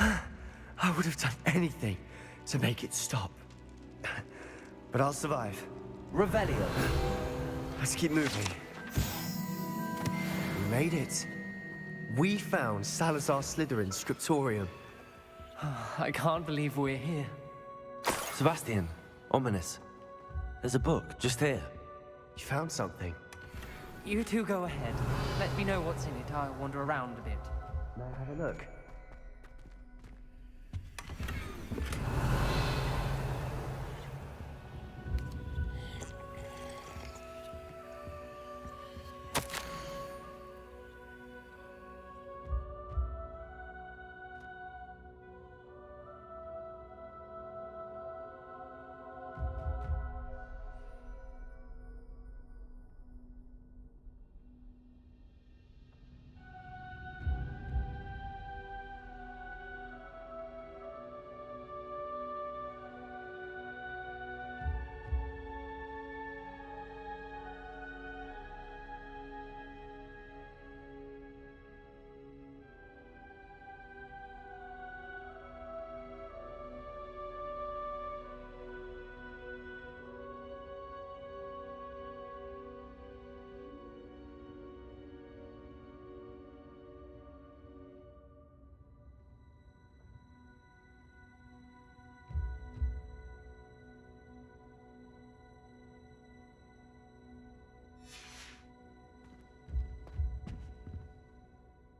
I would have done anything to make it stop. But I'll survive. Revelio. Let's keep moving. We made it. We found Salazar Slytherin's scriptorium. I can't believe we're here. Sebastian, Ominous. There's a book just here. You found something. You two go ahead. Let me know what's in it. I'll wander around a bit. May I have a look?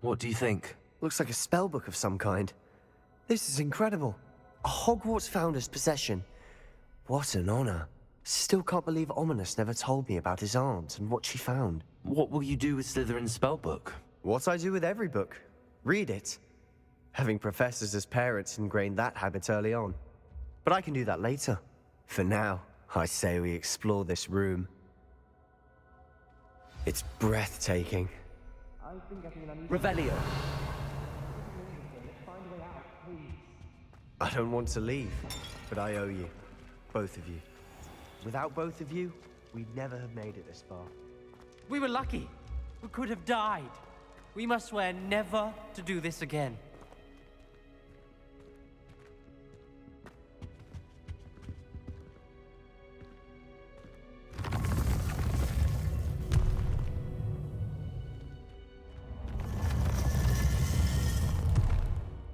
What do you think? Looks like a spellbook of some kind. This is incredible. A Hogwarts founder's possession. What an honor. Still can't believe Ominous never told me about his aunt and what she found. What will you do with Slytherin's spellbook? What I do with every book. Read it. Having professors as parents ingrained that habit early on. But I can do that later. For now, I say we explore this room. It's breathtaking. Revelio. I don't want to leave, but I owe you. Both of you. Without both of you, we'd never have made it this far. We were lucky. We could have died. We must swear never to do this again.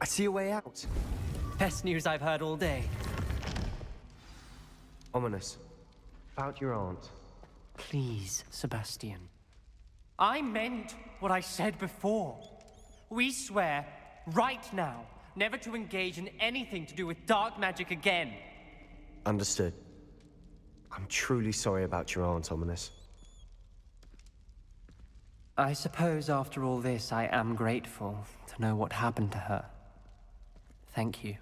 I see a way out. Best news I've heard all day. Ominous. About your aunt. Please, Sebastian. I meant what I said before. We swear, right now, never to engage in anything to do with dark magic again. Understood. I'm truly sorry about your aunt, Ominous. I suppose after all this, I am grateful to know what happened to her. Thank you.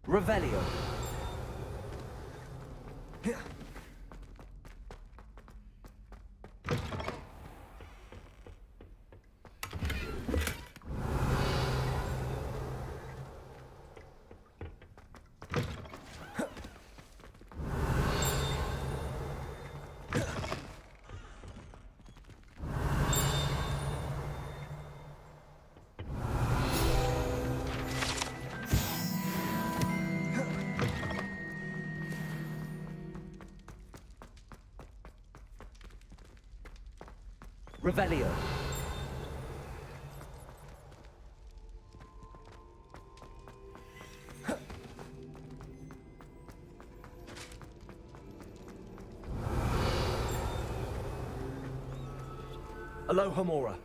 Revelio. Revelio. Alohomora.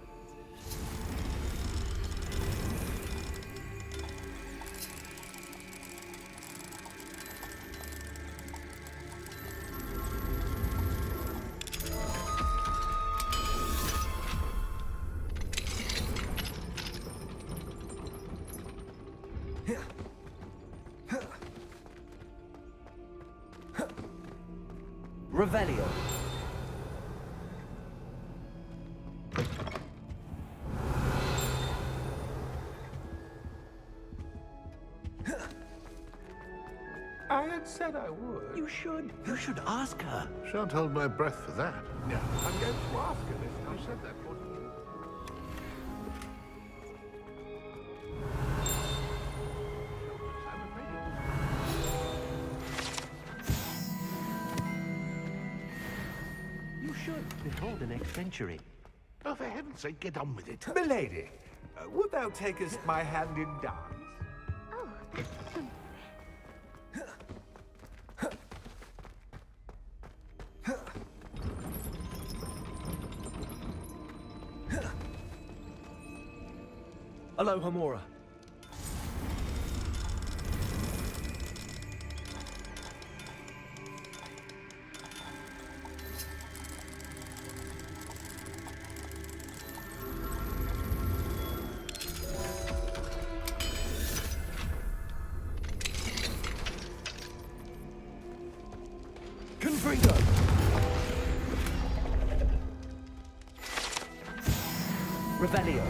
Revelio. I had said I would. You should. You should ask her. Shan't hold my breath for that. No, I'm going to ask her this. I said that for you. You should. Before the next century. Oh, for heaven's sake, get on with it. Milady, wilt thou take us my hand in dance? Alohomora. Confringo. Revelio.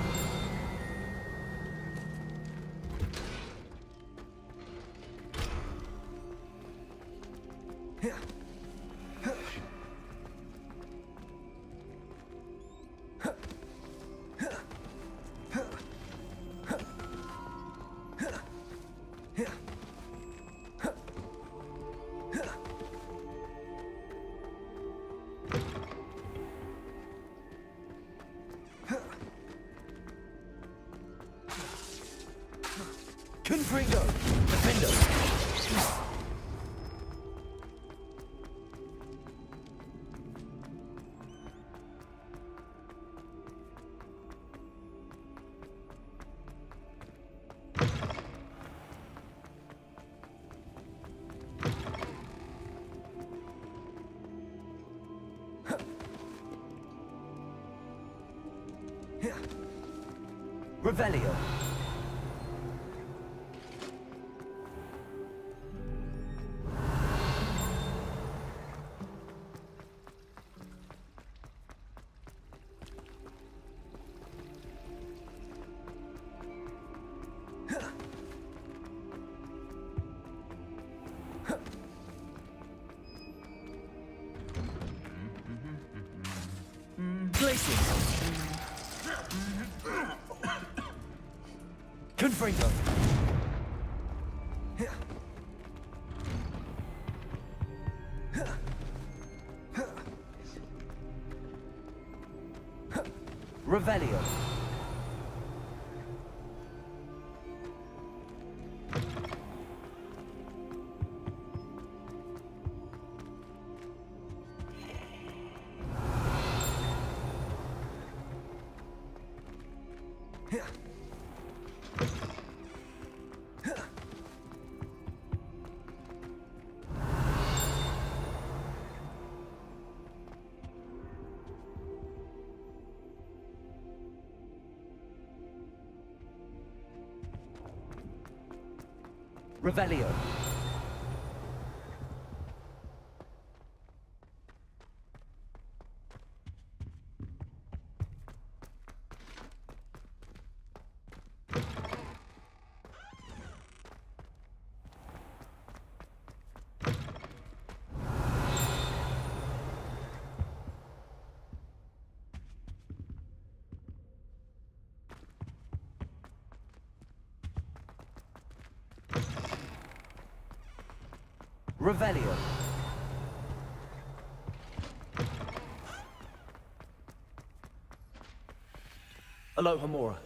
Confringo! Defender! Revelio. Glacius. Confringo. Revelio. Revelio. Revelio. Aloha Mora.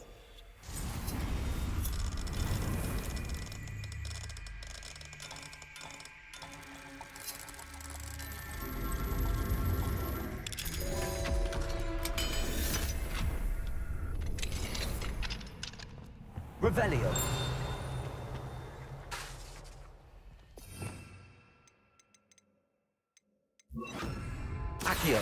Revelio. Accio.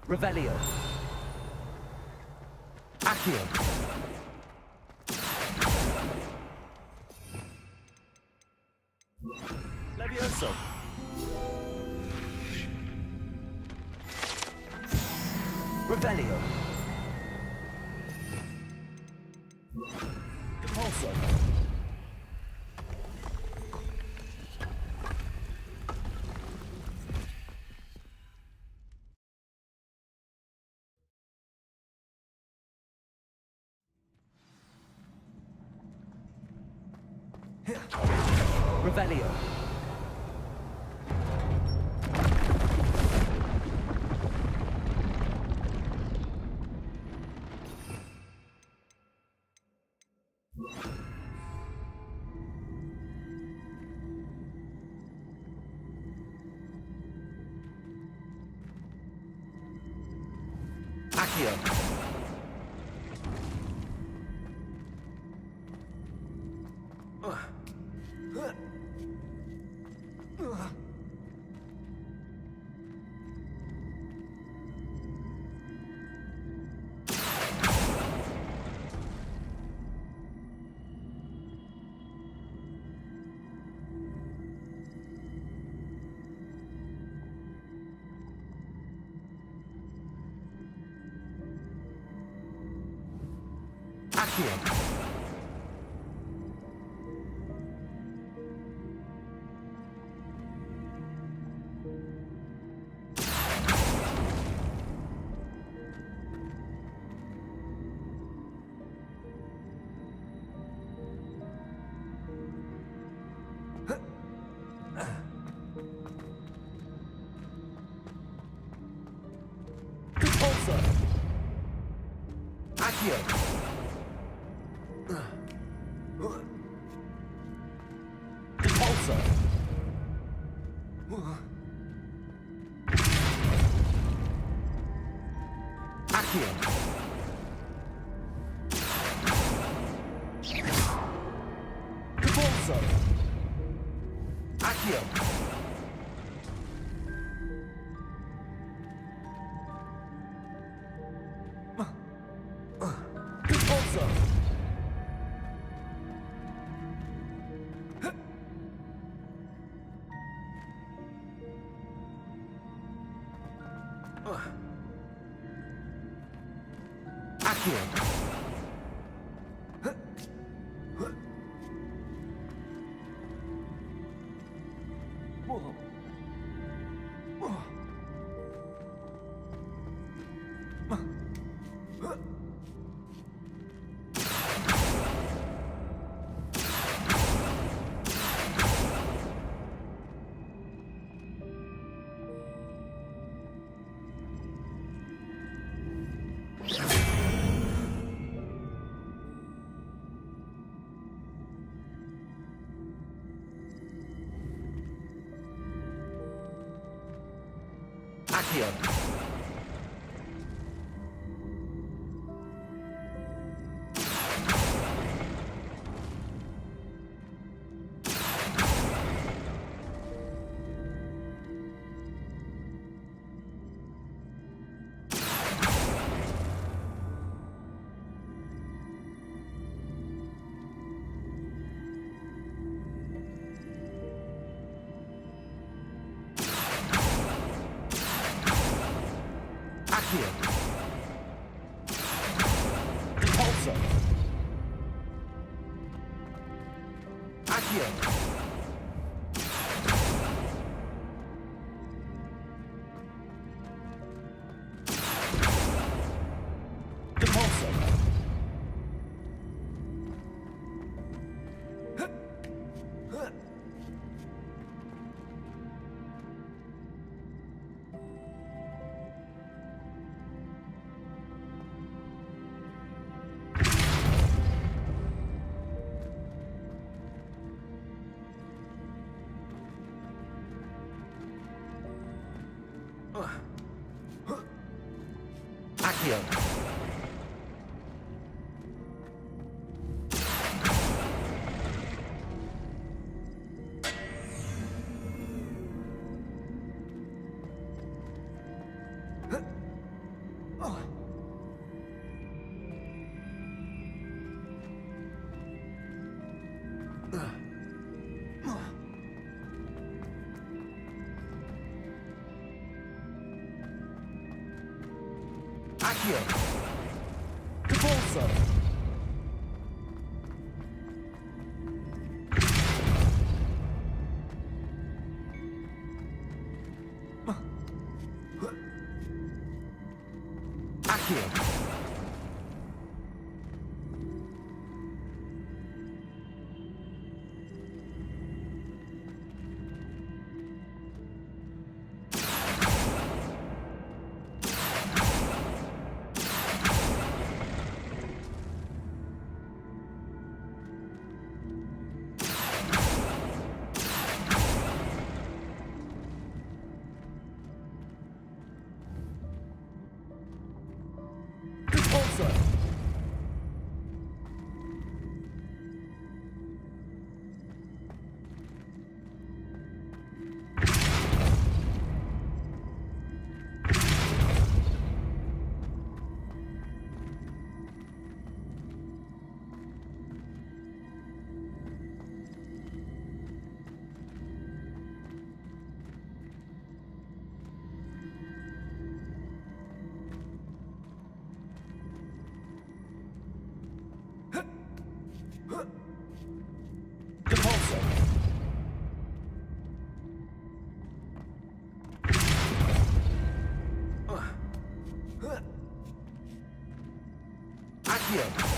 Revelio. Accio. Levioso. Revelio. Repulso. Revelio. Accio. Accio. Repulsor! Accio! Repulsor! Accio! Repulsor! Accio! Accio! Accio! Repulsor! Accio! Repulsor! Accio! Accio! Repulsor! Accio! Repulsor! Repulsor! Accio!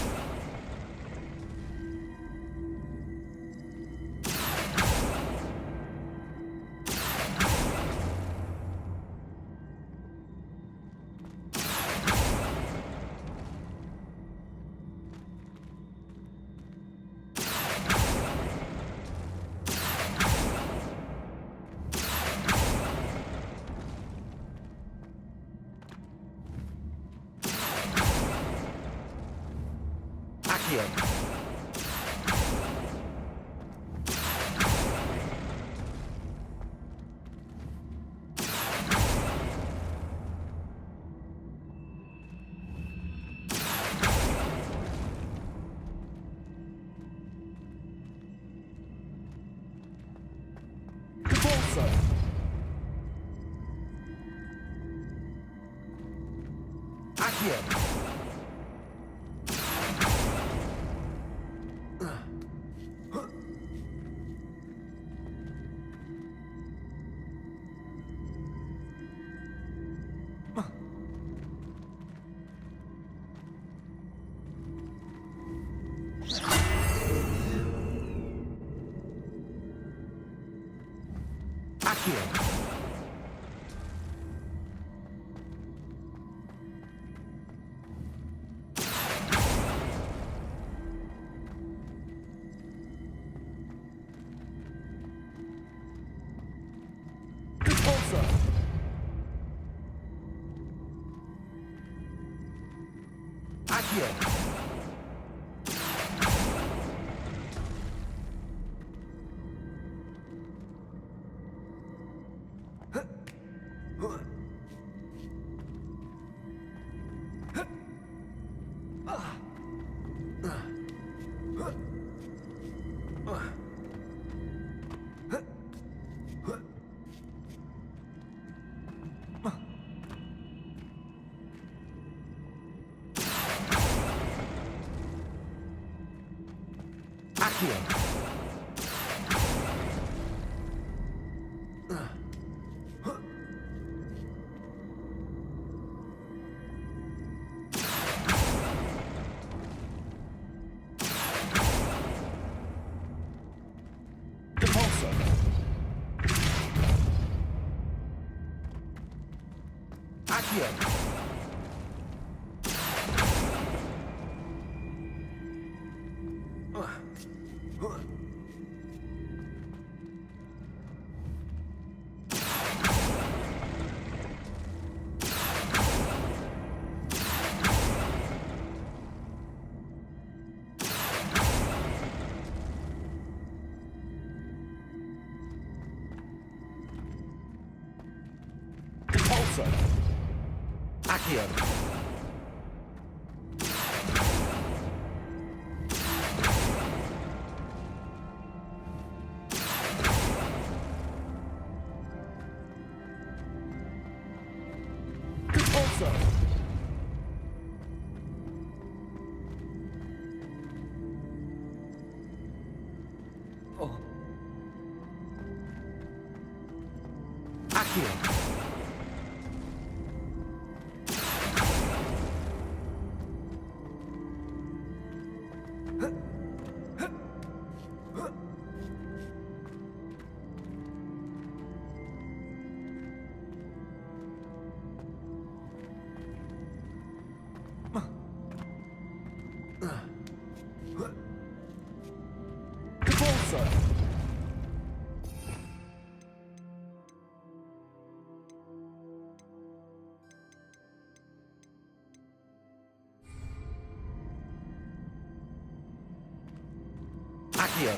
Accio.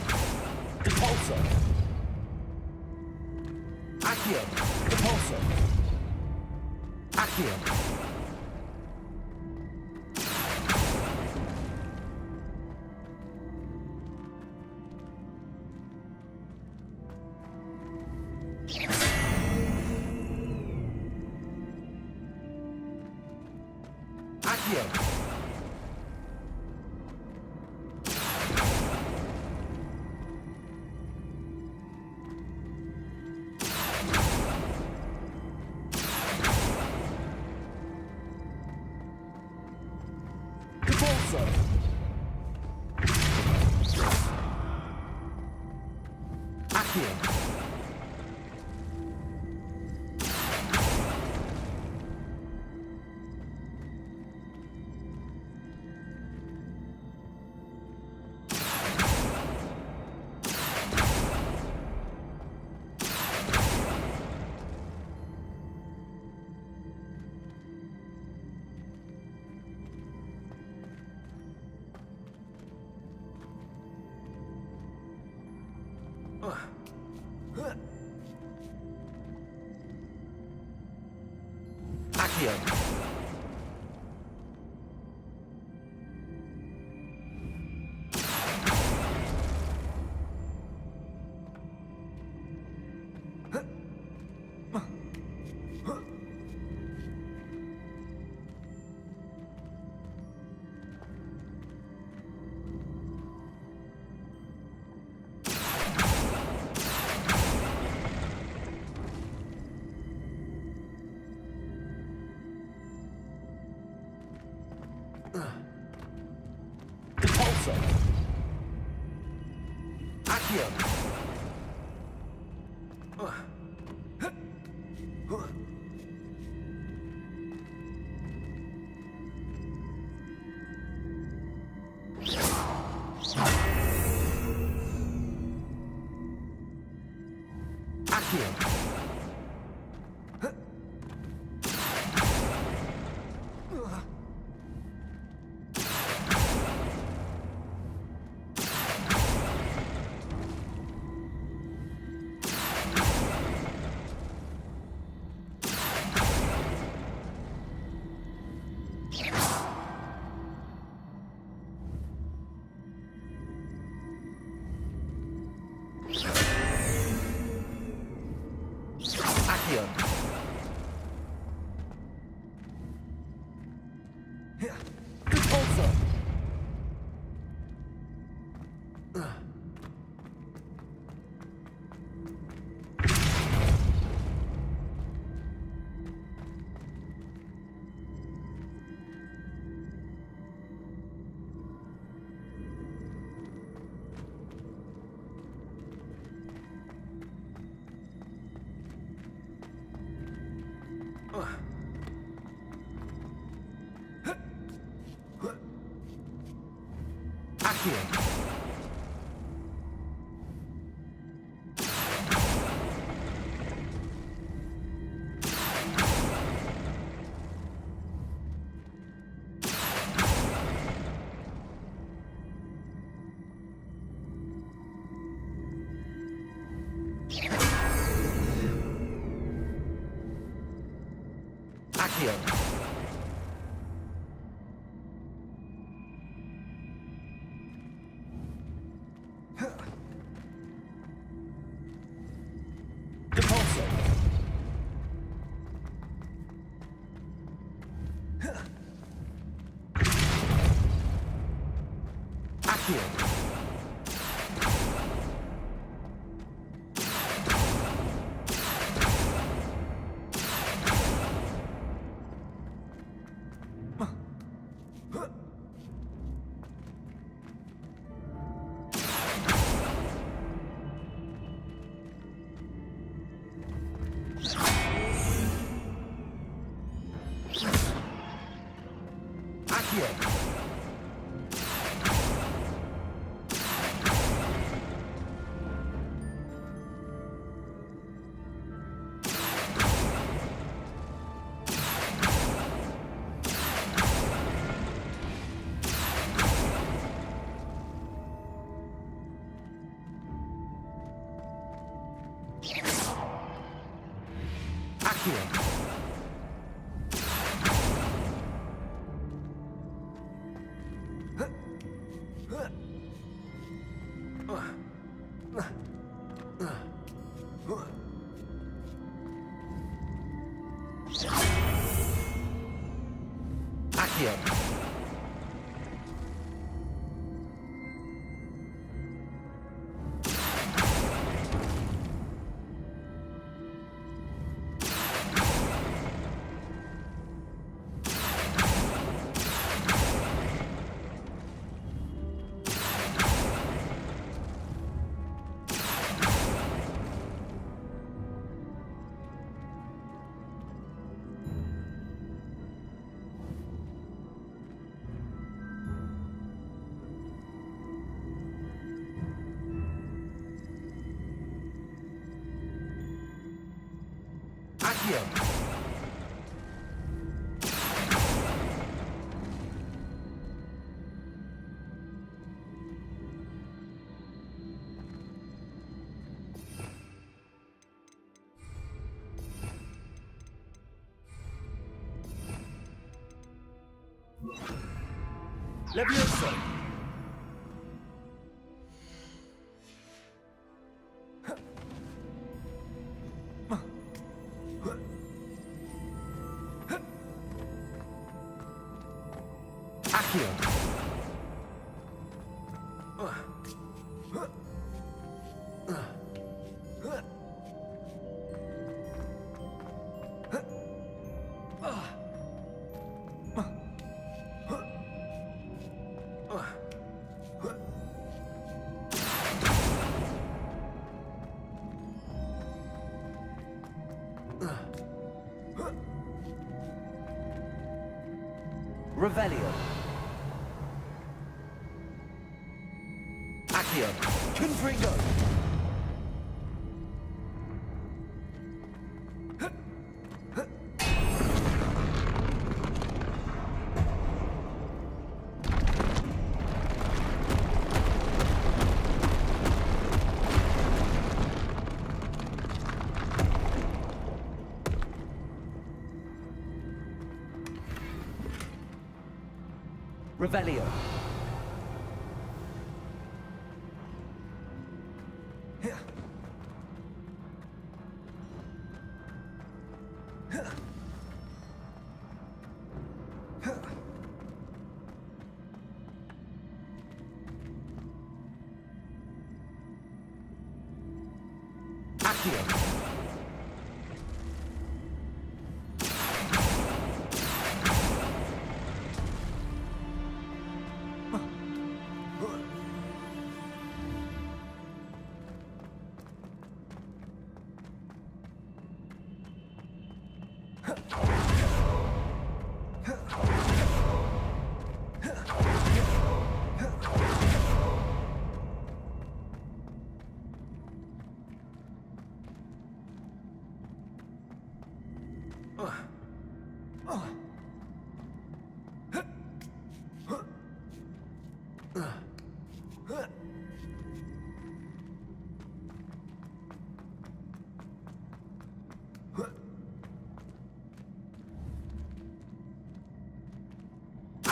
Repulsor. Accio. Repulsor. Accio. Accio. Repulsor. Accio. Accio. Accio. Repulsor. Accio. Accio. Repulsor. Accio. Accio. Accio. Accio. Accio. Levioso! Accio! Revelio. Accio. Confringo. Revelio.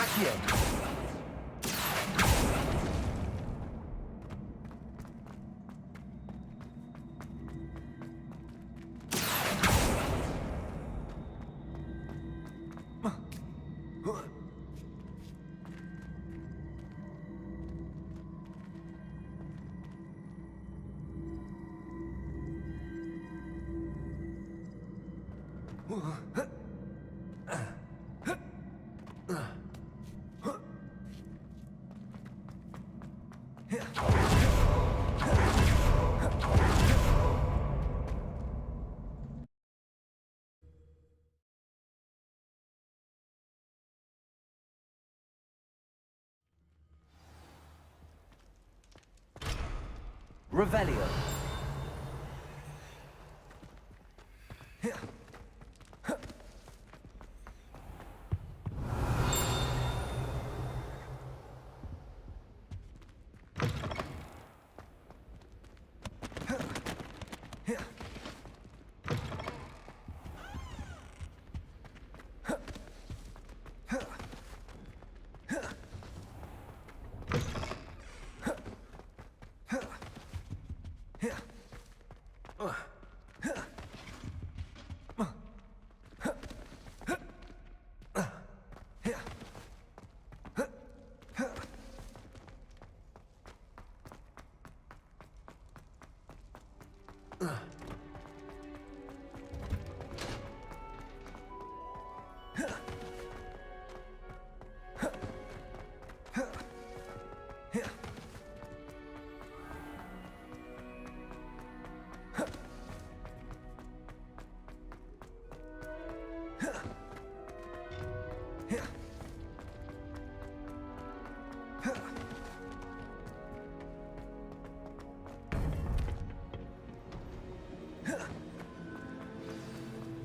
Accio. Revelio.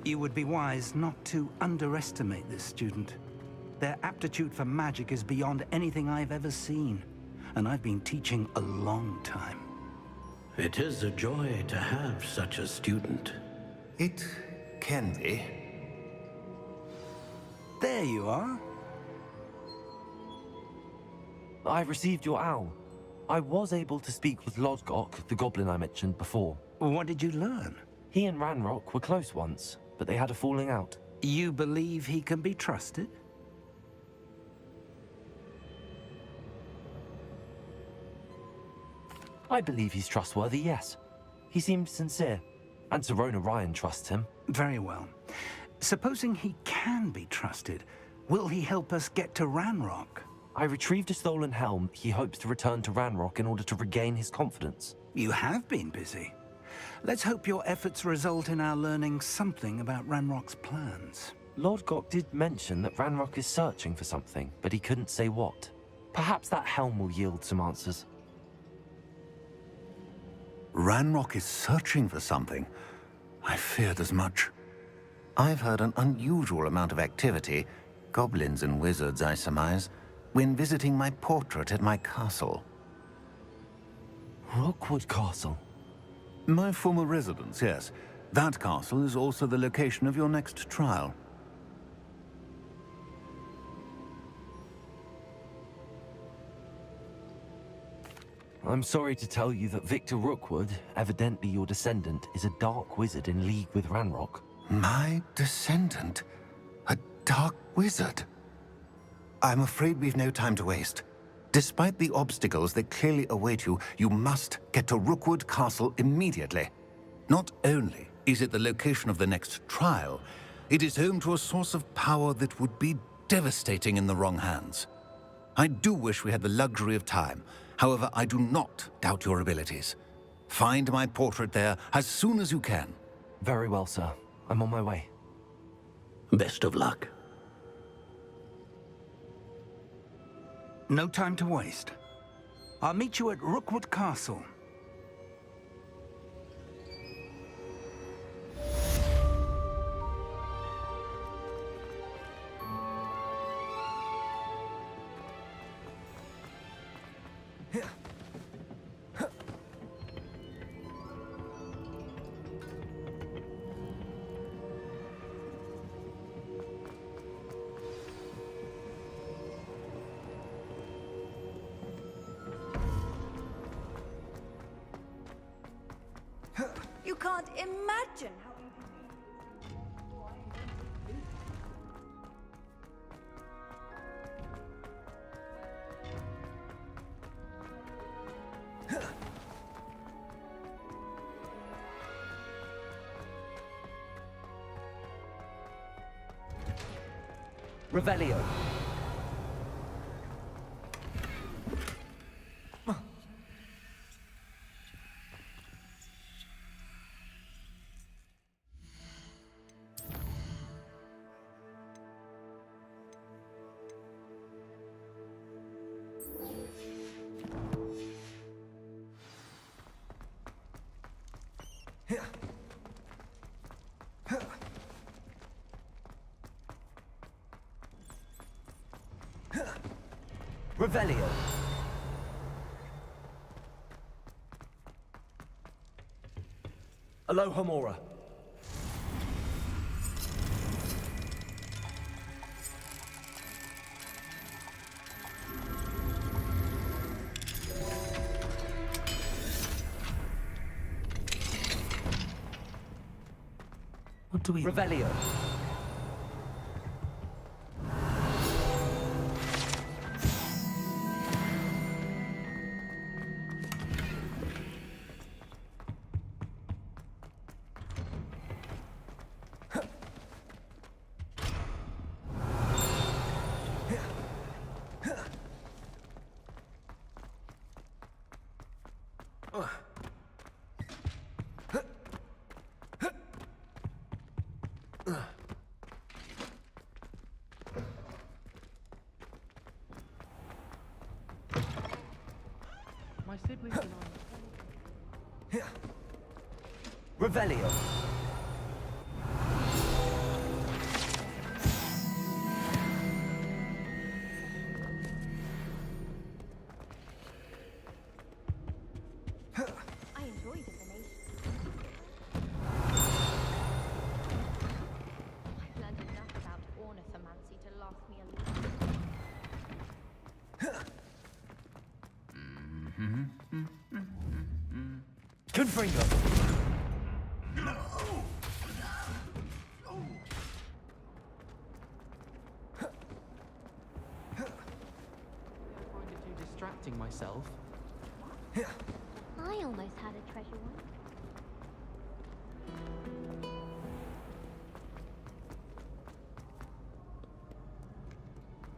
You would be wise not to underestimate this student. Their aptitude for magic is beyond anything I've ever seen, and I've been teaching a long time. It is a joy to have such a student. It can be. There you are. I received your owl. I was able to speak with Lodgok, the goblin I mentioned before. What did you learn? He and Ranrock were close once, but they had a falling out. You believe he can be trusted? I believe he's trustworthy, yes. He seemed sincere, and Serona Ryan trusts him. Very well. Supposing he can be trusted, will he help us get to Ranrock? I retrieved a stolen helm. He hopes to return to Ranrock in order to regain his confidence. You have been busy. Let's hope your efforts result in our learning something about Ranrock's plans. Lodgok did mention that Ranrock is searching for something, but he couldn't say what. Perhaps that helm will yield some answers. Ranrock is searching for something. I feared as much. I've heard an unusual amount of activity, goblins and wizards, I surmise, when visiting my portrait at my castle. Rookwood Castle? My former residence, yes. That castle is also the location of your next trial. I'm sorry to tell you that Victor Rookwood, evidently your descendant, is a dark wizard in league with Ranrock. My descendant? A dark wizard? I'm afraid we've no time to waste. Despite the obstacles that clearly await you, you must get to Rookwood Castle immediately. Not only is it the location of the next trial, it is home to a source of power that would be devastating in the wrong hands. I do wish we had the luxury of time. However, I do not doubt your abilities. Find my portrait there as soon as you can. Very well, sir. I'm on my way. Best of luck. No time to waste. I'll meet you at Rookwood Castle. You can't imagine how Revelio. Revelio. Alohomora. What do we... Revelio. My siblings and I... Revelio. I enjoy divination. I've learned enough about ornithomancy to last me a Confringo! Distracting myself. I almost had a treasure once.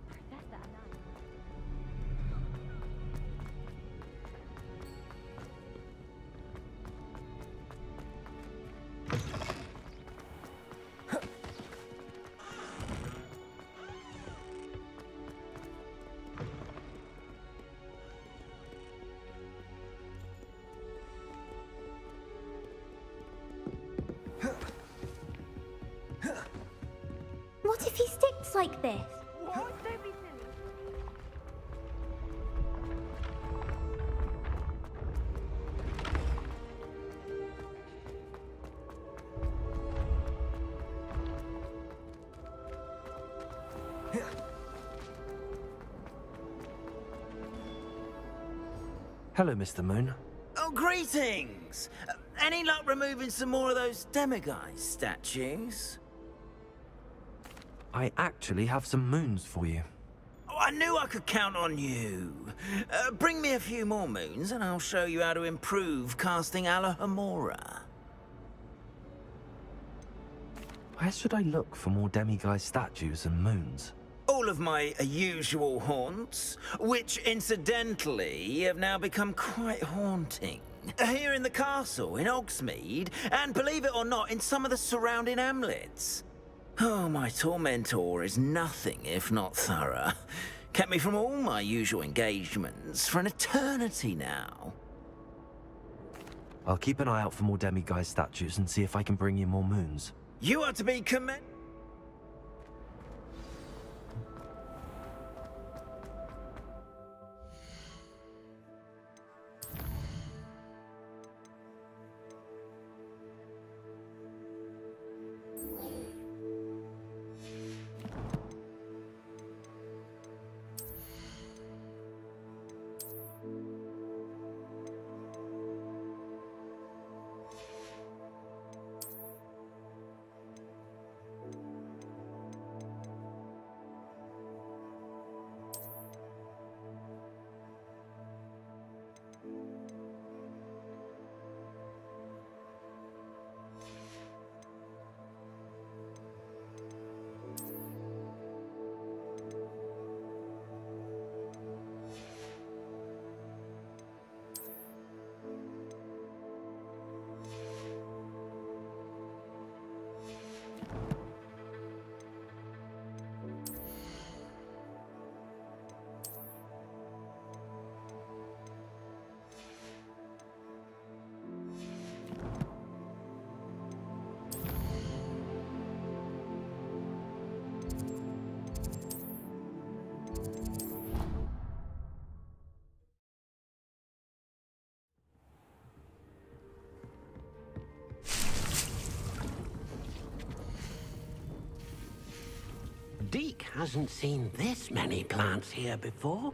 Professor Anand. What if he sticks like this? What? Don't be silly. Hello, Mr. Moon. Oh, greetings! Any luck removing some more of those demiguise statues? I actually have some moons for you. Oh, I knew I could count on you. Bring me a few more moons and I'll show you how to improve casting Alohomora. Where should I look for more demiguise statues and moons? All of my usual haunts, which incidentally have now become quite haunting. Here in the castle, in Hogsmeade, and believe it or not, in some of the surrounding hamlets. Oh, my tormentor is nothing if not thorough. Kept me from all my usual engagements for an eternity now. I'll keep an eye out for more demiguise statues and see if I can bring you more moons. You are to be commended. Deke hasn't seen this many plants here before.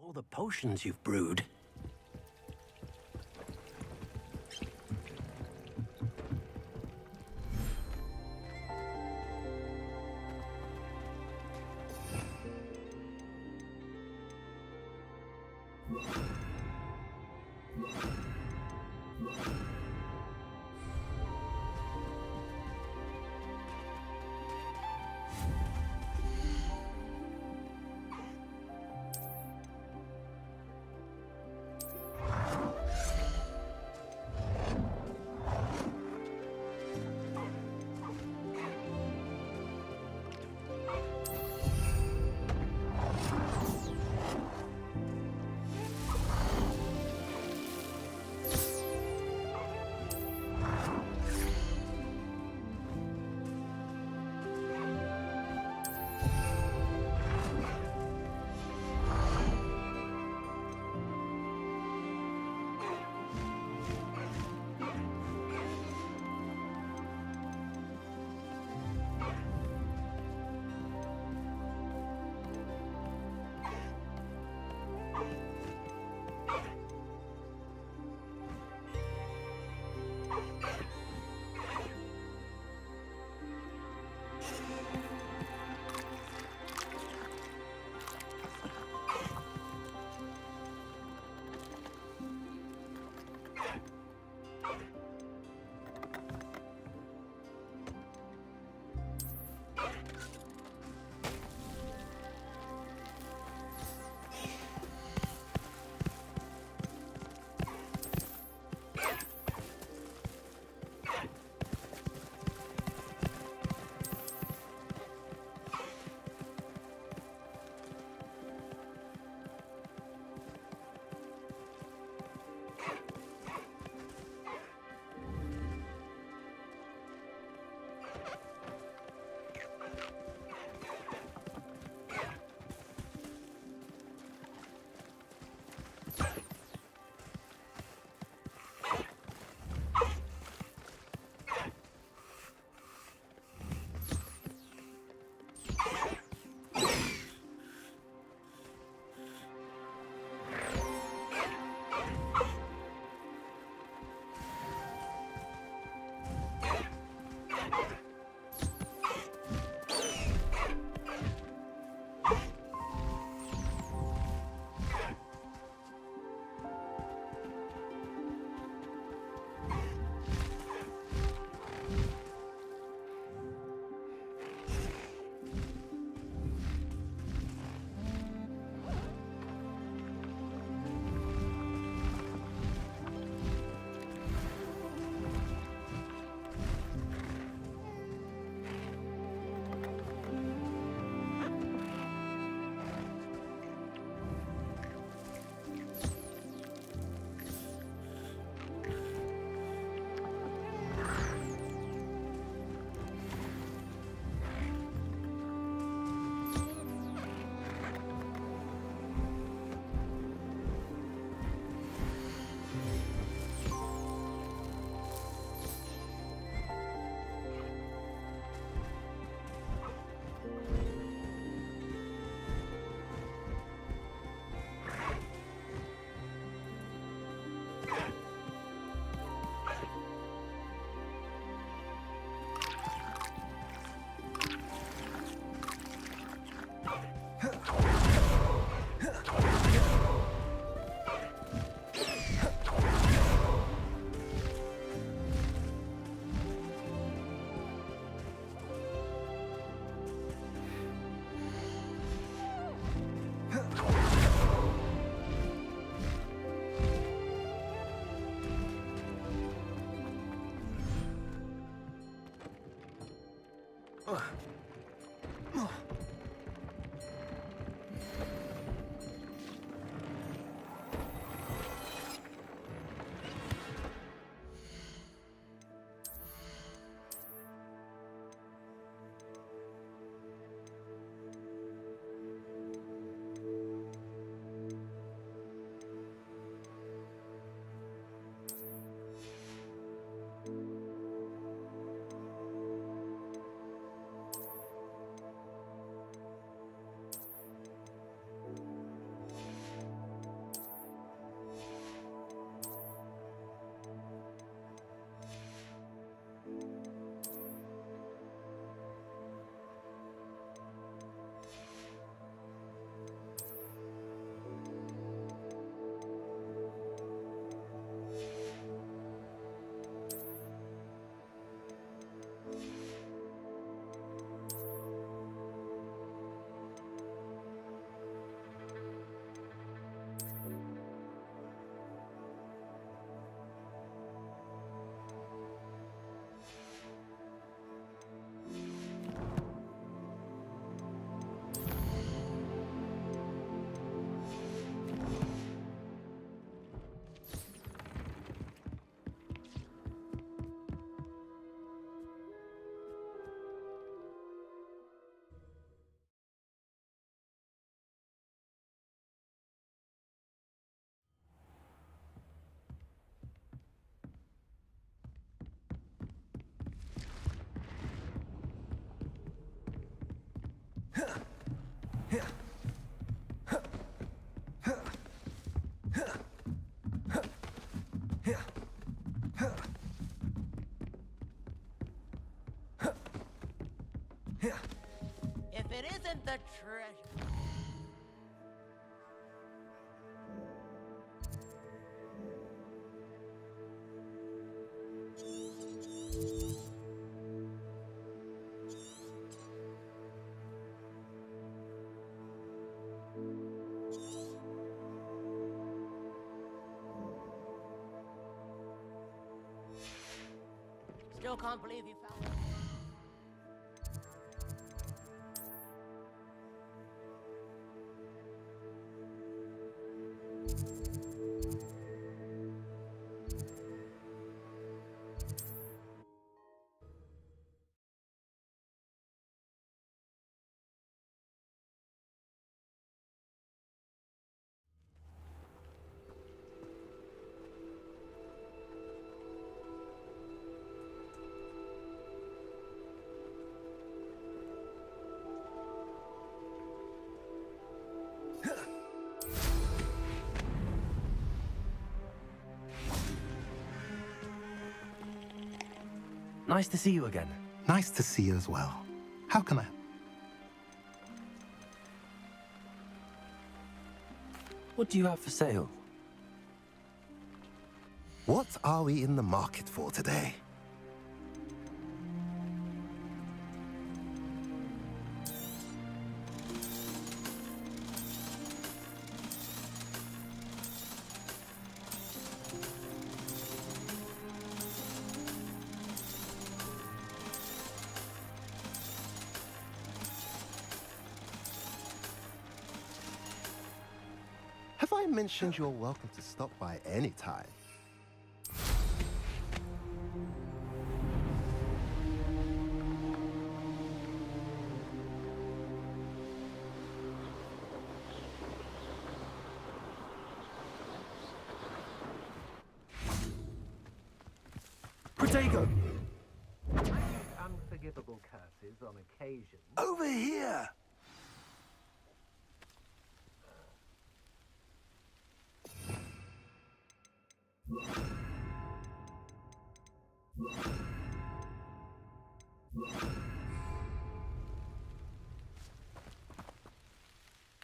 All the potions you've brewed. If it isn't the treasure... Still can't believe you found it. Nice to see you again. Nice to see you as well. How can I... What do you have for sale? What are we in the market for today? Have I mentioned you're welcome to stop by any time? Protego! I use unforgivable curses on occasion. Over here!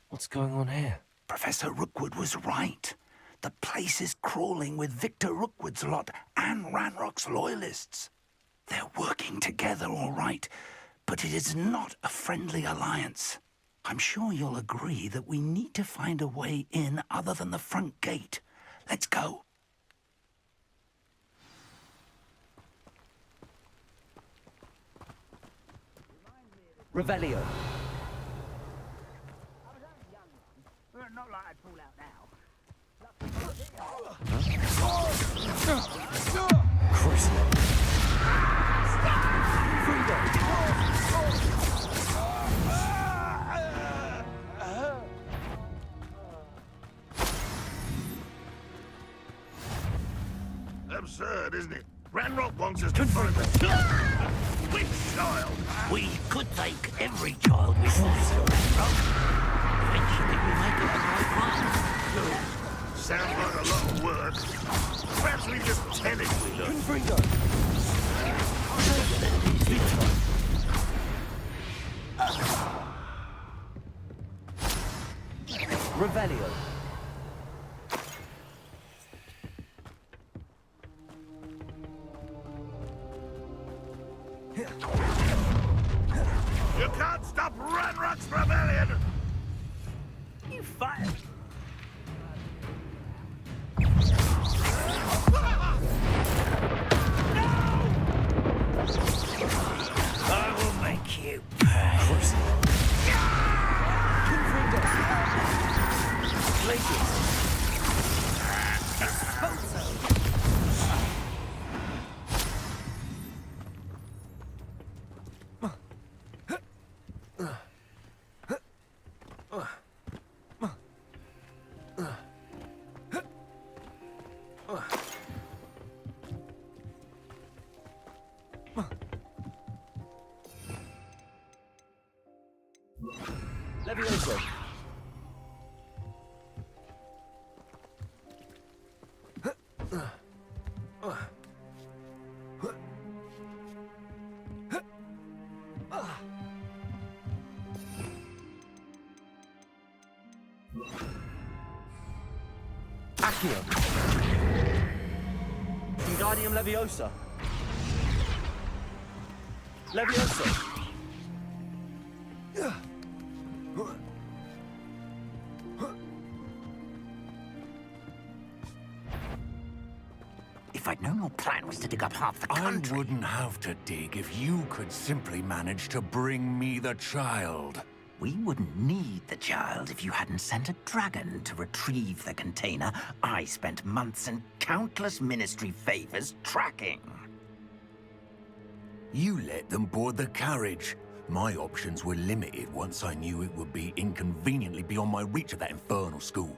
What's going on here? Professor Rookwood was right. The place is crawling with Victor Rookwood's lot and Ranrock's loyalists. They're working together, all right, but it is not a friendly alliance. I'm sure you'll agree that we need to find a way in other than the front gate. Let's go. Revelio. Not like I'd fall out now. Absurd, isn't it? Ranrock wants us to find the... Which child? We could take every child we find, Ranrock. Eventually we make it the right one. Sounds like a lot of work. Perhaps we just tell it we don't. Revelio. You can't stop Ranrock's rebellion! You fight. I will make you pay. Levioso. Accio. Wingardium Leviosa. Leviosa. If I'd known your plan was to dig up half the country... I wouldn't have to dig if you could simply manage to bring me the child. We wouldn't need the child if you hadn't sent a dragon to retrieve the container I spent months and countless ministry favors tracking. You let them board the carriage. My options were limited once I knew it would be inconveniently beyond my reach at that infernal school.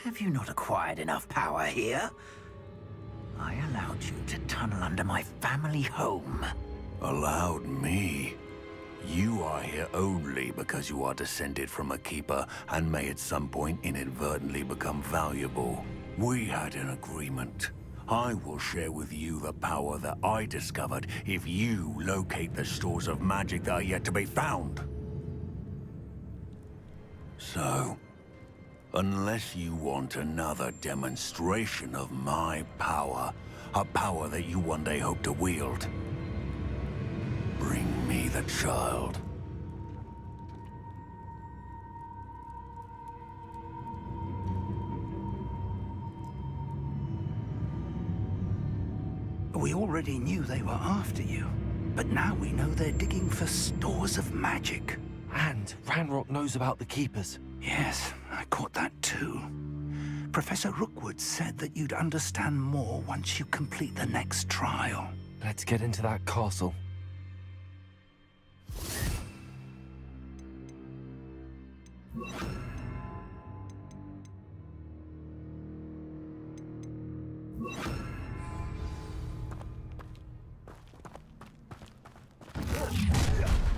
Have you not acquired enough power here? I allowed you to tunnel under my family home. Allowed me? You are here only because you are descended from a keeper and may at some point inadvertently become valuable. We had an agreement. I will share with you the power that I discovered if you locate the stores of magic that are yet to be found. So, unless you want another demonstration of my power, a power that you one day hope to wield, bring me the child. We already knew they were after you, but now we know they're digging for stores of magic. And Ranrock knows about the Keepers. Yes, I caught that too. Professor Rookwood said that you'd understand more once you complete the next trial. Let's get into that castle.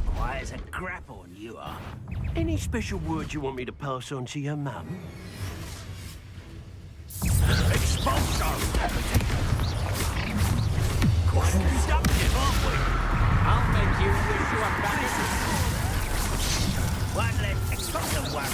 Quiet as a grapple, you are. Any special words you want me to pass on to your mum? Expulso! Quite seductive, aren't we? I'll make you wish you were back. One less expulso one.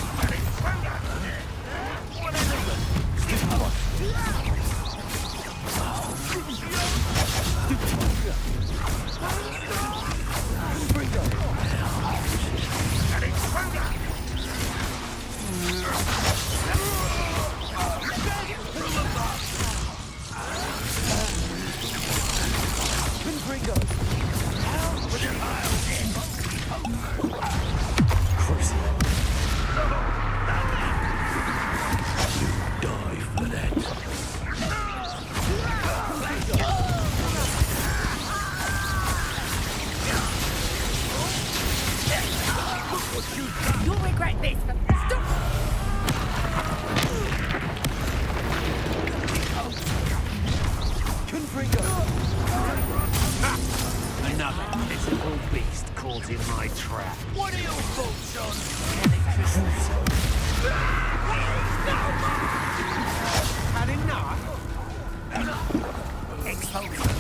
You'll regret this. Stop! Another mythical beast caught in my trap. What are your thoughts on Had enough? Expulsion.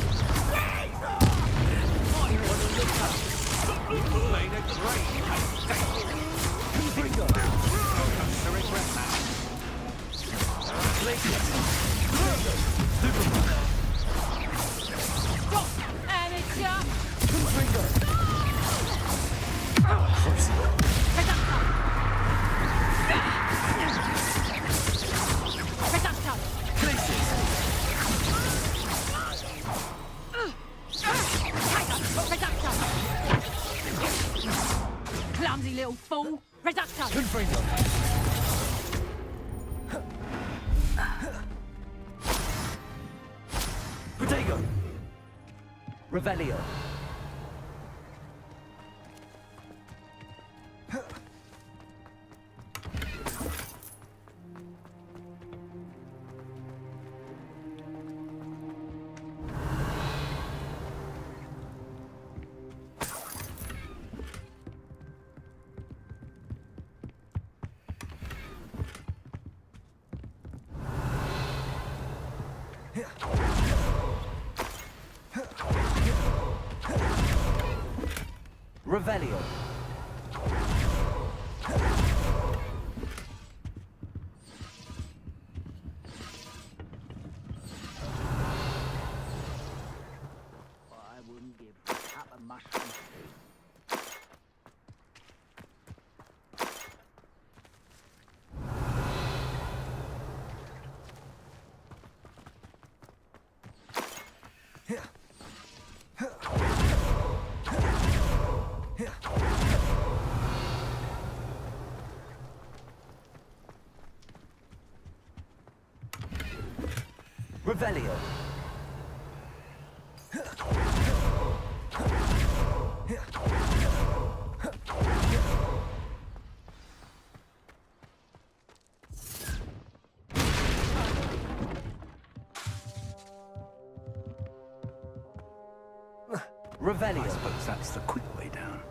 Made a great mistake. To regret that. Stop! Amateur! Clumsy little fool! Reducto! Protego. Revelio. Revelio. Revelio. Revelio. I suppose that's the quick way down.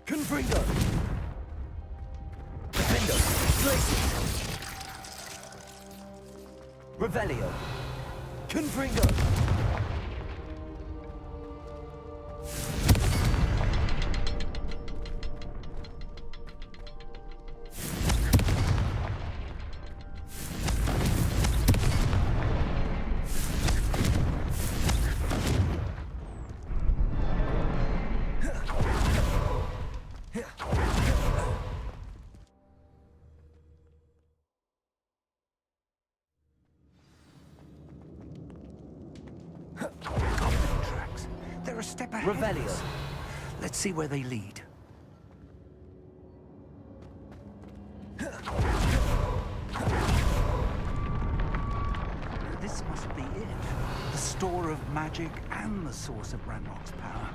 Confringo! Defendo! Glacius! Revelio. Confringo! Goblin tracks. They're a step ahead of Revelio. us. Let's see where they lead. This must be it. The store of magic and the source of Ranrock's power.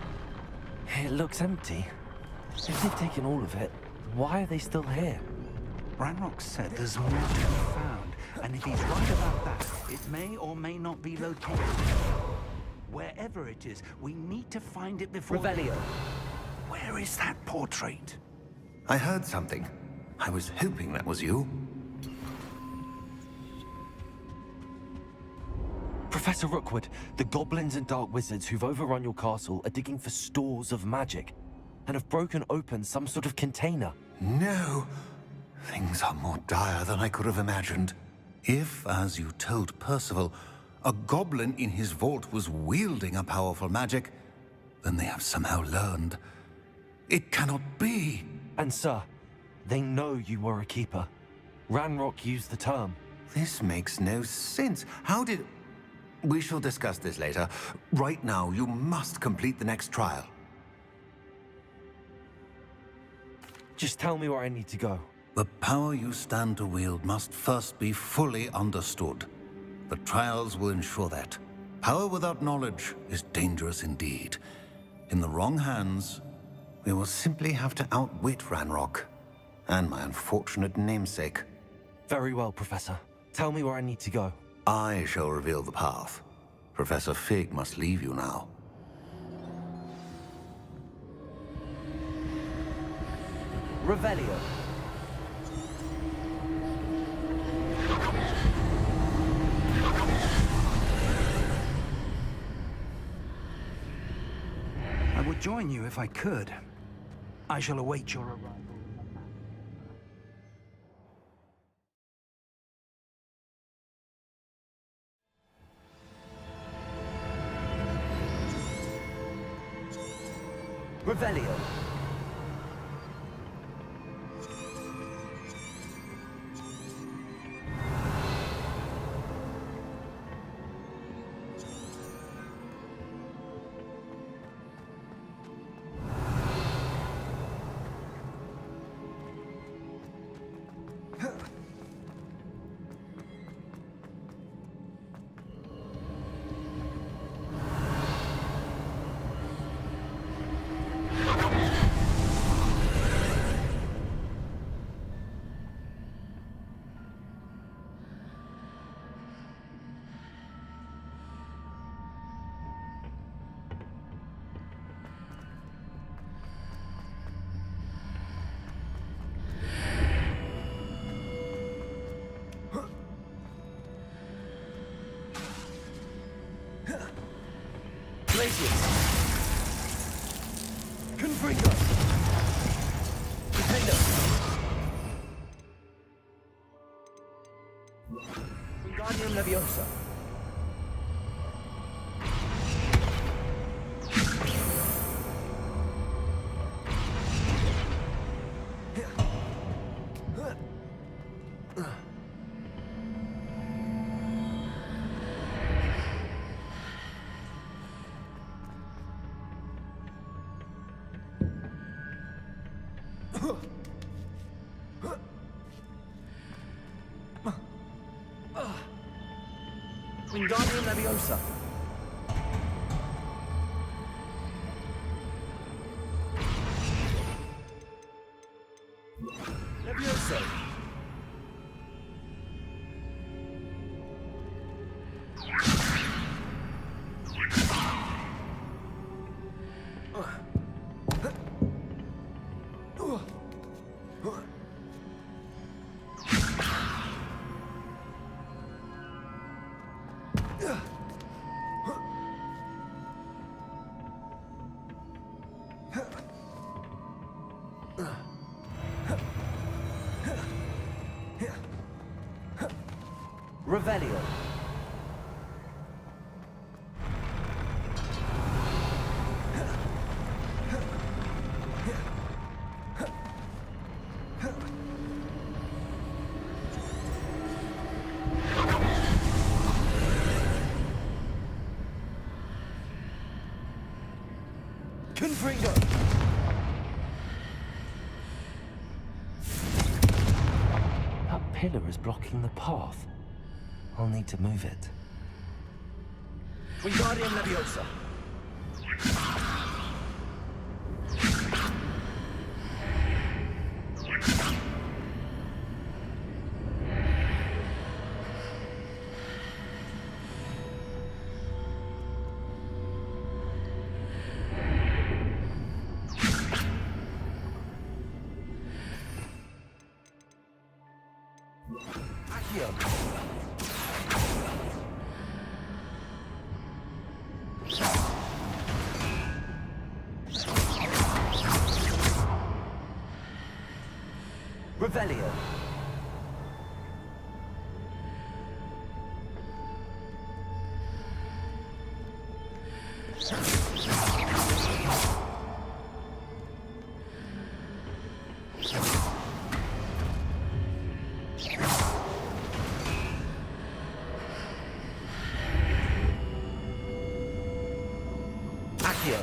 It looks empty. If they've taken all of it, why are they still here? Ranrock said there's more to be found, and if he's right about that, it may or may not be located. Wherever it is, we need to find it before... Revelio. Where is that portrait? I heard something. I was hoping that was you. Professor Rookwood, the goblins and dark wizards who've overrun your castle are digging for stores of magic and have broken open some sort of container. No. Things are more dire than I could have imagined. If, as you told Percival, a goblin in his vault was wielding a powerful magic, then they have somehow learned. It cannot be. And sir, they know you were a keeper. Ranrock used the term. This makes no sense. How did... We shall discuss this later. Right now, you must complete the next trial. Just tell me where I need to go. The power you stand to wield must first be fully understood. The trials will ensure that. Power without knowledge is dangerous indeed. In the wrong hands, we will simply have to outwit Ranrock and my unfortunate namesake. Very well, Professor. Tell me where I need to go. I shall reveal the path. Professor Fig must leave you now. Revelio. I would join you if I could. I shall await your arrival. Revelio. Glacius! Confringo! Defender! Wingardium Leviosa. Leviosa. Leviosa. Revelio. Confringo. That pillar is blocking the path. I'll need to move it. Wingardium Leviosa. Revelio. Accio.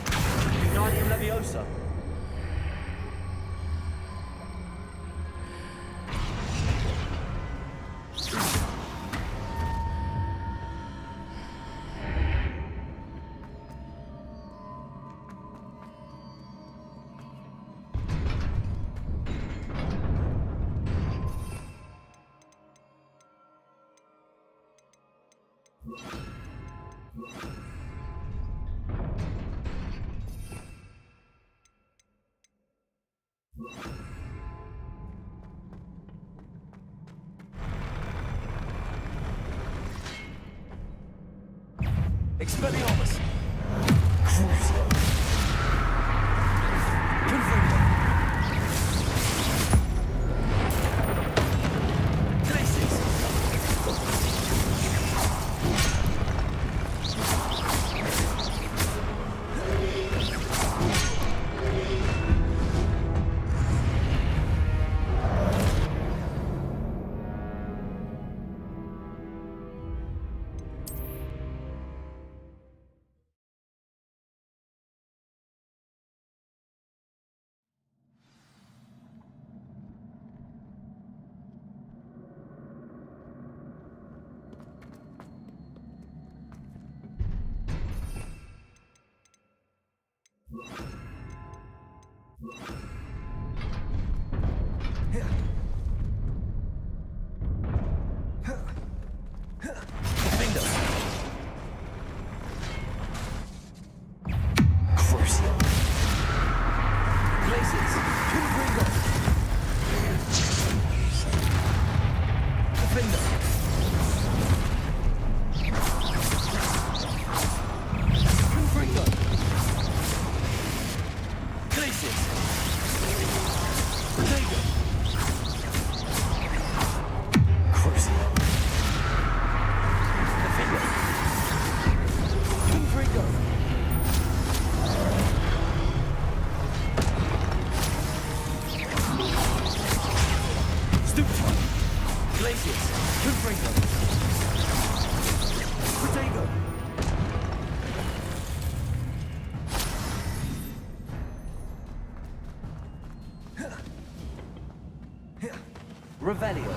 Wingardium Leviosa. Expelliarmus. Crucio. Confringo. Glacis. Revelio.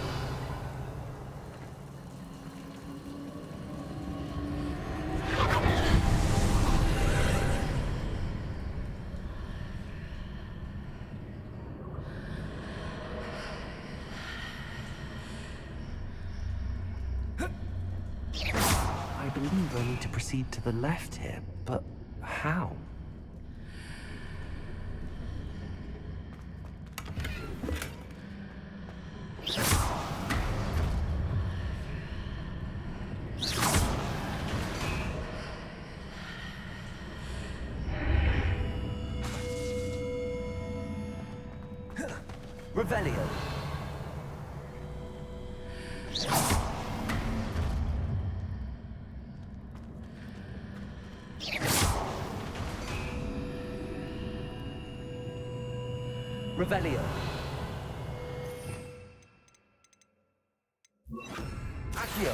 believe I need to proceed to the left here, but how? Revelio. Revelio. Accio.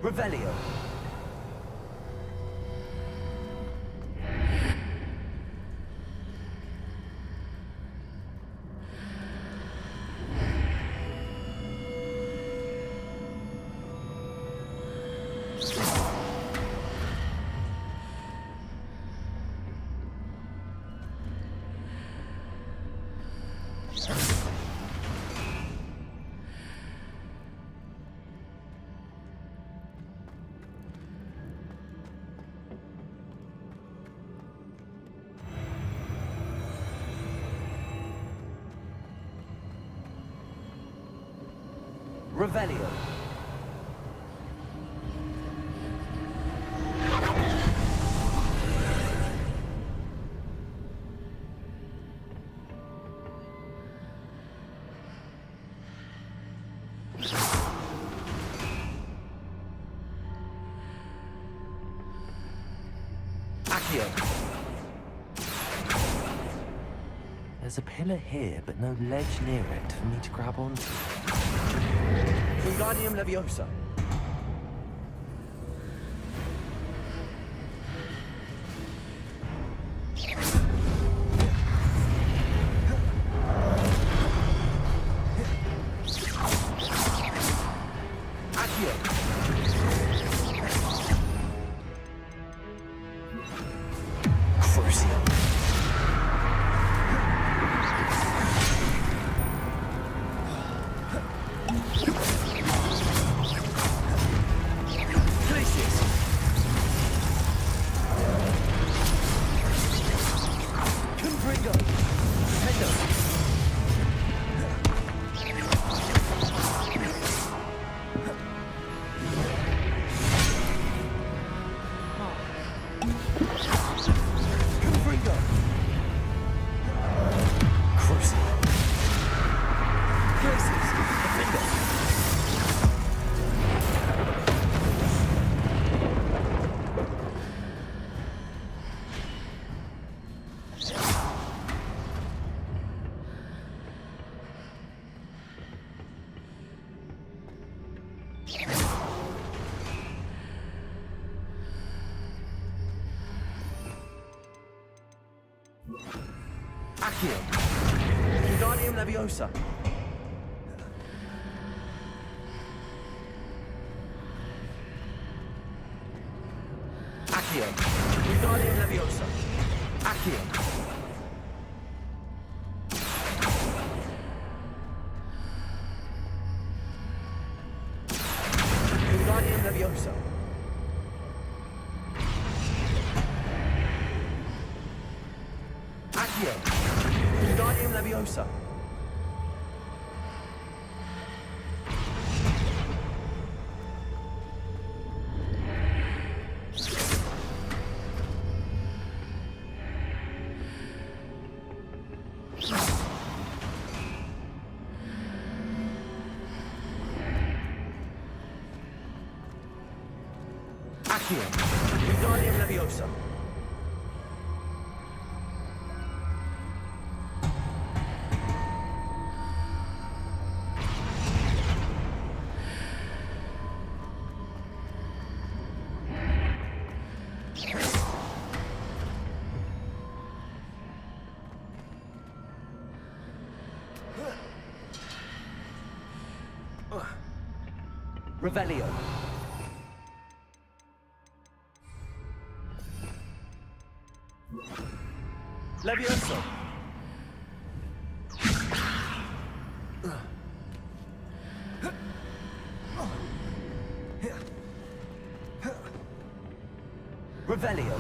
Revelio. Revelio. Accio. There's a pillar here, but no ledge near it for me to grab onto. Wingardium Leviosa. Accio. Wingardium Leviosa. Accio. Wingardium Leviosa. Accio. Wingardium Leviosa. Accio. Wingardium Leviosa. Accio. Wingardium Leviosa. Revelio. Levioso. Revelio.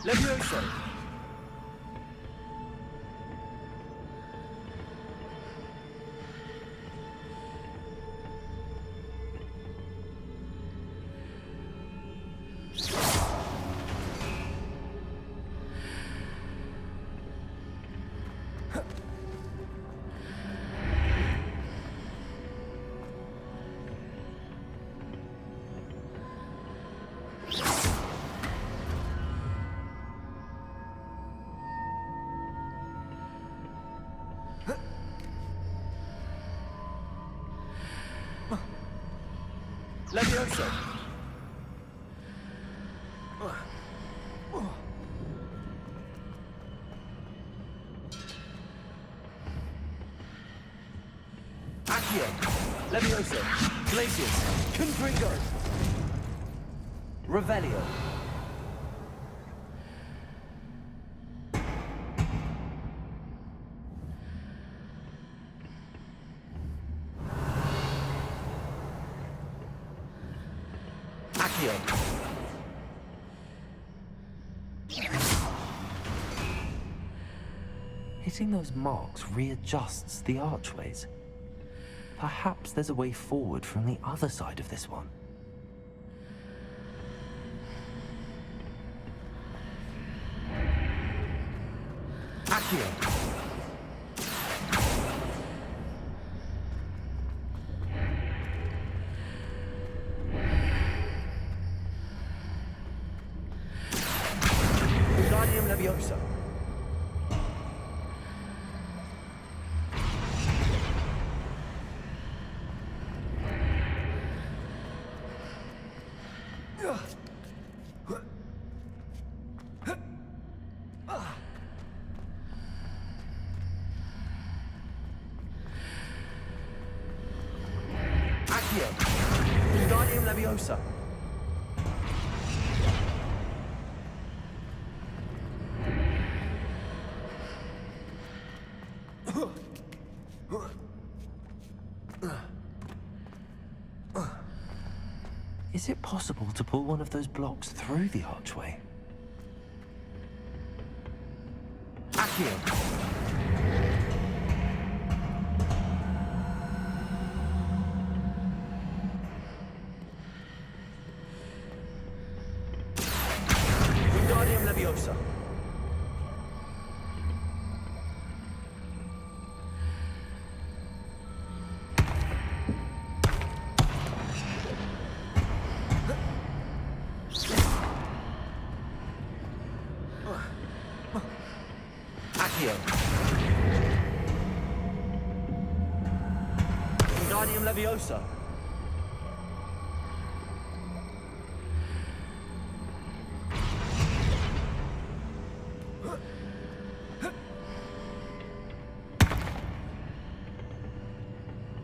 Levioso. Levioso. Accio. Levioso. Glacius. Confringo. Revelio. Accio. Hitting those marks readjusts the archways. Perhaps there's a way forward from the other side of this one. Accio. Wingardium Leviosa. Accio. Wingardium Leviosa. Is it possible to pull one of those blocks through the archway? Accio. Wingardium Leviosa. Accio. Wingardium Leviosa.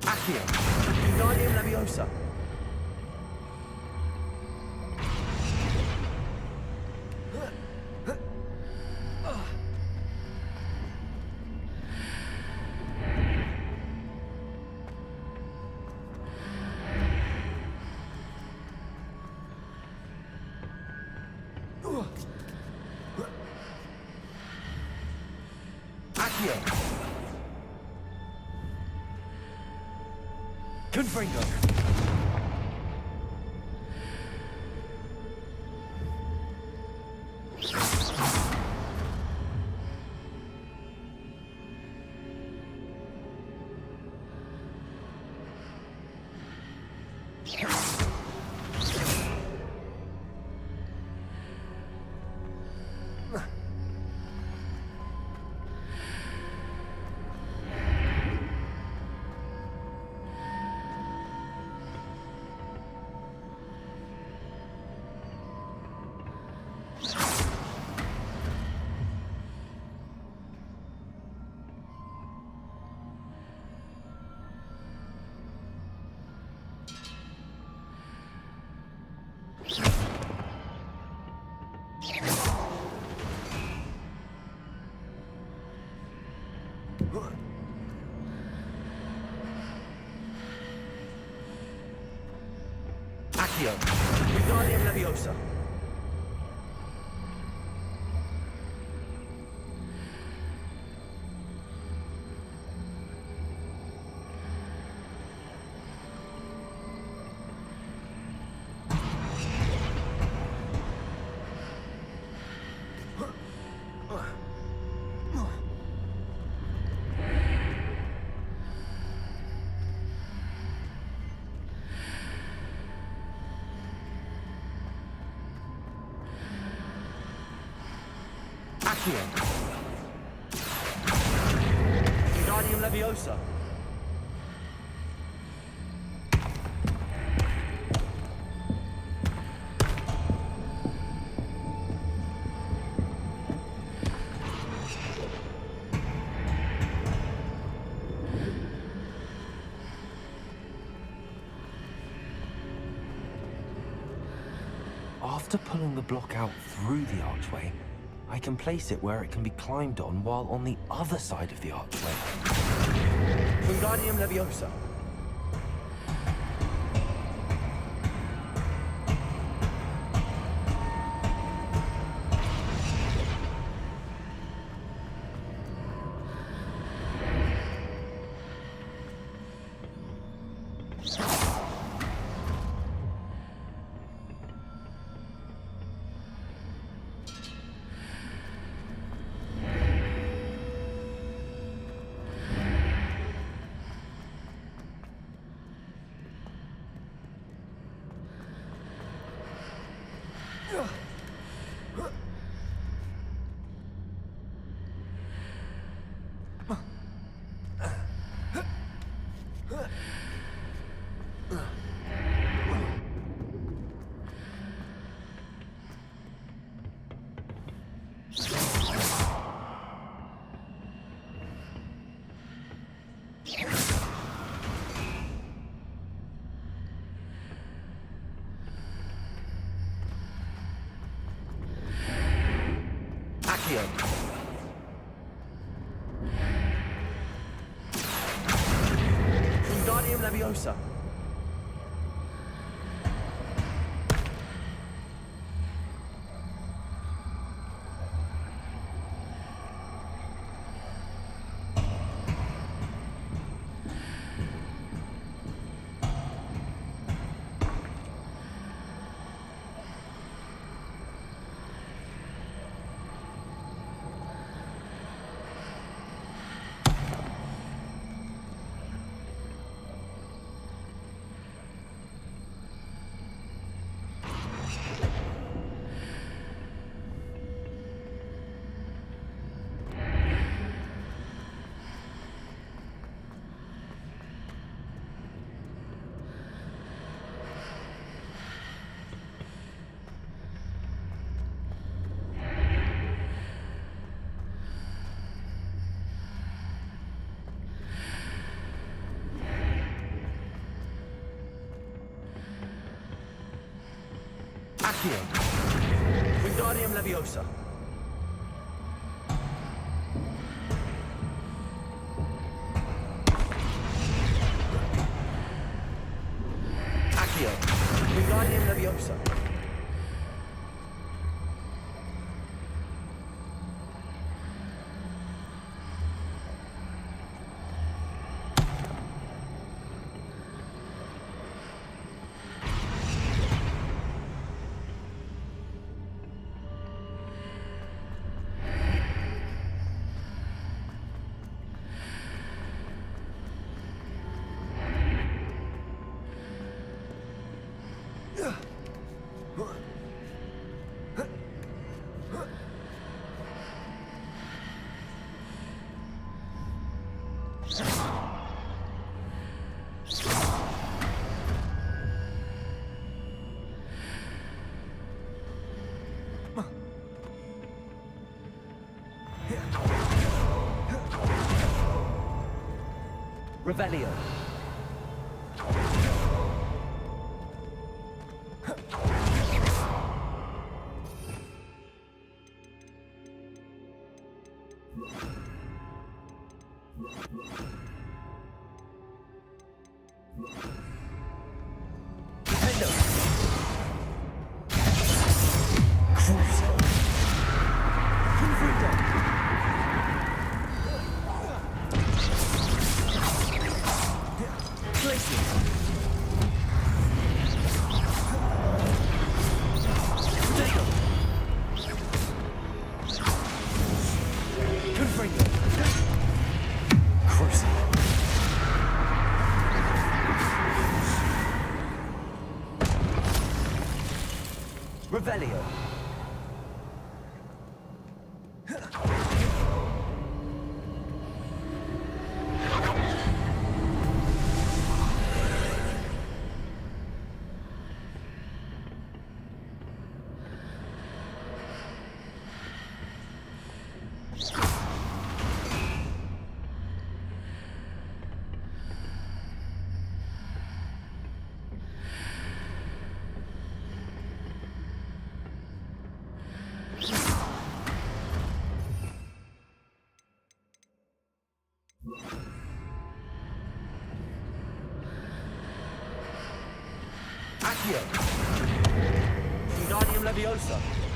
Accio. Wingardium Leviosa. Accio. Confringo. Accio. Wingardium Leviosa. Accio. Wingardium Leviosa. After pulling the block out through the archway, I can place it where it can be climbed on while on the other side of the archway. Wingardium Leviosa. Accio. Wingardium Leviosa. Accio. Wingardium Leviosa. Accio. Wingardium Leviosa. Revelio. Revelio. Accio. Wingardium Leviosa.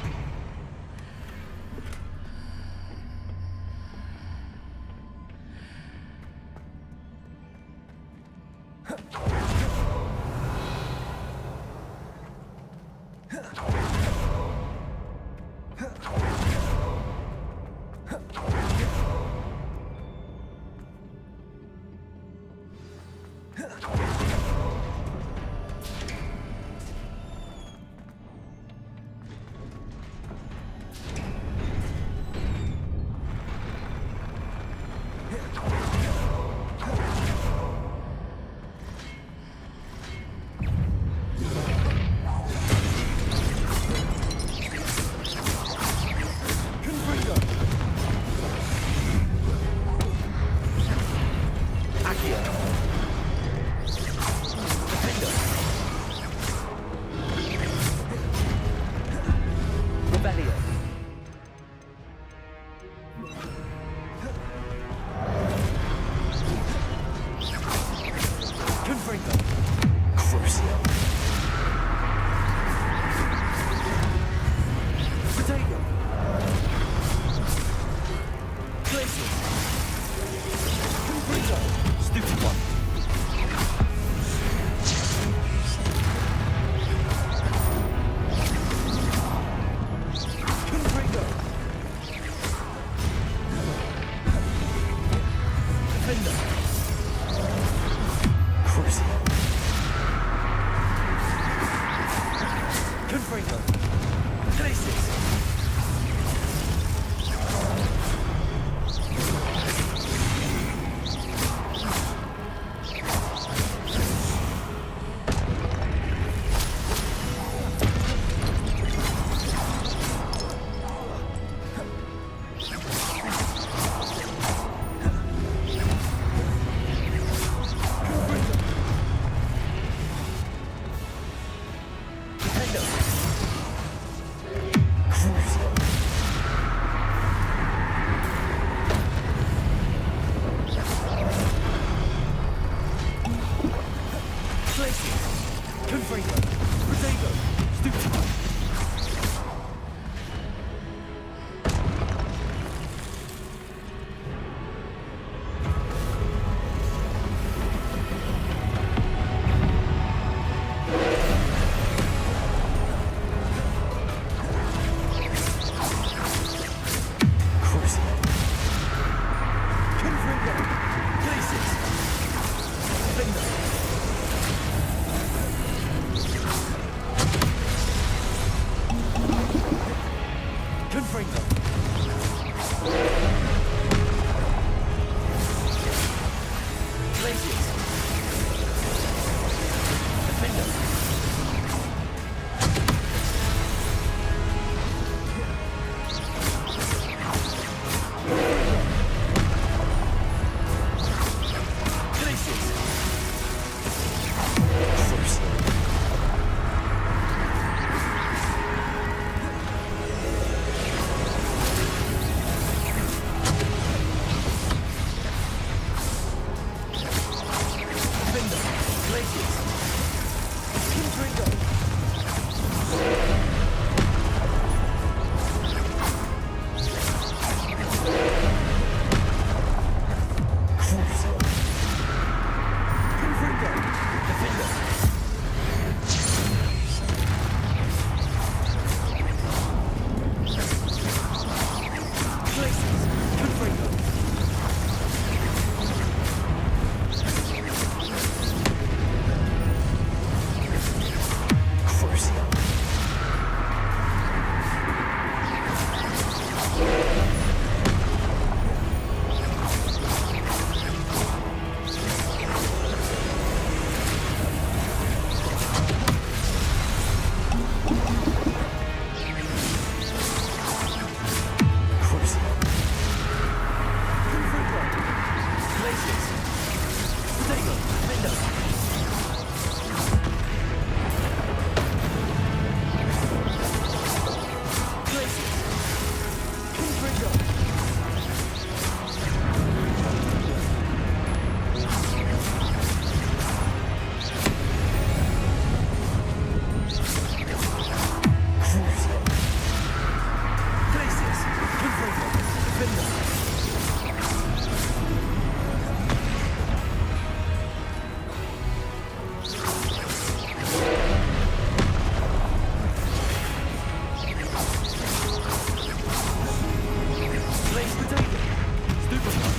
Places. Potato. Window. Places. Confringo. Places. Confringo. Window. Place potato. Stupefy.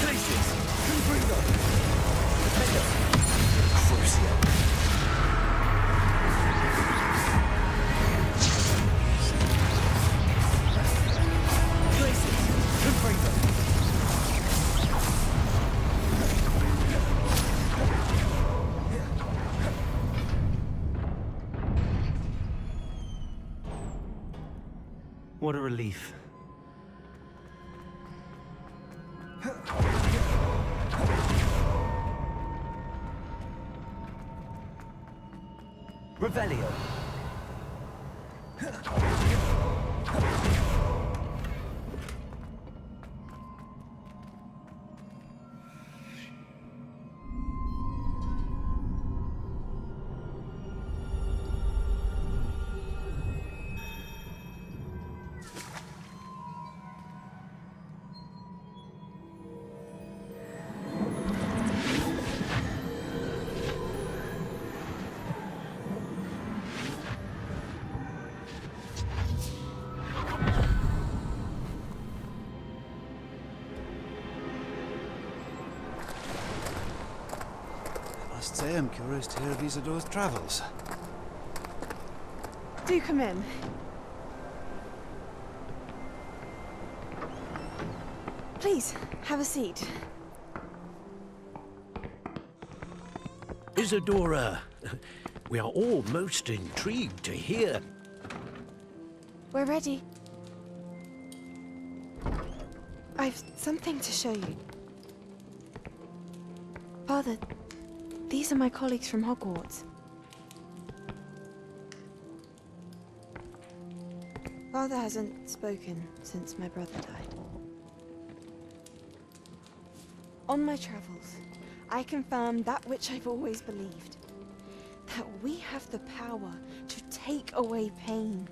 Places. Confringo. Potato. Crucio. Places. Confringo. What a relief. Revelio. I must say I'm curious to hear of Isidore's travels. Do come in. Please, have a seat. Isadora, we are all most intrigued to hear. We're ready. I've something to show you. Father, these are my colleagues from Hogwarts. Father hasn't spoken since my brother died. On my travels, I confirmed that which I've always believed. That we have the power to take away pain.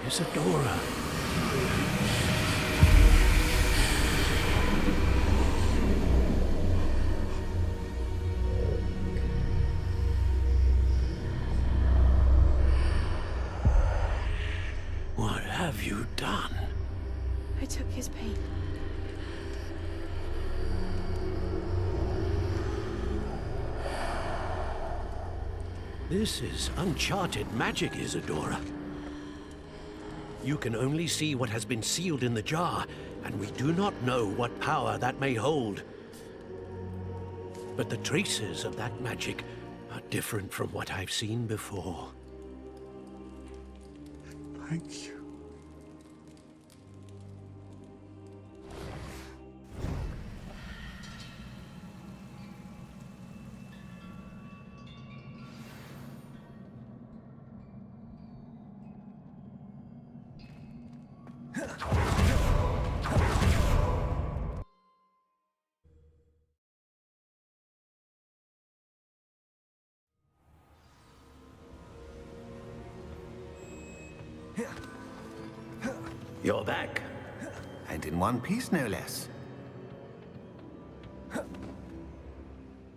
Isadora. What have you done? I took his pain. This is uncharted magic, Isadora. You can only see what has been sealed in the jar, and we do not know what power that may hold. But the traces of that magic are different from what I've seen before. Thank you. You're back. And in one piece, no less.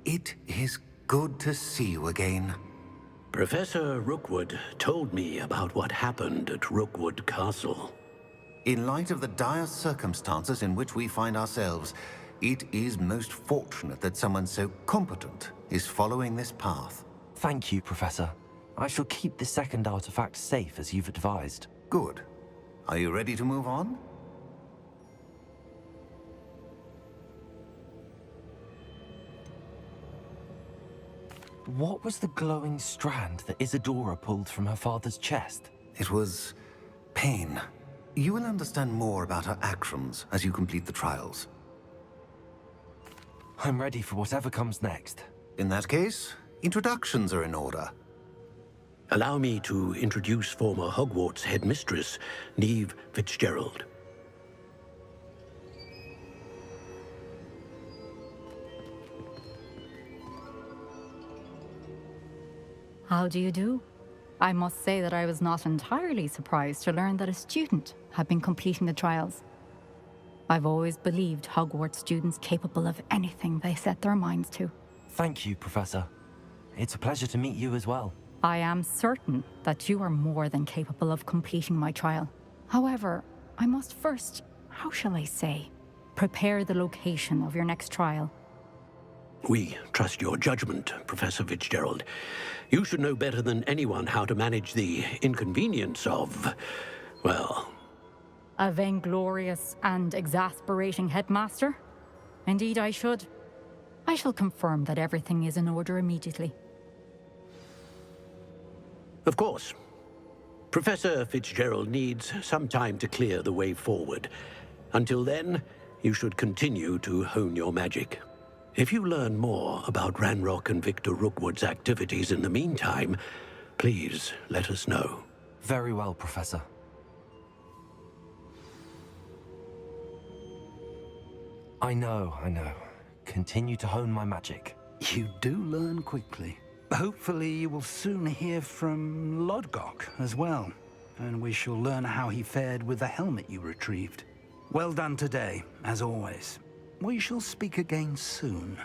It is good to see you again. Professor Rookwood told me about what happened at Rookwood Castle. In light of the dire circumstances in which we find ourselves, it is most fortunate that someone so competent is following this path. Thank you, Professor. I shall keep the second artifact safe as you've advised. Good. Are you ready to move on? What was the glowing strand that Isadora pulled from her father's chest? It was pain. You will understand more about her actions as you complete the trials. I'm ready for whatever comes next. In that case, introductions are in order. Allow me to introduce former Hogwarts headmistress, Neve Fitzgerald. How do you do? I must say that I was not entirely surprised to learn that a student had been completing the trials. I've always believed Hogwarts students capable of anything they set their minds to. Thank you, Professor. It's a pleasure to meet you as well. I am certain that you are more than capable of completing my trial. However, I must first, how shall I say, prepare the location of your next trial. We trust your judgment, Professor Fitzgerald. You should know better than anyone how to manage the inconvenience of, well... A vainglorious and exasperating headmaster? Indeed I should. I shall confirm that everything is in order immediately. Of course. Professor Fitzgerald needs some time to clear the way forward. Until then, you should continue to hone your magic. If you learn more about Ranrock and Victor Rookwood's activities in the meantime, please let us know. Very well, Professor. I know. Continue to hone my magic. You do learn quickly. Hopefully you will soon hear from Lodgok as well, and we shall learn how he fared with the helmet you retrieved. Well done today, as always. We shall speak again soon.